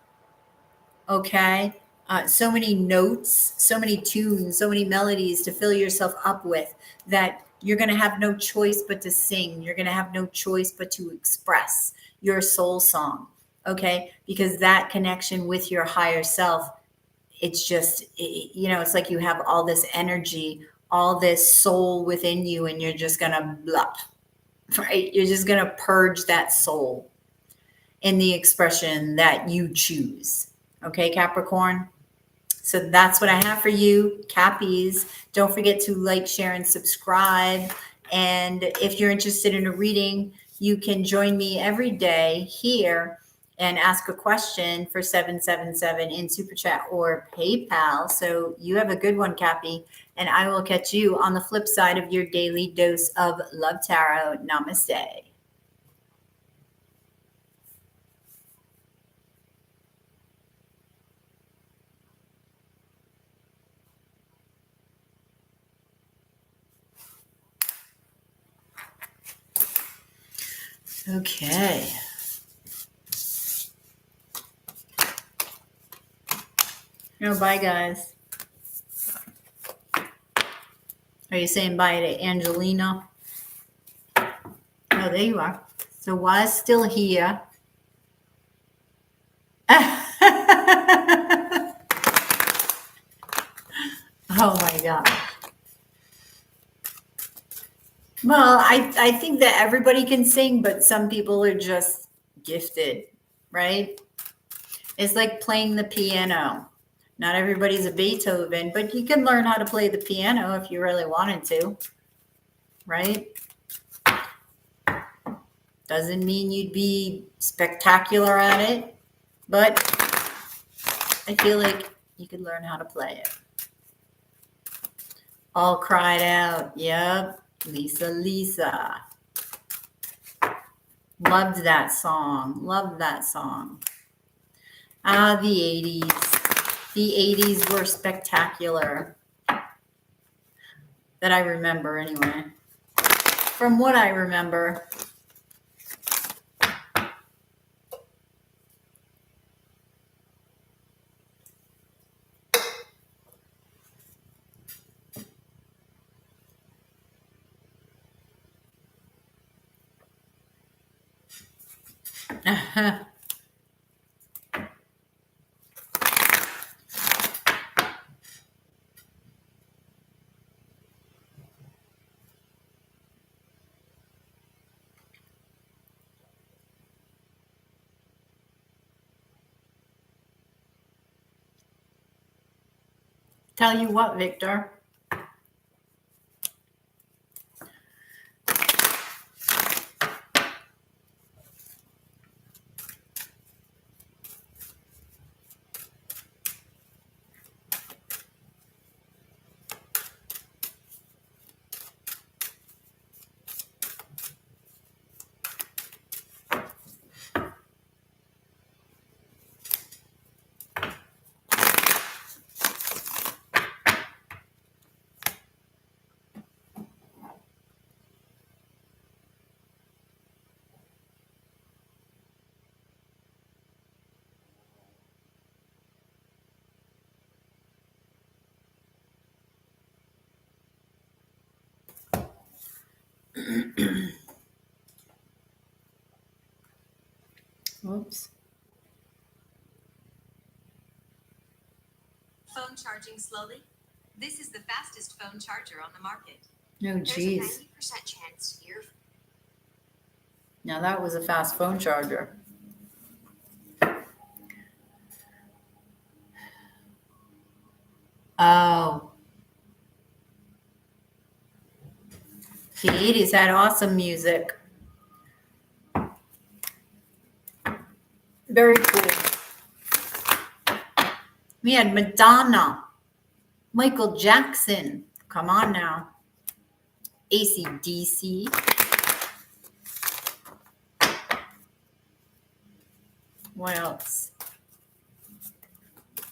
Okay. So many notes, so many tunes, so many melodies to fill yourself up with that you're going to have no choice but to sing. You're going to have no choice but to express your soul song. Okay. Because that connection with your higher self, it's just, it's like you have all this energy, all this soul within you, and you're just going to blah. Right? You're just going to purge that soul in the expression that you choose. Okay, Capricorn? So that's what I have for you, Cappies. Don't forget to like, share, and subscribe. And if you're interested in a reading, you can join me every day here and ask a question for 777 in Super Chat or PayPal. So you have a good one, Cappy. And I will catch you on the flip side of your daily dose of Love Tarot. Namaste. Okay. No, bye, guys. Are you saying bye to Angelina? Oh, there you are. So while still here. Oh my God. Well, I think that everybody can sing, but some people are just gifted, right? It's like playing the piano. Not everybody's a Beethoven, but you can learn how to play the piano if you really wanted to, right? Doesn't mean you'd be spectacular at it, but I feel like you could learn how to play it. All cried out. Yep. Lisa, Lisa. Loved that song. Loved that song. Ah, the 80s. The 80s were spectacular. That I remember anyway. From what I remember. Tell you what, Victor. Oops. Phone charging slowly? This is the fastest phone charger on the market. No, geez. There's a 90% chance your Now that was a fast phone charger. Oh. The 80s had awesome music. Very cool. We had Madonna, Michael Jackson. Come on now. AC/DC. What else?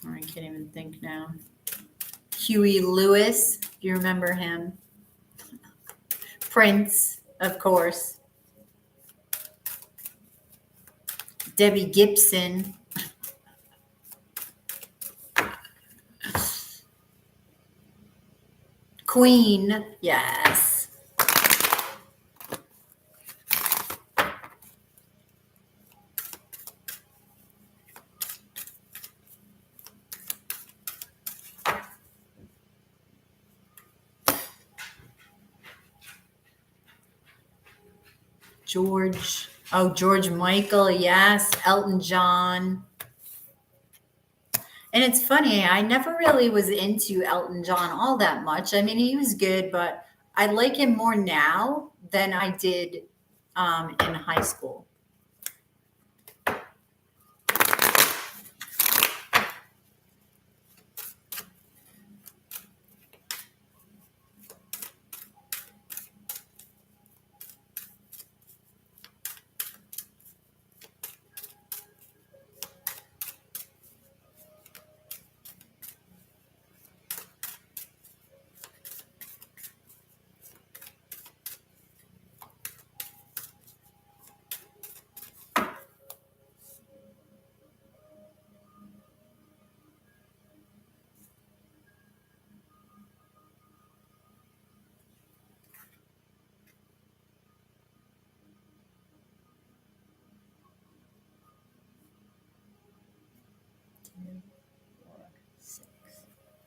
I can't even think now. Huey Lewis. Do you remember him? Prince, of course. Debbie Gibson. Queen. Yes. George. Oh, George Michael. Yes. Elton John. And it's funny, I never really was into Elton John all that much. I mean, he was good, but I like him more now than I did in high school.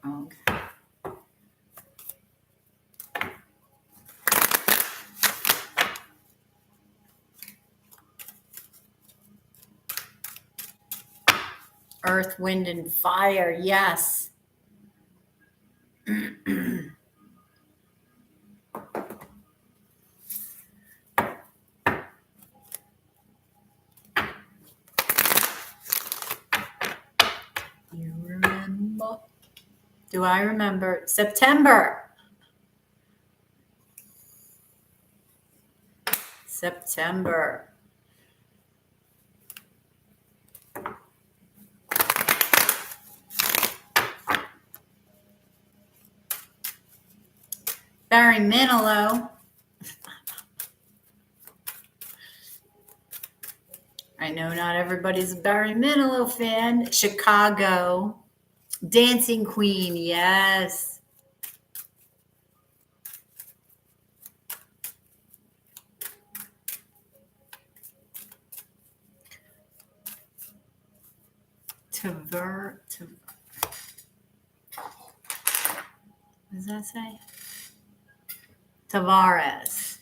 Okay. Earth, wind, and fire. Yes. You remember? Do I remember? September. September. Barry Manilow. I know not everybody's a Barry Manilow fan. Chicago. Dancing Queen. Yes. What does that say? Tavares.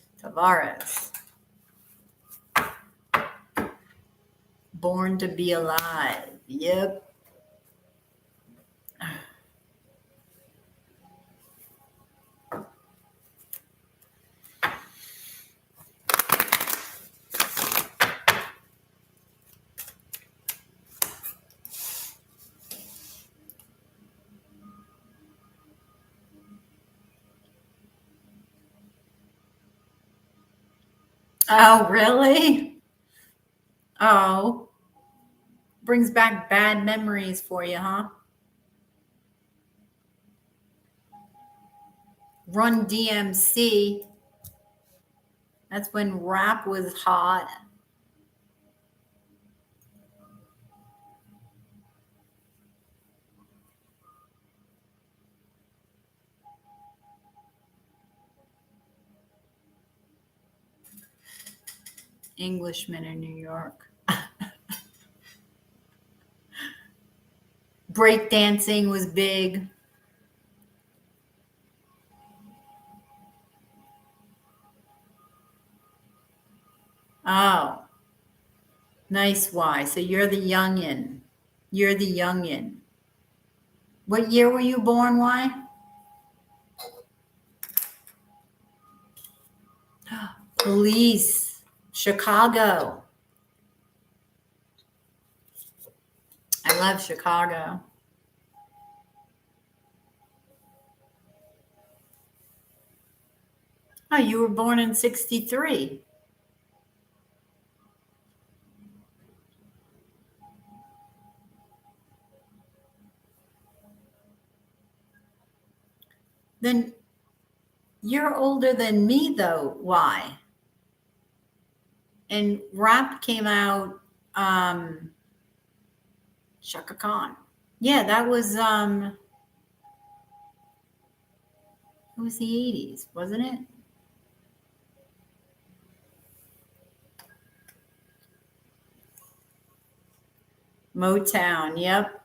Born to be alive. Yep. Oh, really? Oh. Brings back bad memories for you, huh? Run DMC. That's when rap was hot. Englishmen in New York. Breakdancing was big. Oh, nice. Why? So you're the youngin. What year were you born? Why? Police. Chicago. I love Chicago. Oh, you were born in 63. Then you're older than me, though. Why? And rap came out, Shaka Khan. Yeah, that was it was the 80s, wasn't it? Motown, yep.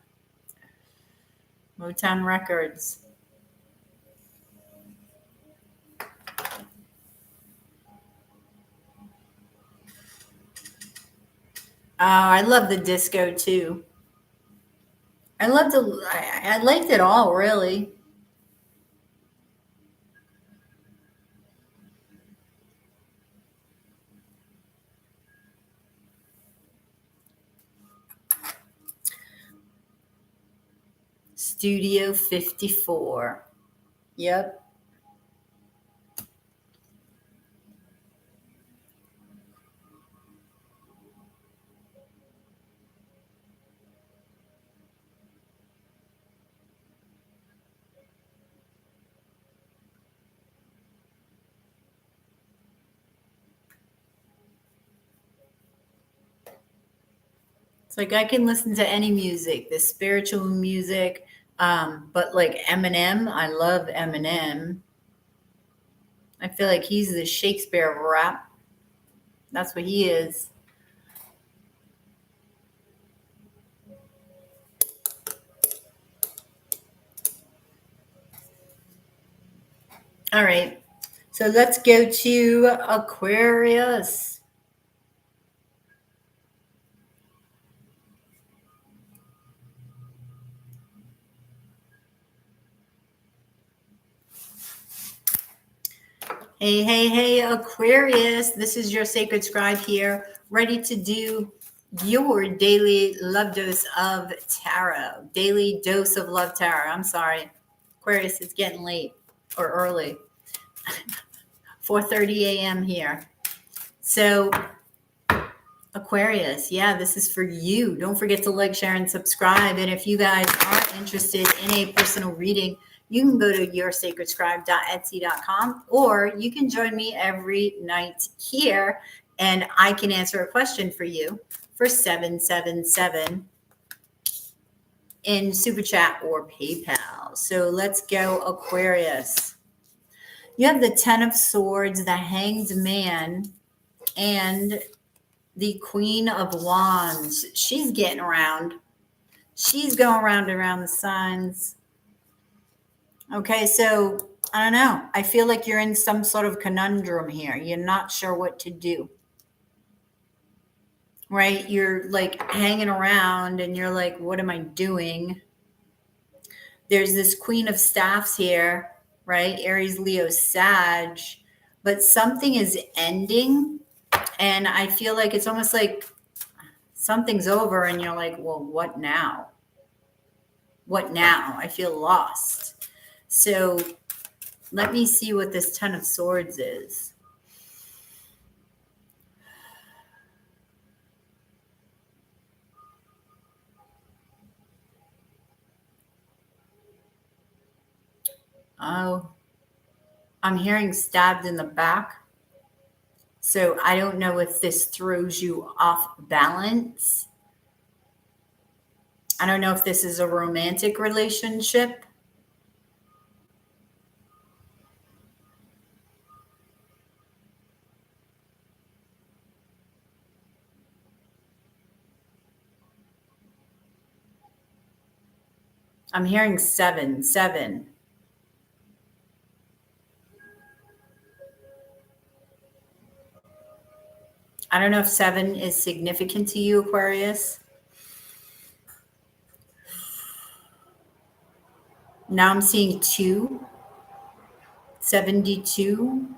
Motown Records. Oh, I love the disco too. I liked it all, really. Studio 54. Yep. It's like I can listen to any music, the spiritual music, but like Eminem, I love Eminem. I feel like he's the Shakespeare of rap. That's what he is. All right. So let's go to Aquarius. Hey, hey, hey, Aquarius. This is your sacred scribe here, ready to do your daily love dose of tarot. Daily dose of love tarot. I'm sorry. Aquarius, it's getting late or early. 4:30 a.m. here. So Aquarius, yeah, this is for you. Don't forget to like, share, and subscribe. And if you guys are interested in a personal reading, you can go to yoursacredscribe.etsy.com, or you can join me every night here and I can answer a question for you for 777 in Super Chat or PayPal. So let's go, Aquarius. You have the 10 of Swords, the Hanged Man, and the Queen of Wands. She's getting around. She's going round and around the signs. Okay, so I don't know. I feel like you're in some sort of conundrum here. You're not sure what to do. Right? You're like hanging around and you're like, what am I doing? There's this Queen of Staffs here, right? Aries, Leo, Sag. But something is ending. And I feel like it's almost like something's over and you're like, well, what now? What now? I feel lost. So let me see what this 10 of Swords is. Oh, I'm hearing stabbed in the back. So I don't know if this throws you off balance. I don't know if this is a romantic relationship. I'm hearing 7, 7. I don't know if 7 is significant to you, Aquarius. Now I'm seeing 2, 72.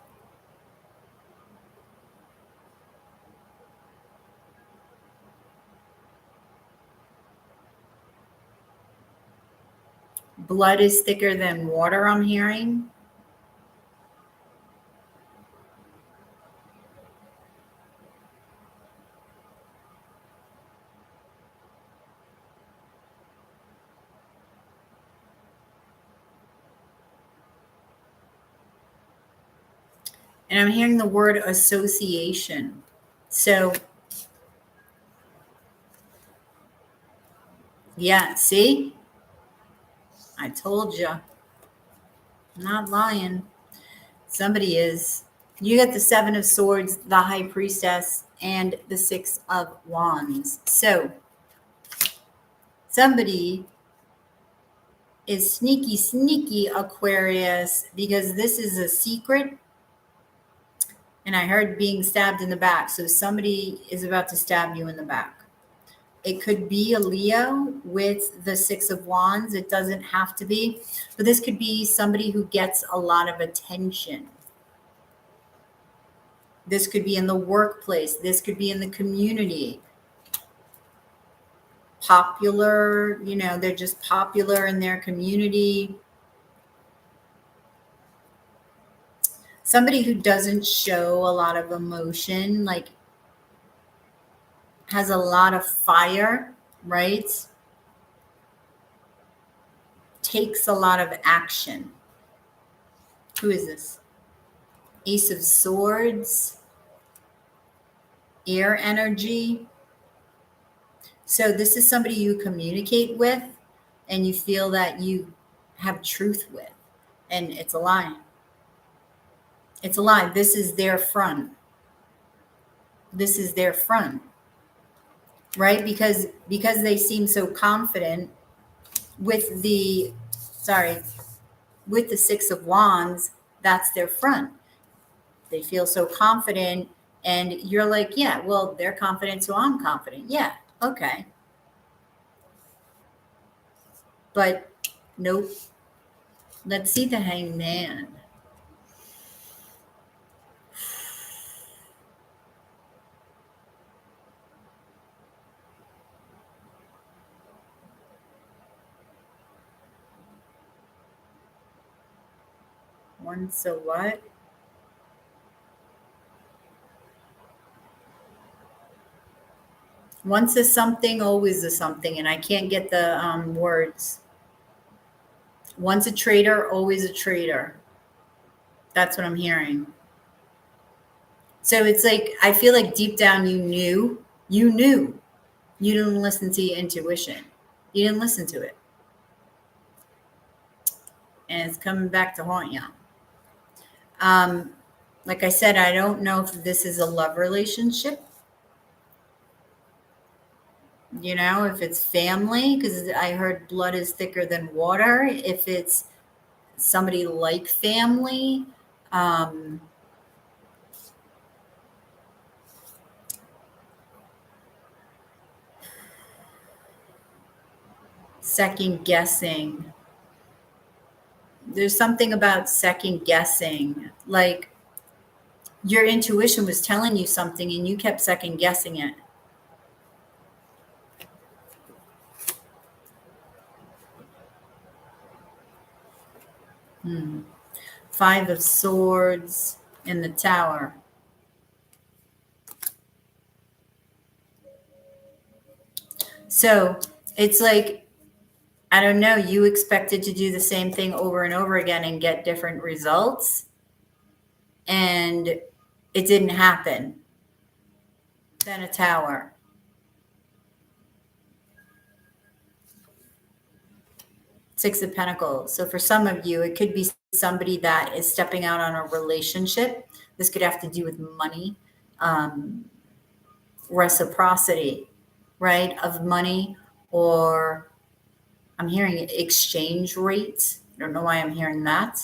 Blood is thicker than water, I'm hearing. And I'm hearing the word association. So, yeah, see? I told you. I'm not lying. Somebody is. You got the 7 of Swords, the High Priestess, and the 6 of Wands. So, somebody is sneaky, sneaky, Aquarius, because this is a secret. And I heard being stabbed in the back. So somebody is about to stab you in the back. It could be a Leo with the 6 of Wands. It doesn't have to be. But this could be somebody who gets a lot of attention. This could be in the workplace. This could be in the community. Popular, you know, they're just popular in their community. Somebody who doesn't show a lot of emotion, like has a lot of fire, right? Takes a lot of action. Who is this? Ace of Swords, air energy. So this is somebody you communicate with and you feel that you have truth with, and it's a lie. It's a lie. This is their front. This is their front, right? Because they seem so confident with the 6 of Wands, That's their front. They feel so confident, and you're like, yeah, well, they're confident, so I'm confident. Yeah, okay. But nope. Let's see the Hangman. Once a what? Once a something, always a something, and I can't get the words. Once a traitor, always a traitor. That's what I'm hearing. So it's like, I feel like deep down you knew. You didn't listen to your intuition. You didn't listen to it. And it's coming back to haunt you. Like I said, I don't know if this is a love relationship. You know, if it's family, because I heard blood is thicker than water. If it's somebody like family, second guessing. There's something about second guessing. Like your intuition was telling you something and you kept second guessing it. Five of Swords in the Tower. So it's like, I don't know, you expected to do the same thing over and over again and get different results. And it didn't happen. Then a Tower. Six of Pentacles. So for some of you, it could be somebody that is stepping out on a relationship. This could have to do with money, reciprocity, right? Of money, or I'm hearing exchange rates. I don't know why I'm hearing that.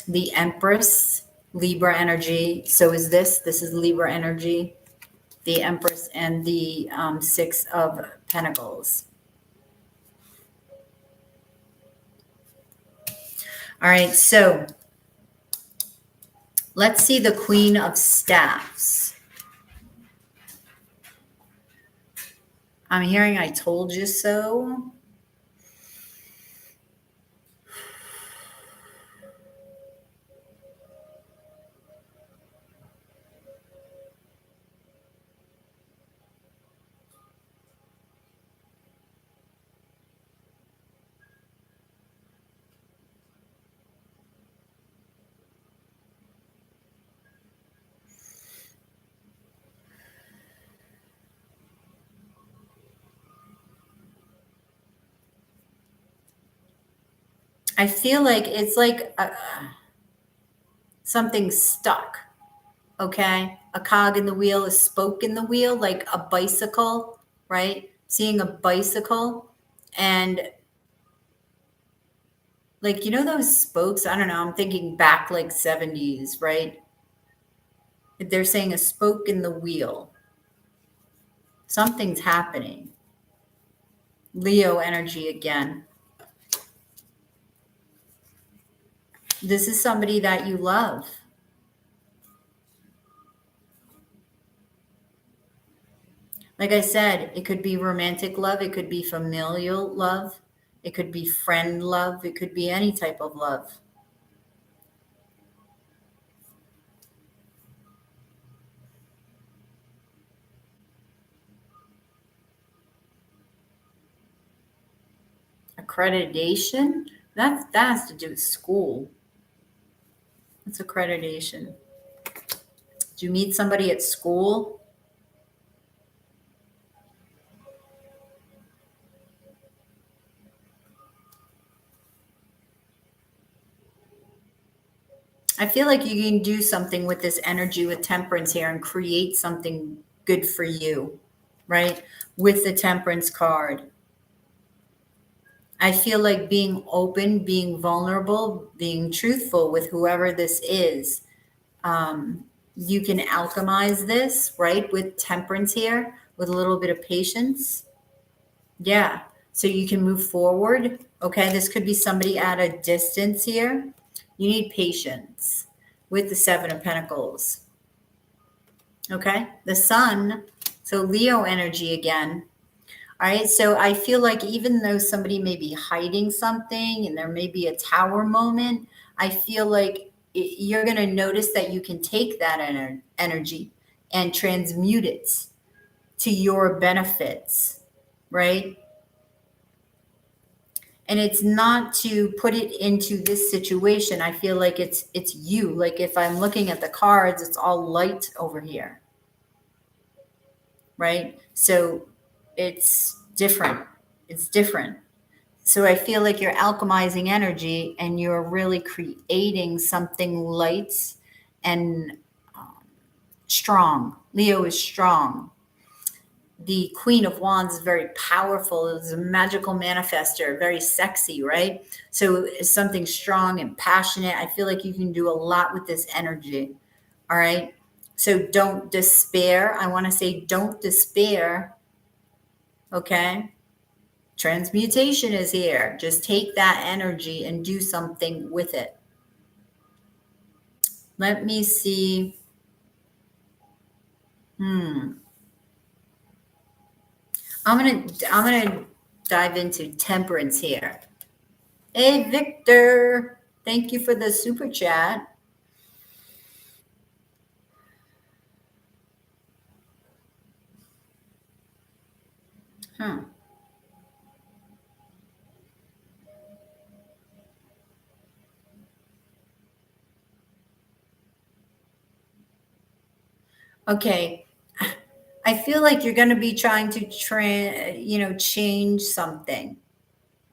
The Empress, Libra energy. So is this is Libra energy. The Empress and the Six of Pentacles. All right, so let's see the Queen of Staffs. I'm hearing I told you so. I feel like it's like something stuck, okay? A cog in the wheel, a spoke in the wheel, like a bicycle, right? Seeing a bicycle and like, you know, those spokes, I don't know, I'm thinking back like 70s, right? They're saying a spoke in the wheel. Something's happening. Leo energy again. This is somebody that you love. Like I said, it could be romantic love. It could be familial love. It could be friend love. It could be any type of love. Accreditation? That has to do with school. It's accreditation. Did you meet somebody at school? I feel like you can do something with this energy with Temperance here and create something good for you, right? With the Temperance card. I feel like being open, being vulnerable, being truthful with whoever this is. You can alchemize this, right? With temperance here, with a little bit of patience. Yeah. So you can move forward. Okay. This could be somebody at a distance here. You need patience with the Seven of Pentacles. Okay. The Sun. So Leo energy again. All right. So I feel like even though somebody may be hiding something and there may be a tower moment, I feel like you're going to notice that you can take that energy and transmute it to your benefits, right? And it's not to put it into this situation. I feel like it's you. Like if I'm looking at the cards, it's all light over here, right? So it's different. It's different. So I feel like you're alchemizing energy and you're really creating something light and strong. Leo is strong. The Queen of Wands is very powerful. It's a magical manifester, very sexy, right? So it's something strong and passionate. I feel like you can do a lot with this energy. All right. So don't despair. I want to say don't despair. Okay. Transmutation is here. Just take that energy and do something with it. Let me see. I'm gonna dive into temperance here. Hey Victor, thank you for the super chat. Okay. I feel like you're going to be trying to change something,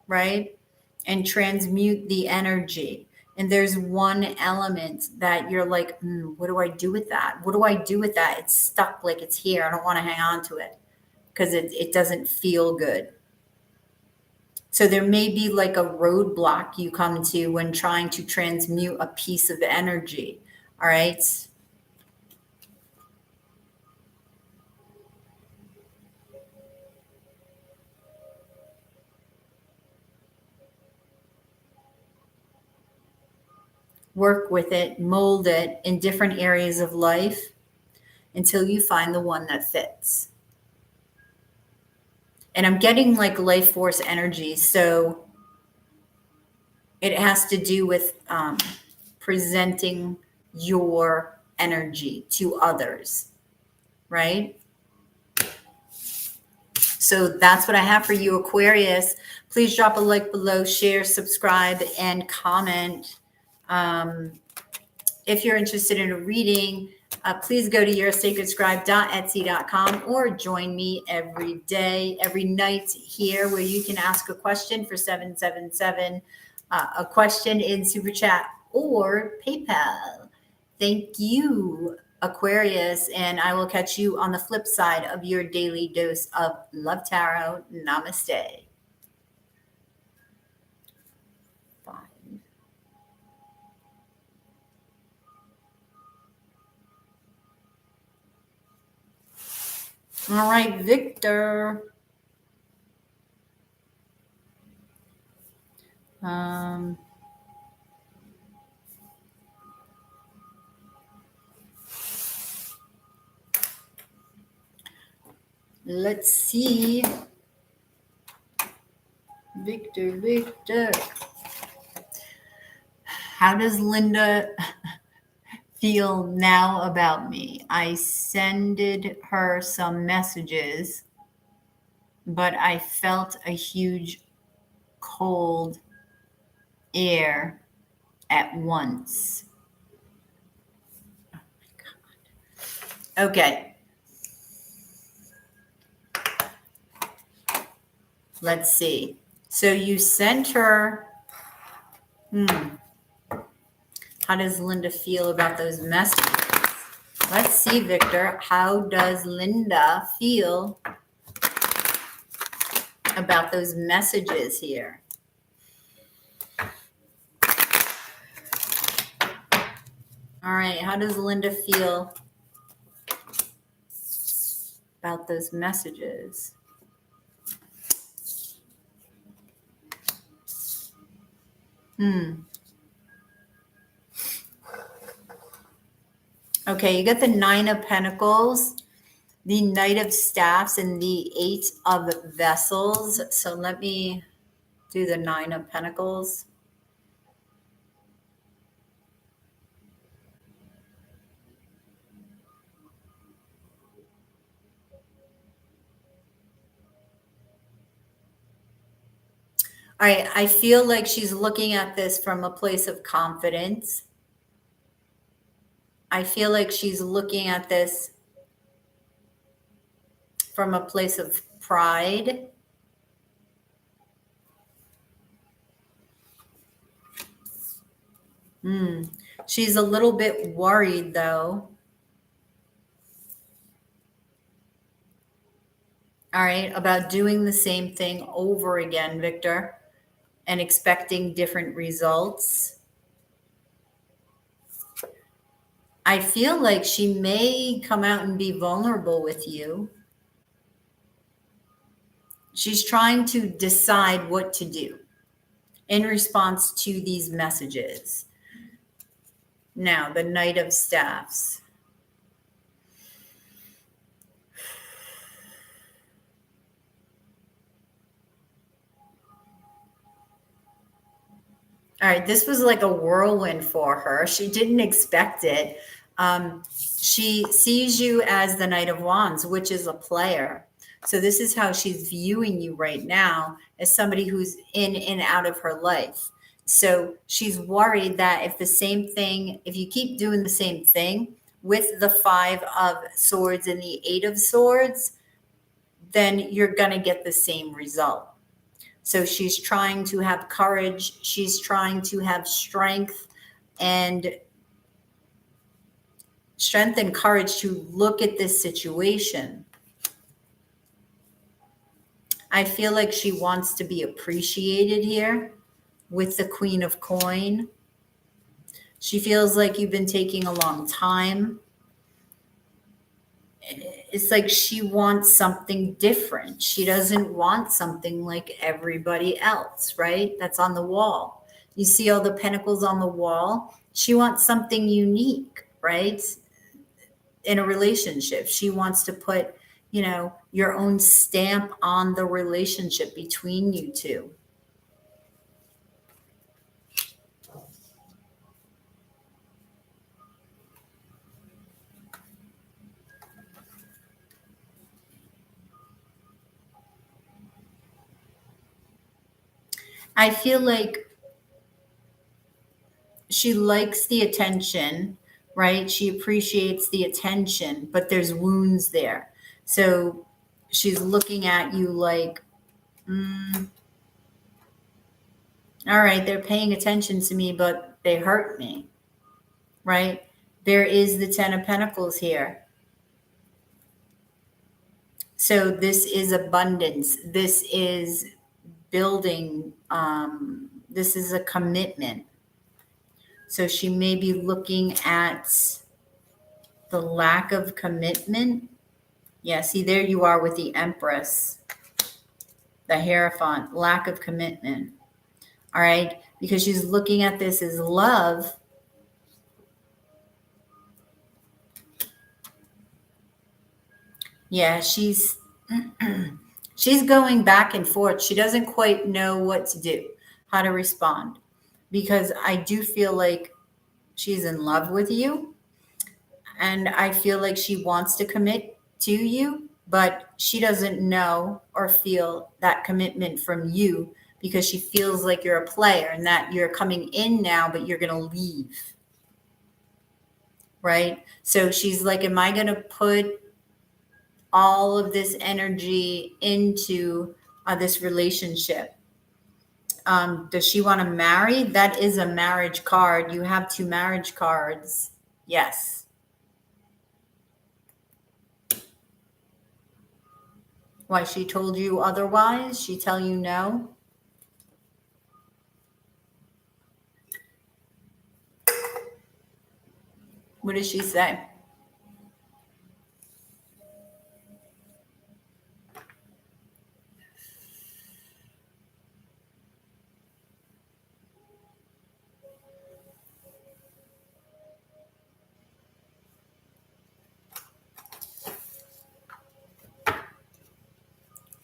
right? And transmute the energy. And there's one element that you're like, what do I do with that? What do I do with that? It's stuck like it's here. I don't want to hang on to it because it doesn't feel good. So there may be like a roadblock you come to when trying to transmute a piece of energy. All right. Work with it, mold it in different areas of life until you find the one that fits. And I'm getting like life force energy. So it has to do with presenting your energy to others, right? So that's what I have for you, Aquarius. Please drop a like below, share, subscribe, and comment. If you're interested in a reading, please go to yoursacredscribe.etsy.com or join me every day, every night here where you can ask a question for 777, a question in Super Chat or PayPal. Thank you, Aquarius, and I will catch you on the flip side of your daily dose of Love Tarot. Namaste. All right, Victor. Let's see. Victor. How does Linda feel now about me? I sended her some messages, but I felt a huge cold air at once. Oh my God. Okay. Let's see. So you sent her. How does Linda feel about those messages? Let's see, Victor. How does Linda feel about those messages here? All right. How does Linda feel about those messages? Okay, you got the Nine of Pentacles, the Knight of Staffs, and the Eight of Vessels. So let me do the Nine of Pentacles. All right, I feel like she's looking at this from a place of confidence. I feel like she's looking at this from a place of pride. She's a little bit worried, though. All right, about doing the same thing over again, Victor, and expecting different results. I feel like she may come out and be vulnerable with you. She's trying to decide what to do in response to these messages. Now, the Knight of Staffs. All right, this was like a whirlwind for her. She didn't expect it. She sees you as the Knight of Wands, which is a player. So this is how she's viewing you right now, as somebody who's in and out of her life. So she's worried that if you keep doing the same thing with the Five of Swords and the Eight of Swords, then you're going to get the same result. So she's trying to have courage. She's trying to have strength and courage to look at this situation. I feel like she wants to be appreciated here with the Queen of Coin. She feels like you've been taking a long time. It's like she wants something different. She doesn't want something like everybody else, right? That's on the wall. You see all the pentacles on the wall? She wants something unique, right? In a relationship, she wants to put, your own stamp on the relationship between you two. I feel like she likes the attention, right? She appreciates the attention, but there's wounds there. So she's looking at you like, all right, they're paying attention to me, but they hurt me, right? There is the Ten of Pentacles here. So this is abundance. This is building. This is a commitment. So she may be looking at the lack of commitment. Yeah, see, there you are with the Empress, the Hierophant, lack of commitment. All right, because she's looking at this as love. Yeah, she's going back and forth. She doesn't quite know what to do, how to respond, because I do feel like she's in love with you. And I feel like she wants to commit to you, but she doesn't know or feel that commitment from you because she feels like you're a player and that you're coming in now, but you're going to leave. Right? So she's like, am I going to put all of this energy into this relationship? Does she want to marry? That is a marriage card. You have 2 marriage cards. Yes. Why, she told you otherwise? She tell you no? What does she say?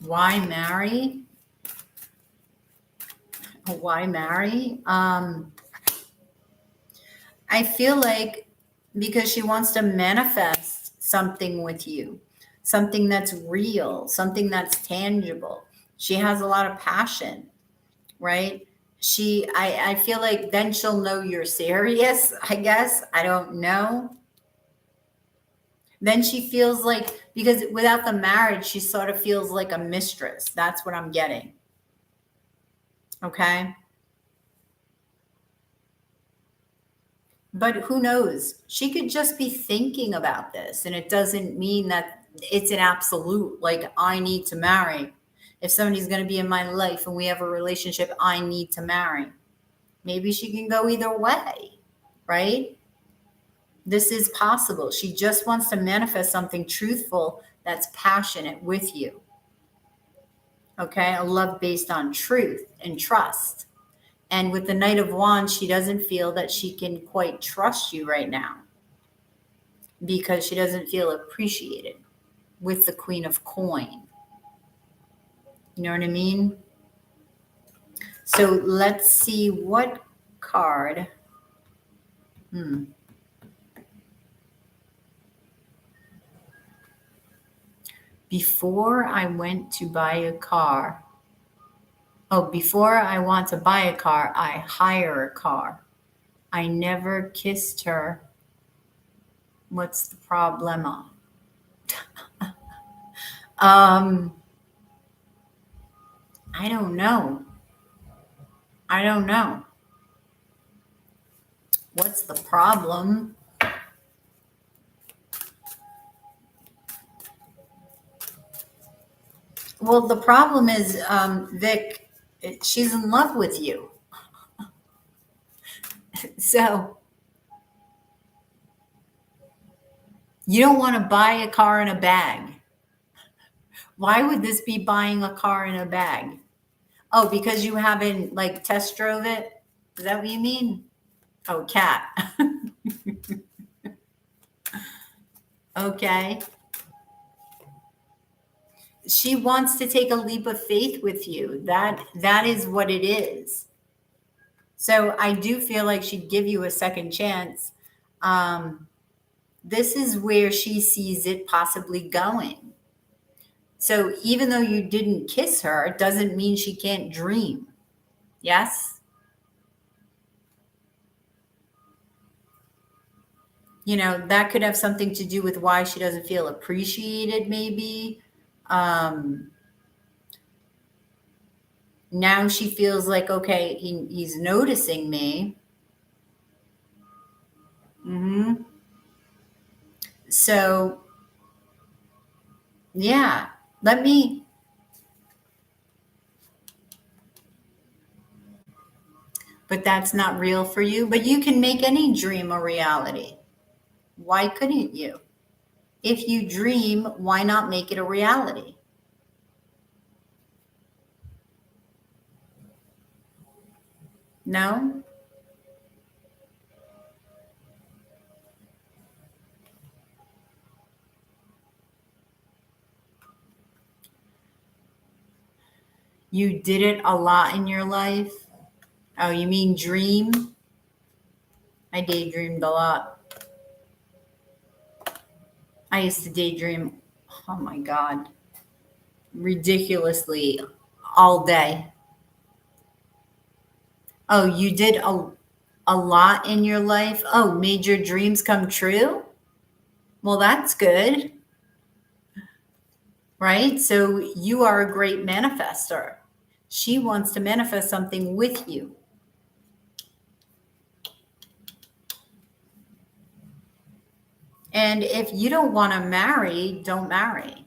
Why marry? Why marry? I feel like because she wants to manifest something with you, something that's real, something that's tangible. She has a lot of passion, right? I feel like then she'll know you're serious, I guess. I don't know. Then she feels like, because without the marriage, she sort of feels like a mistress. That's what I'm getting. Okay. But who knows? She could just be thinking about this, and it doesn't mean that it's an absolute, like, I need to marry. If somebody's going to be in my life and we have a relationship, I need to marry. Maybe she can go either way, right? This is possible. She just wants to manifest something truthful that's passionate with you. Okay? A love based on truth and trust. And with the Knight of Wands, she doesn't feel that she can quite trust you right now because she doesn't feel appreciated with the Queen of Coin. You know what I mean? So let's see what card. Before I went to buy a car. Oh, before I want to buy a car, I hire a car. I never kissed her. What's the problema? I don't know. I don't know. What's the problem? Well, the problem is, Vic, she's in love with you. So you don't want to buy a car in a bag. Why would this be buying a car in a bag? Oh, because you haven't like test drove it? Is that what you mean? Oh, cat. Okay. She wants to take a leap of faith with you. That is what it is. So I do feel like she'd give you a second chance. This is where she sees it possibly going. So even though you didn't kiss her, it doesn't mean she can't dream. Yes? You know, that could have something to do with why she doesn't feel appreciated, maybe. Now she feels like, okay, he's noticing me. So, yeah, but that's not real for you. But you can make any dream a reality. Why couldn't you? If you dream, why not make it a reality? No? You did it a lot in your life? Oh, you mean dream? I daydreamed a lot. I used to daydream, oh my God, ridiculously all day. Oh, you did a lot in your life? Oh, made your dreams come true? Well, that's good. Right? So you are a great manifester. She wants to manifest something with you. And if you don't want to marry, don't marry.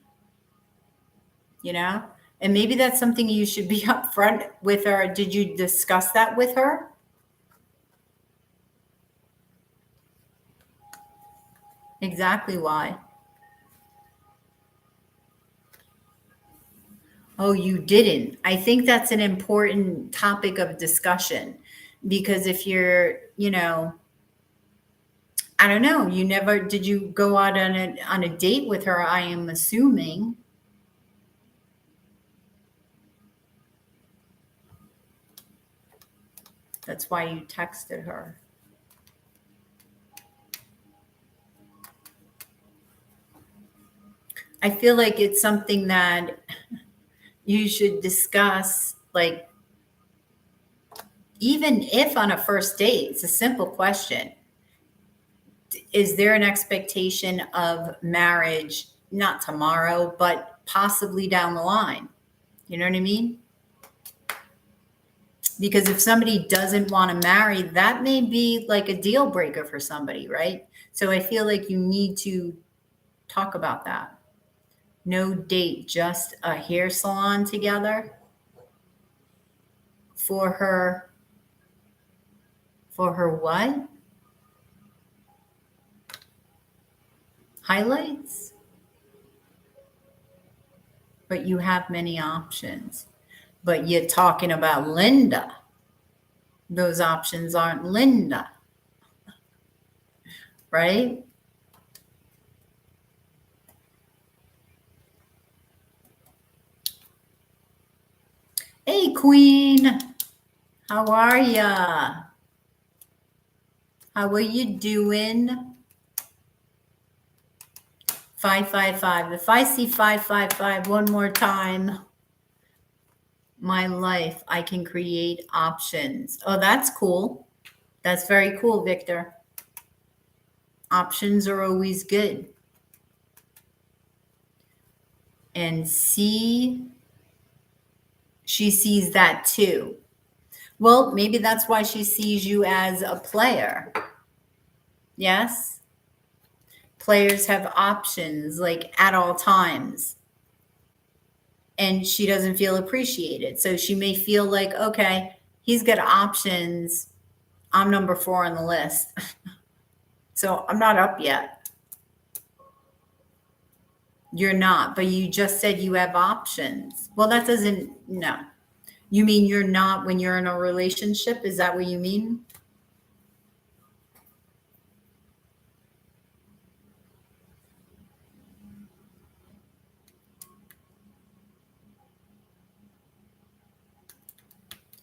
You know? And maybe that's something you should be upfront with her. Did you discuss that with her? Exactly why. Oh, you didn't. I think that's an important topic of discussion because if you're, I don't know, did you go out on a date with her? I am assuming. That's why you texted her. I feel like it's something that you should discuss, like, even if on a first date, it's a simple question. Is there an expectation of marriage, not tomorrow, but possibly down the line? You know what I mean? Because if somebody doesn't want to marry, that may be like a deal breaker for somebody, right? So I feel like you need to talk about that. No date, just a hair salon together for her. For her what? Highlights? But you have many options. But you're talking about Linda. Those options aren't Linda, right? Hey, Queen. How are ya? How are you doing? 555. If I see 555 one more time, my life, I can create options. Oh, that's cool. That's very cool, Victor. Options are always good. And she sees that too. Well, maybe that's why she sees you as a player. Yes? Players have options like at all times. And she doesn't feel appreciated. So she may feel like, okay, he's got options. I'm number 4 on the list. So I'm not up yet. You're not, but you just said you have options. Well, that doesn't, no. You mean you're not when you're in a relationship? Is that what you mean?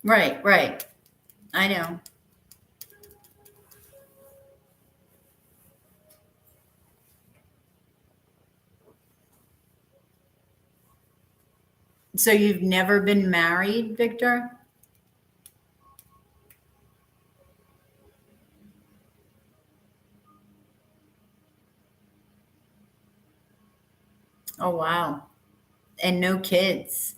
Right, right. I know. So you've never been married, Victor? Oh, wow. And no kids.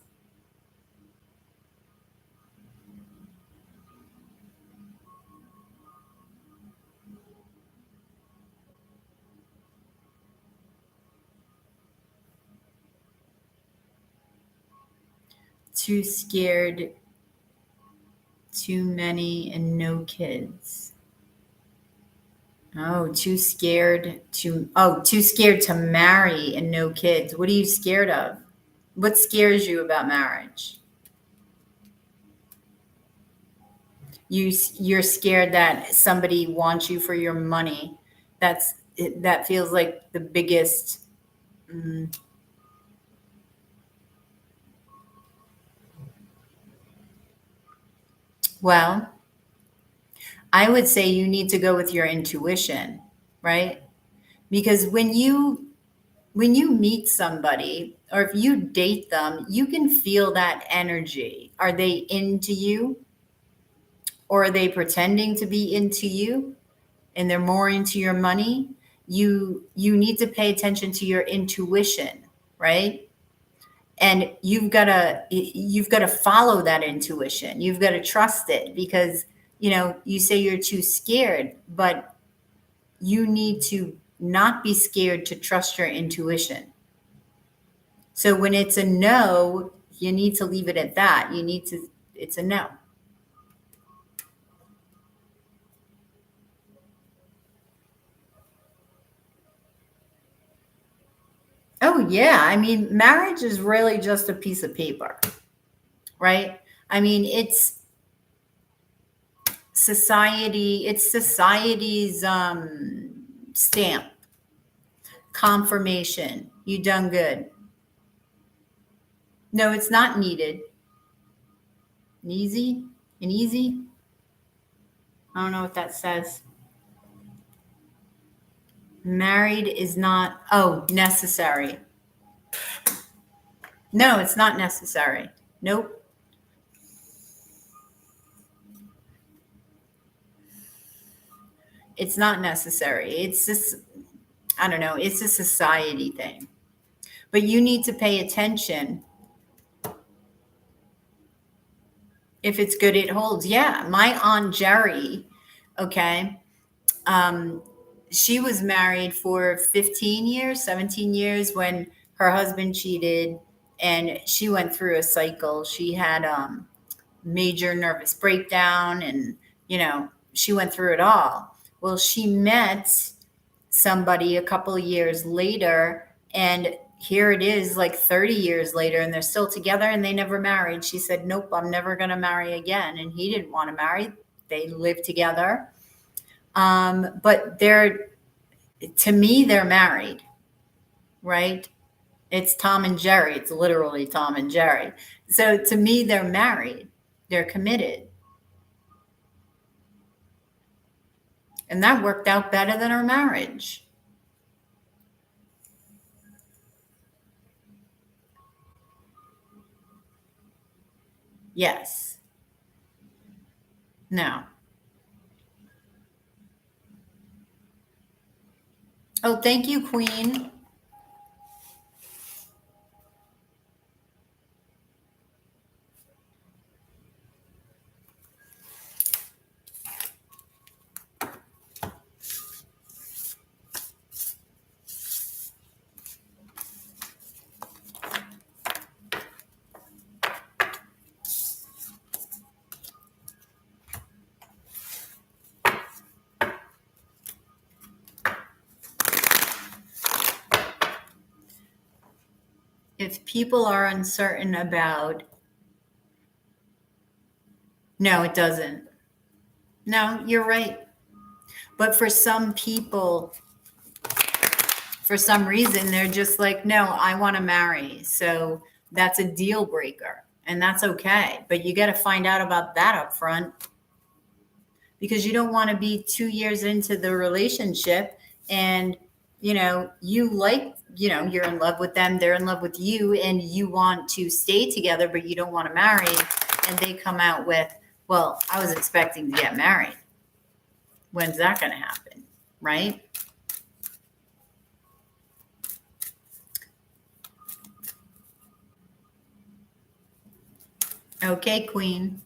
Too scared, too many, and no kids. Oh, too scared to marry and no kids. What are you scared of? What scares you about marriage? You're scared that somebody wants you for your money. That feels like the biggest. mm, well, I would say you need to go with your intuition, right? Because when you meet somebody or if you date them, you can feel that energy. Are they into you or are they pretending to be into you and they're more into your money? You need to pay attention to your intuition, right? And you've got to follow that intuition. You've got to trust it because you say you're too scared, but you need to not be scared to trust your intuition. So when it's a no, you need to leave it at that. It's a no. Oh, yeah. I mean, marriage is really just a piece of paper, right? I mean, it's society's stamp, confirmation. You done good. No, it's not needed. Easy? An easy? I don't know what that says. Married is not, oh, necessary. No, it's not necessary. Nope. It's not necessary. It's just, I don't know, it's a society thing. But you need to pay attention. If it's good, it holds. Yeah. My Aunt Jerry, okay, she was married for 15 years, 17 years when her husband cheated, and she went through a cycle. She had major nervous breakdown, and, she went through it all. Well, she met somebody a couple of years later, and here it is like 30 years later, and they're still together, and they never married. She said, nope, I'm never going to marry again. And he didn't want to marry. They lived together. But to me, they're married, right? It's Tom and Jerry. It's literally Tom and Jerry. So to me, they're married. They're committed. And that worked out better than our marriage. Yes. No. Oh, thank you, Queen. If people are uncertain about, no, it doesn't. No, you're right. But for some people, for some reason, they're just like, no, I want to marry. So that's a deal breaker, and that's okay. But you got to find out about that up front, because you don't want to be 2 years into the relationship and, you're in love with them, they're in love with you, and you want to stay together, but you don't want to marry. And they come out with, well, I was expecting to get married. When's that going to happen? Right? Okay, Queen.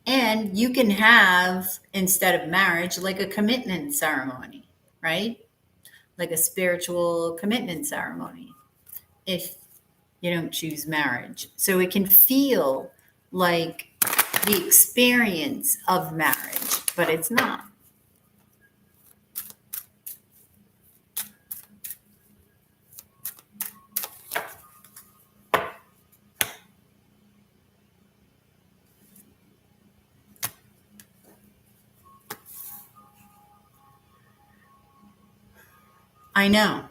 And you can have, instead of marriage, like a commitment ceremony, right? Like a spiritual commitment ceremony, if you don't choose marriage. So it can feel like the experience of marriage, but it's not. I know.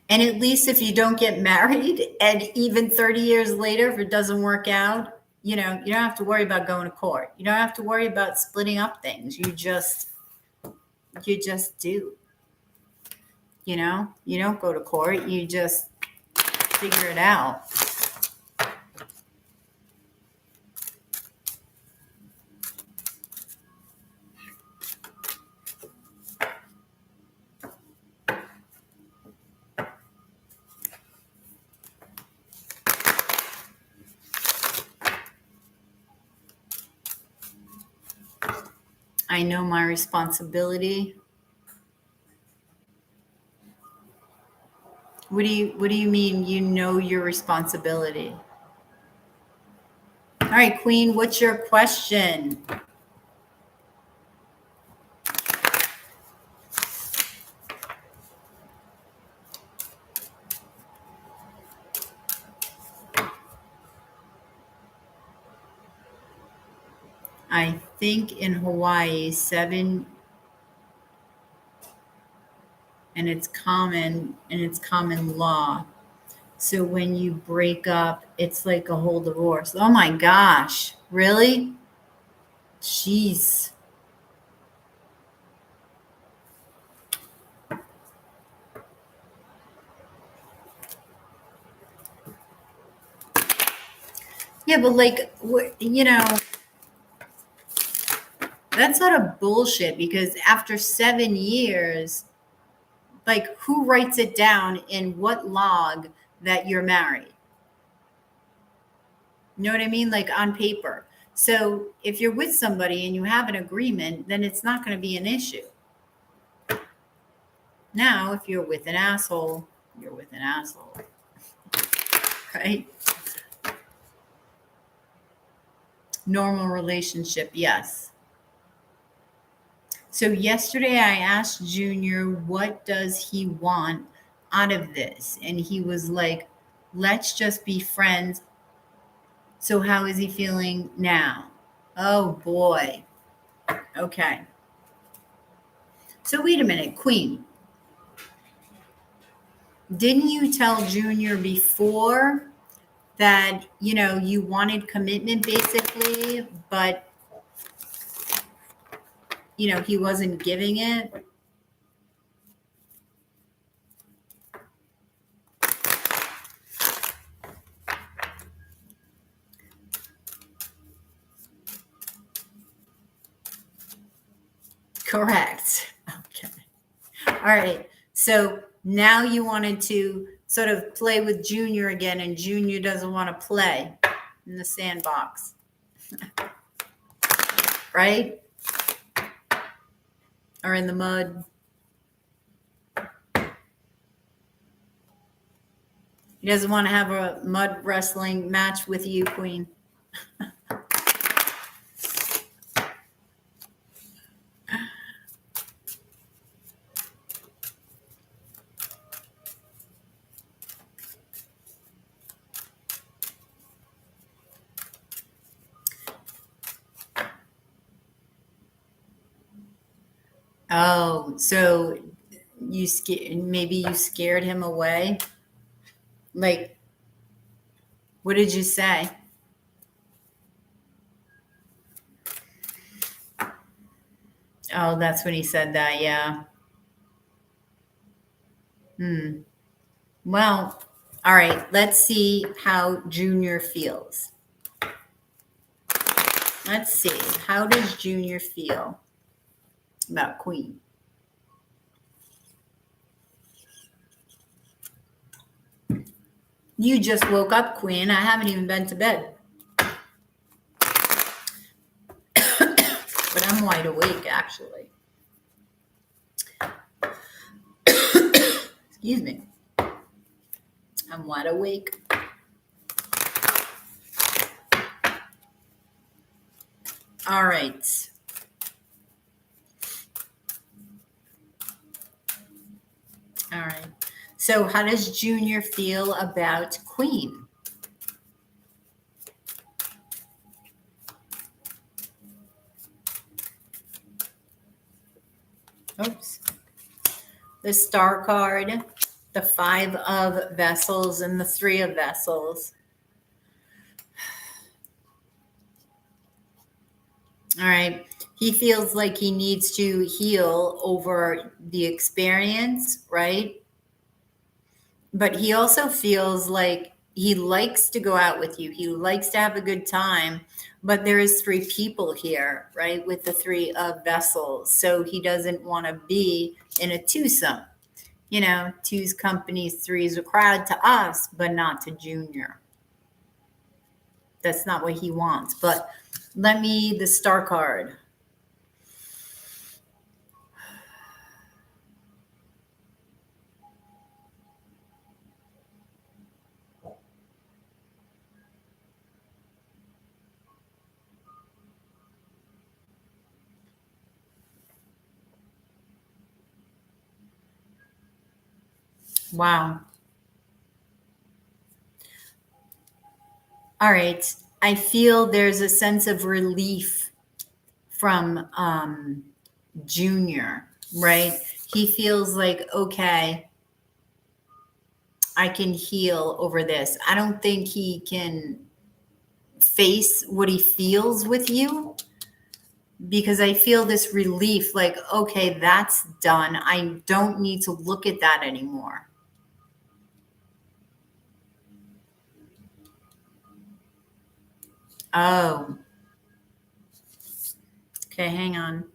And at least if you don't get married, and even 30 years later, if it doesn't work out, you don't have to worry about going to court. You don't have to worry about splitting up things. You just do. You don't go to court. You just figure it out. I know my responsibility. What do you mean you know your responsibility? All right, Queen, what's your question? I think in Hawaii, 7, and it's common law. So when you break up, it's like a whole divorce. Oh my gosh, really? Jeez. Yeah, but like, that's sort of bullshit, because after 7 years, like, who writes it down in what log that you're married? You know what I mean? Like, on paper. So if you're with somebody and you have an agreement, then it's not going to be an issue. Now, if you're with an asshole, you're with an asshole. Right? Normal relationship, yes. So yesterday I asked Junior, what does he want out of this? And he was like, let's just be friends. So how is he feeling now? Oh boy. Okay. So wait a minute, Queen. Didn't you tell Junior before that, you wanted commitment basically, but, he wasn't giving it? Correct. Okay. All right. So now you wanted to sort of play with Junior again, and Junior doesn't want to play in the sandbox. Right? Or in the mud. He doesn't want to have a mud wrestling match with you, Queen. Oh, so maybe you scared him away? Like, what did you say? Oh, that's when he said that, yeah. Well, all right, let's see how Junior feels. Let's see. How does Junior feel about Queen? You just woke up, Queen. I haven't even been to bed. But I'm wide awake, actually. Excuse me. I'm wide awake. All right. All right. So how does Junior feel about Queen? Oops. The Star card, the 5 of Vessels, and the 3 of Vessels. All right. He feels like he needs to heal over the experience, right? But he also feels like he likes to go out with you. He likes to have a good time. But there is 3 people here, right, with the 3 of Vessels. So he doesn't want to be in a twosome. 2's company, 3's a crowd to us, but not to Junior. That's not what he wants. But the Star card. Wow. All right. I feel there's a sense of relief from Junior, right? He feels like, okay, I can heal over this. I don't think he can face what he feels with you, because I feel this relief, like, okay, that's done. I don't need to look at that anymore. Oh, okay, hang on.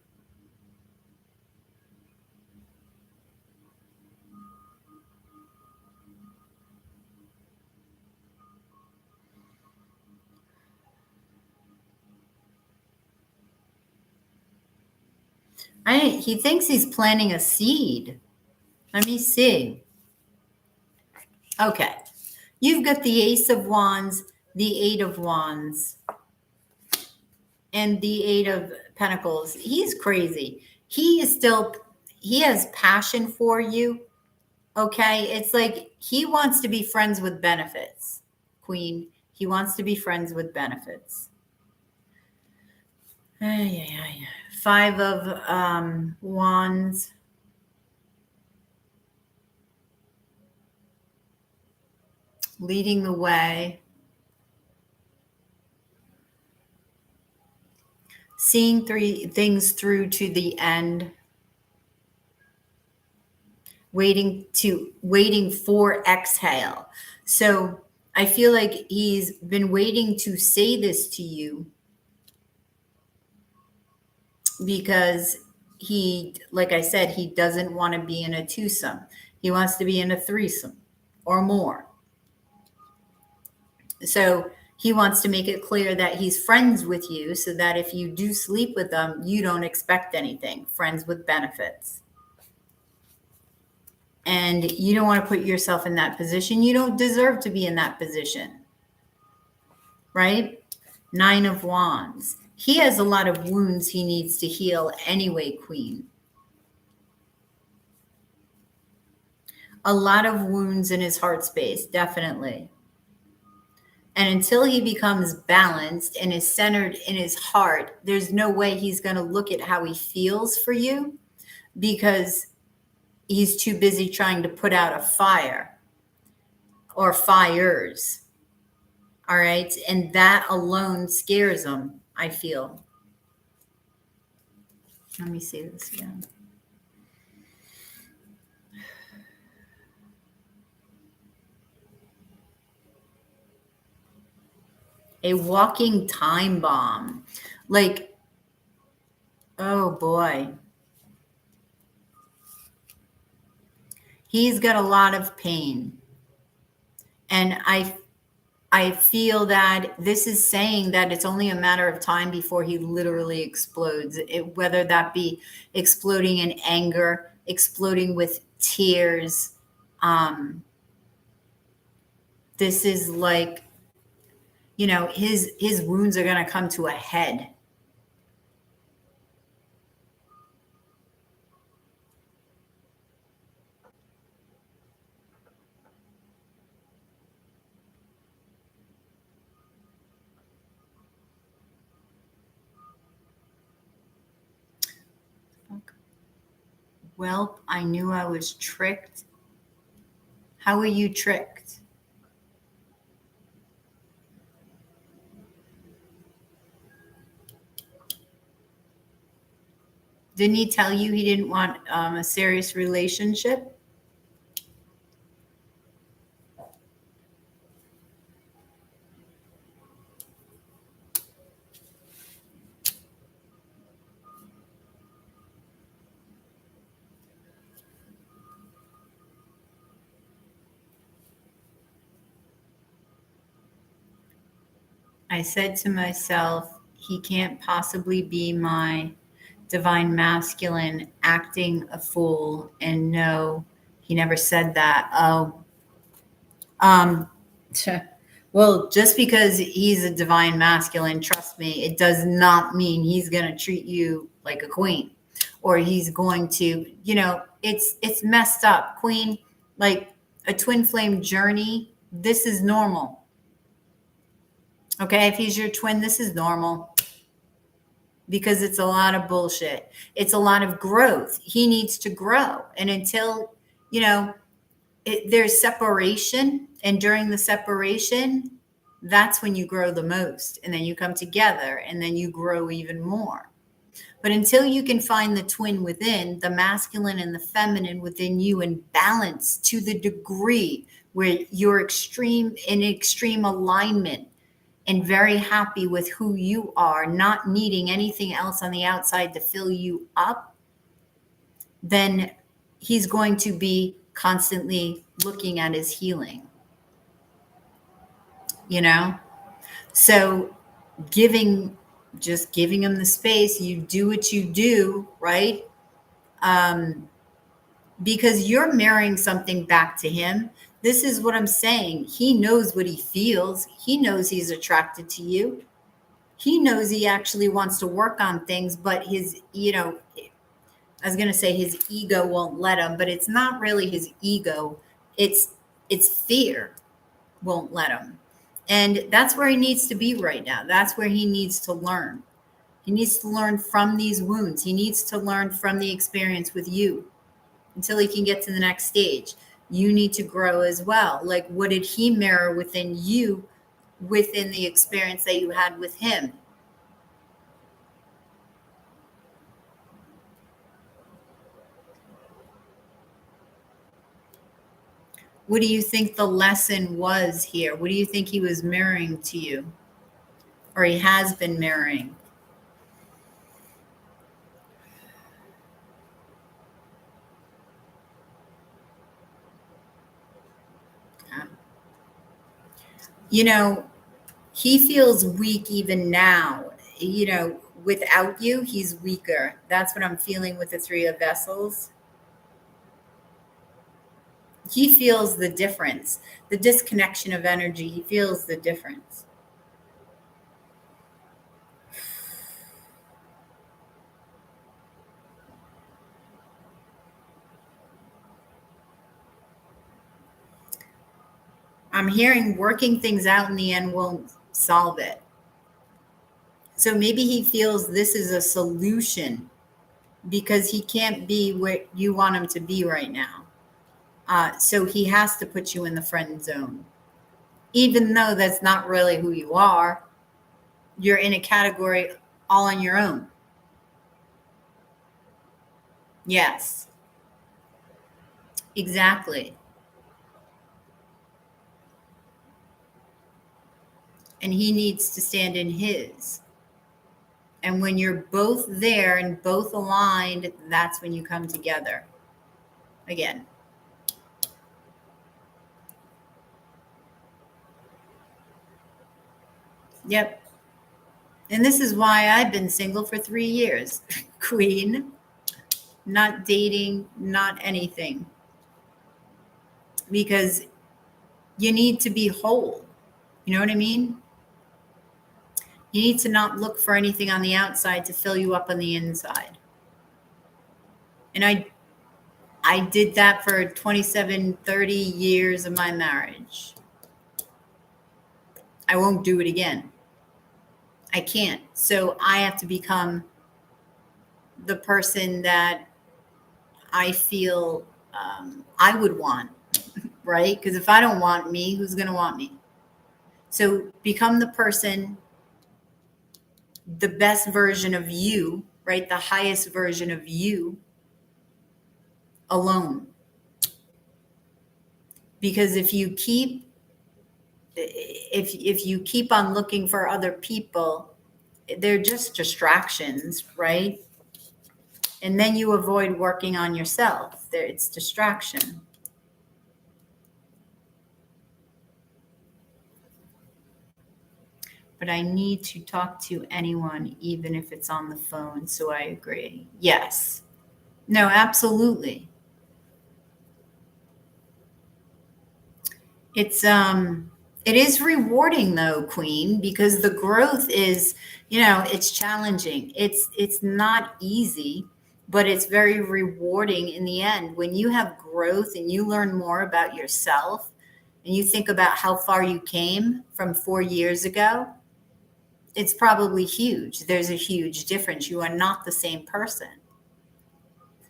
He thinks he's planting a seed. Let me see. Okay. You've got the Ace of Wands, the Eight of Wands, and the Eight of Pentacles. He's crazy. He has passion for you. Okay. It's like he wants to be friends with benefits, Queen. He wants to be friends with benefits. Five of Wands. Leading the way. Seeing things through to the end. Waiting for exhale. So I feel like he's been waiting to say this to you, because like I said, he doesn't want to be in a twosome. He wants to be in a threesome or more. So he wants to make it clear that he's friends with you, so that if you do sleep with them, you don't expect anything. Friends with benefits. And you don't want to put yourself in that position. You don't deserve to be in that position. Right? Nine of Wands. He has a lot of wounds he needs to heal anyway, Queen. A lot of wounds in his heart space, definitely. And until he becomes balanced and is centered in his heart, there's no way he's going to look at how he feels for you, because he's too busy trying to put out a fire or fires. All right. And that alone scares him, I feel. Let me see this again. A walking time bomb. Like, oh boy. He's got a lot of pain. And I feel that this is saying that it's only a matter of time before he literally explodes. Whether that be exploding in anger, exploding with tears. This is like, his wounds are going to come to a head. Well, I knew I was tricked. How were you tricked? Didn't he tell you he didn't want a serious relationship? I said to myself, he can't possibly be my divine masculine acting a fool. And no, he never said that. Oh, well, just because he's a divine masculine, trust me, it does not mean he's going to treat you like a queen, or he's going to, it's messed up, Queen. Like a twin flame journey, this is normal. Okay, if he's your twin, this is normal. because it's a lot of bullshit. It's a lot of growth. He needs to grow. And until, you know, there's separation, and during the separation, that's when you grow the most. And then you come together and then you grow even more. But until you can find the twin within, the masculine and the feminine within you in balance to the degree where you're in extreme alignment and very happy with who you are, not needing anything else on the outside to fill you up, then he's going to be constantly looking at his healing, you know? So just giving him the space, you do what you do, right? Because you're mirroring something back to him. This is what I'm saying. He knows what he feels. He knows he's attracted to you. He knows he actually wants to work on things, but his, I was going to say his ego won't let him, but it's not really his ego. It's fear won't let him. And that's where he needs to be right now. That's where he needs to learn. He needs to learn from these wounds. He needs to learn from the experience with you until he can get to the next stage. You need to grow as well. Like, what did he mirror within you, within the experience that you had with him? What do you think the lesson was here? What do you think he was mirroring to you? Or he has been mirroring? You know, he feels weak even now. Without you, he's weaker. That's what I'm feeling with the Three of Vessels. He feels the difference, the disconnection of energy. He feels the difference. I'm hearing working things out in the end won't solve it. So maybe he feels this is a solution because he can't be where you want him to be right now. So he has to put you in the friend zone. Even though that's not really who you are, you're in a category all on your own. Yes, exactly. And he needs to stand in his. And when you're both there and both aligned, that's when you come together again. Yep. And this is why I've been single for 3 years, Queen. Not dating, not anything. Because you need to be whole. You know what I mean? You need to not look for anything on the outside to fill you up on the inside. And I did that for 27, 30 years of my marriage. I won't do it again. I can't. So I have to become the person that I feel I would want, right? Because if I don't want me, who's going to want me? So become the person, the best version of you, right? The highest version of you alone. Because if you keep on looking for other people, they're just distractions, right? And then you avoid working on yourself. It's distraction. But I need to talk to anyone, even if it's on the phone. So I agree. Yes. No, absolutely. It is rewarding though, Queen, because the growth is, it's challenging. It's not easy, but it's very rewarding in the end. When you have growth and you learn more about yourself and you think about how far you came from 4 years ago, it's probably huge. There's a huge difference. You are not the same person.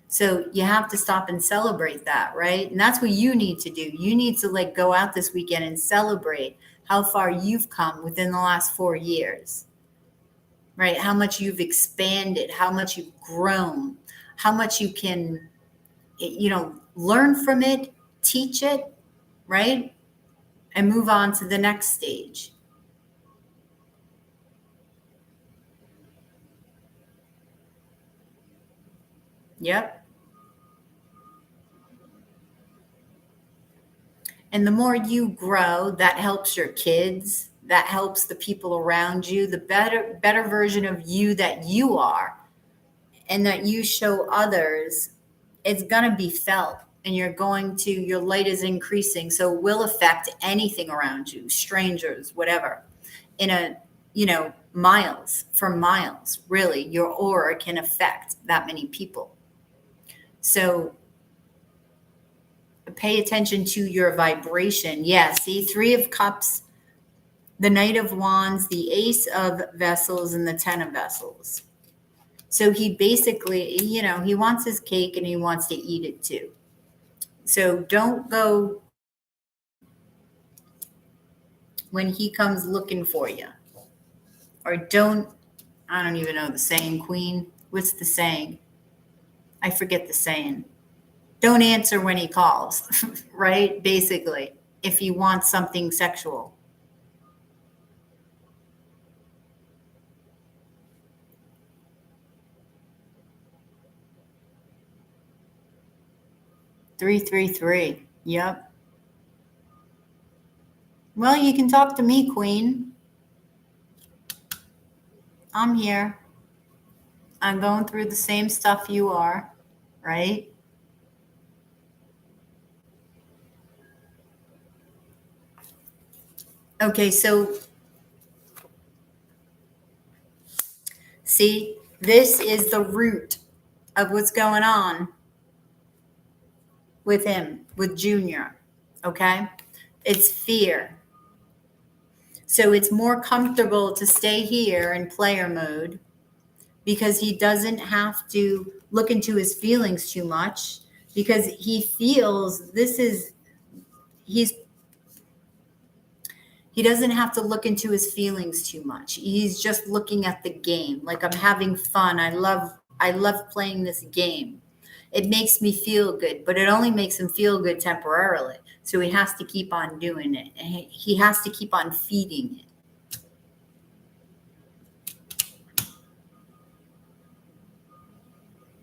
So you have to stop and celebrate that, right? And that's what you need to do. You need to like go out this weekend and celebrate how far you've come within the last 4 years, right? How much you've expanded, how much you've grown, how much you can, learn from it, teach it, right? And move on to the next stage. Yep. And the more you grow, that helps your kids, that helps the people around you, the better version of you that you are and that you show others, it's going to be felt, and your light is increasing. So it will affect anything around you, strangers, whatever, miles, really, your aura can affect that many people. So pay attention to your vibration. Yeah, see, 3 of Cups, the Knight of Wands, the Ace of Vessels, and the 10 of Vessels. So he basically, he wants his cake and he wants to eat it too. So don't go when he comes looking for you. Or I don't even know the saying, Queen. What's the saying? I forget the saying. Don't answer when he calls, right? Basically, if he wants something sexual. Three, 3, 3. Yep. Well, you can talk to me, Queen. I'm here. I'm going through the same stuff you are, right? Okay, so see, this is the root of what's going on with him, with Junior, okay? It's fear. So it's more comfortable to stay here in player mode because he doesn't have to look into his feelings too much, because he feels he doesn't have to look into his feelings too much. He's just looking at the game. Like, I'm having fun. I love playing this game. It makes me feel good, but it only makes him feel good temporarily. So he has to keep on doing it. And he has to keep on feeding it.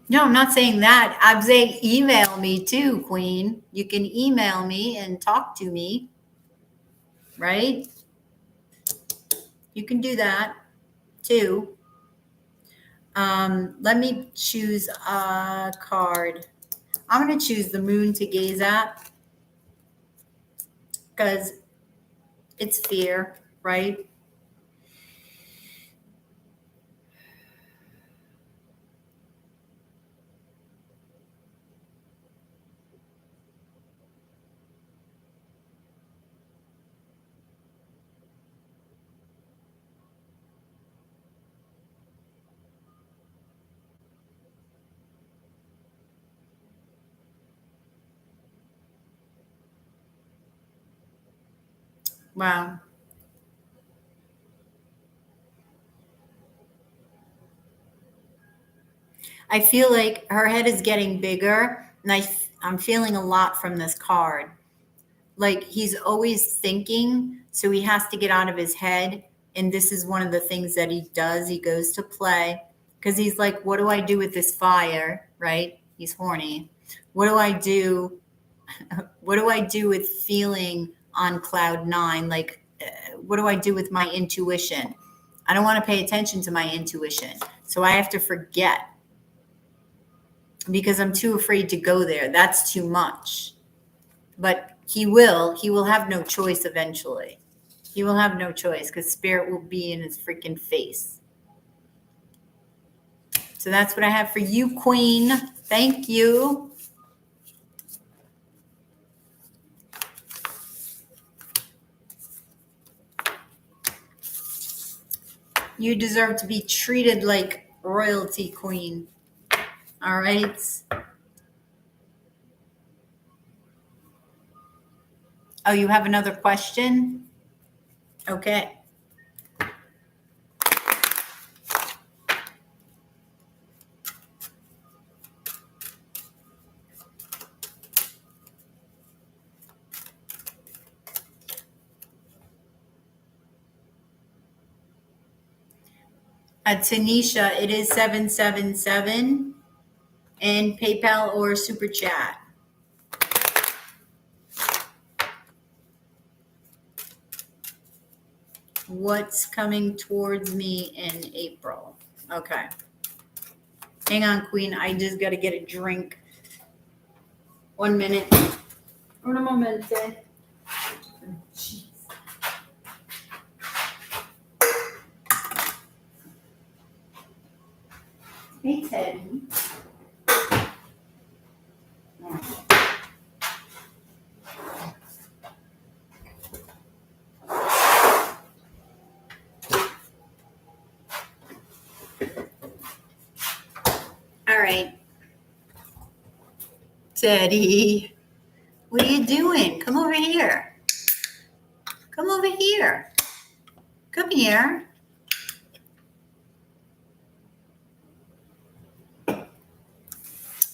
No, I'm not saying that. I'm saying email me too, Queen. You can email me and talk to me, right? You can do that too. Let me choose a card. I'm going to choose the Moon to gaze at because it's fear, right? Wow. I feel like her head is getting bigger, and I'm feeling a lot from this card. Like, he's always thinking, so he has to get out of his head. And this is one of the things that he does. He goes to play because he's like, what do I do with this fire? Right? He's horny. What do I do? What do I do with feeling on cloud 9? Like, what do I do with my intuition? I don't want to pay attention to my intuition. So I have to forget because I'm too afraid to go there. That's too much. But he will have no choice eventually. He will have no choice because spirit will be in his freaking face. So that's what I have for you, Queen. Thank you. You deserve to be treated like royalty, Queen. All right. Oh, you have another question? Okay. Tanisha, it is 777 and PayPal or Super Chat. What's coming towards me in April? Okay. Hang on, Queen. I just got to get a drink. 1 minute. Un momente. Jeez. Hey, Teddy. All right. Teddy, what are you doing? Come over here. Come over here. Come here.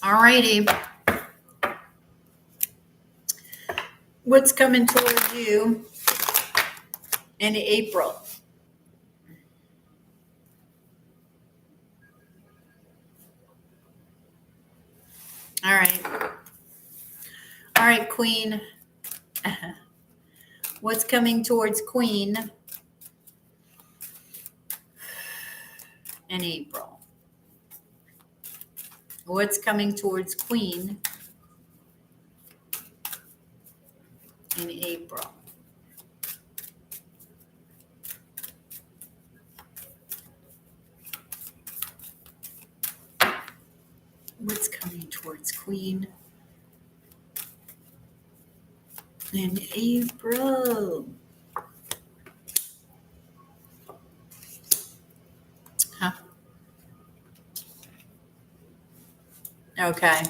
All righty. What's coming towards you in April? All right. All right, Queen. What's coming towards Queen in April? What's coming towards Queen in April? What's coming towards Queen in April? Huh? Okay.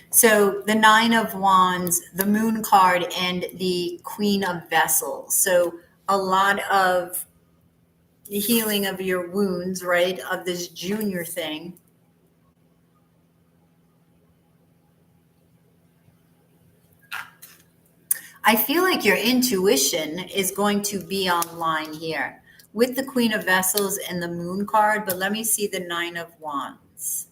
So the Nine of Wands, the Moon card, and the Queen of Vessels. So a lot of the healing of your wounds, right? Of this junior thing. I feel like your intuition is going to be online here with the Queen of Vessels and the Moon card, but let me see the Nine of Wands.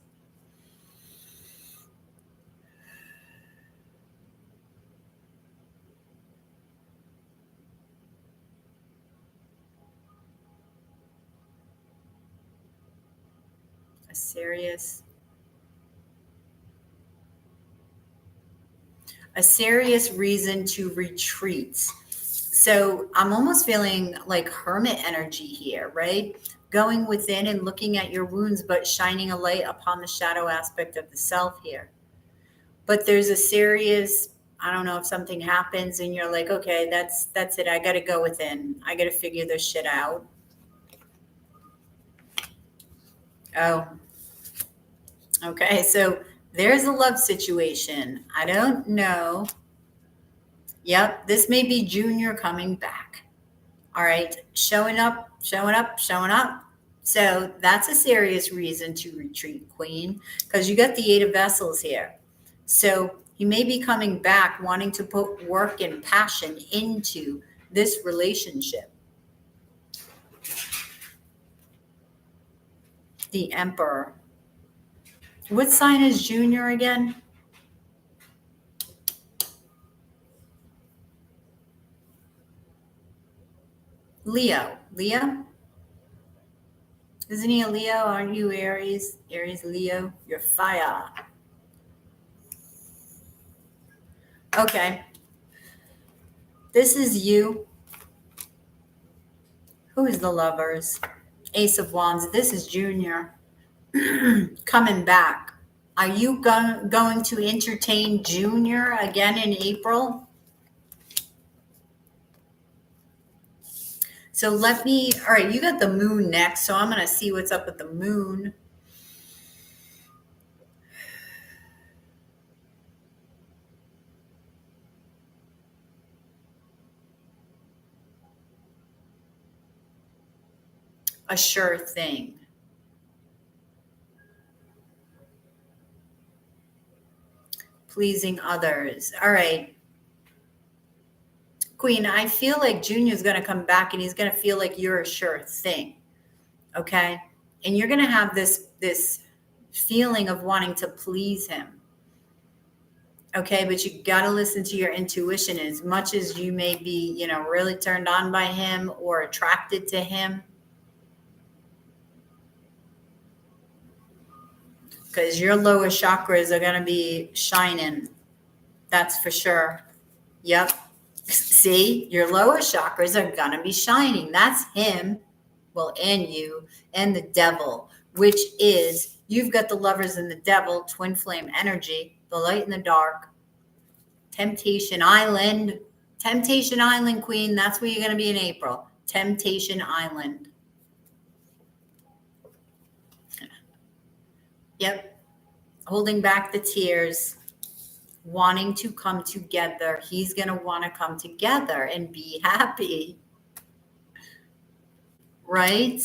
A serious reason to retreat. So I'm almost feeling like hermit energy here, right? Going within and looking at your wounds, but shining a light upon the shadow aspect of the self here. But there's a serious, I don't know if something happens and you're like, okay, that's it. I got to go within. I got to figure this shit out. Oh, okay. So there's a love situation. I don't know. Yep. This may be Junior coming back. All right. Showing up. So that's a serious reason to retreat, Queen, because you got the Eight of Vessels here. So you may be coming back wanting to put work and passion into this relationship. The Emperor. What sign is Junior again? Leo. Isn't he a Leo? Aren't you Aries? Aries, Leo. You're fire. Okay. This is you. Who is the Lovers? Ace of Wands. This is Junior. Coming back. Are you going to entertain Junior again in April? So all right, you got the moon next. So I'm going to see what's up with the moon. A sure thing. Pleasing others. All right. Queen, I feel like Junior's going to come back and he's going to feel like you're a sure thing. Okay? And you're going to have this feeling of wanting to please him. Okay, but you got to listen to your intuition. As much as you may be, really turned on by him or attracted to him, because your lower chakras are going to be shining. That's for sure. Yep. See, your lower chakras are going to be shining. That's him, well, and you, and the devil, which is, you've got the lovers and the devil, twin flame energy, the light and the dark, Temptation Island, Queen. That's where you're going to be in April. Temptation Island. Yep. Holding back the tears, wanting to come together. He's going to want to come together and be happy. Right?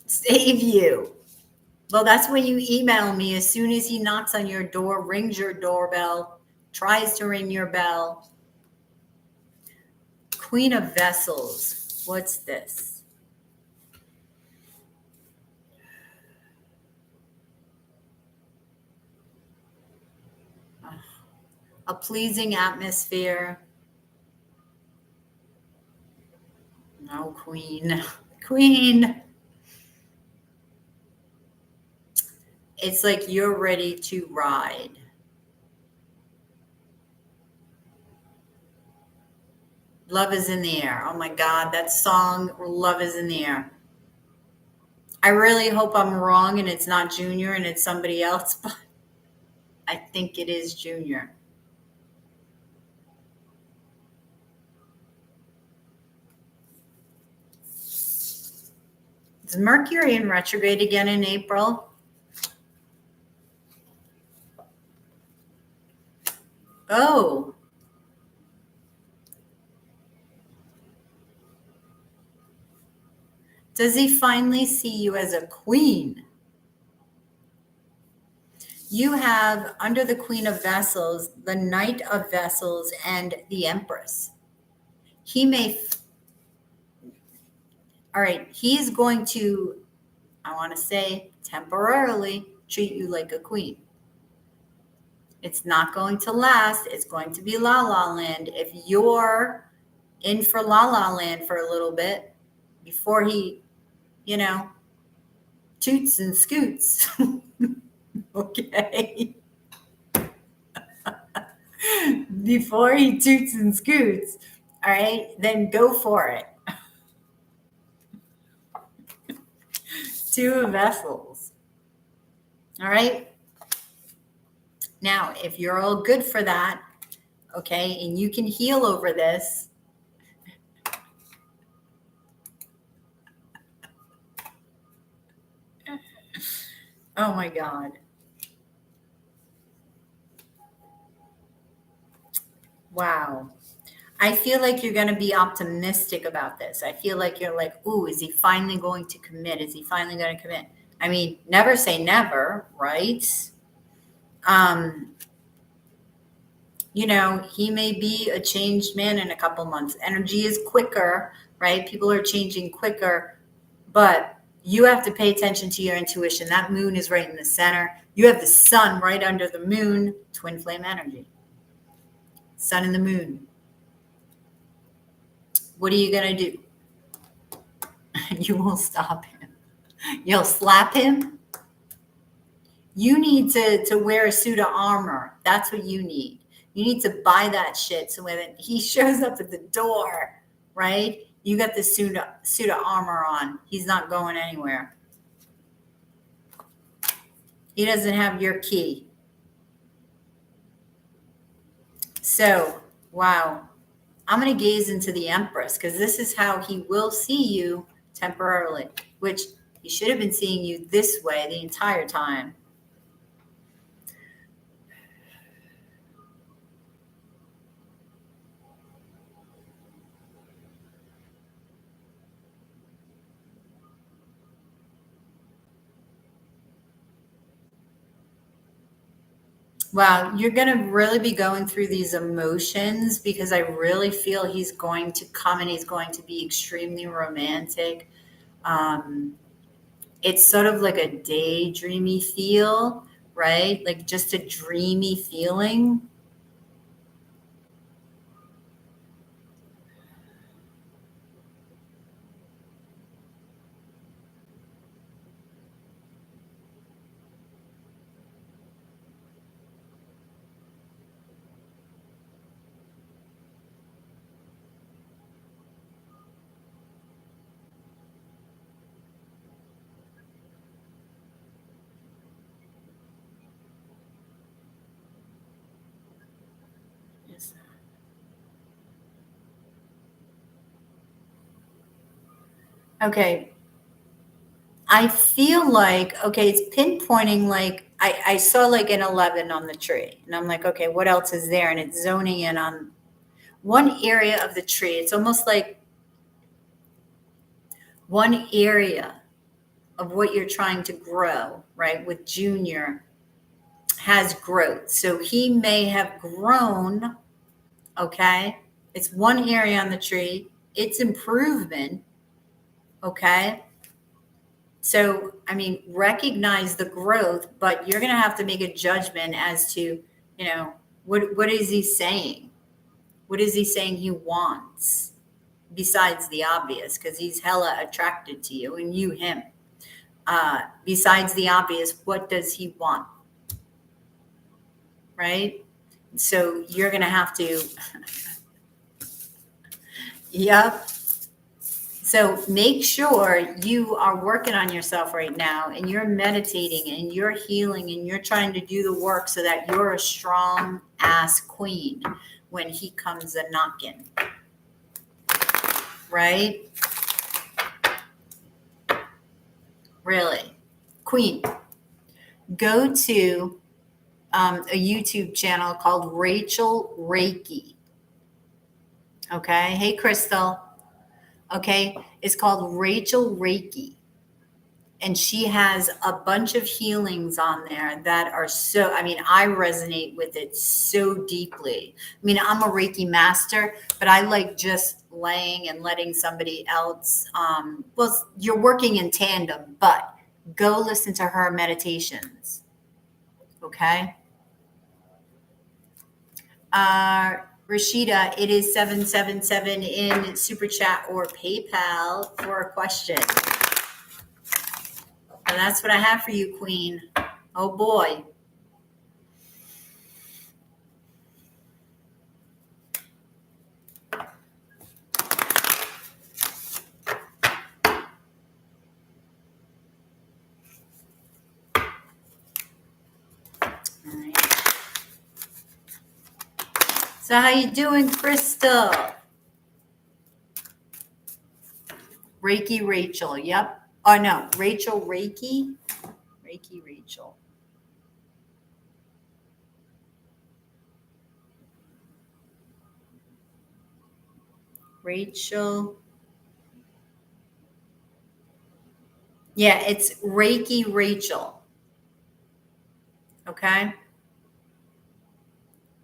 Save you. Well, that's when you email me as soon as he knocks on your door, rings your doorbell, tries to ring your bell. Queen of Vessels. What's this? A pleasing atmosphere. No, Queen. Queen. It's like you're ready to ride. Love is in the air. Oh my God, that song, Love is in the Air. I really hope I'm wrong and it's not Junior and it's somebody else, but I think it is Junior. Is Mercury in retrograde again in April? Oh. Does he finally see you as a queen? You have under the Queen of Vessels, the Knight of Vessels, and the Empress. He may, all right, he's going to, I want to say, temporarily treat you like a queen. It's not going to last. It's going to be La La Land. If you're in for La La Land for a little bit before he, toots and scoots. Okay. Before he toots and scoots, all right, then go for it. Two of Vessels. All right. Now, if you're all good for that, okay, and you can heal over this, oh my God. Wow. I feel like you're going to be optimistic about this. I feel like you're like, ooh, is he finally going to commit? Is he finally going to commit? I mean, never say never, right? He may be a changed man in a couple months. Energy is quicker, right? People are changing quicker, but you have to pay attention to your intuition. That moon is right in the center. You have the sun right under the moon, twin flame energy. Sun and the moon. What are you going to do? You won't stop him. You'll slap him. You need to wear a suit of armor. That's what you need. You need to buy that shit so when he shows up at the door, right? You got the suit of armor on. He's not going anywhere. He doesn't have your key. So, wow. I'm going to gaze into the Empress because this is how he will see you temporarily, which he should have been seeing you this way the entire time. Wow, you're going to really be going through these emotions because I really feel he's going to come and he's going to be extremely romantic. It's sort of like a daydreamy feel, right? Like just a dreamy feeling. Yes. Okay. I feel like, okay, it's pinpointing like I saw like an 11 on the tree. And I'm like, okay, what else is there? And it's zoning in on one area of the tree. It's almost like one area of what you're trying to grow, right? With Junior has growth. So he may have grown, okay? It's one area on the tree. It's improvement, okay? So, I mean, recognize the growth, but you're going to have to make a judgment as to, you know, what is he saying? What is he saying he wants besides the obvious? Because he's hella attracted to you and you him. Besides the obvious, what does he want? Right? So you're going to have to, yep. So make sure you are working on yourself right now and you're meditating and you're healing and you're trying to do the work so that you're a strong ass queen when he comes a knocking. Right? Really. Queen. Go to a YouTube channel called Rachel Reiki. Okay. Hey, Crystal. Okay. It's called Rachel Reiki. And she has a bunch of healings on there that are so, I mean, I resonate with it so deeply. I mean, I'm a Reiki master, but I like just laying and letting somebody else, well, you're working in tandem, but go listen to her meditations. Okay. Rashida, it is 777 in Super Chat or PayPal for a question. And that's what I have for you, Queen. Oh boy. All right. So how you doing, Crystal? Reiki Rachel. Yep. Oh no, Rachel Reiki. Reiki Rachel. Rachel. Yeah, it's Reiki Rachel. Okay.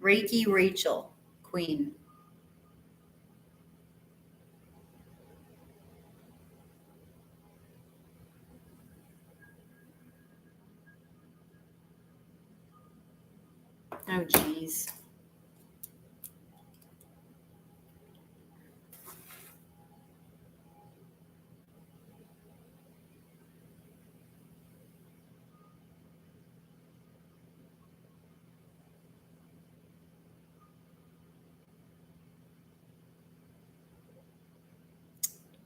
Reiki Rachel, Queen. Oh geez.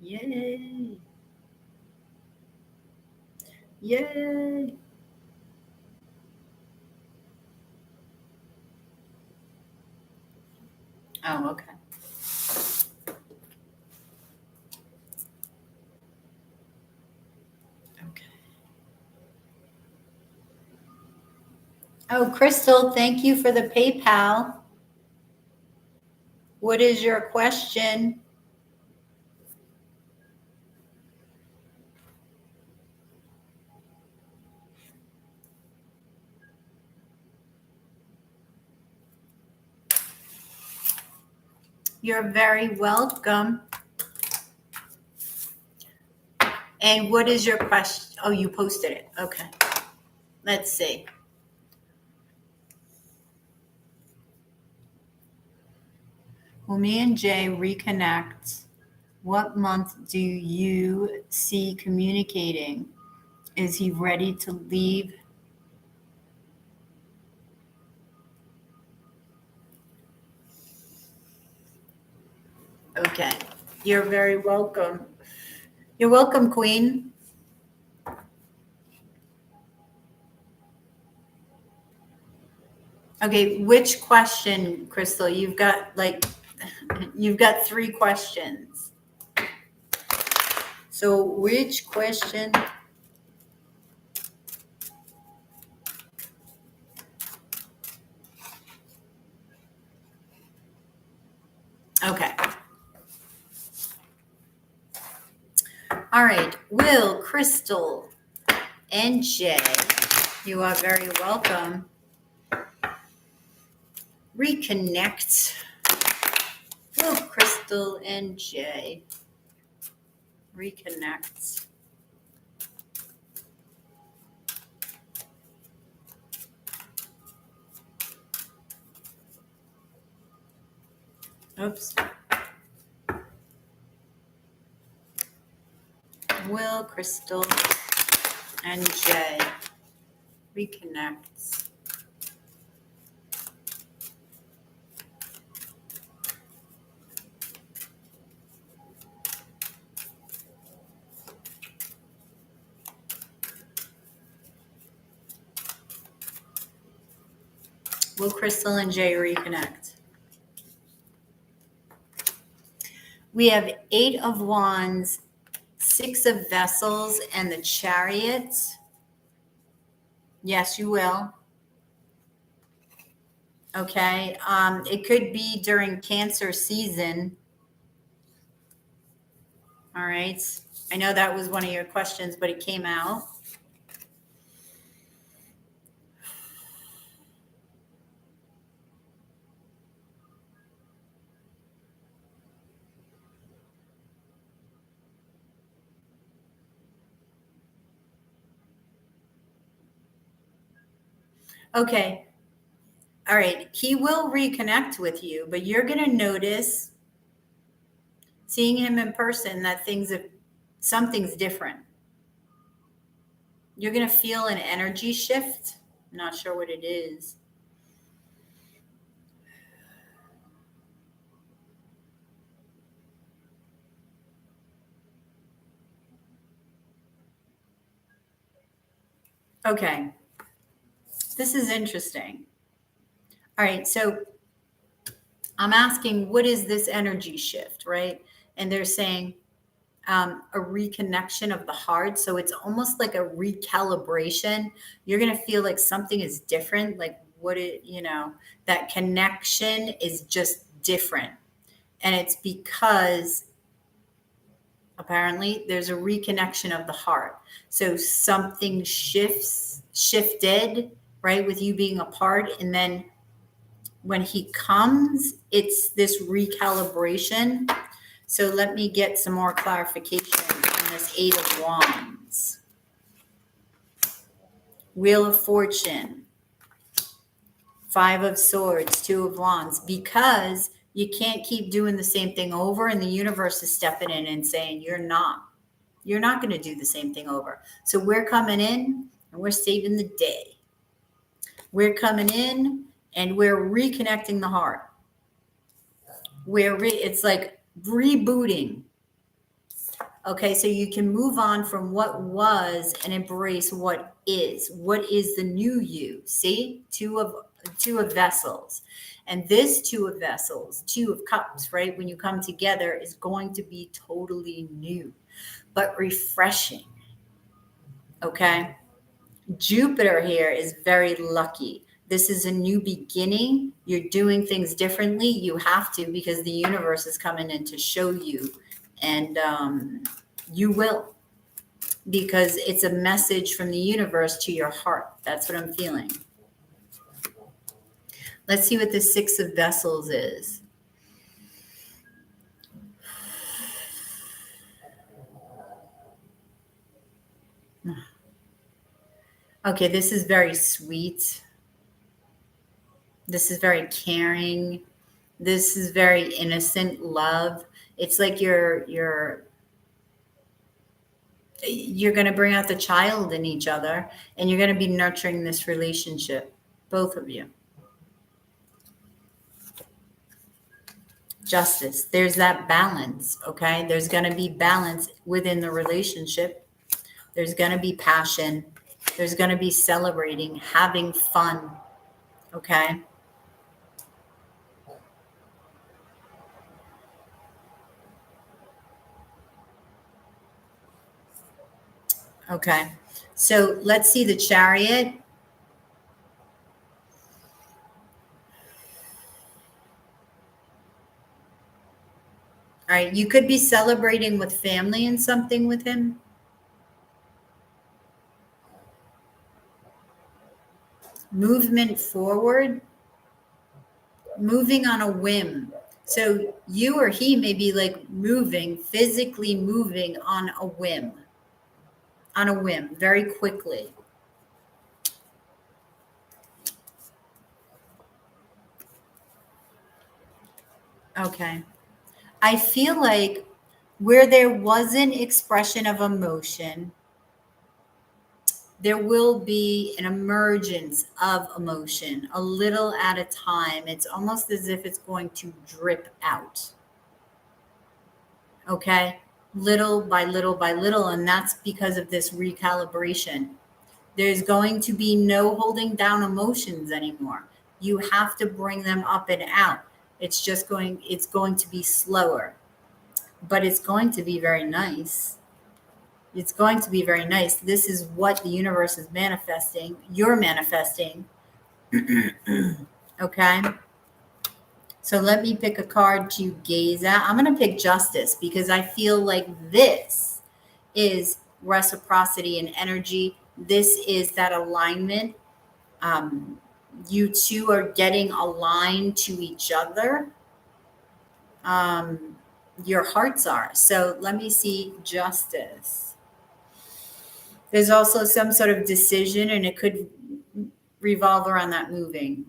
Yay. Yay. Oh, okay. Oh, Crystal, thank you for the PayPal. What is your question? You're very welcome. And what is your question? Oh, you posted it. Okay. Let's see. Will me and Jay reconnect? What month do you see communicating? Is he ready to leave? Okay. You're very welcome. You're welcome, Queen. Okay, which question, Crystal? You've got 3 questions. So which question? Okay. All right. Will, Crystal, and Jay, you are very welcome. Reconnect. Will, Crystal, and Jay reconnect? Oops. Will, Crystal, and Jay reconnect? Will, Crystal, and Jay reconnect? We have 8 of Wands, 6 of Vessels, and the Chariot. Yes, you will. Okay. It could be during Cancer season. All right. I know that was one of your questions, but it came out. Okay. All right. He will reconnect with you, but you're going to notice, seeing him in person, that something's different. You're going to feel an energy shift. I'm not sure what it is. Okay. This is interesting. All right. So I'm asking, what is this energy shift, right? And they're saying a reconnection of the heart. So it's almost like a recalibration. You're going to feel like something is different, like that connection is just different. And it's because apparently there's a reconnection of the heart. So something shifted, right, with you being apart. And then when he comes, it's this recalibration. So let me get some more clarification on this 8 of Wands. Wheel of Fortune, 5 of Swords, 2 of Wands, because you can't keep doing the same thing over, and the universe is stepping in and saying, you're not going to do the same thing over. So we're coming in and we're saving the day. We're coming in and we're reconnecting the heart. It's like rebooting. Okay, so you can move on from what was and embrace what is. What is the new you? See, two of Vessels. And this 2 of Vessels, 2 of Cups, right? When you come together, is going to be totally new, but refreshing. Okay. Jupiter here is very lucky. This is a new beginning. You're doing things differently. You have to, because the universe is coming in to show you. And you will, because it's a message from the universe to your heart. That's what I'm feeling. Let's see what the Six of Vessels is. Okay, this is very sweet. This is very caring. This is very innocent love. It's like you're going to bring out the child in each other, and you're going to be nurturing this relationship, both of you. Justice. There's that balance, okay? There's going to be balance within the relationship. There's going to be passion. There's going to be celebrating, having fun, okay? Okay. So let's see the Chariot. All right. You could be celebrating with family and something with him. Movement forward. Moving on a whim. So you or he may be like moving, physically moving on a whim. On a whim, very quickly. Okay. I feel like where there wasn't expression of emotion, there will be an emergence of emotion, a little at a time. It's almost as if it's going to drip out. Okay? Little by little by little. And that's because of this recalibration. There's going to be no holding down emotions anymore. You have to bring them up and out. It's going to be slower, but it's going to be very nice. It's going to be very nice. This is what the universe is manifesting. You're manifesting. Okay. So let me pick a card to gaze at. I'm going to pick Justice because I feel like this is reciprocity and energy. This is that alignment. You two are getting aligned to each other. Your hearts are. So let me see Justice. There's also some sort of decision, and it could revolve around that moving.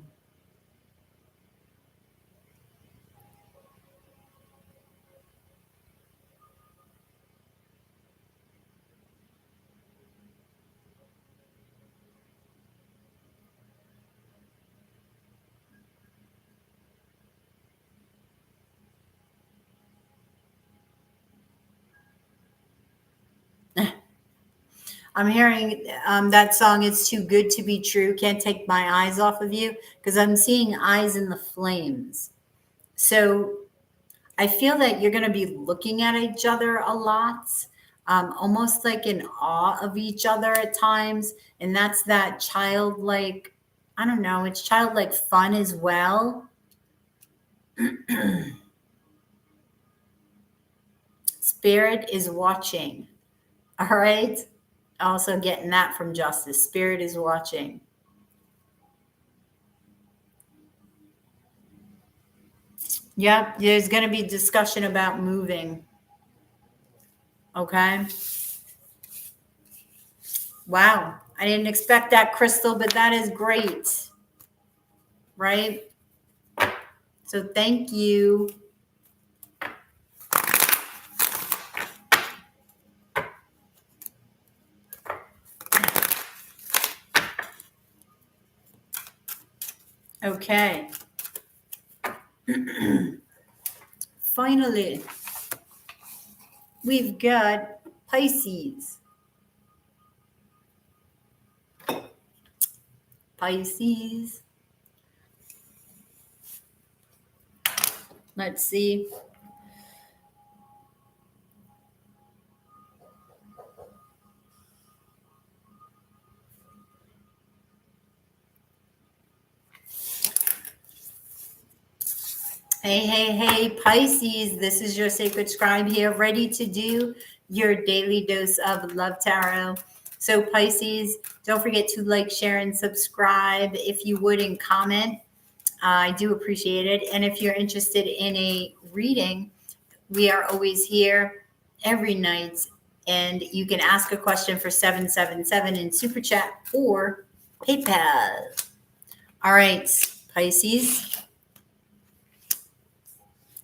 I'm hearing that song, It's Too Good to Be True. Can't take my eyes off of you, because I'm seeing eyes in the flames. So I feel that you're going to be looking at each other a lot, almost like in awe of each other at times. And that's that childlike, I don't know, it's childlike fun as well. Spirit is watching. All right. Also getting that from Justice. Spirit is watching. Yep. There's going to be discussion about moving. Okay. Wow. I didn't expect that, Crystal, but that is great. Right? So thank you. Okay. Finally, we've got Pisces. Pisces. Let's see. Hey, Pisces, this is your sacred scribe here, ready to do your daily dose of love tarot. So Pisces, don't forget to like, share, and subscribe if you would, and comment. I do appreciate it. And if you're interested in a reading, we are always here every night. And you can ask a question for 777 in Super Chat or PayPal. All right, Pisces.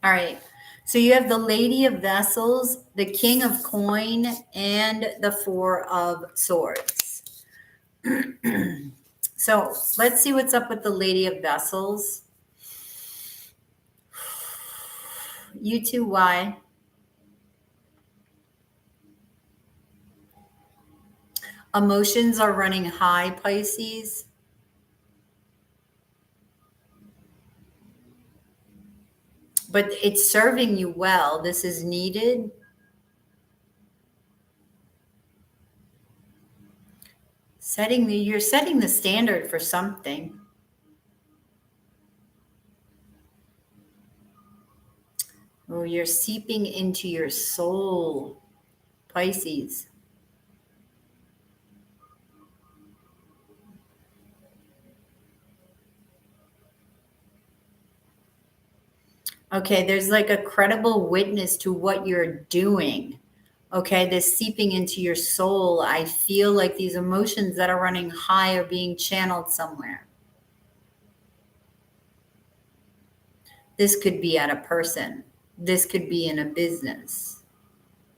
All right. So you have the Lady of Vessels, the King of Coin, and the Four of Swords. So let's see what's up with the Lady of Vessels. You too, why? Emotions are running high, Pisces. But it's serving you well. This is needed. You're setting the standard for something. Oh, you're seeping into your soul, Pisces. Okay, there's like a credible witness to what you're doing. Okay, this seeping into your soul. I feel like these emotions that are running high are being channeled somewhere. This could be at a person. This could be in a business.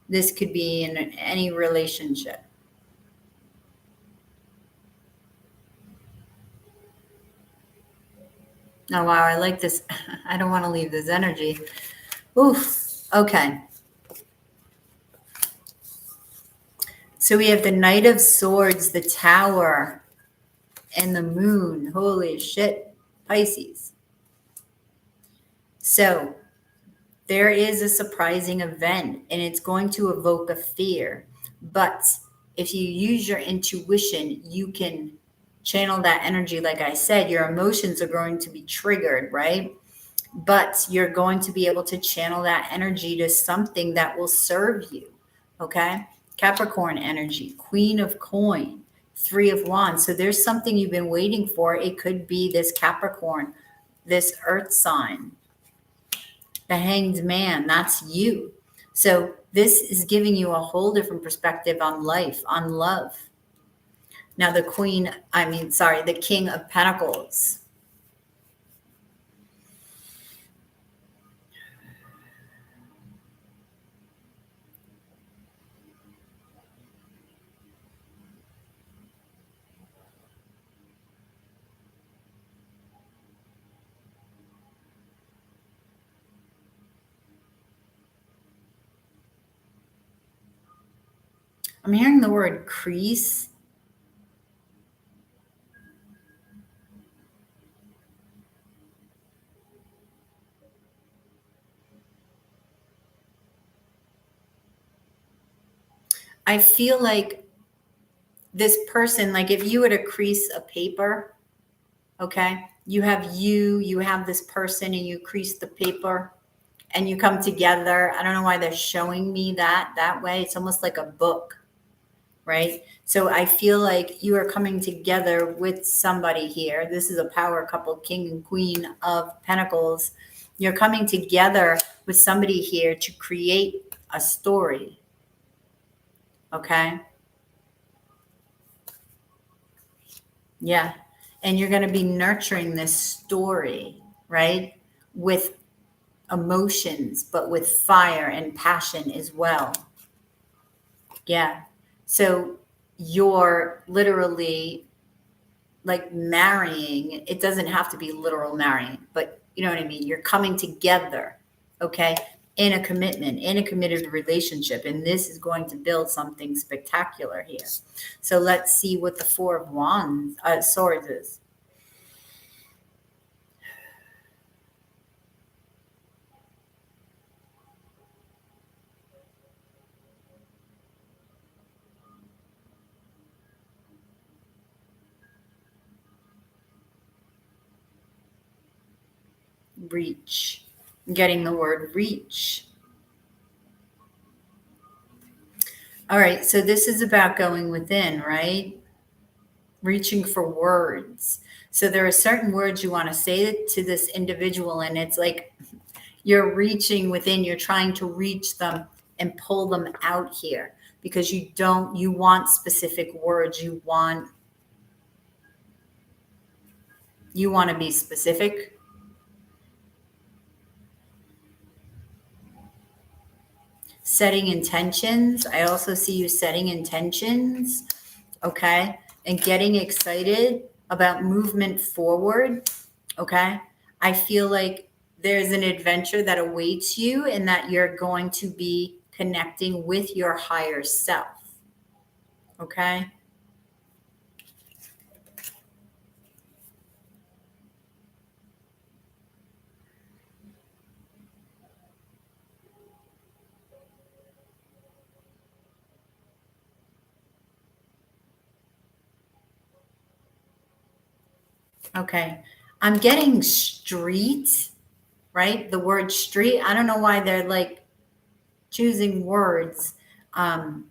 This could be in any relationship. Oh, wow, I like this. I don't want to leave this energy. Oof. Okay. So we have the Knight of Swords, the Tower, and the Moon. Holy shit, Pisces. So there is a surprising event, and it's going to evoke a fear. But if you use your intuition, you can channel that energy. Like I said, your emotions are going to be triggered, right? But you're going to be able to channel that energy to something that will serve you. Okay. Capricorn energy, Queen of Coin, Three of Wands. So there's something you've been waiting for. It could be this Capricorn, this earth sign. The Hanged Man, that's you. So this is giving you a whole different perspective on life, on love. Now the the King of Pentacles. I'm hearing the word crease. I feel like this person, like if you were to crease a paper, okay, you have this person and you crease the paper and you come together. I don't know why they're showing me that way. It's almost like a book, right? So I feel like you are coming together with somebody here. This is a power couple, King and Queen of Pentacles. You're coming together with somebody here to create a story, okay? Yeah. And you're going to be nurturing this story, right? With emotions, but with fire and passion as well. Yeah. So you're literally like marrying. It doesn't have to be literal marrying, but you know what I mean? You're coming together, okay, in a commitment, in a committed relationship. And this is going to build something spectacular here. So let's see what the Four of Swords is. Breach. getting the word reach. All right, so this is about going within, right? Reaching for words. So there are certain words you want to say to this individual, and it's like you're reaching within, you're trying to reach them and pull them out here because you want specific words. You want to be specific. Setting intentions. I also see you setting intentions, okay? And getting excited about movement forward, okay? I feel like there's an adventure that awaits you and that you're going to be connecting with your higher self, okay? Okay. I'm getting street, right? The word street. I don't know why they're like choosing words to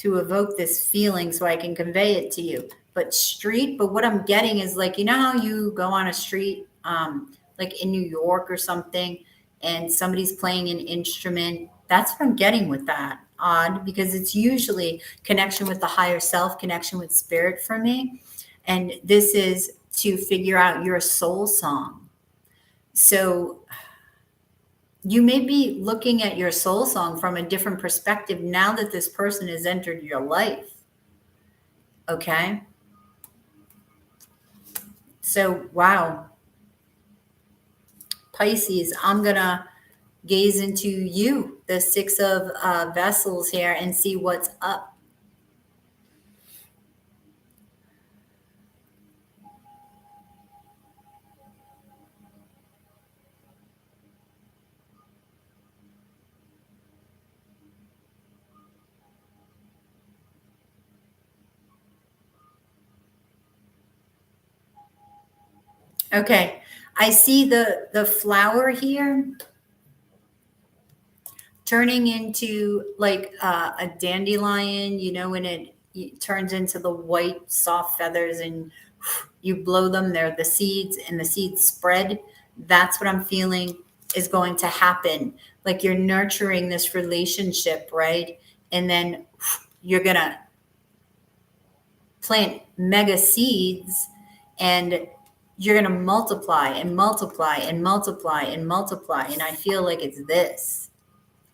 evoke this feeling so I can convey it to you. But street, but what I'm getting is like, you know how you go on a street, like in New York or something, and somebody's playing an instrument. That's what I'm getting with that. Odd, because it's usually connection with the higher self, connection with spirit for me. And this is to figure out your soul song. So you may be looking at your soul song from a different perspective now that this person has entered your life. Okay. So, wow. Pisces, I'm going to gaze into you, the Six of Vessels here, and see what's up. Okay. I see the flower here turning into like a dandelion, you know, when it turns into the white soft feathers and you blow them, they're the seeds and the seeds spread. That's what I'm feeling is going to happen. Like you're nurturing this relationship, right? And then you're going to plant mega seeds and you're going to multiply and multiply and multiply and multiply. And I feel like it's this.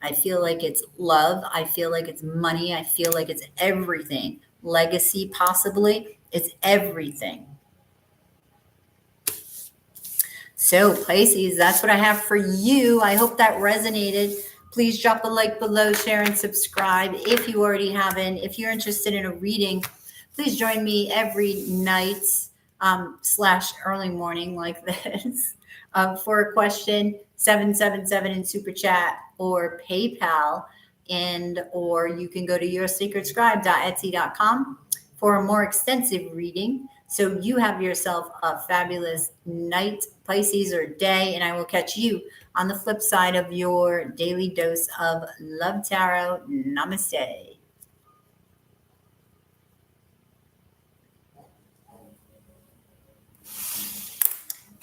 I feel like it's love. I feel like it's money. I feel like it's everything. Legacy, possibly. It's everything. So, Pisces, that's what I have for you. I hope that resonated. Please drop a like below, share, and subscribe if you already haven't. If you're interested in a reading, please join me every night / early morning like this for a question, 777 in Super Chat or PayPal, or you can go to yoursecretscribe.etsy.com for a more extensive reading. So you have yourself a fabulous night, Pisces, or day, and I will catch you on the flip side of your daily dose of Love Tarot. Namaste.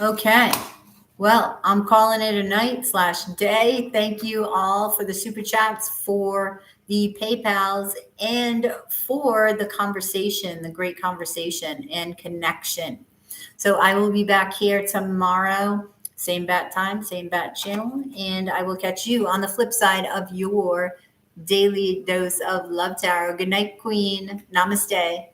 Okay. Well, I'm calling it a night / day. Thank you all for the super chats, for the PayPals, and for the conversation, the great conversation and connection. So I will be back here tomorrow, same bat time, same bat channel, and I will catch you on the flip side of your daily dose of Love Tarot. Good night, Queen. Namaste.